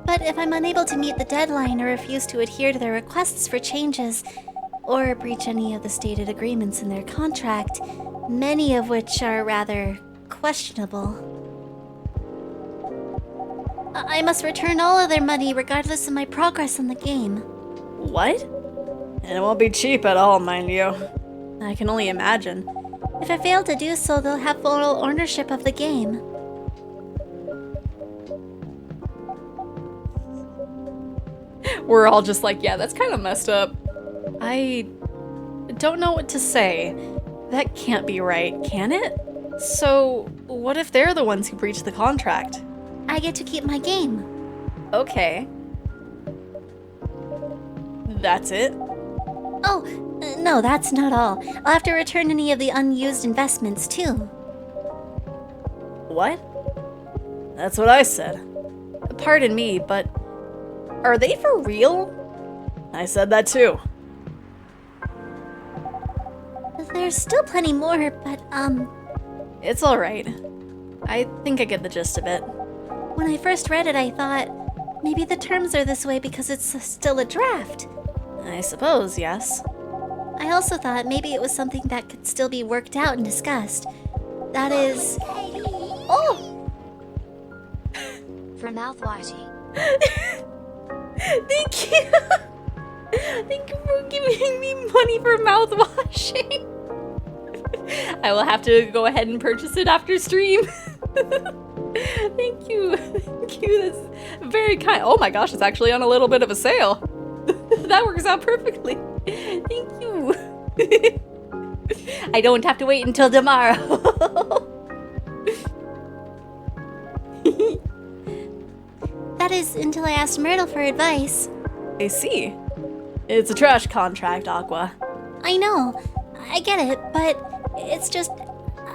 But if I'm unable to meet the deadline or refuse to adhere to their requests for changes, or breach any of the stated agreements in their contract, many of which are rather questionable, I must return all of their money regardless of my progress in the game. What? And it won't be cheap at all, mind you. I can only imagine. If I fail to do so, they'll have full ownership of the game. We're all just like, yeah, that's kind of messed up. I don't know what to say. That can't be right, can it? So, what if they're the ones who breached the contract? I get to keep my game. Okay. That's it? Oh, no, that's not all. I'll have to return any of the unused investments, too. What? That's what I said. Pardon me, but are they for real? I said that too. There's still plenty more, but, It's alright. I think I get the gist of it. when I first read it, I thought maybe the terms are this way because it's still a draft. I suppose, yes. I also thought maybe it was something that could still be worked out and discussed. That is... Oh! For mouthwashing. Thank you! Thank you for giving me money for mouthwashing. I will have to go ahead and purchase it after stream. Thank you. Thank you. That's very kind. Oh my gosh, it's actually on a little bit of a sale. That works out perfectly. Thank you. I don't have to wait until tomorrow. That is until I asked Myrtle for advice. I see. It's a trash contract, Aqua. I know. I get it, but it's just...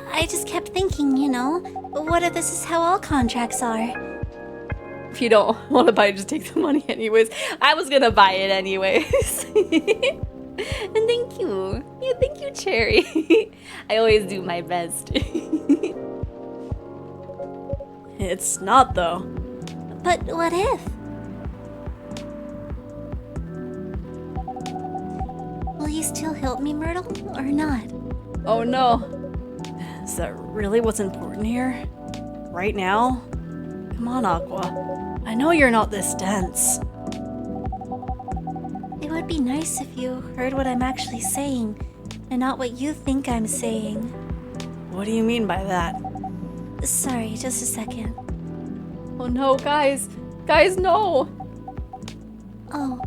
I just kept thinking, you know, what if this is how all contracts are? If you don't want to buy it, just take the money anyways. I was gonna buy it anyways. And thank you. Yeah, thank you, Cherry. I always do my best. It's not, though. But what if? Will you still help me, Myrtle, or not? Oh no. Is that really what's important here? Right now? Come on, Aqua. I know you're not this dense. It would be nice if you heard what I'm actually saying, and not what you think I'm saying. What do you mean by that? Sorry, just a second. Oh no, guys. Guys, no. Oh,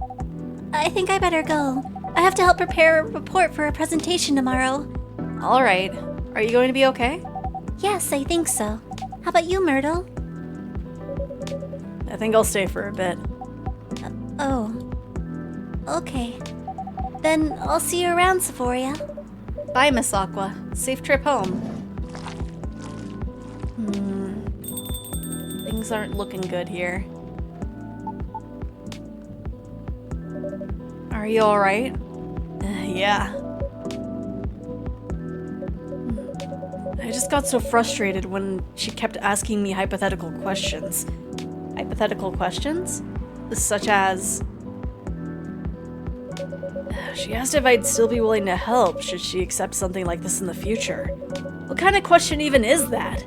I think I better go. I have to help prepare a report for a presentation tomorrow. All right. Are you going to be okay? Yes, I think so. How about you, Myrtle? I think I'll stay for a bit. Oh. Okay. Then I'll see you around, Xephoria. Bye, Miss Aqua. Safe trip home. Things aren't looking good here. Are you alright? Yeah. I just got so frustrated when she kept asking me hypothetical questions. Hypothetical questions? Such as... She asked if I'd still be willing to help should she accept something like this in the future. What kind of question even is that?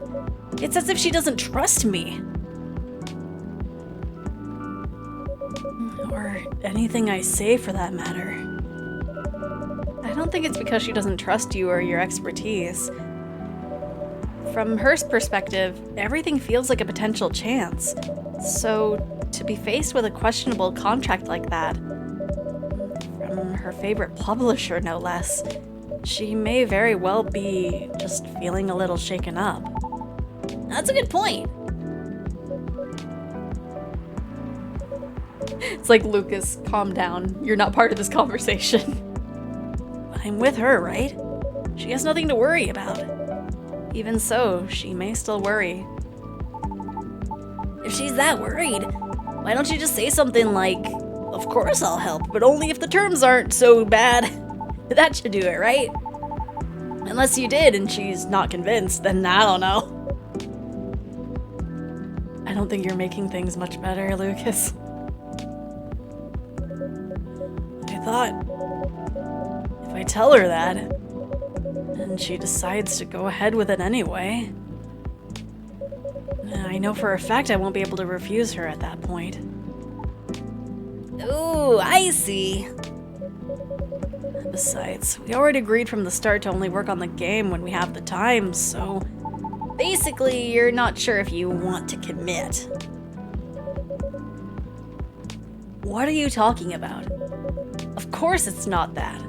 It's as if she doesn't trust me. Or anything I say for that matter. think it's because she doesn't trust you or your expertise. From her perspective, everything feels like a potential chance. So, to be faced with a questionable contract like that, from her favorite publisher no less, she may very well be just feeling a little shaken up. That's a good point. It's like, Lucas, calm down. You're not part of this conversation. But I'm with her, right? She has nothing to worry about. Even so, she may still worry. If she's that worried, why don't you just say something like, of course I'll help, but only if the terms aren't so bad. That should do it, right? Unless you did and she's not convinced, then I don't know. I don't think you're making things much better, Lucas. I thought, if I tell her that, and she decides to go ahead with it anyway, I know for a fact I won't be able to refuse her at that point. Ooh, I see. Besides, we already agreed from the start to only work on the game when we have the time, so basically, you're not sure if you want to commit. what are you talking about? Of course it's not that.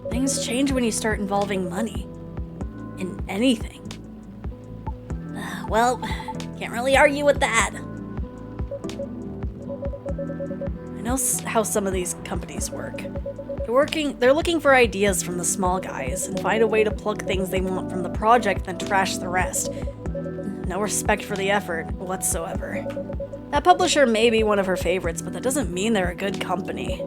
Things change when you start involving money. In anything. Well, can't really argue with that. I know how some of these companies work. They're looking for ideas from the small guys and find a way to pluck things they want from the project, then trash the rest. No respect for the effort whatsoever. That publisher may be one of her favorites, but that doesn't mean they're a good company.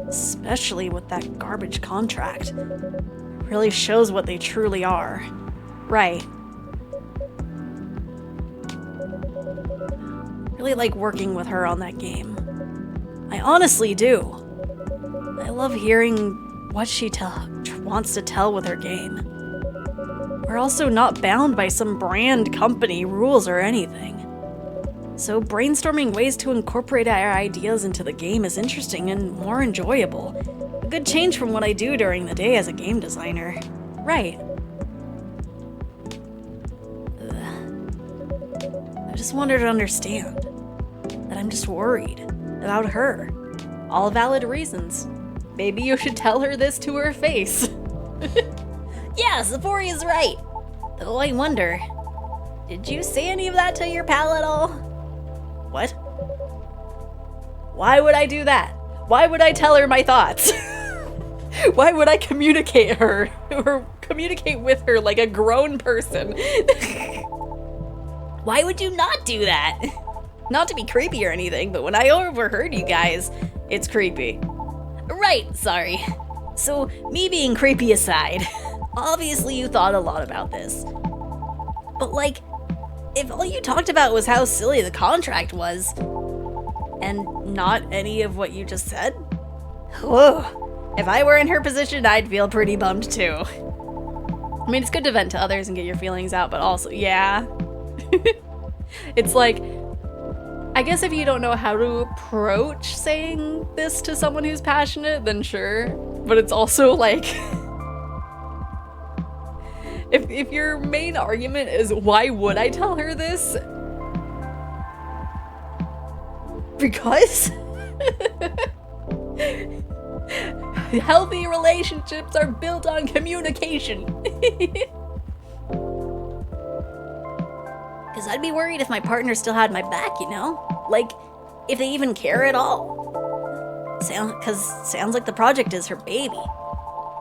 Especially with that garbage contract. It really shows what they truly are. Right. Really like working with her on that game. I honestly do. I love hearing what she wants to tell with her game. We're also not bound by some brand company rules or anything. So brainstorming ways to incorporate our ideas into the game is interesting and more enjoyable. A good change from what I do during the day as a game designer. Right. I just want her to understand that I'm just worried about her. All valid reasons. Maybe you should tell her this to her face. Yeah, Xephoria's right. Though I wonder, did you say any of that to your pal at all? What? Why would I do that? Why would I tell her my thoughts? Why would I communicate her or communicate with her like a grown person? Why would you not do that? Not to be creepy or anything, but when I overheard you guys, it's creepy. Right, sorry. So, me being creepy aside, obviously you thought a lot about this. But like, if all you talked about was how silly the contract was, and not any of what you just said? whoa, if I were in her position, I'd feel pretty bummed too. I mean, it's good to vent to others and get your feelings out, but also, yeah. It's like, I guess if you don't know how to approach saying this to someone who's passionate, then sure. But it's also like, if your main argument is, why would I tell her this? Because healthy relationships are built on communication. Because I'd be worried if my partner still had my back, you know? Like, if they even care at all. Sounds like the project is her baby.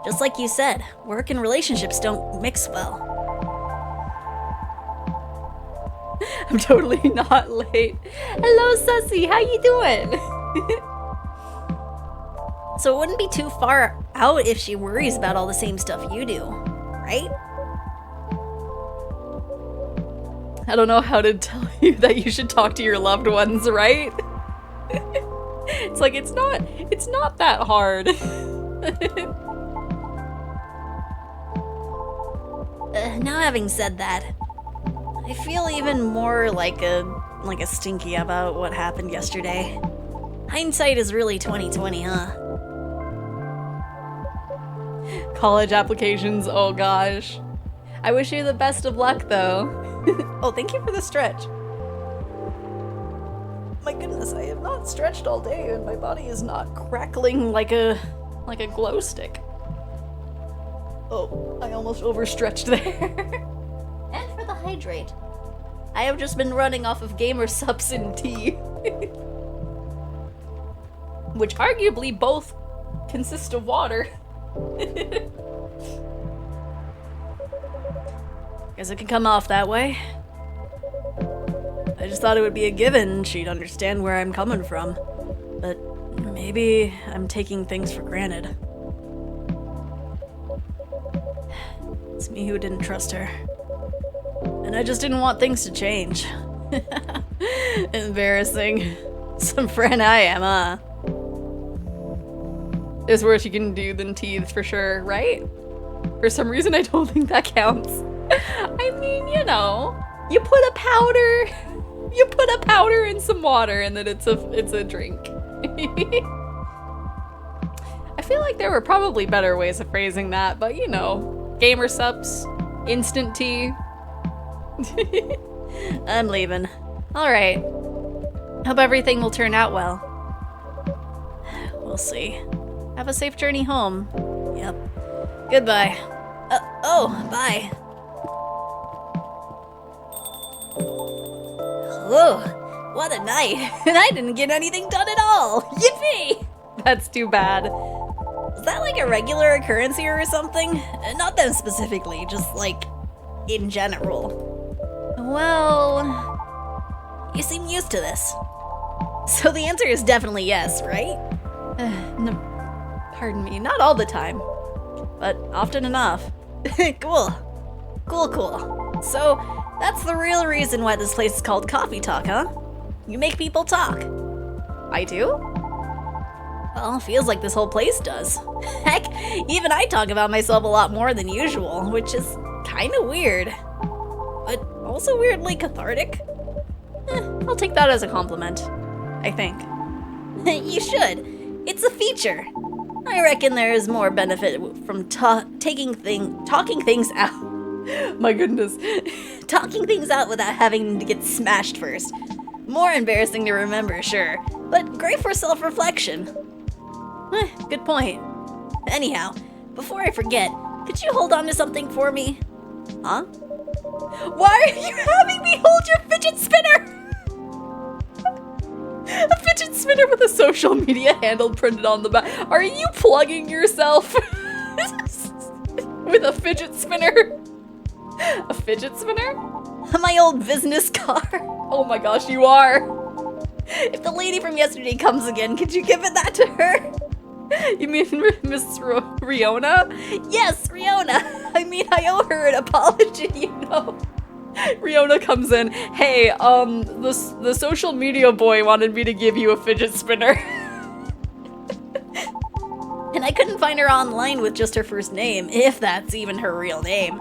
Just like you said, work and relationships don't mix well. I'm totally not late. Hello, Sussy, how you doing? So it wouldn't be too far out if she worries about all the same stuff you do, right? I don't know how to tell you that you should talk to your loved ones, right? It's like, it's not that hard. Now having said that, I feel even more like a stinky about what happened yesterday. Hindsight is really 20/20, huh? college applications, oh gosh. I wish you the best of luck though. Oh, thank you for the stretch. My goodness, I have not stretched all day and my body is not crackling like a glow stick. Oh, I almost overstretched there. And for the hydrate. I have just been running off of gamer subs and tea. Which arguably both consist of water. Guess it can come off that way. I just thought it would be a given she'd understand where I'm coming from. But maybe I'm taking things for granted. It's me who didn't trust her. And I just didn't want things to change. Embarrassing. Some friend I am, huh? There's worse you can do than teeth for sure, right? For some reason I don't think that counts. I mean, you know, you put a powder in some water and then it's a drink. I feel like there were probably better ways of phrasing that, but you know, gamer subs, instant tea. I'm leaving. Alright. Hope everything will turn out well. We'll see. Have a safe journey home. Yep. Goodbye. Oh, bye. Whoa, what a night. And I didn't get anything done at all. Yippee! That's too bad. Was that like a regular occurrence here or something? Not them specifically, just like in general. Well, you seem used to this. So the answer is definitely yes, right? No, pardon me, not all the time, but often enough. Cool. So that's the real reason why this place is called Coffee Talk, huh? You make people talk. I do? Well, feels like this whole place does. Heck, even I talk about myself a lot more than usual, which is kinda weird. But also weirdly cathartic. I'll take that as a compliment, I think. You should. It's a feature. I reckon there is more benefit from talking things out. My goodness. Talking things out without having to get smashed first. More embarrassing to remember, sure, but great for self-reflection. Good point. Anyhow, before I forget, could you hold on to something for me? Huh? Why are you having me hold your fidget spinner? A fidget spinner with a social media handle printed on the back. Are you plugging yourself with a fidget spinner? A fidget spinner? My old business card. Oh my gosh, you are. If the lady from yesterday comes again, could you give it that to her? You mean Miss Riona? Yes, Riona. I mean, I owe her an apology, you know. Riona comes in. Hey, the social media boy wanted me to give you a fidget spinner. And I couldn't find her online with just her first name, if that's even her real name.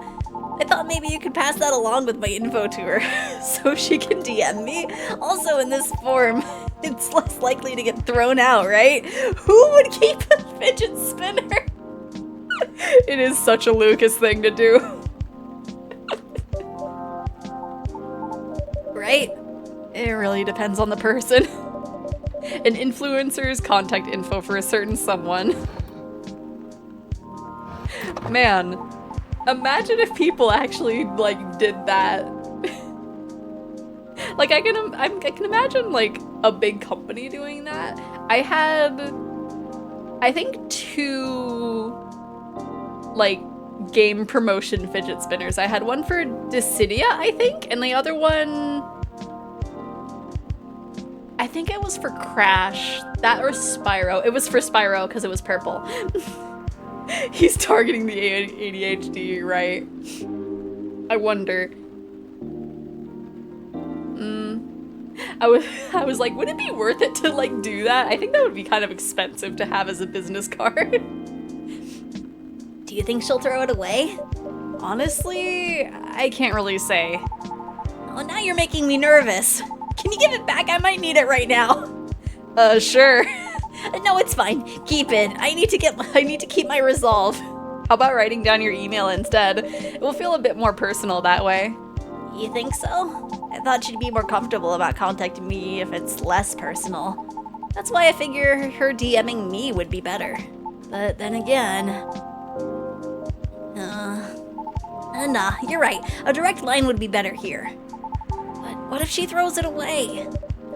I thought maybe you could pass that along with my info to her, so she can DM me. Also in this form, it's less likely to get thrown out, right? Who would keep a fidget spinner? It is such a Lucas thing to do. Right? It really depends on the person. An influencer's contact info for a certain someone. Man, imagine if people actually like did that. Like I can imagine like a big company doing that. I had, I think 2 like game promotion fidget spinners. I had one for Dissidia, I think, and the other one, I think it was for Crash. That or Spyro. It was for Spyro because it was purple. He's targeting the ADHD, right? I wonder. I was like, would it be worth it to like do that? I think that would be kind of expensive to have as a business card. Do you think she'll throw it away? Honestly, I can't really say. Oh, now you're making me nervous. Can you give it back? I might need it right now. Sure. No, it's fine. Keep it. I need to keep my resolve. How about writing down your email instead? It will feel a bit more personal that way. You think so? I thought she'd be more comfortable about contacting me if it's less personal. That's why I figure her DMing me would be better. But then again... nah, you're right. A direct line would be better here. But what if she throws it away?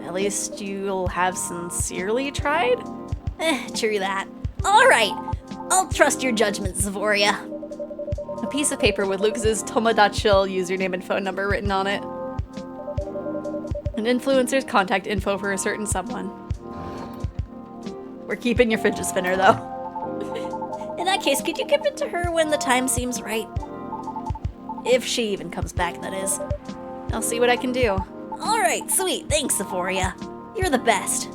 At least you'll have sincerely tried? True that. Alright, I'll trust your judgment, Xephoria. A piece of paper with Lucas's Tomodachi username and phone number written on it. An influencer's contact info for a certain someone. We're keeping your fidget spinner, though. In that case, could you give it to her when the time seems right? If she even comes back, that is. I'll see what I can do. Alright, sweet. Thanks, Xephoria. You're the best.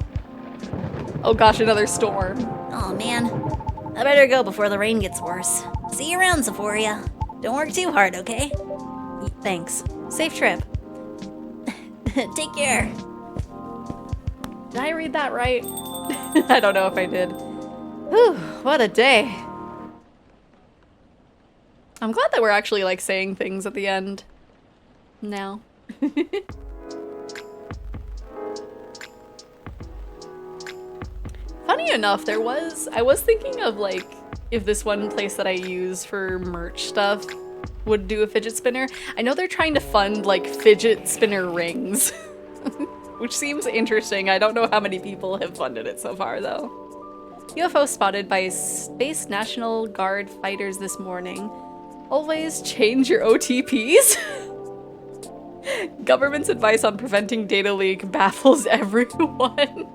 Oh gosh, another storm. Oh man. I better go before the rain gets worse. See you around, Xephoria. Don't work too hard, okay? Thanks. Safe trip. Take care. Did I read that right? I don't know if I did. Whew, what a day. I'm glad that we're actually like saying things at the end now. Funny enough, I was thinking of like if this one place that I use for merch stuff would do a fidget spinner. I know they're trying to fund like fidget spinner rings, which seems interesting. I don't know how many people have funded it so far though. UFO spotted by Space National Guard fighters this morning. Always change your OTPs? Government's advice on preventing data leak baffles everyone.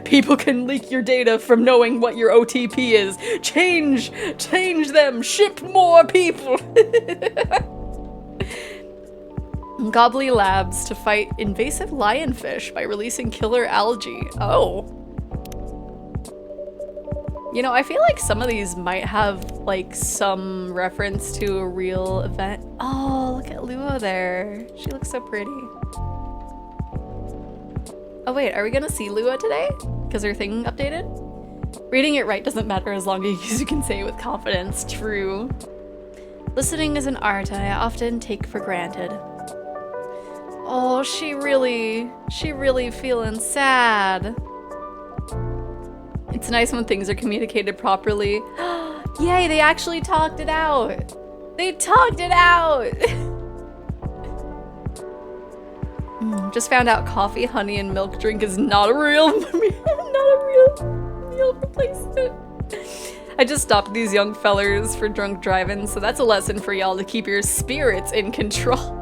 People can leak your data from knowing what your OTP is. Change them, ship more people. Gobbly Labs to fight invasive lionfish by releasing killer algae. Oh. You know, I feel like some of these might have like some reference to a real event. Oh, look at Lua there. She looks so pretty. Oh wait, are we gonna see Lua today? Because her thing updated? Reading it right doesn't matter as long as you can say it with confidence. True. Listening is an art I often take for granted. Oh, she really feeling sad. It's nice when things are communicated properly. Yay, they actually talked it out. They talked it out. Just found out coffee, honey, and milk drink is not a real meal replacement. I just stopped these young fellers for drunk driving, so that's a lesson for y'all to keep your spirits in control.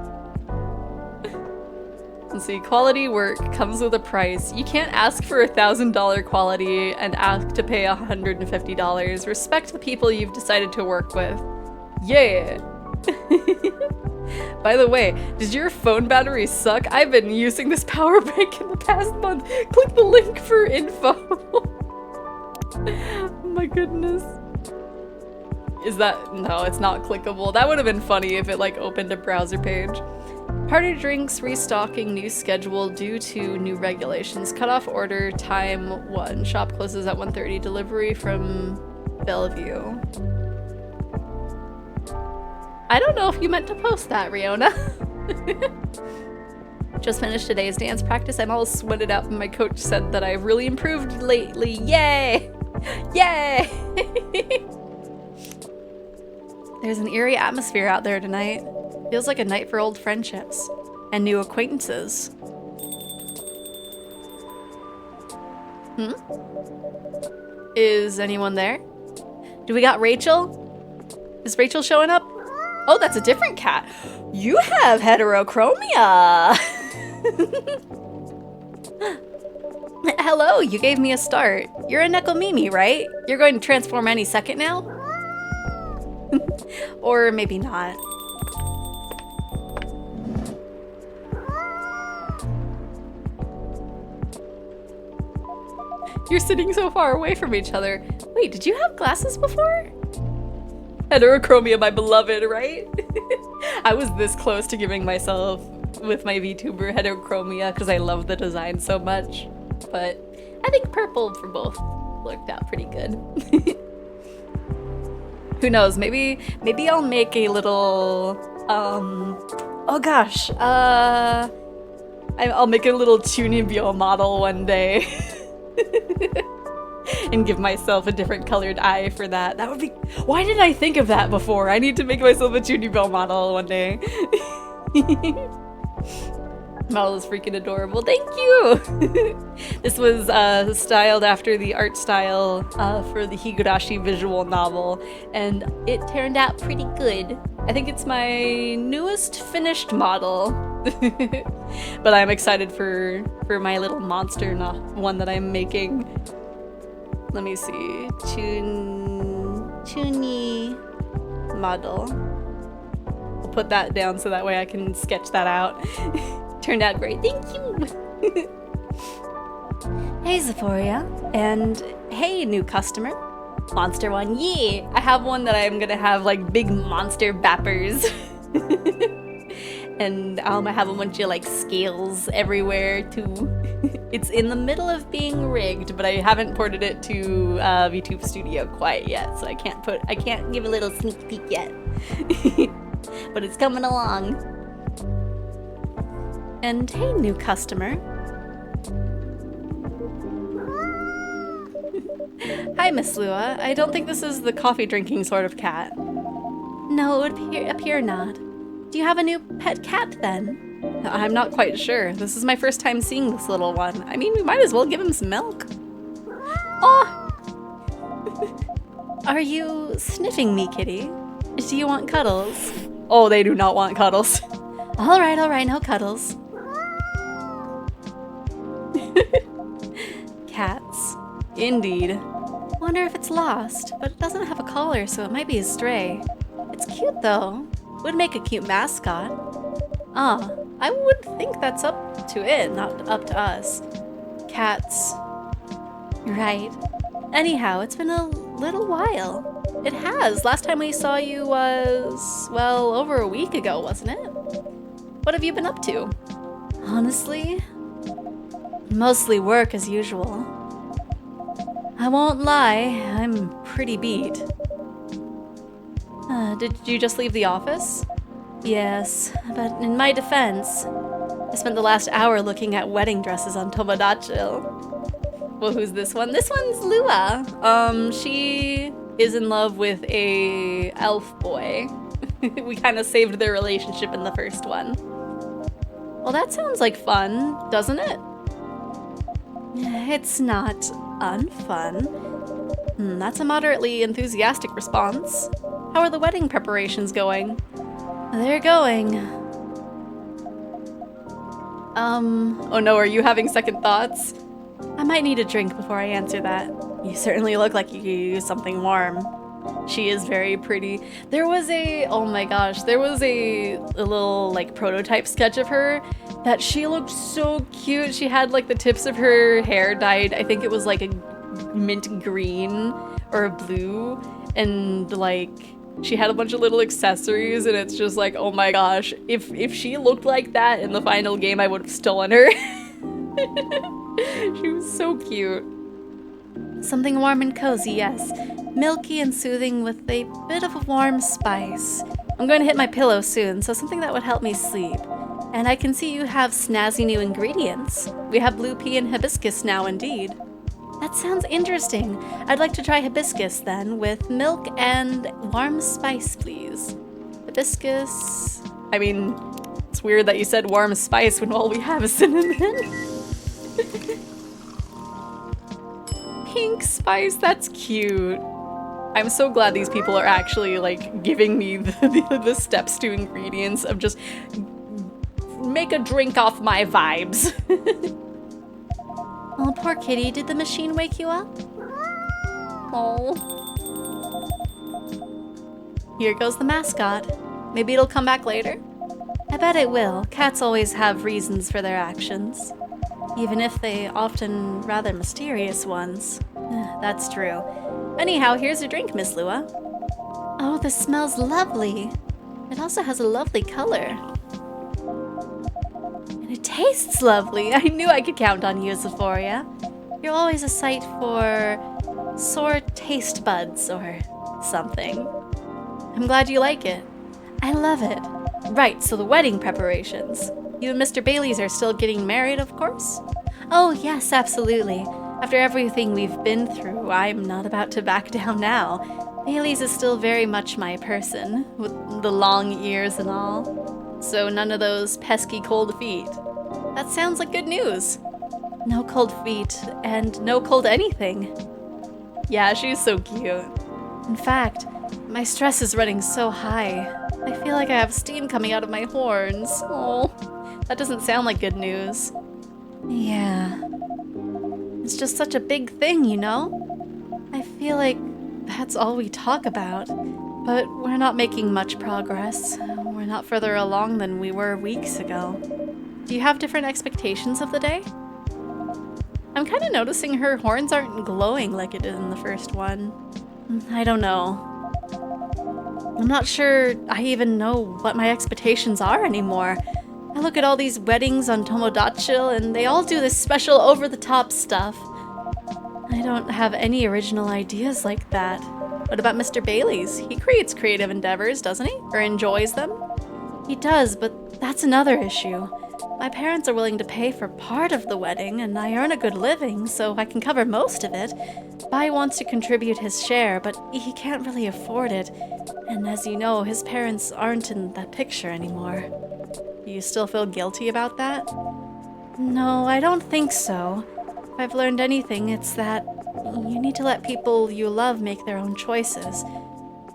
Let's see, quality work comes with a price. You can't ask for $1,000 quality and ask to pay $150. Respect the people you've decided to work with. Yeah. By the way, does your phone battery suck? I've been using this power bank in the past month. Click the link for info. Oh my goodness. Is that, no, it's not clickable. That would have been funny if it like opened a browser page. Party drinks restocking new schedule due to new regulations. Cutoff order time 1. Shop closes at 1:30. Delivery from Bellevue. I don't know if you meant to post that, Riona. Just finished today's dance practice. I'm all sweated out and my coach said that I've really improved lately. Yay! Yay! There's an eerie atmosphere out there tonight. Feels like a night for old friendships and new acquaintances. Is anyone there? Do we got Rachel? Is Rachel showing up? Oh, that's a different cat. You have heterochromia. Hello, you gave me a start. You're a Nekomimi, right? You're going to transform any second now? Or maybe not. You're sitting so far away from each other. Wait, did you have glasses before? Heterochromia, my beloved, right? I was this close to giving myself with my VTuber heterochromia because I love the design so much. But I think purple for both worked out pretty good. Who knows? Maybe I'll make a little oh gosh, I'll make a little Tunibyo model one day. And give myself a different colored eye for that. That would be. Why didn't I think of that before? I need to make myself a Tunibyo model one day. Model is freaking adorable. Thank you! This was styled after the art style for the Higurashi visual novel, and it turned out pretty good. I think it's my newest finished model. But I'm excited for my little monster one that I'm making. Let me see. Chuni model. I'll put that down so that way I can sketch that out. Turned out great. Thank you. Hey, Xephoria. And hey, new customer. Monster one. Yeah! I have one that I'm gonna have like big monster bappers. And I have a bunch of like scales everywhere too. It's in the middle of being rigged, but I haven't ported it to VTube Studio quite yet, so I can't give a little sneak peek yet. But it's coming along. And hey, new customer. Hi, Miss Lua. I don't think this is the coffee drinking sort of cat. No, it would appear not. Do you have a new pet cat then? I'm not quite sure. This is my first time seeing this little one. I mean, we might as well give him some milk. Oh! Are you sniffing me, kitty? Do you want cuddles? Oh, they do not want cuddles. All right, no cuddles. Cats. Indeed. Wonder if it's lost, but it doesn't have a collar, so it might be a stray. It's cute though. Would make a cute mascot. Ah, I would think that's up to it, not up to us. Cats. Right. Anyhow, it's been a little while. It has. Last time we saw you was, well, over a week ago, wasn't it? What have you been up to? Honestly, mostly work as usual. I won't lie, I'm pretty beat. Did you just leave the office? Yes, but in my defense, I spent the last hour looking at wedding dresses on Tomodachi. Well, who's this one? This one's Lua. She is in love with a elf boy. We kind of saved their relationship in the first one. Well, that sounds like fun, doesn't it? It's not unfun. That's a moderately enthusiastic response. How are the wedding preparations going? They're going. Oh no, are you having second thoughts? I might need a drink before I answer that. You certainly look like you could use something warm. She is very pretty. There was oh my gosh, there was a little like prototype sketch of her that she looked so cute. She had like the tips of her hair dyed, I think it was like a mint green or a blue, and like she had a bunch of little accessories, and it's just like, oh my gosh, if she looked like that in the final game, I would have stolen her. She was so cute. Something warm and cozy, yes. Milky and soothing with a bit of a warm spice. I'm going to hit my pillow soon, so something that would help me sleep. And I can see you have snazzy new ingredients. We have blue pea and hibiscus now, indeed. That sounds interesting. I'd like to try hibiscus then, with milk and warm spice, please. Hibiscus... I mean, it's weird that you said warm spice when all we have is cinnamon. Pink spice, that's cute. I'm so glad these people are actually like giving me the steps to ingredients of just make a drink off my vibes. Oh, poor kitty. Did the machine wake you up? Oh. Here goes the mascot. Maybe it'll come back later? I bet it will. Cats always have reasons for their actions. Even if they often rather mysterious ones. That's true. Anyhow, here's your drink, Miss Lua. Oh, this smells lovely. It also has a lovely color. And it tastes lovely. I knew I could count on you, Xephoria. You're always a sight for sore taste buds or something. I'm glad you like it. I love it. Right, so the wedding preparations. You and Mr. Bailey's are still getting married, of course? Oh, yes, absolutely. After everything we've been through, I'm not about to back down now. Bailey's is still very much my person, with the long ears and all. So none of those pesky cold feet. That sounds like good news. No cold feet, and no cold anything. Yeah, she's so cute. In fact, my stress is running so high. I feel like I have steam coming out of my horns. Oh, that doesn't sound like good news. Yeah. It's just such a big thing, you know? I feel like that's all we talk about, but we're not making much progress. We're not further along than we were weeks ago. Do you have different expectations of the day? I'm kind of noticing her horns aren't glowing like it did in the first one. I don't know. I'm not sure I even know what my expectations are anymore. I look at all these weddings on Tomodachi and they all do this special over-the-top stuff. I don't have any original ideas like that. What about Mr. Bailey's? He creates creative endeavors, doesn't he? Or enjoys them? He does, but that's another issue. My parents are willing to pay for part of the wedding, and I earn a good living, so I can cover most of it. Bai wants to contribute his share, but he can't really afford it. And as you know, his parents aren't in that picture anymore. Do you still feel guilty about that? No, I don't think so. If I've learned anything, it's that you need to let people you love make their own choices.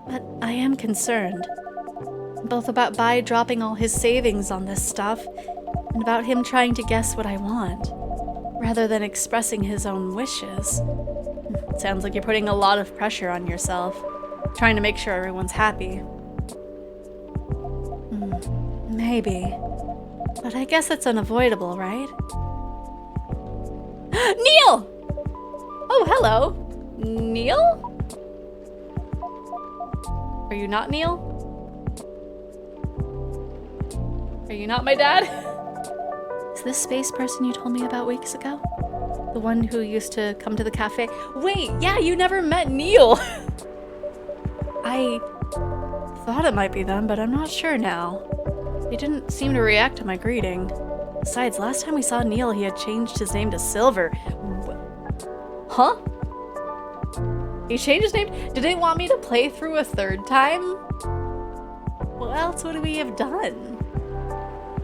But I am concerned. Both about Bai dropping all his savings on this stuff, and about him trying to guess what I want, rather than expressing his own wishes. Sounds like you're putting a lot of pressure on yourself, trying to make sure everyone's happy. Maybe. But I guess it's unavoidable, right? Neil! Oh, hello. Neil? Are you not Neil? Are you not my dad? Is this space person you told me about weeks ago? The one who used to come to the cafe? Wait, yeah, you never met Neil! I thought it might be them, but I'm not sure now. They didn't seem to react to my greeting. Besides, last time we saw Neil, he had changed his name to Silver. Huh? He changed his name? Did they want me to play through a third time? What else would we have done?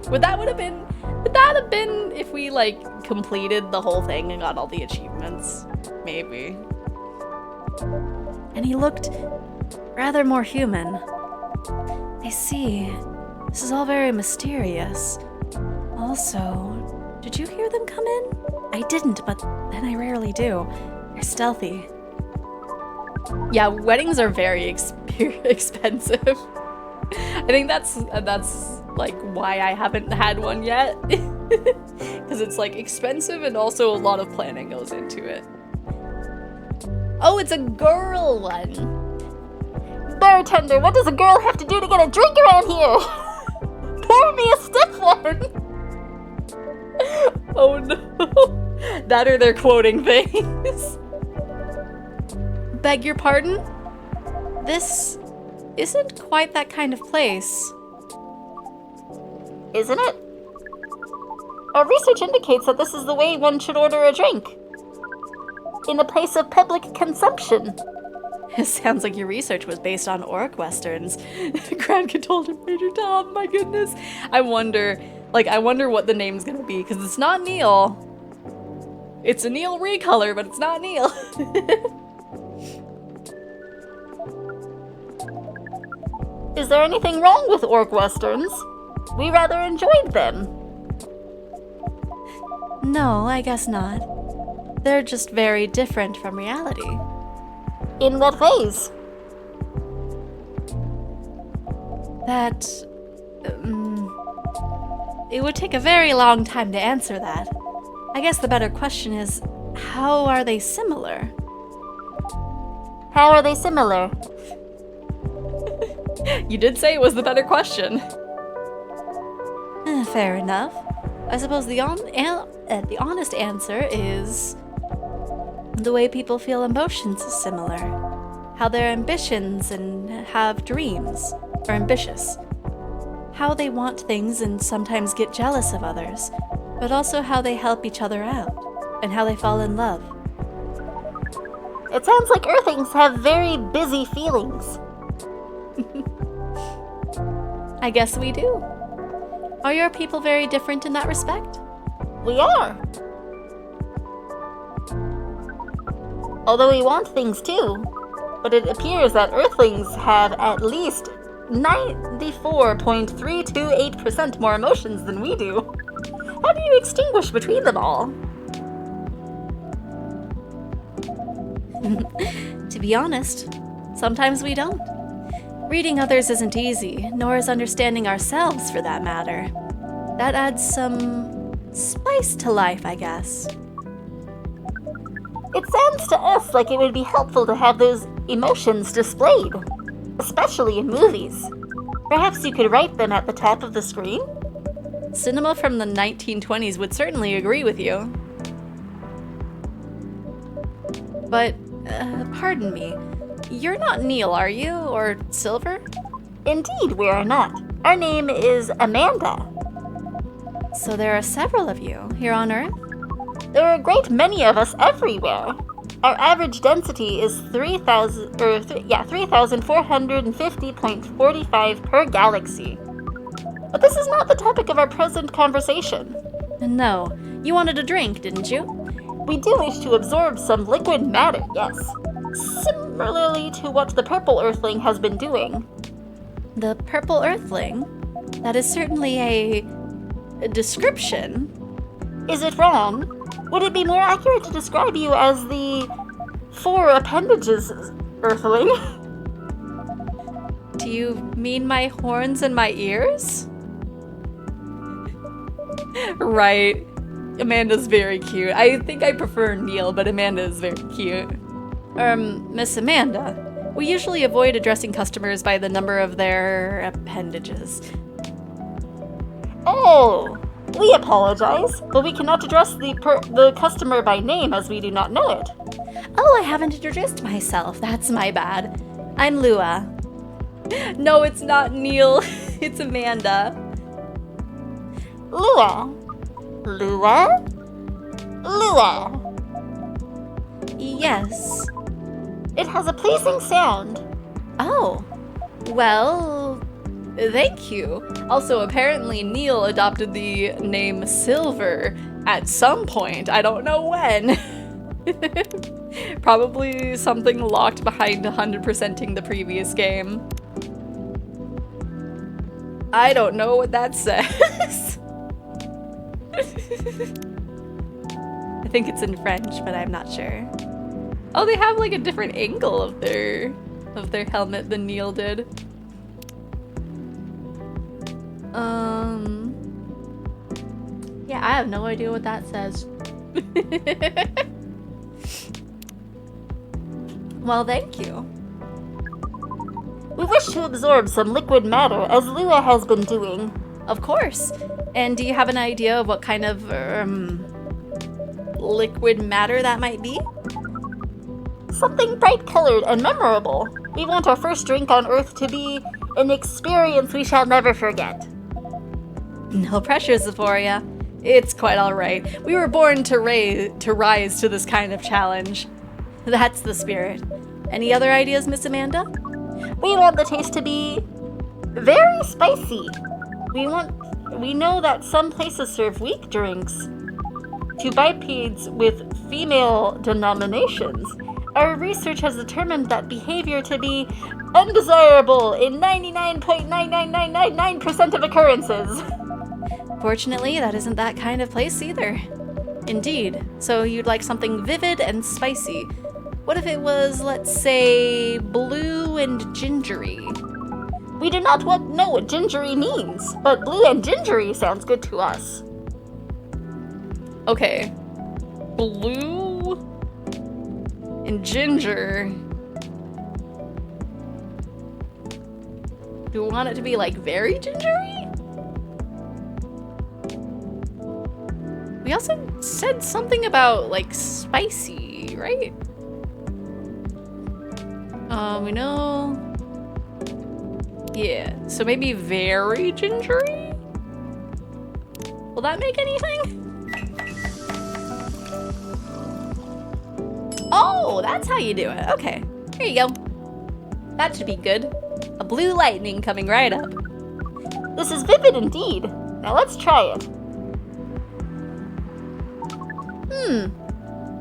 Would that have been if we, like, completed the whole thing and got all the achievements? Maybe. And he looked rather more human. I see. This is all very mysterious. Also, did you hear them come in? I didn't, but then I rarely do. They're stealthy. Yeah, weddings are very expensive. I think that's like why I haven't had one yet. Because it's like expensive and also a lot of planning goes into it. Oh, it's a girl one. Bartender, what does a girl have to do to get a drink around here? Pour me a stiff one. Oh no. That or they're quoting things. Beg your pardon? This isn't quite that kind of place. Isn't it? Our research indicates that this is the way one should order a drink. In a place of public consumption. It sounds like your research was based on orc westerns. Granka told him, Major Tom, my goodness. I wonder what the name's gonna be, because it's not Neil. It's a Neil recolor, but it's not Neil. Is there anything wrong with orc westerns? We rather enjoyed them. No, I guess not. They're just very different from reality. In what ways? That... it would take a very long time to answer that. I guess the better question is, how are they similar? How are they similar? You did say it was the better question. Fair enough. I suppose the honest answer is... The way people feel emotions is similar. How their ambitions and have dreams are ambitious. How they want things and sometimes get jealous of others, but also how they help each other out, and how they fall in love. It sounds like Earthlings have very busy feelings. I guess we do. Are your people very different in that respect? We are. Although we want things too, but it appears that Earthlings have at least 94.328% more emotions than we do. How do you extinguish between them all? To be honest, sometimes we don't. Reading others isn't easy, nor is understanding ourselves for that matter. That adds some spice to life, I guess. It sounds to us like it would be helpful to have those emotions displayed, especially in movies. Perhaps you could write them at the top of the screen? Cinema from the 1920s would certainly agree with you. But, pardon me, you're not Neil, are you? Or Silver? Indeed, we are not. Our name is Amanda. So there are several of you here on Earth? There are a great many of us everywhere. Our average density is 3,450.45 per galaxy. But this is not the topic of our present conversation. No. You wanted a drink, didn't you? We do wish to absorb some liquid matter, yes. Similarly to what the Purple Earthling has been doing. The Purple Earthling? That is certainly a description. Is it wrong? Would it be more accurate to describe you as the 4 appendages Earthling? Do you mean my horns and my ears? Right. Amanda's very cute. I think I prefer Neil, but Amanda is very cute. Miss Amanda, we usually avoid addressing customers by the number of their appendages. Oh, we apologize, but we cannot address the customer by name as we do not know it. Oh, I haven't introduced myself. That's my bad. I'm Lua. No, it's not Neil. It's Amanda. Lua. Lua? Lua. Yes. It has a pleasing sound. Oh. Well, thank you. Also, apparently Neil adopted the name Silver at some point. I don't know when. Probably something locked behind 100%ing the previous game. I don't know what that says. I think it's in French, but I'm not sure. Oh, they have like a different angle of their helmet than Neil did. Yeah, I have no idea what that says. Well, thank you. We wish to absorb some liquid matter, as Lua has been doing. Of course. And do you have an idea of what kind of liquid matter that might be? Something bright-colored and memorable. We want our first drink on Earth to be an experience we shall never forget. No pressure, Xephoria. It's quite alright. We were born to rise to this kind of challenge. That's the spirit. Any other ideas, Miss Amanda? We want the taste to be very spicy. We know that some places serve weak drinks. To bipeds with female denominations, our research has determined that behavior to be undesirable in 99.99999% of occurrences. Fortunately, that isn't that kind of place either. Indeed. So you'd like something vivid and spicy. What if it was, let's say, blue and gingery? We do not know what gingery means, but blue and gingery sounds good to us. Okay. Blue and ginger. Do we want it to be like very gingery? We also said something about like spicy, right? We know... Yeah, so maybe very gingery? Will that make anything? Oh, that's how you do it. Okay, here you go. That should be good. A blue lightning coming right up. This is vivid indeed. Now let's try it.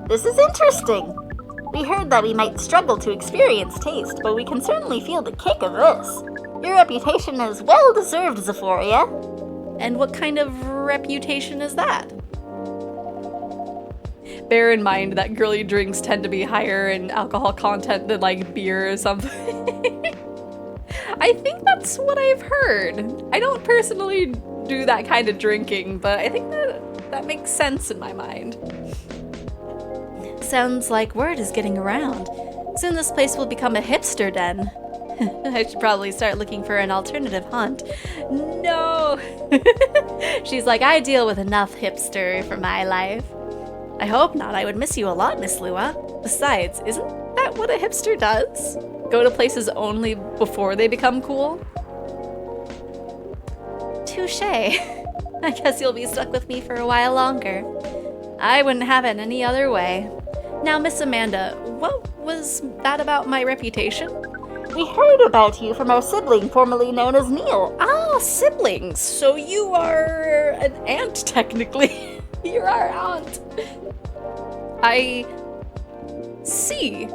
This is interesting. We heard that we might struggle to experience taste, but we can certainly feel the kick of this. Your reputation is well deserved, Xephoria. And what kind of reputation is that? Bear in mind that girly drinks tend to be higher in alcohol content than like beer or something. I think that's what I've heard. I don't personally do that kind of drinking, but I think that makes sense in my mind. Sounds like word is getting around. Soon this place will become a hipster den. I should probably start looking for an alternative haunt. No! She's like, I deal with enough hipster for my life. I hope not. I would miss you a lot, Miss Lua. Besides, isn't that what a hipster does? Go to places only before they become cool? Touché. I guess you'll be stuck with me for a while longer. I wouldn't have it any other way. Now, Miss Amanda, what was that about my reputation? We heard about you from our sibling formerly known as Neil. Ah, siblings. So you are an aunt, technically. You're our aunt. I see.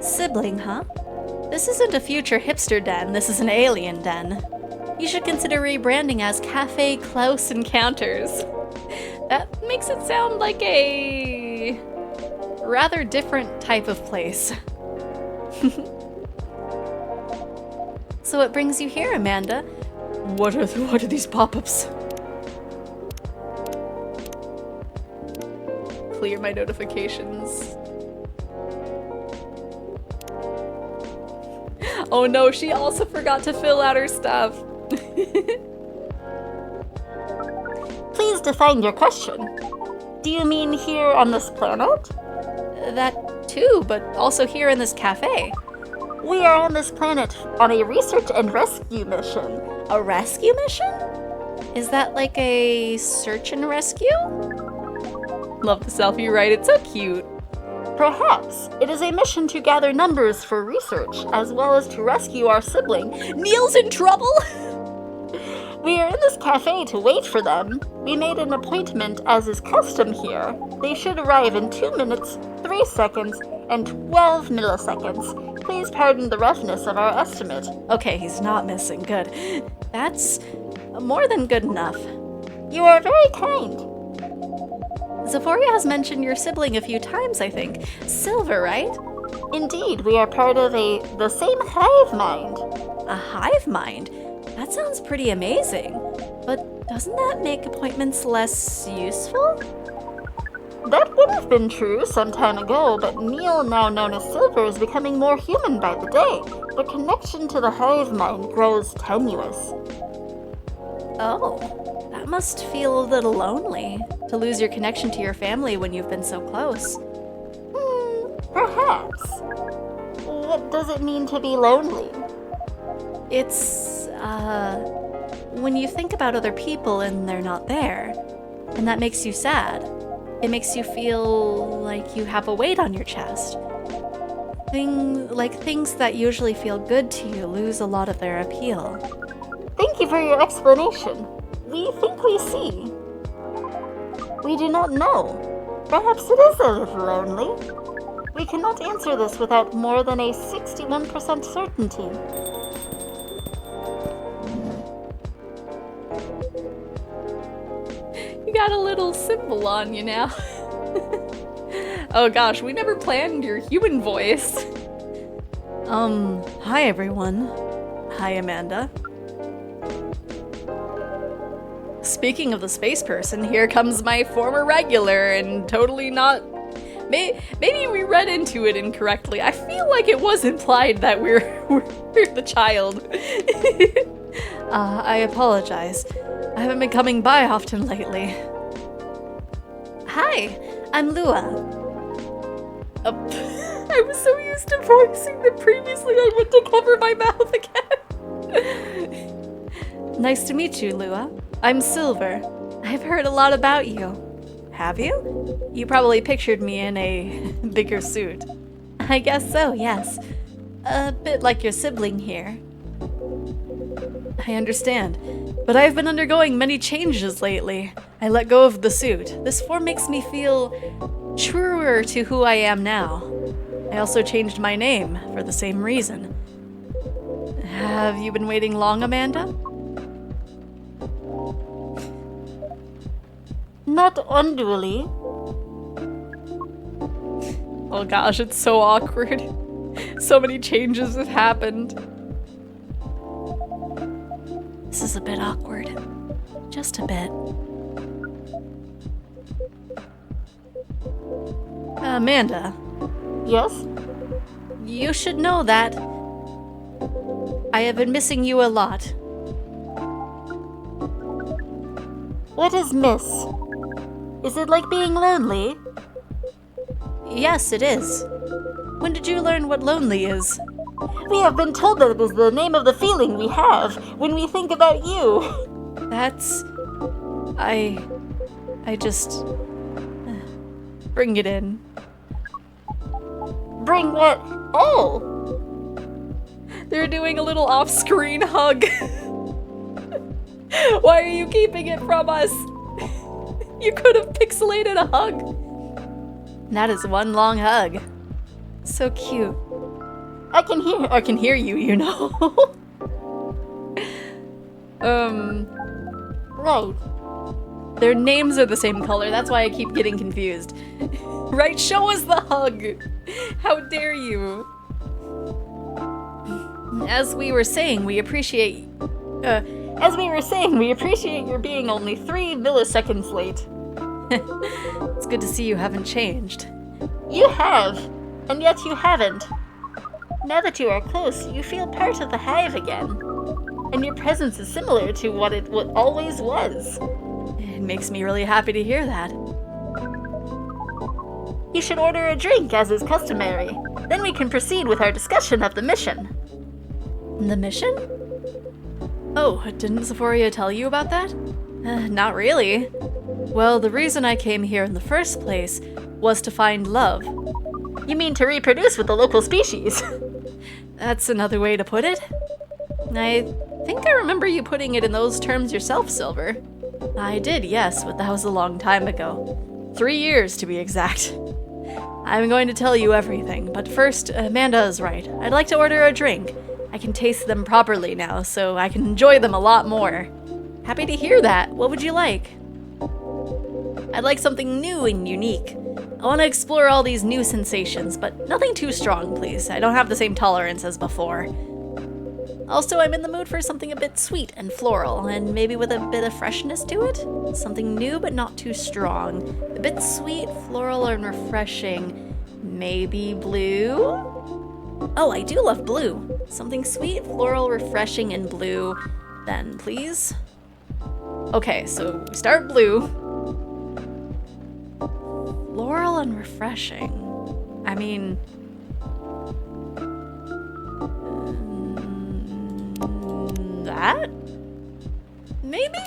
Sibling, huh? This isn't a future hipster den, this is an alien den. You should consider rebranding as Cafe Close Encounters. That makes it sound like a rather different type of place. So what brings you here, Amanda? What are these pop-ups? Clear my notifications. Oh no, she also forgot to fill out her stuff. Please define your question. Do you mean here on this planet? That too, but also here in this cafe. We are on this planet on a research and rescue mission. A rescue mission? Is that like a search and rescue? Love the selfie, right? It's so cute. Perhaps it is a mission to gather numbers for research, as well as to rescue our sibling. Neil's in trouble? We are in this cafe to wait for them. We made an appointment as is custom here. They should arrive in 2 minutes, 3 seconds, and 12 milliseconds. Please pardon the roughness of our estimate. Okay, he's not missing. Good. That's more than good enough. You are very kind. Xephoria has mentioned your sibling a few times, I think. Silver, right? Indeed, we are part of the same hive mind. A hive mind? That sounds pretty amazing. But doesn't that make appointments less useful? That would have been true some time ago, but Neil, now known as Silver, is becoming more human by the day. The connection to the hive mind grows tenuous. Oh, that must feel a little lonely, to lose your connection to your family when you've been so close. Perhaps. What does it mean to be lonely? It's, when you think about other people and they're not there, and that makes you sad. It makes you feel like you have a weight on your chest. Things that usually feel good to you lose a lot of their appeal. Thank you for your explanation. We think we see. We do not know. Perhaps it is a little lonely. We cannot answer this without more than a 61% certainty. You got a little symbol on you now. Oh gosh, we never planned your human voice. Hi everyone. Hi Amanda. Speaking of the space person, here comes my former regular and totally not... Maybe we read into it incorrectly. I feel like it was implied that we're the child. I apologize. I haven't been coming by often lately. Hi, I'm Lua. I was so used to voicing that previously I went to cover my mouth again. Nice to meet you, Lua. I'm Silver. I've heard a lot about you. Have you? You probably pictured me in a bigger suit. I guess so, yes. A bit like your sibling here. I understand, but I've been undergoing many changes lately. I let go of the suit. This form makes me feel truer to who I am now. I also changed my name for the same reason. Have you been waiting long, Amanda? Not unduly. Oh gosh, it's so awkward. So many changes have happened. This is a bit awkward. Just a bit. Amanda. Yes? You should know that I have been missing you a lot. What is miss? Is it like being lonely? Yes, it is. When did you learn what lonely is? We have been told that it is the name of the feeling we have when we think about you. That's... I just... Bring it in. Bring what? Oh! They're doing a little off-screen hug. Why are you keeping it from us? You could have pixelated a hug. That is one long hug. So cute. I can hear you, you know. Right. Their names are the same color, that's why I keep getting confused. Right, show us the hug! How dare you? As we were saying, we appreciate your being only 3 milliseconds late. It's good to see you haven't changed. You have, and yet you haven't. Now that you are close, you feel part of the hive again. And your presence is similar to what it always was. It makes me really happy to hear that. You should order a drink, as is customary. Then we can proceed with our discussion of the mission. The mission? Oh, didn't Xephoria tell you about that? Not really. Well, the reason I came here in the first place was to find love. You mean to reproduce with the local species? That's another way to put it. I think I remember you putting it in those terms yourself, Silver. I did, yes, but that was a long time ago. 3 years, to be exact. I'm going to tell you everything, but first, Amanda is right. I'd like to order a drink. I can taste them properly now, so I can enjoy them a lot more. Happy to hear that. What would you like? I'd like something new and unique. I want to explore all these new sensations, but nothing too strong, please. I don't have the same tolerance as before. Also, I'm in the mood for something a bit sweet and floral, and maybe with a bit of freshness to it. Something new but not too strong. A bit sweet, floral, and refreshing. Maybe blue? Oh, I do love blue. Something sweet, floral, refreshing, and blue. Then, please. Okay, so we start blue. Floral and refreshing. I mean... that? Maybe?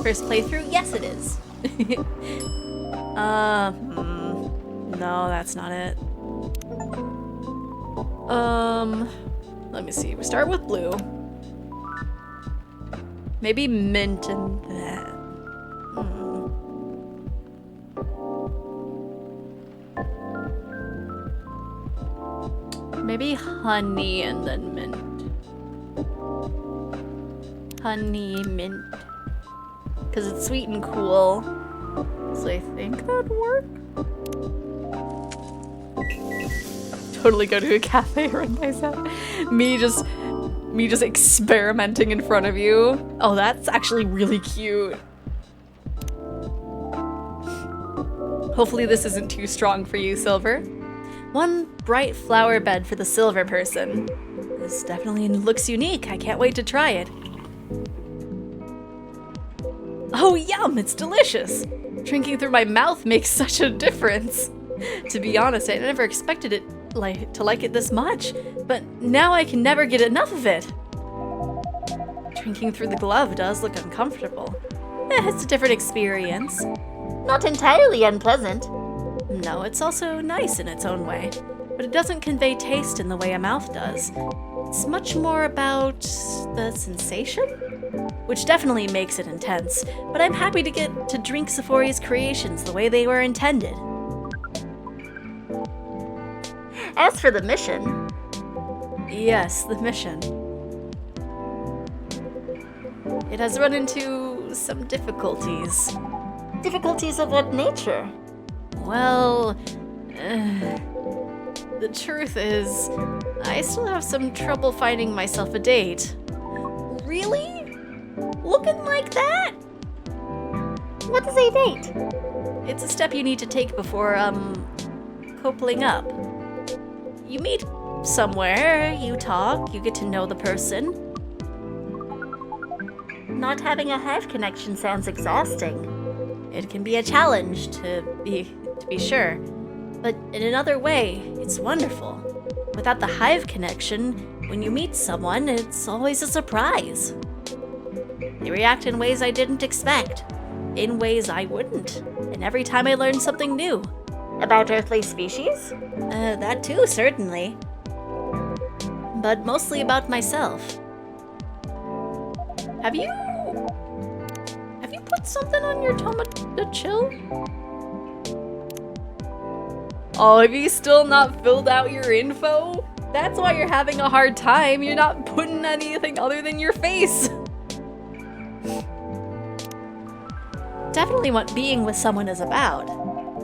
First playthrough? Yes, it is. No, that's not it. Let me see. We start with blue. Maybe mint and that. Maybe honey and then mint. Honey, mint. Because it's sweet and cool. So I think that'd work. Totally go to a cafe run myself. Me just experimenting in front of you. Oh, that's actually really cute. Hopefully this isn't too strong for you, Silver. One bright flower bed for the silver person. This definitely looks unique. I can't wait to try it. Oh, yum! It's delicious! Drinking through my mouth makes such a difference. To be honest, I never expected it to like it this much, but now I can never get enough of it. Drinking through the glove does look uncomfortable. It's a different experience. Not entirely unpleasant. No, it's also nice in its own way, but it doesn't convey taste in the way a mouth does. It's much more about the sensation, which definitely makes it intense, but I'm happy to get to drink Xephoria's creations the way they were intended. As for the mission, Yes, the mission. It has run into some difficulties. difficulties of what nature? Well, the truth is, I still have some trouble finding myself a date. Really? Looking like that? What is a date? It's a step you need to take before, coupling up. You meet somewhere, you talk, you get to know the person. Not having a hive connection sounds exhausting. It can be a challenge to be sure, but in another way, it's wonderful. Without the hive connection, when you meet someone, it's always a surprise. They react in ways I didn't expect, in ways I wouldn't, and every time I learn something new. About earthly species? That too, certainly. But mostly about myself. Have you put something on your to chill? Oh, have you still not filled out your info? That's why you're having a hard time. You're not putting anything other than your face. Definitely what being with someone is about.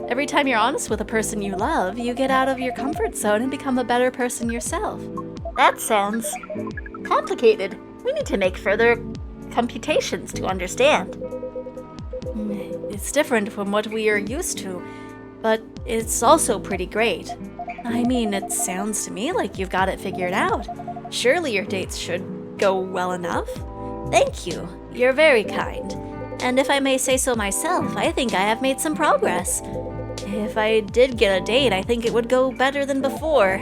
Every time you're honest with a person you love, you get out of your comfort zone and become a better person yourself. That sounds complicated. We need to make further computations to understand. It's different from what we are used to, but it's also pretty great. I mean, it sounds to me like you've got it figured out. Surely your dates should go well enough. Thank you. You're very kind. And if I may say so myself, I think I have made some progress. If I did get a date, I think it would go better than before.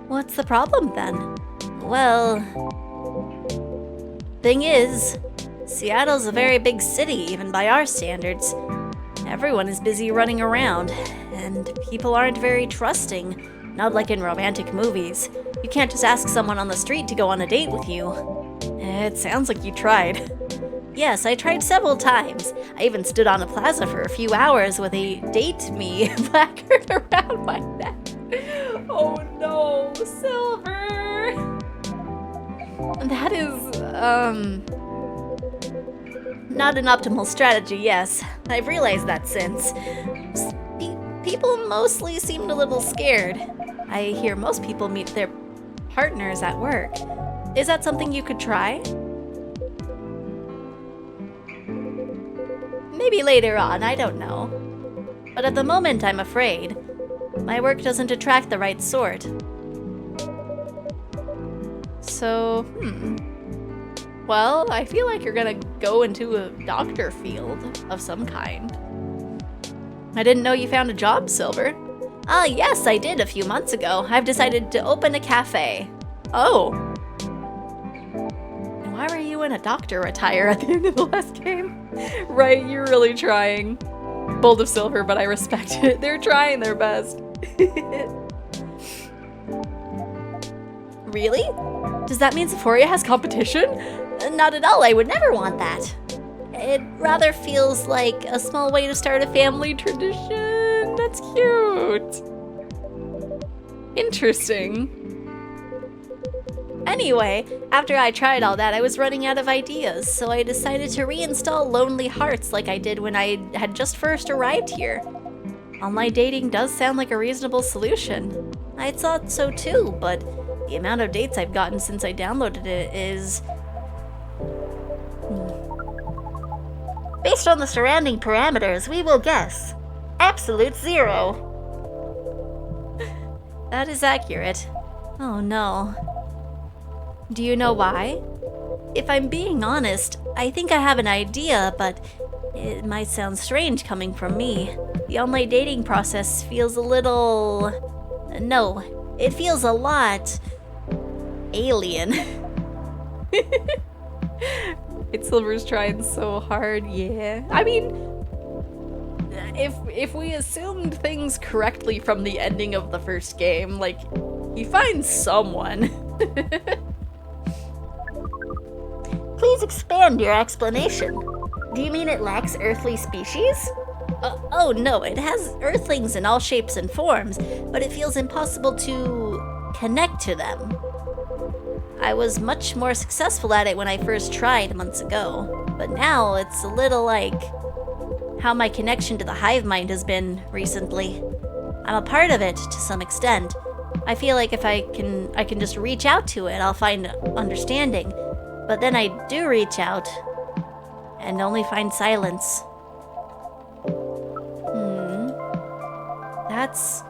What's the problem then? Well, thing is, Seattle's a very big city, even by our standards. Everyone is busy running around, and people aren't very trusting, not like in romantic movies. You can't just ask someone on the street to go on a date with you. It sounds like you tried. Yes, I tried several times. I even stood on a plaza for a few hours with a "date me" placard around my neck. Oh no, Silver! That is, not an optimal strategy, yes. I've realized that since. People mostly seemed a little scared. I hear most people meet their partners at work. Is that something you could try? Maybe later on, I don't know. But at the moment, I'm afraid. My work doesn't attract the right sort. So, well, I feel like you're gonna go into a doctor field of some kind. I didn't know you found a job, Silver. Ah, yes, I did a few months ago. I've decided to open a cafe. Oh. And why were you in a doctor attire at the end of the last game? Right, you're really trying. Bold of Silver, but I respect it. They're trying their best. Really? Does that mean Xephoria has competition? Not at all, I would never want that. It rather feels like a small way to start a family Tradition. That's cute. Interesting. Anyway, after I tried all that, I was running out of ideas, so I decided to reinstall Lonely Hearts like I did when I had just first arrived here. Online dating does sound like a reasonable solution. I thought so too, but the amount of dates I've gotten since I downloaded it is... Based on the surrounding parameters, we will guess. Absolute 0. That is accurate. Oh no. Do you know why? If I'm being honest, I think I have an idea, but It might sound strange coming from me. The online dating process feels a little... No, it feels a lot... alien. It's Silver's trying so hard, yeah. I mean, if we assumed things correctly from the ending of the first game, like, he finds someone. Please expand your explanation. Do you mean it lacks earthly species? Oh no, it has earthlings in all shapes and forms, but it feels impossible to connect to them. I was much more successful at it when I first tried months ago, but now it's a little like how my connection to the hive mind has been recently. I'm a part of it to some extent. I feel like if I can just reach out to it, I'll find understanding. But then I do reach out and only find silence. That's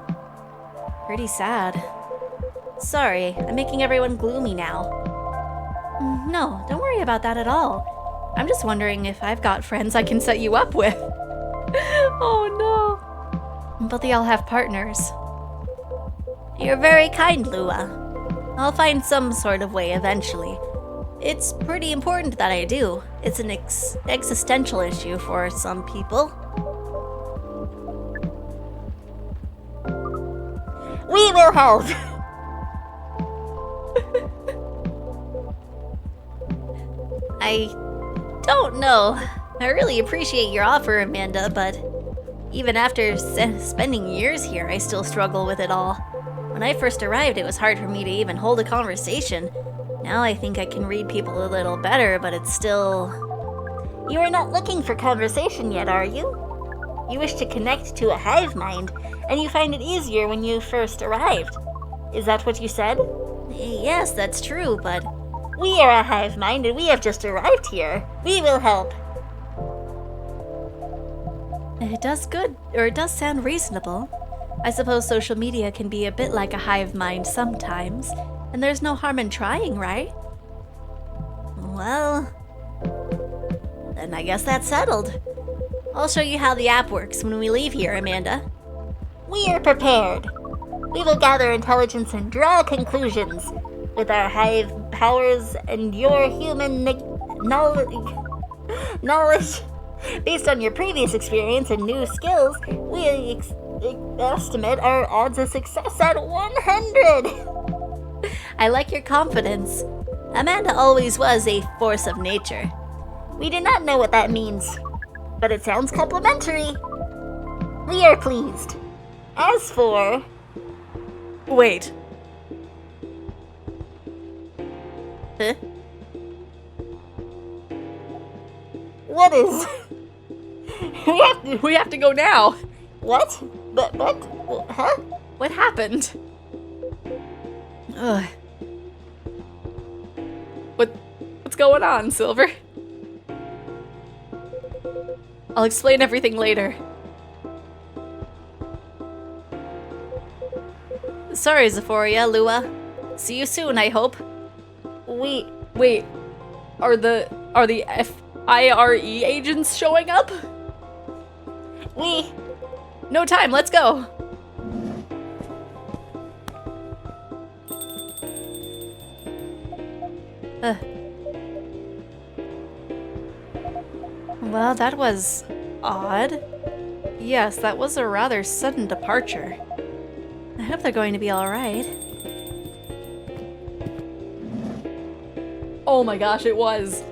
pretty sad. Sorry, I'm making everyone gloomy now. No, don't worry about that at all. I'm just wondering if I've got friends I can set you up with. Oh no. But they all have partners. You're very kind, Lua. I'll find some sort of way eventually. It's pretty important that I do. It's an existential issue for some people. We will help! I don't know. I really appreciate your offer, Amanda, but even after spending years here, I still struggle with it all. When I first arrived, it was hard for me to even hold a conversation. Now I think I can read people a little better, but it's still... You are not looking for conversation yet, are you? You wish to connect to a hive mind, and you find it easier when you first arrived. Is that what you said? Yes, that's true, but... We are a hive mind, and we have just arrived here. We will help. It does sound reasonable. I suppose social media can be a bit like a hive mind sometimes, and there's no harm in trying, right? Well, then I guess that's settled. I'll show you how the app works when we leave here, Amanda. We are prepared. We will gather intelligence and draw conclusions. With our hive powers and your human knowledge, based on your previous experience and new skills, we estimate our odds of success at 100. I like your confidence. Amanda always was a force of nature. We do not know what that means, but it sounds complimentary. We are pleased. As for... Wait. Huh? What is... We have to go now. What? But what? Huh? What happened? Ugh. What's going on, Silver? I'll explain everything later. Sorry, Xephoria, Lua. See you soon, I hope. Wait. Are the FIRE agents showing up? No time, let's go. Well, that was odd. Yes, that was a rather sudden departure. I hope they're going to be alright. Oh my gosh, it was.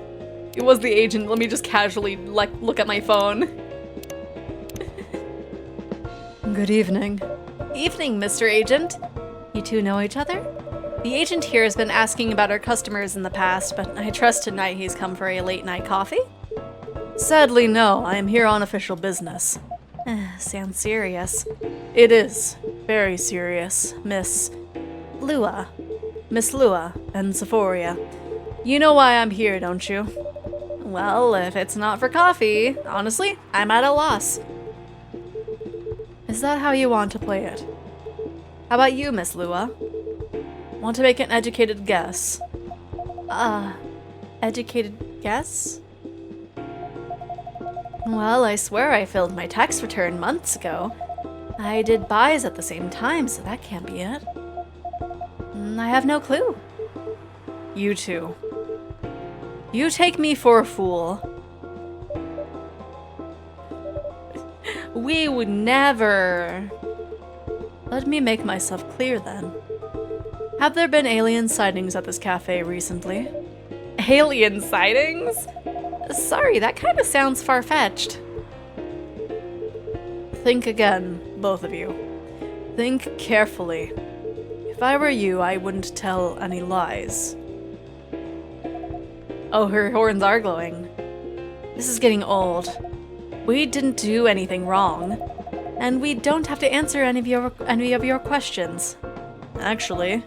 It was the agent. Let me just casually, look at my phone. Good evening. Evening, Mr. Agent. You two know each other? The agent here has been asking about our customers in the past, but I trust tonight he's come for a late-night coffee? Sadly, no. I am here on official business. Sounds serious. It is. Very serious, Miss Lua. Miss Lua and Xephoria. You know why I'm here, don't you? Well, if it's not for coffee, honestly, I'm at a loss. Is that how you want to play it? How about you, Miss Lua? Want to make an educated guess? Educated guess? Well, I swear I filled my tax return months ago. I did buys at the same time, so that can't be it. I have no clue. You two. You take me for a fool. We would never... Let me make myself clear then. Have there been alien sightings at this cafe recently? Alien sightings? Sorry, that kind of sounds far-fetched. Think again, both of you. Think carefully. If I were you, I wouldn't tell any lies. Oh, her horns are glowing. This is getting old. We didn't do anything wrong, and we don't have to answer any of your questions. Actually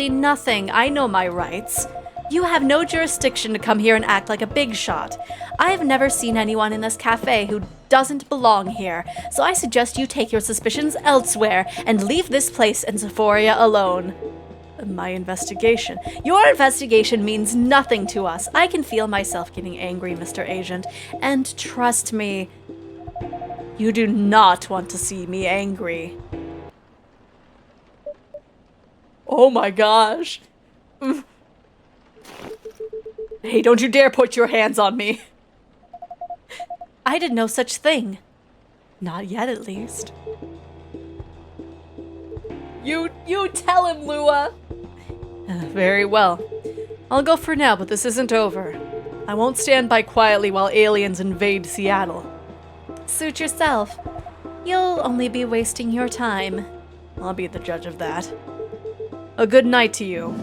nothing. I know my rights. You have no jurisdiction to come here and act like a big shot. I've never seen anyone in this cafe who doesn't belong here, so I suggest you take your suspicions elsewhere and leave this place and Xephoria alone. My investigation. Your investigation means nothing to us. I can feel myself getting angry, Mr. Agent, and trust me, you do not want to see me angry. Oh my gosh. Hey, don't you dare put your hands on me. I did no such thing. Not yet, at least. You tell him, Lua. Very well. I'll go for now, but this isn't over. I won't stand by quietly while aliens invade Seattle. Suit yourself. You'll only be wasting your time. I'll be the judge of that. A good night to you.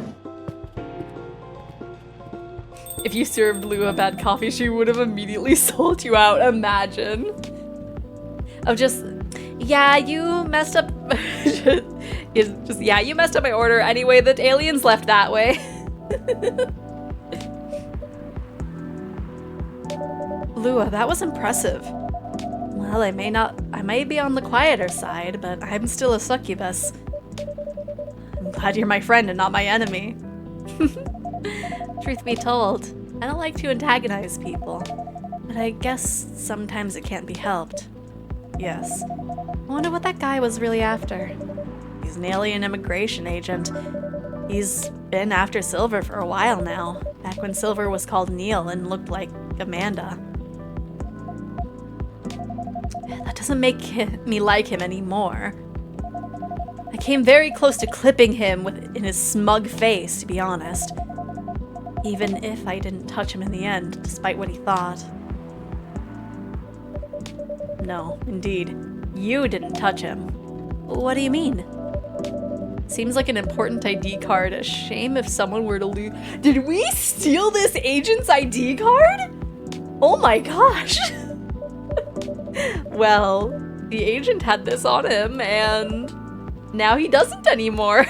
If you served Lua bad coffee, she would have immediately sold you out. Imagine. Of just, yeah, you messed up. Yeah, you messed up my order anyway. The aliens left that way. Lua, that was impressive. Well, I may be on the quieter side, but I'm still a succubus. I'm glad you're my friend and not my enemy. Truth be told, I don't like to antagonize people, but I guess sometimes it can't be helped. Yes. I wonder what that guy was really after. He's an alien immigration agent. He's been after Silver for a while now, back when Silver was called Neil and looked like Amanda. That doesn't make me like him anymore. I came very close to clipping him in his smug face, to be honest. Even if I didn't touch him in the end, despite what he thought. No, indeed. You didn't touch him. What do you mean? Seems like an important ID card. A shame if someone were to lose. Did we steal this agent's ID card? Oh my gosh. Well, the agent had this on him and now he doesn't anymore.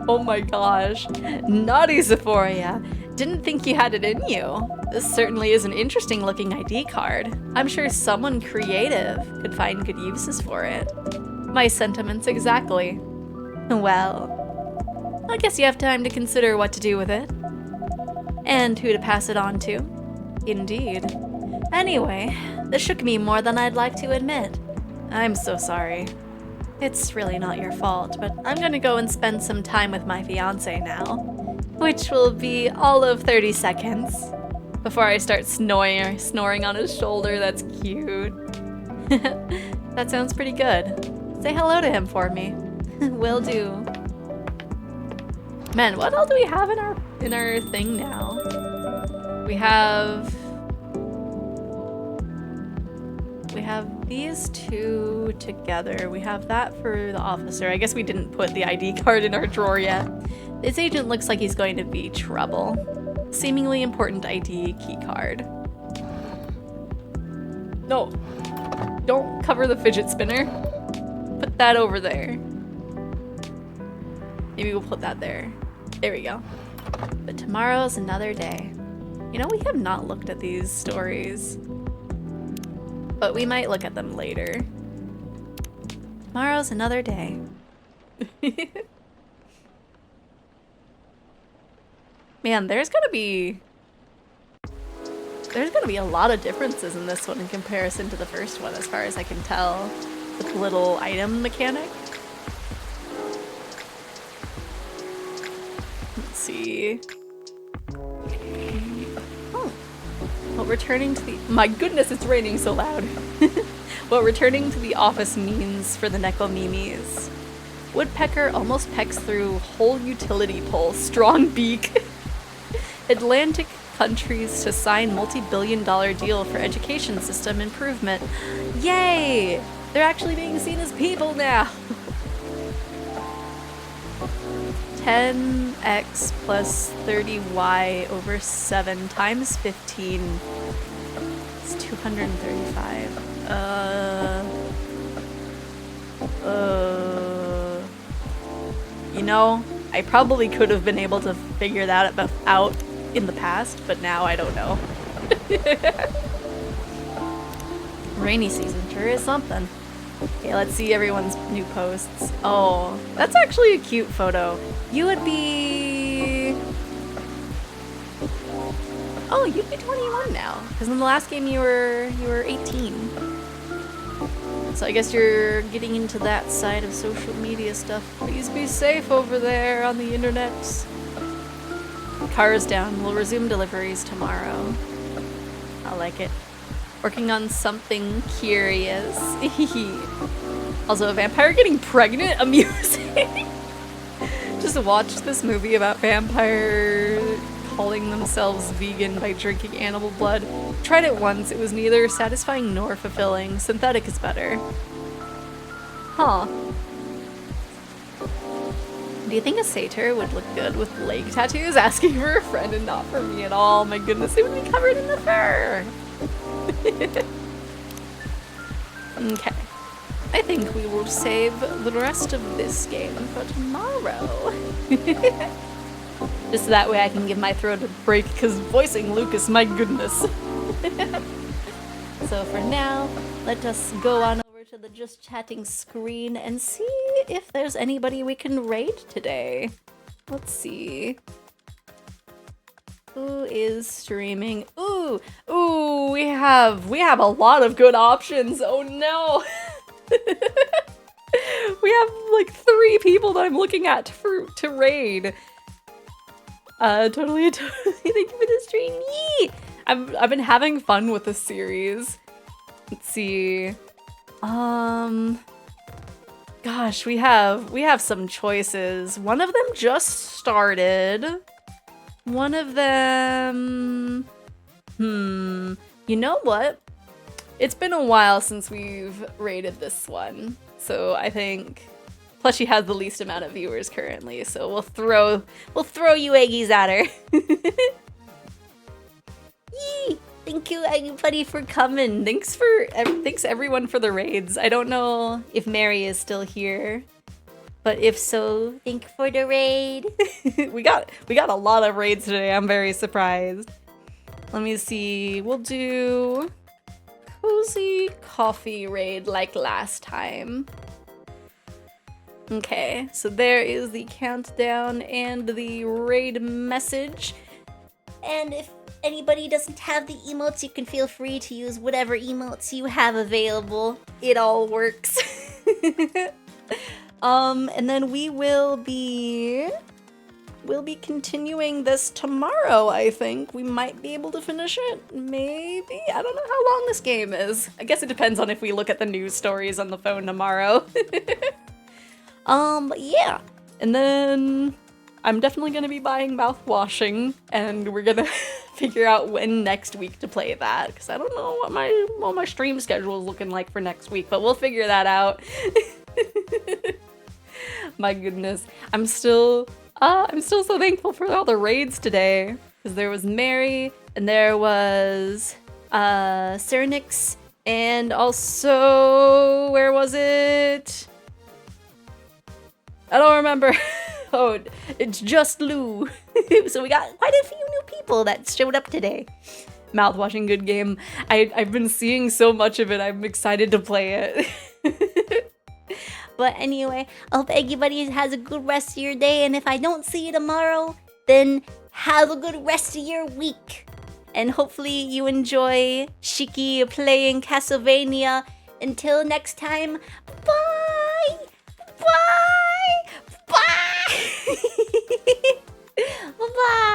Oh my gosh. Naughty Xephoria. Didn't think you had it in you. This certainly is an interesting looking ID card. I'm sure someone creative could find good uses for it. My sentiments exactly. Well, I guess you have time to consider what to do with it. And who to pass it on to. Indeed. Anyway, this shook me more than I'd like to admit. I'm so sorry. It's really not your fault, but I'm gonna go and spend some time with my fiancé now, which will be all of 30 seconds before I start snoring on his shoulder. That's cute. That sounds pretty good. Say hello to him for me. Will do. Man, what all do we have in our thing now? We have these two together. We have that for the officer. I guess we didn't put the ID card in our drawer yet. This agent looks like he's going to be trouble. Seemingly important ID key card. No, don't cover the fidget spinner. Put that over there. Maybe we'll put that there. There we go. But tomorrow's another day. You know, we have not looked at these stories, but we might look at them later. Tomorrow's another day. Man, there's gonna be there's gonna be a lot of differences in this one in comparison to the first one, as far as I can tell, with the little item mechanic. Let's see. Oh. Well, returning to the— my goodness, it's raining so loud. What returning to the office means for the Nekomimis. Woodpecker almost pecks through whole utility pole. Strong beak. Atlantic countries to sign multi-billion-dollar deal for education system improvement. Yay! They're actually being seen as people now. 10x plus 30y over 7 times 15 is 235. You know, I probably could have been able to figure that out in the past, but now I don't know. Rainy season sure is something. Okay, let's see everyone's new posts. Oh, that's actually a cute photo. You would be... oh, you'd be 21 now. Because in the last game you were 18. So I guess you're getting into that side of social media stuff. Please be safe over there on the internet. Car is down. We'll resume deliveries tomorrow. I like it. Working on something curious. Also, a vampire getting pregnant? Amusing. Just watched this movie about vampires calling themselves vegan by drinking animal blood. Tried it once. It was neither satisfying nor fulfilling. Synthetic is better. Huh. Do you think a satyr would look good with leg tattoos? Asking for a friend and not for me at all. My goodness, they would be covered in the fur. Okay. I think we will save the rest of this game for tomorrow. Just that way I can give my throat a break, because voicing Lucas, my goodness. So for now, let us go on over to the Just Chatting screen and see if there's anybody we can raid today. Let's see. Who is streaming? Ooh, we have a lot of good options. Oh no. We have like 3 people that I'm looking at to raid. Totally thank you for the stream. Yee! I've been having fun with this series. Let's see. Gosh, we have some choices. One of them just started. One of them... you know what? It's been a while since we've rated this one. So I think... plus she has the least amount of viewers currently, so we'll throw you eggies at her. Yee! Thank you, Eggy Buddy, for coming. Thanks everyone for the raids. I don't know if Mary is still here, but if so, thank you for the raid. we got a lot of raids today. I'm very surprised. Let me see. We'll do cozy coffee raid like last time. Okay, so there is the countdown and the raid message. And if anybody doesn't have the emotes, you can feel free to use whatever emotes you have available. It all works. And then we'll be continuing this tomorrow, I think. We might be able to finish it, maybe? I don't know how long this game is. I guess it depends on if we look at the news stories on the phone tomorrow. Yeah. And then I'm definitely gonna be buying mouthwashing, and we're gonna figure out when next week to play that, because I don't know what my stream schedule is looking like for next week, but we'll figure that out. My goodness. I'm still so thankful for all the raids today, because there was Mary, and there was Cernix, and also, where was it? I don't remember. Oh, it's just Lou. So we got quite a few new people that showed up today. Mouthwashing, good game. I've been seeing so much of it. I'm excited to play it. But anyway, I hope everybody has a good rest of your day. And if I don't see you tomorrow, then have a good rest of your week. and hopefully you enjoy Shiki playing Castlevania. Until next time, bye! Bye! Bye! Bye-bye!